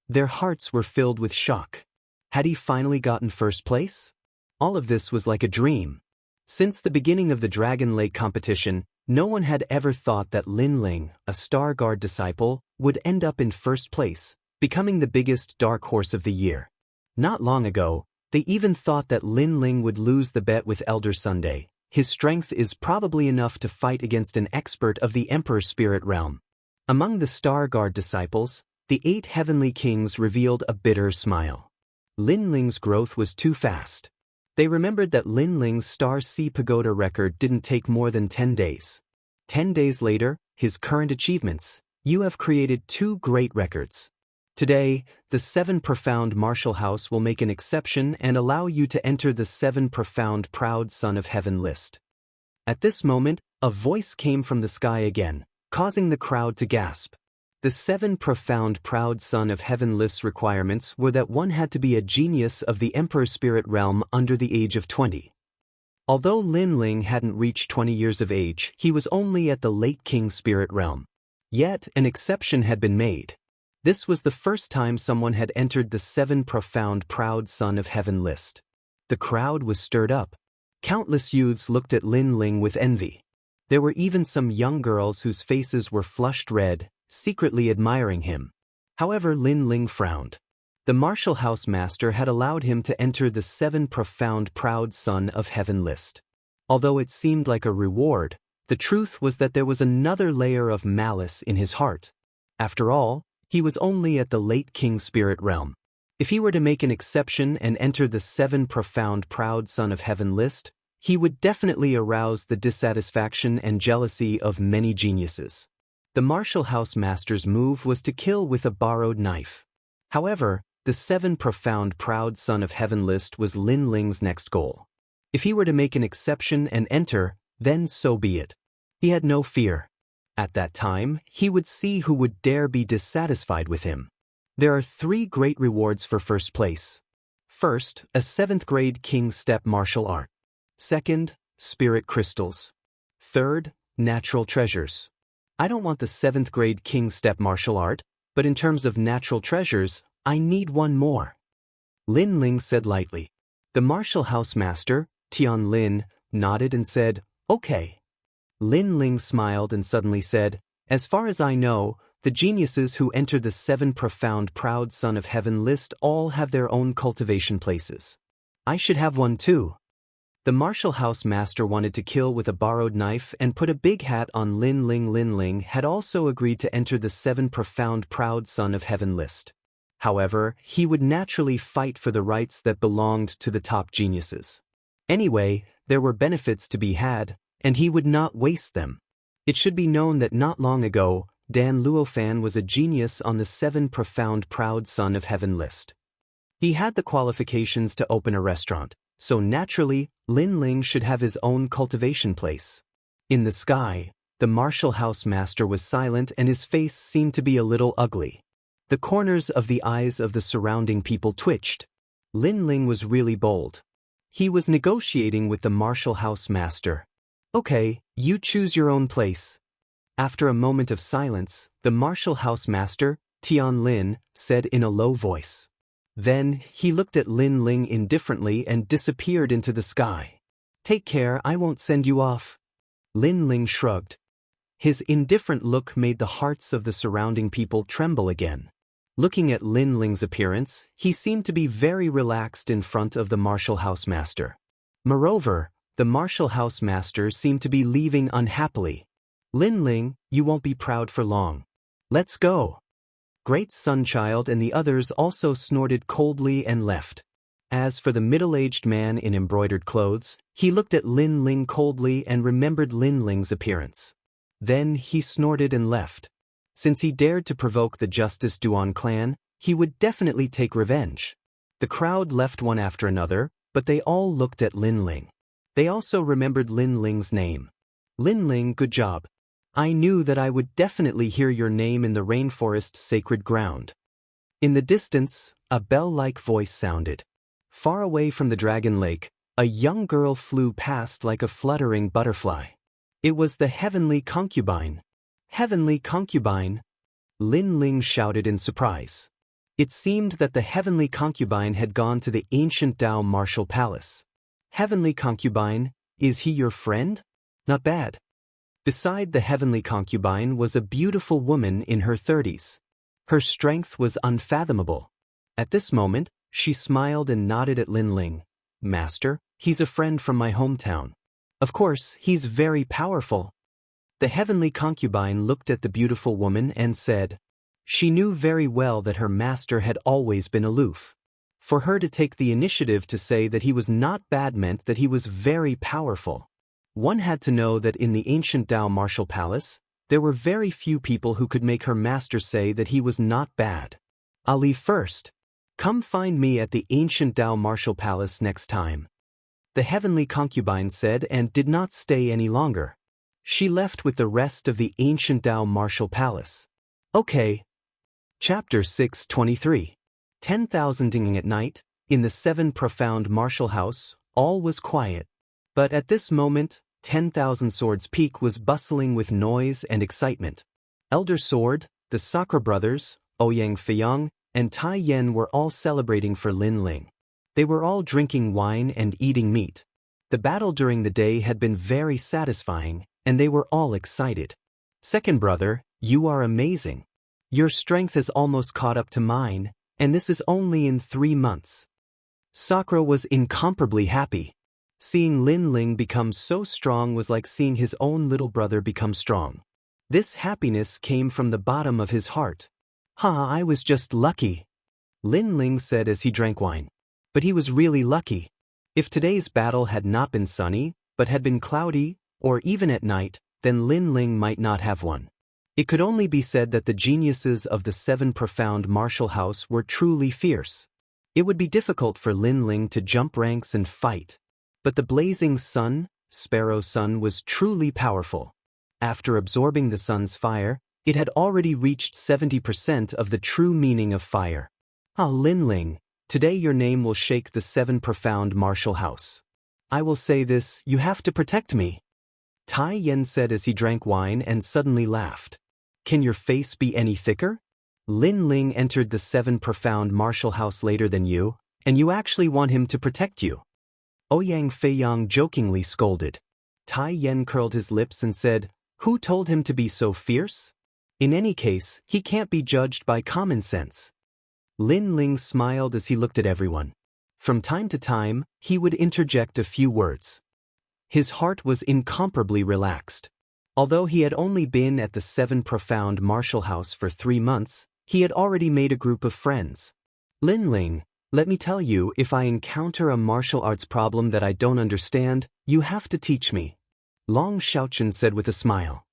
Speaker 1: Their hearts were filled with shock. Had he finally gotten first place? All of this was like a dream. Since the beginning of the Dragon Lake competition, no one had ever thought that Lin Ling, a Star Guard disciple, would end up in first place, becoming the biggest dark horse of the year. Not long ago, they even thought that Lin Ling would lose the bet with Elder Sunday. His strength is probably enough to fight against an expert of the Emperor Spirit Realm. Among the Star Guard disciples, the 8 heavenly kings revealed a bitter smile. Lin Ling's growth was too fast. They remembered that Lin Ling's Star Sea Pagoda record didn't take more than 10 days. 10 days later, his current achievements, you have created 2 great records. Today, the 7 Profound Martial House will make an exception and allow you to enter the 7 Profound Proud Son of Heaven list. At this moment, a voice came from the sky again, causing the crowd to gasp. The 7 Profound Proud Son of Heaven list's requirements were that one had to be a genius of the Emperor Spirit realm under the age of 20. Although Lin Ling hadn't reached 20 years of age, he was only at the late King Spirit realm. Yet, an exception had been made. This was the first time someone had entered the 7 Profound Proud Son of Heaven list. The crowd was stirred up. Countless youths looked at Lin Ling with envy. There were even some young girls whose faces were flushed red, secretly admiring him. However, Lin Ling frowned. The Martial House Master had allowed him to enter the 7 Profound Proud Son of Heaven list. Although it seemed like a reward, the truth was that there was another layer of malice in his heart. After all, he was only at the late King Spirit realm. If he were to make an exception and enter the 7 Profound Proud Son of Heaven list, he would definitely arouse the dissatisfaction and jealousy of many geniuses. The Martial House Master's move was to kill with a borrowed knife. However, the 7 Profound Proud Son of Heaven list was Lin Ling's next goal. If he were to make an exception and enter, then so be it. He had no fear. At that time, he would see who would dare be dissatisfied with him. There are 3 great rewards for first place. First, a 7th grade King Step martial art. Second, spirit crystals. Third, natural treasures. I don't want the 7th grade King Step martial art, but in terms of natural treasures, I need one more. Lin Ling said lightly. The Martial House Master, Tian Lin, nodded and said, "Okay." Lin Ling smiled and suddenly said, "As far as I know, the geniuses who enter the 7 Profound Proud Son of Heaven list all have their own cultivation places. I should have one too." The Martial House Master wanted to kill with a borrowed knife and put a big hat on Lin Ling. Lin Ling had also agreed to enter the 7 Profound Proud Son of Heaven list. However, he would naturally fight for the rights that belonged to the top geniuses. Anyway, there were benefits to be had, and he would not waste them. It should be known that not long ago, Dan Luofan was a genius on the 7 Profound Proud Son of Heaven list. He had the qualifications to open a restaurant, so naturally, Lin Ling should have his own cultivation place. In the sky, the Martial House Master was silent and his face seemed to be a little ugly. The corners of the eyes of the surrounding people twitched. Lin Ling was really bold. He was negotiating with the Martial House Master. "Okay, you choose your own place." After a moment of silence, the Martial House Master, Tian Lin, said in a low voice. Then, he looked at Lin Ling indifferently and disappeared into the sky. "Take care, I won't send you off." Lin Ling shrugged. His indifferent look made the hearts of the surrounding people tremble again. Looking at Lin Ling's appearance, he seemed to be very relaxed in front of the Martial House Master. Moreover, the Martial House Master seemed to be leaving unhappily. "Lin Ling, you won't be proud for long. Let's go." Great Sunchild and the others also snorted coldly and left. As for the middle-aged man in embroidered clothes, he looked at Lin Ling coldly and remembered Lin Ling's appearance. Then he snorted and left. Since he dared to provoke the Justice Duan clan, he would definitely take revenge. The crowd left one after another, but they all looked at Lin Ling. They also remembered Lin Ling's name. "Lin Ling, good job. I knew that I would definitely hear your name in the rainforest sacred ground." In the distance, a bell-like voice sounded. Far away from the Dragon Lake, a young girl flew past like a fluttering butterfly. It was the Heavenly Concubine. "Heavenly Concubine!" Lin Ling shouted in surprise. It seemed that the Heavenly Concubine had gone to the ancient Dao Martial Palace. "Heavenly Concubine, is he your friend? Not bad." Beside the Heavenly Concubine was a beautiful woman in her 30s. Her strength was unfathomable. At this moment, she smiled and nodded at Lin Ling. "Master, he's a friend from my hometown. Of course, he's very powerful." The Heavenly Concubine looked at the beautiful woman and said. She knew very well that her master had always been aloof. For her to take the initiative to say that he was not bad meant that he was very powerful. One had to know that in the ancient Dao Martial Palace, there were very few people who could make her master say that he was not bad. I'll leave first. Come find me at the ancient Dao martial palace next time. The heavenly concubine said and did not stay any longer. She left with the rest of the ancient Dao martial palace. Okay. Chapter 623. 10,000 dinging at night, in the 7 profound martial house, all was quiet. But at this moment, 10,000 Swords Peak was bustling with noise and excitement. Elder Sword, the Sakura brothers, Ouyang Feiyang, and Tai Yan were all celebrating for Lin Ling. They were all drinking wine and eating meat. The battle during the day had been very satisfying, and they were all excited. Second brother, you are amazing. Your strength has almost caught up to mine, and this is only in 3 months. Sakura was incomparably happy. Seeing Lin Ling become so strong was like seeing his own little brother become strong. This happiness came from the bottom of his heart. I was just lucky, Lin Ling said as he drank wine. But he was really lucky. If today's battle had not been sunny, but had been cloudy, or even at night, then Lin Ling might not have won. It could only be said that the geniuses of the 7 profound martial house were truly fierce. It would be difficult for Lin Ling to jump ranks and fight. But the blazing sun, Sparrow Sun, was truly powerful. After absorbing the sun's fire, it had already reached 70% of the true meaning of fire. Lin Ling, today your name will shake the 7 profound martial house. I will say this, you have to protect me. Tai Yan said as he drank wine and suddenly laughed. Can your face be any thicker? Lin Ling entered the 7 profound martial house later than you, and you actually want him to protect you. Ouyang Feiyang jokingly scolded. Tai Yan curled his lips and said, who told him to be so fierce? In any case, he can't be judged by common sense. Lin Ling smiled as he looked at everyone. From time to time, he would interject a few words. His heart was incomparably relaxed. Although he had only been at the 7 profound martial house for 3 months, he had already made a group of friends. Lin Ling, let me tell you, if I encounter a martial arts problem that I don't understand, you have to teach me. Long Xiaochen said with a smile.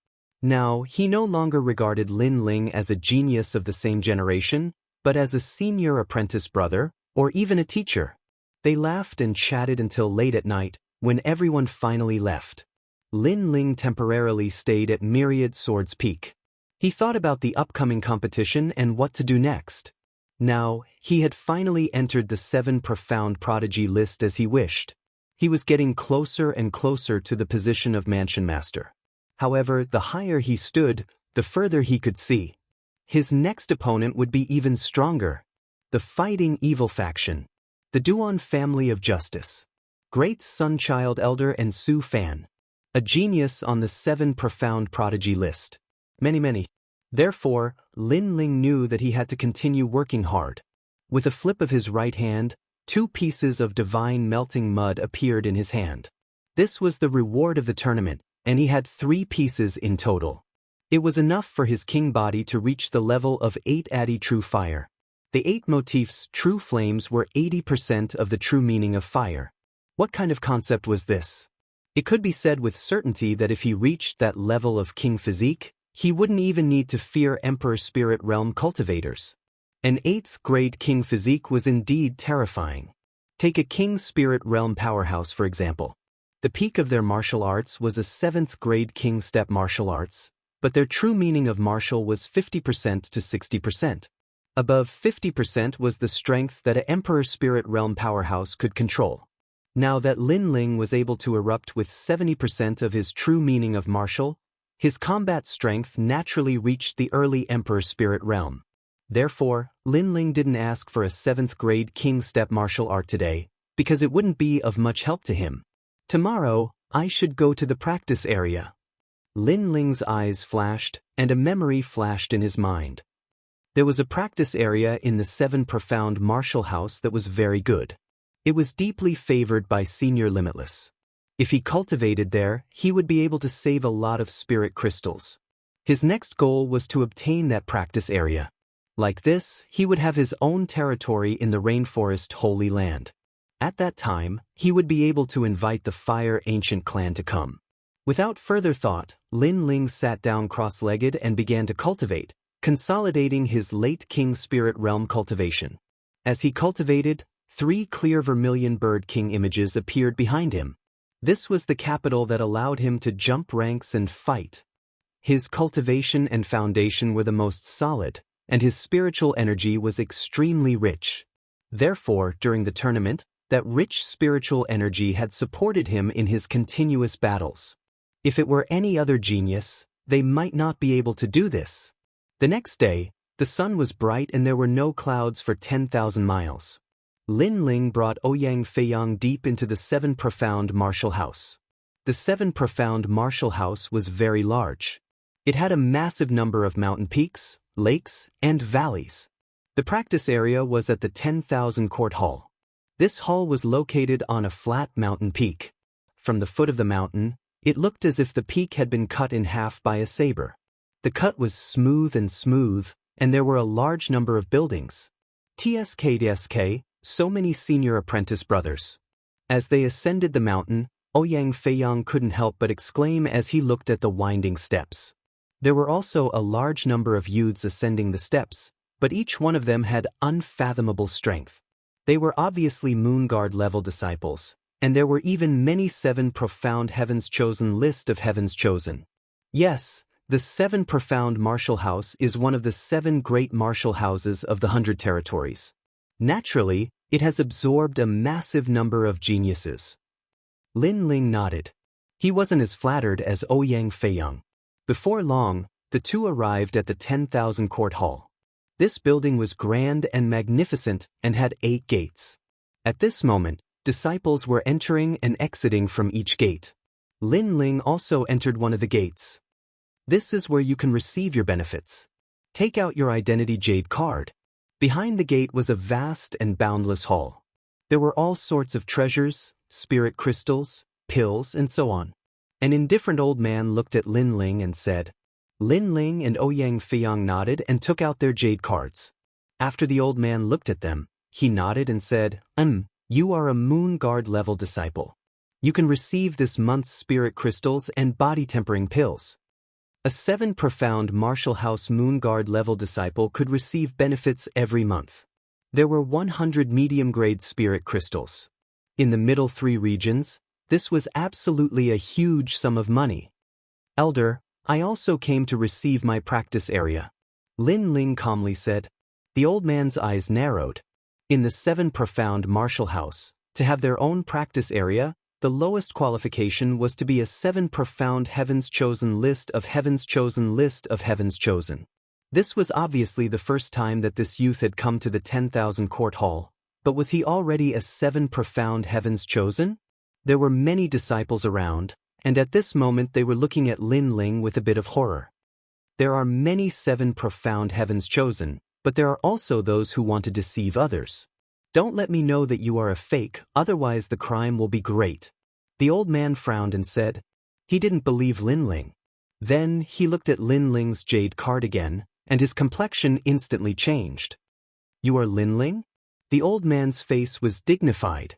Speaker 1: Now, he no longer regarded Lin Ling as a genius of the same generation, but as a senior apprentice brother, or even a teacher. They laughed and chatted until late at night, when everyone finally left. Lin Ling temporarily stayed at Myriad Swords Peak. He thought about the upcoming competition and what to do next. Now, he had finally entered the 7 profound prodigy list as he wished. He was getting closer and closer to the position of Mansion Master. However, the higher he stood, the further he could see. His next opponent would be even stronger. The Fighting Evil Faction. The Duan Family of Justice. Great Sunchild Elder and Su Fan. A genius on the 7 profound prodigy list. Many. Therefore, Lin Ling knew that he had to continue working hard. With a flip of his right hand, 2 pieces of divine melting mud appeared in his hand. This was the reward of the tournament, and he had 3 pieces in total. It was enough for his king body to reach the level of 8 Adi true fire. The 8 motifs true flames were 80% of the true meaning of fire. What kind of concept was this? It could be said with certainty that if he reached that level of king physique, he wouldn't even need to fear Emperor Spirit Realm cultivators. An 8th grade king physique was indeed terrifying. Take a king spirit realm powerhouse for example. The peak of their martial arts was a 7th grade king step martial arts, but their true meaning of martial was 50% to 60%. Above 50% was the strength that an Emperor Spirit Realm powerhouse could control. Now that Lin Ling was able to erupt with 70% of his true meaning of martial, his combat strength naturally reached the early Emperor Spirit Realm. Therefore, Lin Ling didn't ask for a 7th grade king step martial art today, because it wouldn't be of much help to him. Tomorrow, I should go to the practice area. Lin Ling's eyes flashed, and a memory flashed in his mind. There was a practice area in the 7 profound martial house that was very good. It was deeply favored by Senior Limitless. If he cultivated there, he would be able to save a lot of spirit crystals. His next goal was to obtain that practice area. Like this, he would have his own territory in the rainforest Holy Land. At that time, he would be able to invite the Fire Ancient clan to come. Without further thought, Lin Ling sat down cross-legged and began to cultivate, consolidating his late king spirit realm cultivation. As he cultivated, 3 clear vermilion bird king images appeared behind him. This was the capital that allowed him to jump ranks and fight. His cultivation and foundation were the most solid, and his spiritual energy was extremely rich. Therefore, during the tournament, that rich spiritual energy had supported him in his continuous battles. If it were any other genius, they might not be able to do this. The next day, the sun was bright and there were no clouds for 10,000 miles. Lin Ling brought Ouyang Feiyang deep into the 7 profound martial house. The 7 profound martial house was very large. It had a massive number of mountain peaks, lakes, and valleys. The practice area was at the 10,000 court hall. This hall was located on a flat mountain peak. From the foot of the mountain, it looked as if the peak had been cut in half by a saber. The cut was smooth, and there were a large number of buildings. TSK, so many senior apprentice brothers. As they ascended the mountain, Ouyang Feiyang couldn't help but exclaim as he looked at the winding steps. There were also a large number of youths ascending the steps, but each one of them had unfathomable strength. They were obviously Moon Guard level disciples, and there were even many 7 profound heavens chosen list of heavens chosen. Yes, the 7 profound martial house is one of the 7 great martial houses of the 100 territories. Naturally, it has absorbed a massive number of geniuses. Lin Ling nodded. He wasn't as flattered as Ouyang Feiyang. Before long, the two arrived at the 10,000 court hall. This building was grand and magnificent and had 8 gates. At this moment, disciples were entering and exiting from each gate. Lin Ling also entered one of the gates. This is where you can receive your benefits. Take out your identity jade card. Behind the gate was a vast and boundless hall. There were all sorts of treasures, spirit crystals, pills, and so on. An indifferent old man looked at Lin Ling and said. Lin Ling and Ouyang Feiyang nodded and took out their jade cards. After the old man looked at them, he nodded and said, You are a Moon Guard level disciple. You can receive this month's spirit crystals and body tempering pills. A 7 profound martial house Moon Guard level disciple could receive benefits every month. There were 100 medium-grade spirit crystals. In the middle 3 regions, this was absolutely a huge sum of money. Elder, I also came to receive my practice area. Lin Ling calmly said. The old man's eyes narrowed. In the 7 profound martial house, to have their own practice area, the lowest qualification was to be a 7 profound heavens chosen list of heavens chosen list of heavens chosen. This was obviously the first time that this youth had come to the 10,000 court hall, but was he already a 7 profound heavens chosen? There were many disciples around, and at this moment they were looking at Lin Ling with a bit of horror. There are many 7 profound heavens chosen, but there are also those who want to deceive others. Don't let me know that you are a fake, otherwise the crime will be great. The old man frowned and said. He didn't believe Lin Ling. Then he looked at Lin Ling's jade card again, and his complexion instantly changed. You are Lin Ling? The old man's face was dignified.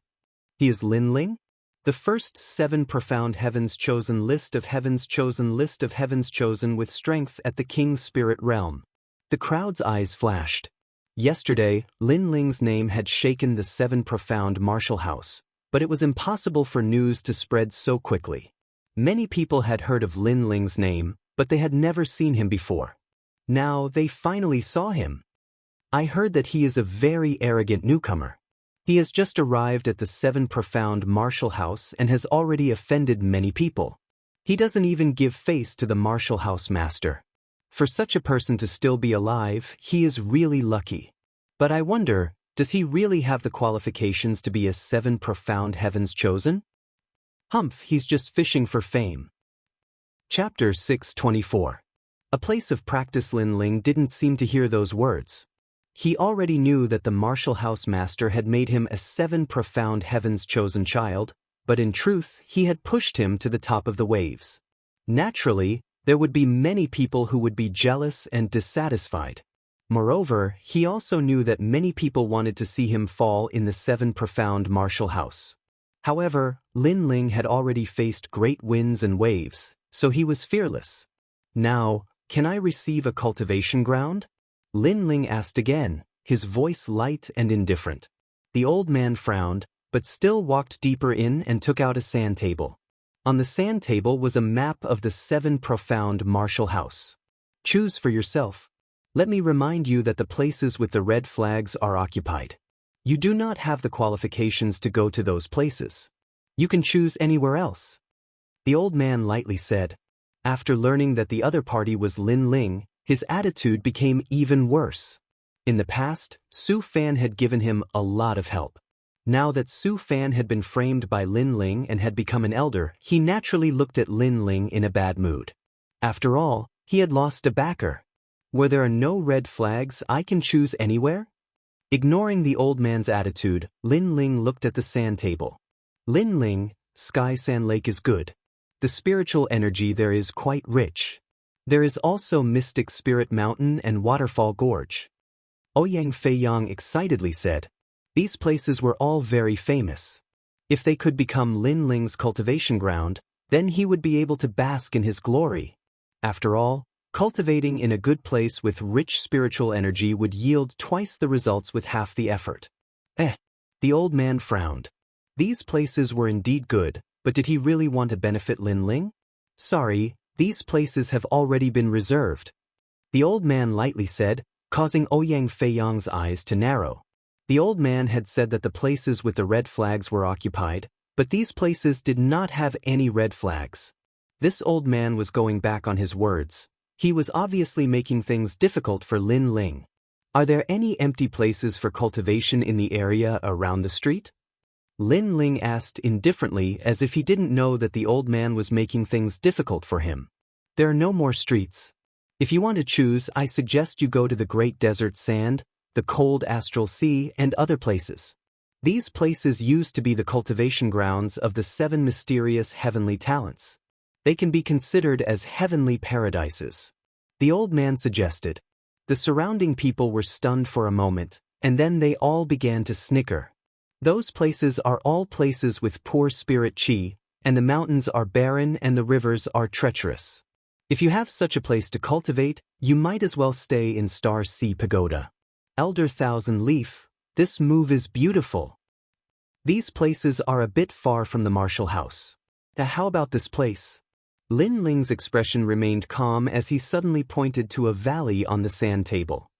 Speaker 1: He is Lin Ling? The first 7 profound heavens chosen list of heavens chosen list of heavens chosen with strength at the king's spirit realm. The crowd's eyes flashed. Yesterday, Lin Ling's name had shaken the 7 profound martial house, but it was impossible for news to spread so quickly. Many people had heard of Lin Ling's name, but they had never seen him before. Now they finally saw him. I heard that he is a very arrogant newcomer. He has just arrived at the 7 profound martial house and has already offended many people. He doesn't even give face to the martial house master. For such a person to still be alive, he is really lucky. But I wonder, does he really have the qualifications to be a 7 profound heavens chosen? Humph, he's just fishing for fame. Chapter 624. A place of practice. Lin Ling didn't seem to hear those words. He already knew that the martial house master had made him a 7 profound heavens chosen child, but in truth he had pushed him to the top of the waves. Naturally, there would be many people who would be jealous and dissatisfied. Moreover, he also knew that many people wanted to see him fall in the 7 profound martial house. However, Lin Ling had already faced great winds and waves, so he was fearless. Now, "Can I receive a cultivation ground?" Lin Ling asked again, his voice light and indifferent. The old man frowned, but still walked deeper in and took out a sand table. On the sand table was a map of the 7 profound martial house. "Choose for yourself. Let me remind you that the places with the red flags are occupied. You do not have the qualifications to go to those places. You can choose anywhere else," the old man lightly said. After learning that the other party was Lin Ling, his attitude became even worse. In the past, Su Fan had given him a lot of help. Now that Su Fan had been framed by Lin Ling and had become an elder, he naturally looked at Lin Ling in a bad mood. After all, he had lost a backer. "Where there are no red flags, I can choose anywhere?" Ignoring the old man's attitude, Lin Ling looked at the sand table. "Lin Ling, Sky Sand Lake is good. The spiritual energy there is quite rich. There is also Mystic Spirit Mountain and Waterfall Gorge." Ouyang Feiyang excitedly said. These places were all very famous. If they could become Lin Ling's cultivation ground, then he would be able to bask in his glory. After all, cultivating in a good place with rich spiritual energy would yield twice the results with half the effort. The old man frowned. These places were indeed good, but did he really want to benefit Lin Ling? "Sorry, these places have already been reserved," the old man lightly said, causing Ouyang Feiyang's eyes to narrow. The old man had said that the places with the red flags were occupied, but these places did not have any red flags. This old man was going back on his words. He was obviously making things difficult for Lin Ling. "Are there any empty places for cultivation in the area around the street?" Lin Ling asked indifferently, as if he didn't know that the old man was making things difficult for him. "There are no more streets. If you want to choose, I suggest you go to the Great Desert Sand, the Cold Astral Sea, and other places. These places used to be the cultivation grounds of the 7 mysterious heavenly talents. They can be considered as heavenly paradises," the old man suggested. The surrounding people were stunned for a moment, and then they all began to snicker. "Those places are all places with poor spirit chi, and the mountains are barren and the rivers are treacherous. If you have such a place to cultivate, you might as well stay in Star Sea Pagoda. Elder Thousand Leaf, this move is beautiful. These places are a bit far from the martial house. How about this place?" Lin Ling's expression remained calm as he suddenly pointed to a valley on the sand table.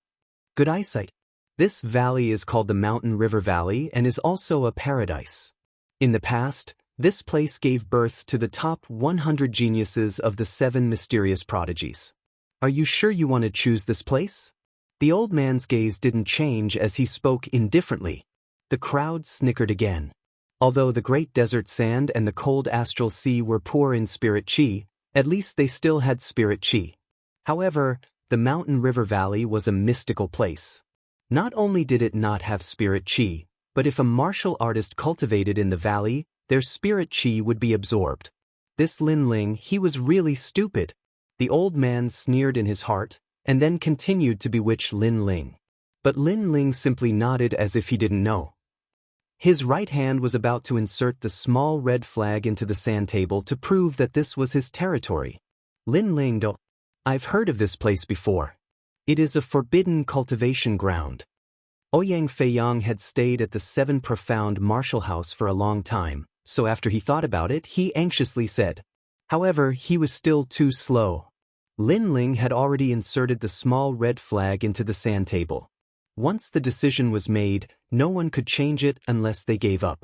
Speaker 1: "Good eyesight. This valley is called the Mountain River Valley and is also a paradise. In the past, this place gave birth to the top 100 geniuses of the 7 mysterious prodigies. Are you sure you want to choose this place?" The old man's gaze didn't change as he spoke indifferently. The crowd snickered again. Although the Great Desert Sand and the Cold Astral Sea were poor in spirit chi, at least they still had spirit chi. However, the Mountain River Valley was a mystical place. Not only did it not have spirit chi, but if a martial artist cultivated in the valley, their spirit chi would be absorbed. This Lin Ling, he was really stupid. The old man sneered in his heart, and then continued to bewitch Lin Ling. But Lin Ling simply nodded as if he didn't know. His right hand was about to insert the small red flag into the sand table to prove that this was his territory. "Lin Ling, I've heard of this place before. It is a forbidden cultivation ground." Ouyang Feiyang had stayed at the 7 profound martial house for a long time, so after he thought about it, he anxiously said. However, he was still too slow. Lin Ling had already inserted the small red flag into the sand table. Once the decision was made, no one could change it unless they gave up.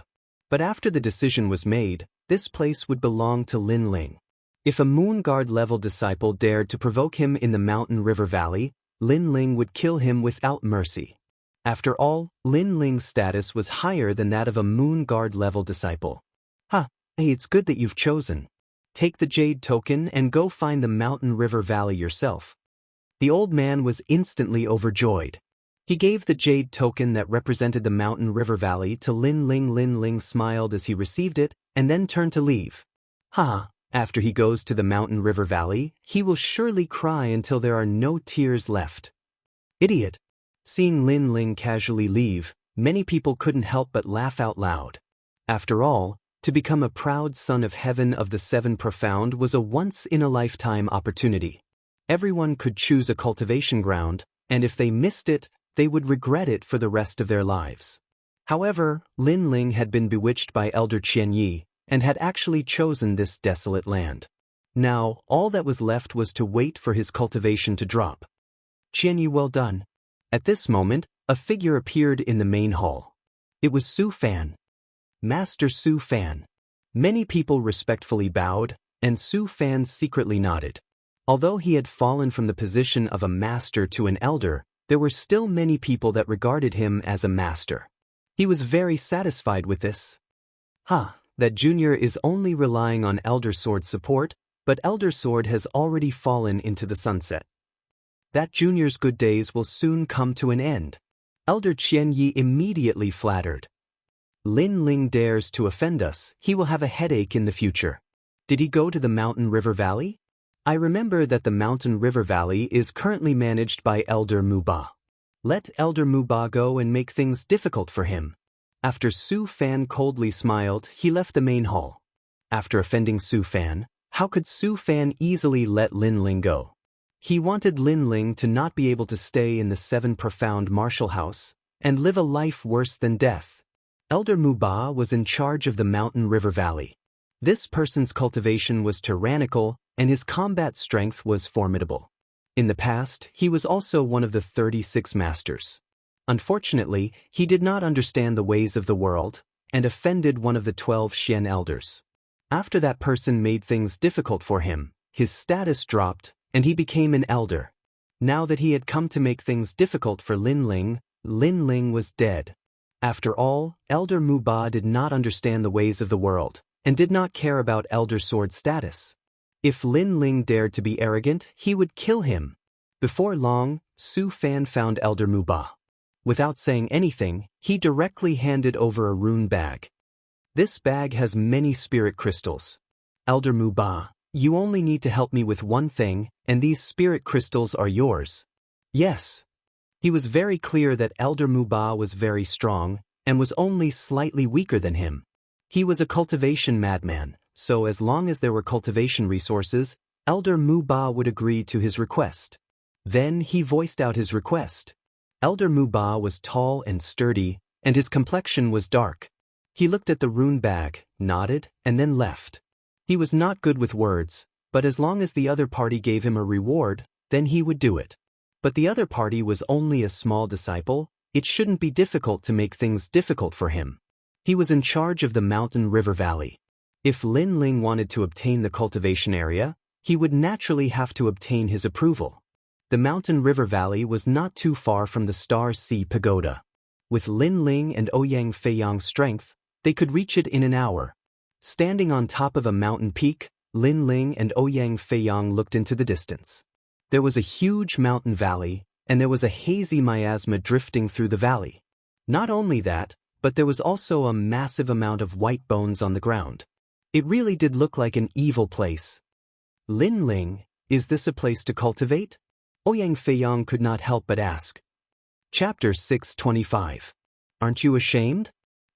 Speaker 1: But after the decision was made, this place would belong to Lin Ling. If a Moon Guard level disciple dared to provoke him in the Mountain River Valley, Lin Ling would kill him without mercy. After all, Lin Ling's status was higher than that of a Moon Guard level disciple. Hey, it's good that you've chosen. Take the jade token and go find the Mountain River Valley yourself." The old man was instantly overjoyed. He gave the jade token that represented the Mountain River Valley to Lin Ling. Lin Ling smiled as he received it, and then turned to leave. After he goes to the Mountain River Valley, he will surely cry until there are no tears left. Idiot. Seeing Lin Ling casually leave, many people couldn't help but laugh out loud. After all, to become a proud son of heaven of the 7 profound was a once-in-a-lifetime opportunity. Everyone could choose a cultivation ground, and if they missed it, they would regret it for the rest of their lives. However, Lin Ling had been bewitched by Elder Qianyi, and had actually chosen this desolate land. Now, all that was left was to wait for his cultivation to drop. Qianyi, well done. At this moment, a figure appeared in the main hall. It was Su Fan. Master Su Fan. Many people respectfully bowed, and Su Fan secretly nodded. Although he had fallen from the position of a master to an elder, there were still many people that regarded him as a master. He was very satisfied with this. That junior is only relying on Elder Sword support, but Elder Sword has already fallen into the sunset. That junior's good days will soon come to an end. Elder Qianyi immediately flattered. Lin Ling dares to offend us, he will have a headache in the future. Did he go to the Mountain River Valley? I remember that the Mountain River Valley is currently managed by Elder Muba. Let Elder Muba go and make things difficult for him. After Su Fan coldly smiled, he left the main hall. After offending Su Fan, how could Su Fan easily let Lin Ling go? He wanted Lin Ling to not be able to stay in the 7 profound martial house, and live a life worse than death. Elder Muba was in charge of the Mountain River Valley. This person's cultivation was tyrannical, and his combat strength was formidable. In the past, he was also one of the 36 masters. Unfortunately, he did not understand the ways of the world, and offended one of the 12 Xian elders. After that person made things difficult for him, his status dropped, and he became an elder. Now that he had come to make things difficult for Lin Ling was dead. After all, Elder Muba did not understand the ways of the world, and did not care about Elder Sword status. If Lin Ling dared to be arrogant, he would kill him. Before long, Su Fan found Elder Muba. Without saying anything, he directly handed over a rune bag. This bag has many spirit crystals. Elder Muba, you only need to help me with one thing, and these spirit crystals are yours. Yes. He was very clear that Elder Muba was very strong, and was only slightly weaker than him. He was a cultivation madman, so as long as there were cultivation resources, Elder Muba would agree to his request. Then he voiced out his request. Elder Muba was tall and sturdy, and his complexion was dark. He looked at the rune bag, nodded, and then left. He was not good with words, but as long as the other party gave him a reward, then he would do it. But the other party was only a small disciple, it shouldn't be difficult to make things difficult for him. He was in charge of the Mountain River Valley. If Lin Ling wanted to obtain the cultivation area, he would naturally have to obtain his approval. The Mountain River Valley was not too far from the Star Sea Pagoda. With Lin Ling and Ouyang Feiyang's strength, they could reach it in an hour. Standing on top of a mountain peak, Lin Ling and Ouyang Feiyang looked into the distance. There was a huge mountain valley, and there was a hazy miasma drifting through the valley. Not only that, but there was also a massive amount of white bones on the ground. It really did look like an evil place. Lin Ling, is this a place to cultivate? Ouyang Feiyang could not help but ask. Chapter 625. Aren't you ashamed?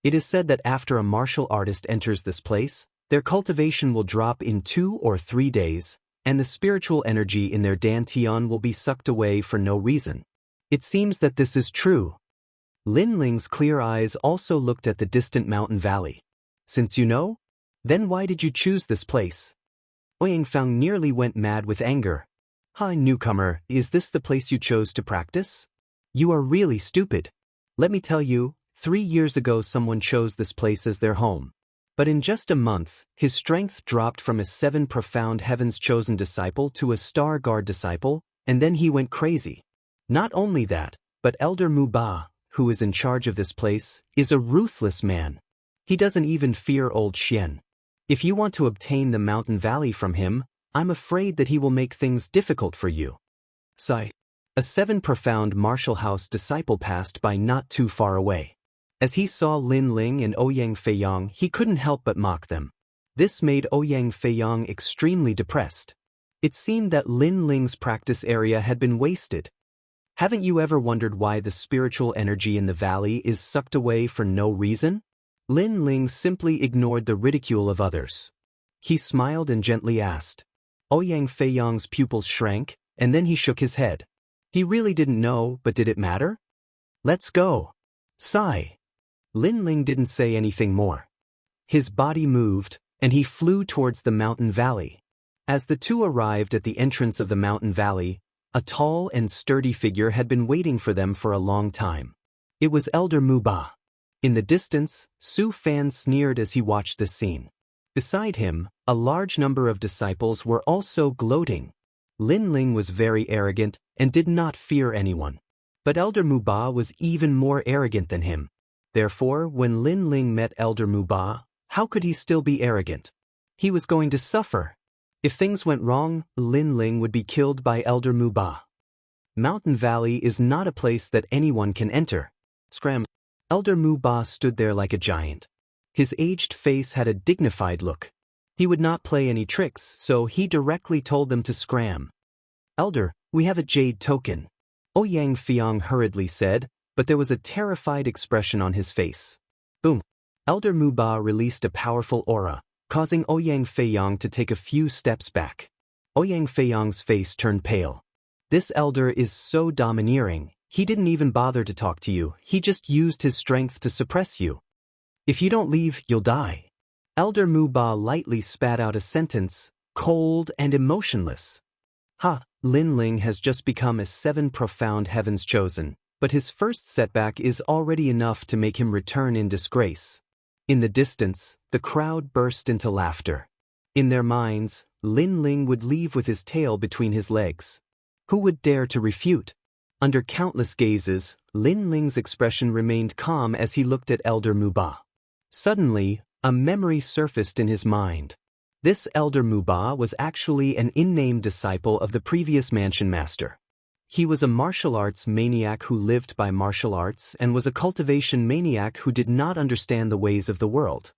Speaker 1: It is said that after a martial artist enters this place, their cultivation will drop in 2 or 3 days, and the spiritual energy in their dantian will be sucked away for no reason. It seems that this is true. Lin Ling's clear eyes also looked at the distant mountain valley. Since you know, then why did you choose this place? Ouyang Feiyang nearly went mad with anger. Hi, newcomer, is this the place you chose to practice? You are really stupid. Let me tell you, 3 years ago someone chose this place as their home. But in just a month, his strength dropped from a 7 profound heavens chosen disciple to a star guard disciple, and then he went crazy. Not only that, but Elder Muba, who is in charge of this place, is a ruthless man. He doesn't even fear old Xian. If you want to obtain the mountain valley from him, I'm afraid that he will make things difficult for you. Sigh. A 7 profound martial house disciple passed by not too far away. As he saw Lin Ling and Ouyang Feiyang, he couldn't help but mock them. This made Ouyang Feiyang extremely depressed. It seemed that Lin Ling's practice area had been wasted. Haven't you ever wondered why the spiritual energy in the valley is sucked away for no reason? Lin Ling simply ignored the ridicule of others. He smiled and gently asked. Ouyang Feiyang's pupils shrank, and then he shook his head. He really didn't know, but did it matter? Let's go. Sigh. Lin Ling didn't say anything more. His body moved, and he flew towards the mountain valley. As the two arrived at the entrance of the mountain valley, a tall and sturdy figure had been waiting for them for a long time. It was Elder Muba. In the distance, Su Fan sneered as he watched this scene. Beside him, a large number of disciples were also gloating. Lin Ling was very arrogant and did not fear anyone. But Elder Muba was even more arrogant than him. Therefore, when Lin Ling met Elder Muba, how could he still be arrogant? He was going to suffer. If things went wrong, Lin Ling would be killed by Elder Muba. Mountain Valley is not a place that anyone can enter. Scram. Elder Muba stood there like a giant. His aged face had a dignified look. He would not play any tricks, so he directly told them to scram. Elder, we have a jade token. Ouyang Fiang hurriedly said, but there was a terrified expression on his face. Boom. Elder Muba released a powerful aura, causing Ouyang Feiyang to take a few steps back. Ouyang Feiyang's face turned pale. This elder is so domineering, he didn't even bother to talk to you, he just used his strength to suppress you. If you don't leave, you'll die. Elder Muba lightly spat out a sentence, cold and emotionless. Ha, Lin Ling has just become a 7 profound heavens chosen, but his first setback is already enough to make him return in disgrace. In the distance, the crowd burst into laughter. In their minds, Lin Ling would leave with his tail between his legs. Who would dare to refute? Under countless gazes, Lin Ling's expression remained calm as he looked at Elder Muba. Suddenly, a memory surfaced in his mind. This Elder Muba was actually an unnamed disciple of the previous mansion master. He was a martial arts maniac who lived by martial arts and was a cultivation maniac who did not understand the ways of the world.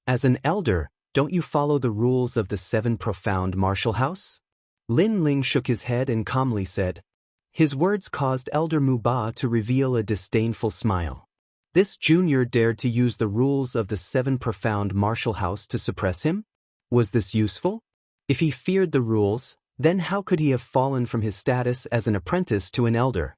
Speaker 1: As an elder, don't you follow the rules of the 7 profound martial house? Lin Ling shook his head and calmly said. His words caused Elder Muba to reveal a disdainful smile. This junior dared to use the rules of the 7 profound martial house to suppress him? Was this useful? If he feared the rules, then how could he have fallen from his status as an apprentice to an elder?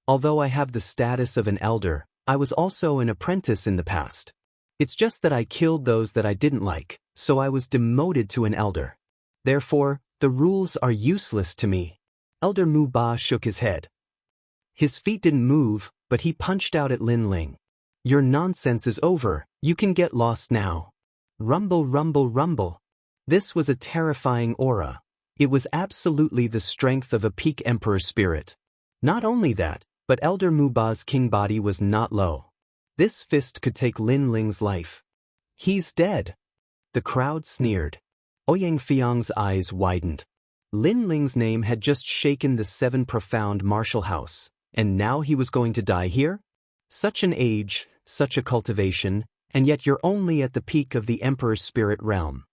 Speaker 1: Although I have the status of an elder, I was also an apprentice in the past. It's just that I killed those that I didn't like, so I was demoted to an elder. Therefore, the rules are useless to me. Elder Muba shook his head. His feet didn't move, but he punched out at Lin Ling. Your nonsense is over, you can get lost now. Rumble, rumble, rumble. This was a terrifying aura. It was absolutely the strength of a peak emperor spirit. Not only that, but Elder Muba's king body was not low. This fist could take Lin Ling's life. He's dead. The crowd sneered. Ouyang Fiang's eyes widened. Lin Ling's name had just shaken the 7 profound martial house, and now he was going to die here? Such an age, such a cultivation, and yet you're only at the peak of the emperor's spirit realm.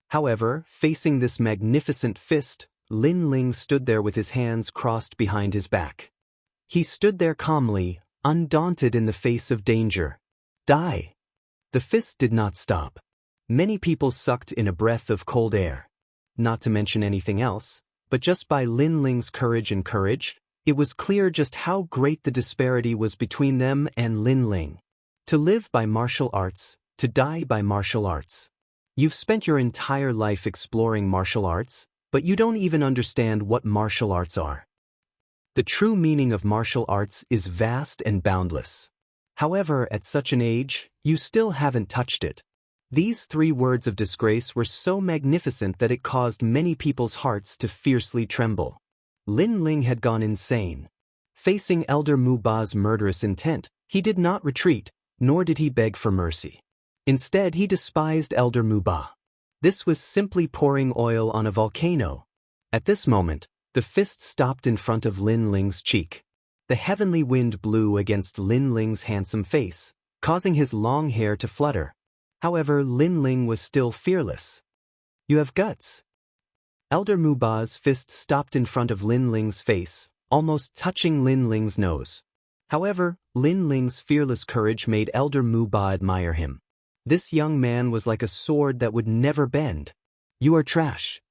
Speaker 1: However, facing this magnificent fist, Lin Ling stood there with his hands crossed behind his back. He stood there calmly, undaunted in the face of danger. Die! The fist did not stop. Many people sucked in a breath of cold air. Not to mention anything else, but just by Lin Ling's courage, it was clear just how great the disparity was between them and Lin Ling. To live by martial arts, to die by martial arts. You've spent your entire life exploring martial arts, but you don't even understand what martial arts are. The true meaning of martial arts is vast and boundless. However, at such an age, you still haven't touched it. These 3 words of disgrace were so magnificent that it caused many people's hearts to fiercely tremble. Lin Ling had gone insane. Facing Elder Muba's murderous intent, he did not retreat, nor did he beg for mercy. Instead, he despised Elder Muba. This was simply pouring oil on a volcano. At this moment, the fist stopped in front of Lin Ling's cheek. The heavenly wind blew against Lin Ling's handsome face, causing his long hair to flutter. However, Lin Ling was still fearless. You have guts. Elder Muba's fist stopped in front of Lin Ling's face, almost touching Lin Ling's nose. However, Lin Ling's fearless courage made Elder Muba admire him. This young man was like a sword that would never bend. You are trash.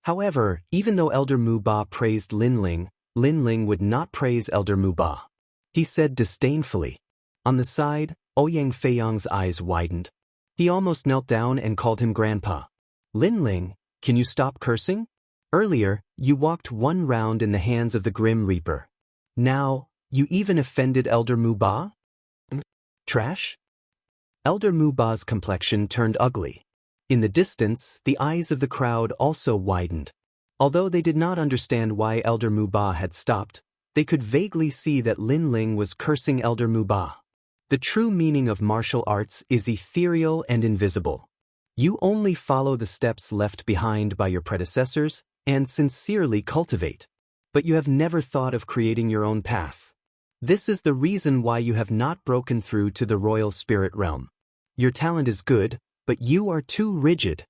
Speaker 1: However, even though Elder Mu Ba praised Lin Ling would not praise Elder Mu Ba. He said disdainfully. On the side, Ouyang Feiyang's eyes widened. He almost knelt down and called him Grandpa. Ling, can you stop cursing? Earlier, you walked one round in the hands of the Grim Reaper. Now, you even offended Elder Mu Ba? Trash? Elder Mu Ba's complexion turned ugly. In the distance, the eyes of the crowd also widened. Although they did not understand why Elder Mu Ba had stopped, they could vaguely see that Lin Ling was cursing Elder Mu Ba. The true meaning of martial arts is ethereal and invisible. You only follow the steps left behind by your predecessors and sincerely cultivate. But you have never thought of creating your own path. This is the reason why you have not broken through to the royal spirit realm. Your talent is good, but you are too rigid.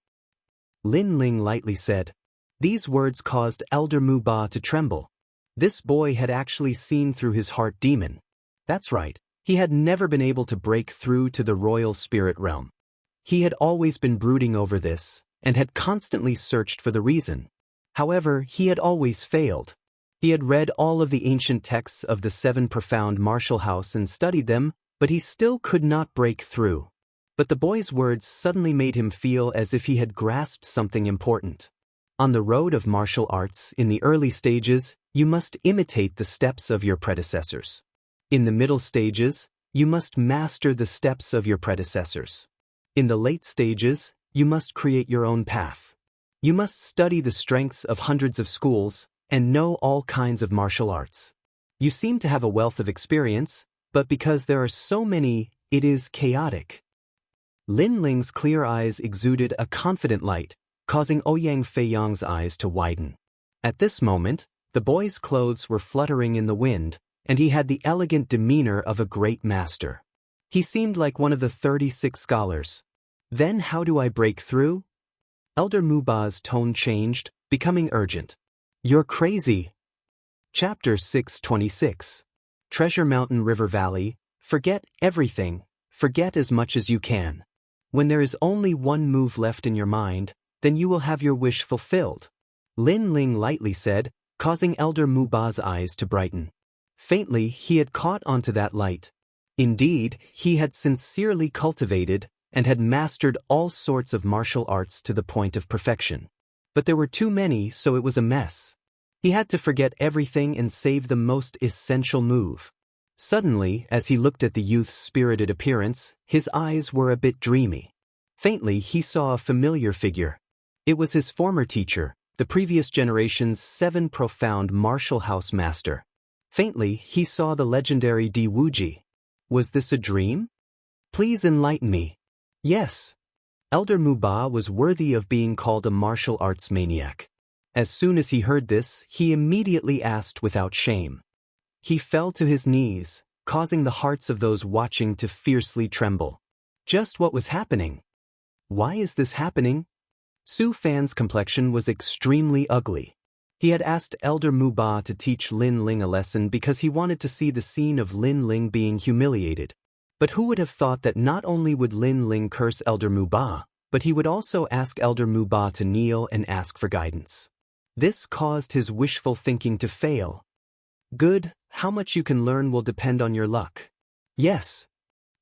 Speaker 1: Lin Ling lightly said. These words caused Elder Mu Ba to tremble. This boy had actually seen through his heart demon. That's right, he had never been able to break through to the royal spirit realm. He had always been brooding over this, and had constantly searched for the reason. However, he had always failed. He had read all of the ancient texts of the 7 profound martial house and studied them, but he still could not break through. But the boy's words suddenly made him feel as if he had grasped something important. On the road of martial arts, in the early stages, you must imitate the steps of your predecessors. In the middle stages, you must master the steps of your predecessors. In the late stages, you must create your own path. You must study the strengths of hundreds of schools and know all kinds of martial arts. You seem to have a wealth of experience, but because there are so many, it is chaotic. Lin Ling's clear eyes exuded a confident light, causing Ouyang Feiyang's eyes to widen. At this moment, the boy's clothes were fluttering in the wind, and he had the elegant demeanor of a great master. He seemed like one of the 36 scholars. Then how do I break through? Elder Mu Ba's tone changed, becoming urgent. You're crazy. Chapter 626. Treasure Mountain River Valley. Forget everything. Forget as much as you can. When there is only one move left in your mind, then you will have your wish fulfilled. Lin Ling lightly said, causing Elder Mu Ba's eyes to brighten. Faintly, he had caught onto that light. Indeed, he had sincerely cultivated and had mastered all sorts of martial arts to the point of perfection. But there were too many, so it was a mess. He had to forget everything and save the most essential move. Suddenly, as he looked at the youth's spirited appearance, his eyes were a bit dreamy. Faintly, he saw a familiar figure. It was his former teacher, the previous generation's 7 profound martial house master. Faintly, he saw the legendary Di Wuji. Was this a dream? Please enlighten me. Yes. Elder Mu Ba was worthy of being called a martial arts maniac. As soon as he heard this, he immediately asked without shame. He fell to his knees, causing the hearts of those watching to fiercely tremble. Just what was happening? Why is this happening? Su Fan's complexion was extremely ugly. He had asked Elder Mu Ba to teach Lin Ling a lesson because he wanted to see the scene of Lin Ling being humiliated. But who would have thought that not only would Lin Ling curse Elder Mu Ba, but he would also ask Elder Mu Ba to kneel and ask for guidance. This caused his wishful thinking to fail. Good, how much you can learn will depend on your luck. Yes.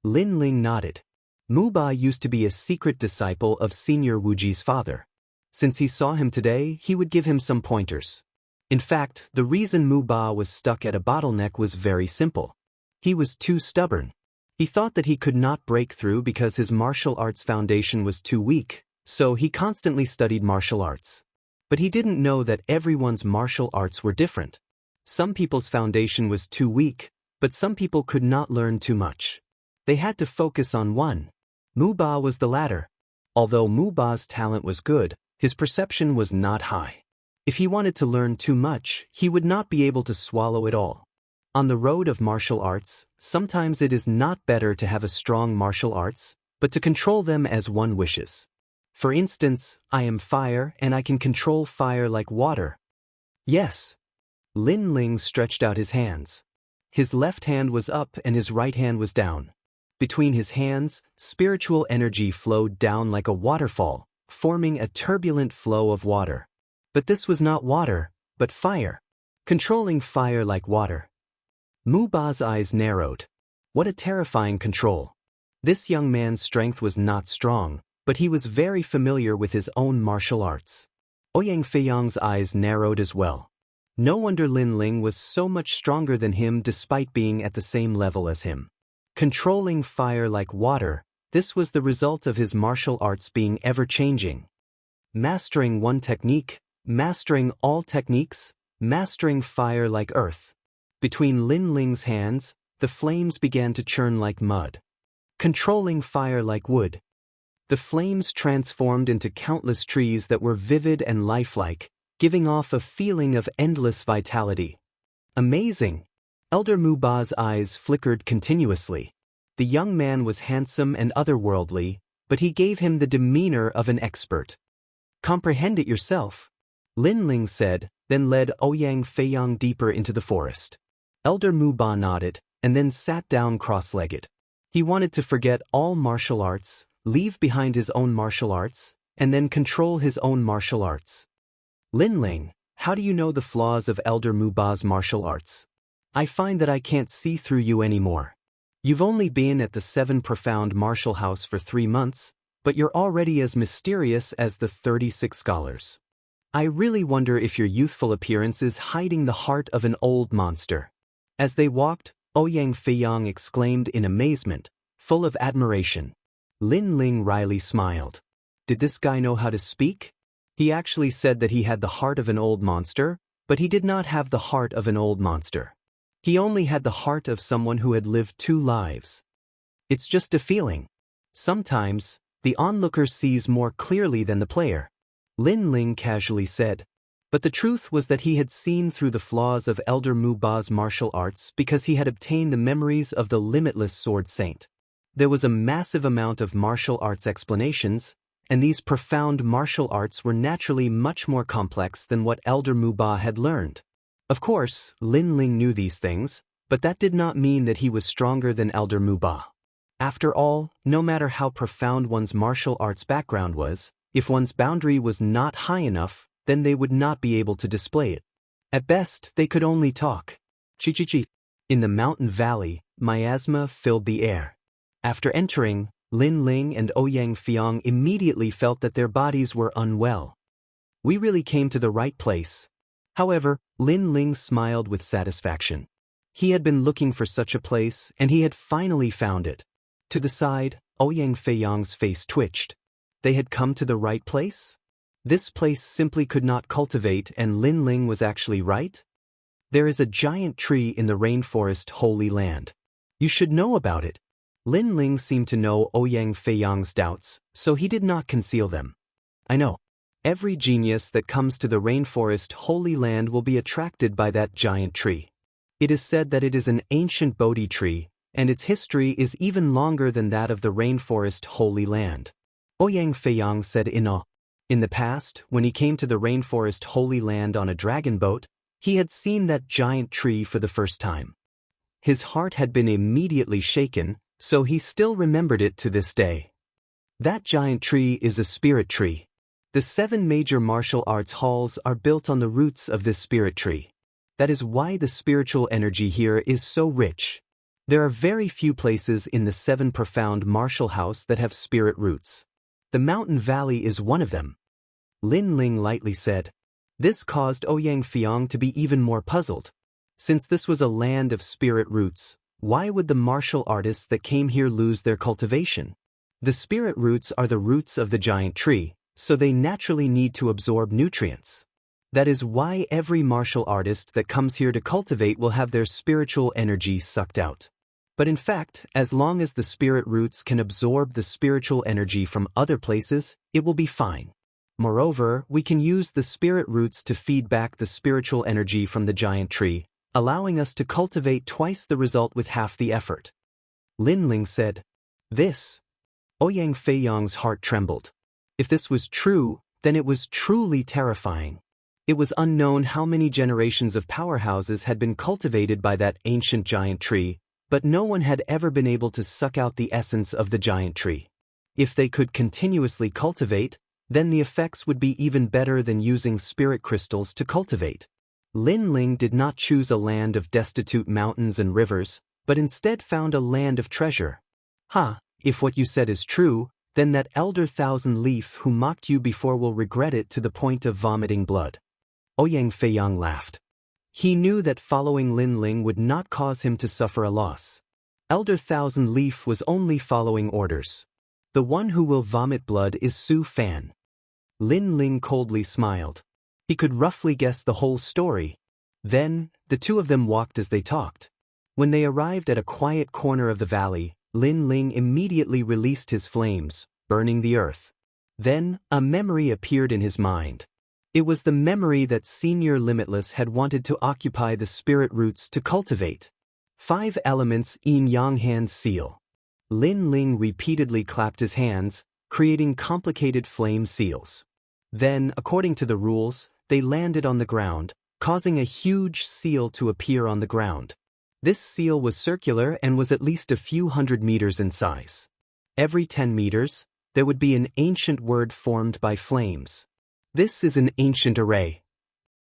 Speaker 1: Lin Ling nodded. Mu Ba used to be a secret disciple of Senior Wuji's father. Since he saw him today, he would give him some pointers. In fact, the reason Mu Ba was stuck at a bottleneck was very simple. He was too stubborn. He thought that he could not break through because his martial arts foundation was too weak, so he constantly studied martial arts. But he didn't know that everyone's martial arts were different. Some people's foundation was too weak, but some people could not learn too much. They had to focus on one. Mu Ba was the latter. Although Mu Ba's talent was good, his perception was not high. If he wanted to learn too much, he would not be able to swallow it all. On the road of martial arts, sometimes it is not better to have a strong martial arts, but to control them as one wishes. For instance, I am fire and I can control fire like water. Yes. Lin Ling stretched out his hands. His left hand was up and his right hand was down. Between his hands, spiritual energy flowed down like a waterfall, forming a turbulent flow of water. But this was not water, but fire. Controlling fire like water. Mu Ba's eyes narrowed. What a terrifying control. This young man's strength was not strong, but he was very familiar with his own martial arts. Ouyang Feiyang's eyes narrowed as well. No wonder Lin Ling was so much stronger than him despite being at the same level as him. Controlling fire like water, this was the result of his martial arts being ever-changing. Mastering one technique, mastering all techniques, mastering fire like earth. Between Lin Ling's hands, the flames began to churn like mud. Controlling fire like wood. The flames transformed into countless trees that were vivid and lifelike, giving off a feeling of endless vitality. Amazing! Elder Mu Ba's eyes flickered continuously. The young man was handsome and otherworldly, but he gave him the demeanor of an expert. Comprehend it yourself, Lin Ling said, then led Ouyang Feiyang deeper into the forest. Elder Mu Ba nodded, and then sat down cross-legged. He wanted to forget all martial arts, leave behind his own martial arts, and then control his own martial arts. Lin Ling, how do you know the flaws of Elder Mu Ba's martial arts? I find that I can't see through you anymore. You've only been at the 7 Profound Martial House for 3 months, but you're already as mysterious as the 36 scholars. I really wonder if your youthful appearance is hiding the heart of an old monster. As they walked, Ouyang Feiyang exclaimed in amazement, full of admiration. Lin Ling wryly smiled. Did this guy know how to speak? He actually said that he had the heart of an old monster, but he did not have the heart of an old monster. He only had the heart of someone who had lived 2 lives. It's just a feeling. Sometimes, the onlooker sees more clearly than the player, Lin Ling casually said. But the truth was that he had seen through the flaws of Elder Mu Ba's martial arts because he had obtained the memories of the limitless Sword Saint. There was a massive amount of martial arts explanations, and these profound martial arts were naturally much more complex than what Elder Mu Ba had learned. Of course, Lin Ling knew these things, but that did not mean that he was stronger than Elder Mu Ba. After all, no matter how profound one's martial arts background was, if one's boundary was not high enough, then they would not be able to display it. At best, they could only talk. Chi-chi-chi. In the mountain valley, miasma filled the air. After entering, Lin Ling and Ouyang Feiyang immediately felt that their bodies were unwell. We really came to the right place. However, Lin Ling smiled with satisfaction. He had been looking for such a place, and he had finally found it. To the side, Ouyang Feiyang's face twitched. They had come to the right place? This place simply could not cultivate, and Lin Ling was actually right? There is a giant tree in the rainforest Holy Land. You should know about it. Lin Ling seemed to know Ouyang Feiyang's doubts, so he did not conceal them. I know. Every genius that comes to the rainforest Holy Land will be attracted by that giant tree. It is said that it is an ancient Bodhi tree, and its history is even longer than that of the rainforest Holy Land. Ouyang Feiyang said in awe. In the past, when he came to the rainforest Holy Land on a dragon boat, he had seen that giant tree for the first time. His heart had been immediately shaken, so he still remembered it to this day. That giant tree is a spirit tree. The 7 major martial arts halls are built on the roots of this spirit tree. That is why the spiritual energy here is so rich. There are very few places in the 7 Profound Martial House that have spirit roots. The mountain valley is one of them. Lin Ling lightly said. This caused Ouyang Feiyang to be even more puzzled. Since this was a land of spirit roots, why would the martial artists that came here lose their cultivation? The spirit roots are the roots of the giant tree, so they naturally need to absorb nutrients. That is why every martial artist that comes here to cultivate will have their spiritual energy sucked out. But in fact, as long as the spirit roots can absorb the spiritual energy from other places, it will be fine. Moreover, we can use the spirit roots to feed back the spiritual energy from the giant tree, allowing us to cultivate twice the result with half the effort. Lin Ling said. This. Ouyang Feiyang's heart trembled. If this was true, then it was truly terrifying. It was unknown how many generations of powerhouses had been cultivated by that ancient giant tree, but no one had ever been able to suck out the essence of the giant tree. If they could continuously cultivate, Then the effects would be even better than using spirit crystals to cultivate. Lin Ling did not choose a land of destitute mountains and rivers, but instead found a land of treasure. If what you said is true, then that elder thousand leaf who mocked you before will regret it to the point of vomiting blood. Ouyang Feiyang laughed. He knew that following Lin Ling would not cause him to suffer a loss. Elder Thousand Leaf was only following orders. The one who will vomit blood is Su Fan. Lin Ling coldly smiled. He could roughly guess the whole story. Then, the two of them walked as they talked. When they arrived at a quiet corner of the valley, Lin Ling immediately released his flames, burning the earth. Then, a memory appeared in his mind. It was the memory that Senior Limitless had wanted to occupy the spirit roots to cultivate. 5 elements yin-yang hand seal. Lin Ling repeatedly clapped his hands, creating complicated flame seals. Then, according to the rules, they landed on the ground, causing a huge seal to appear on the ground. This seal was circular and was at least a few hundred meters in size. Every 10 meters, there would be an ancient word formed by flames. This is an ancient array.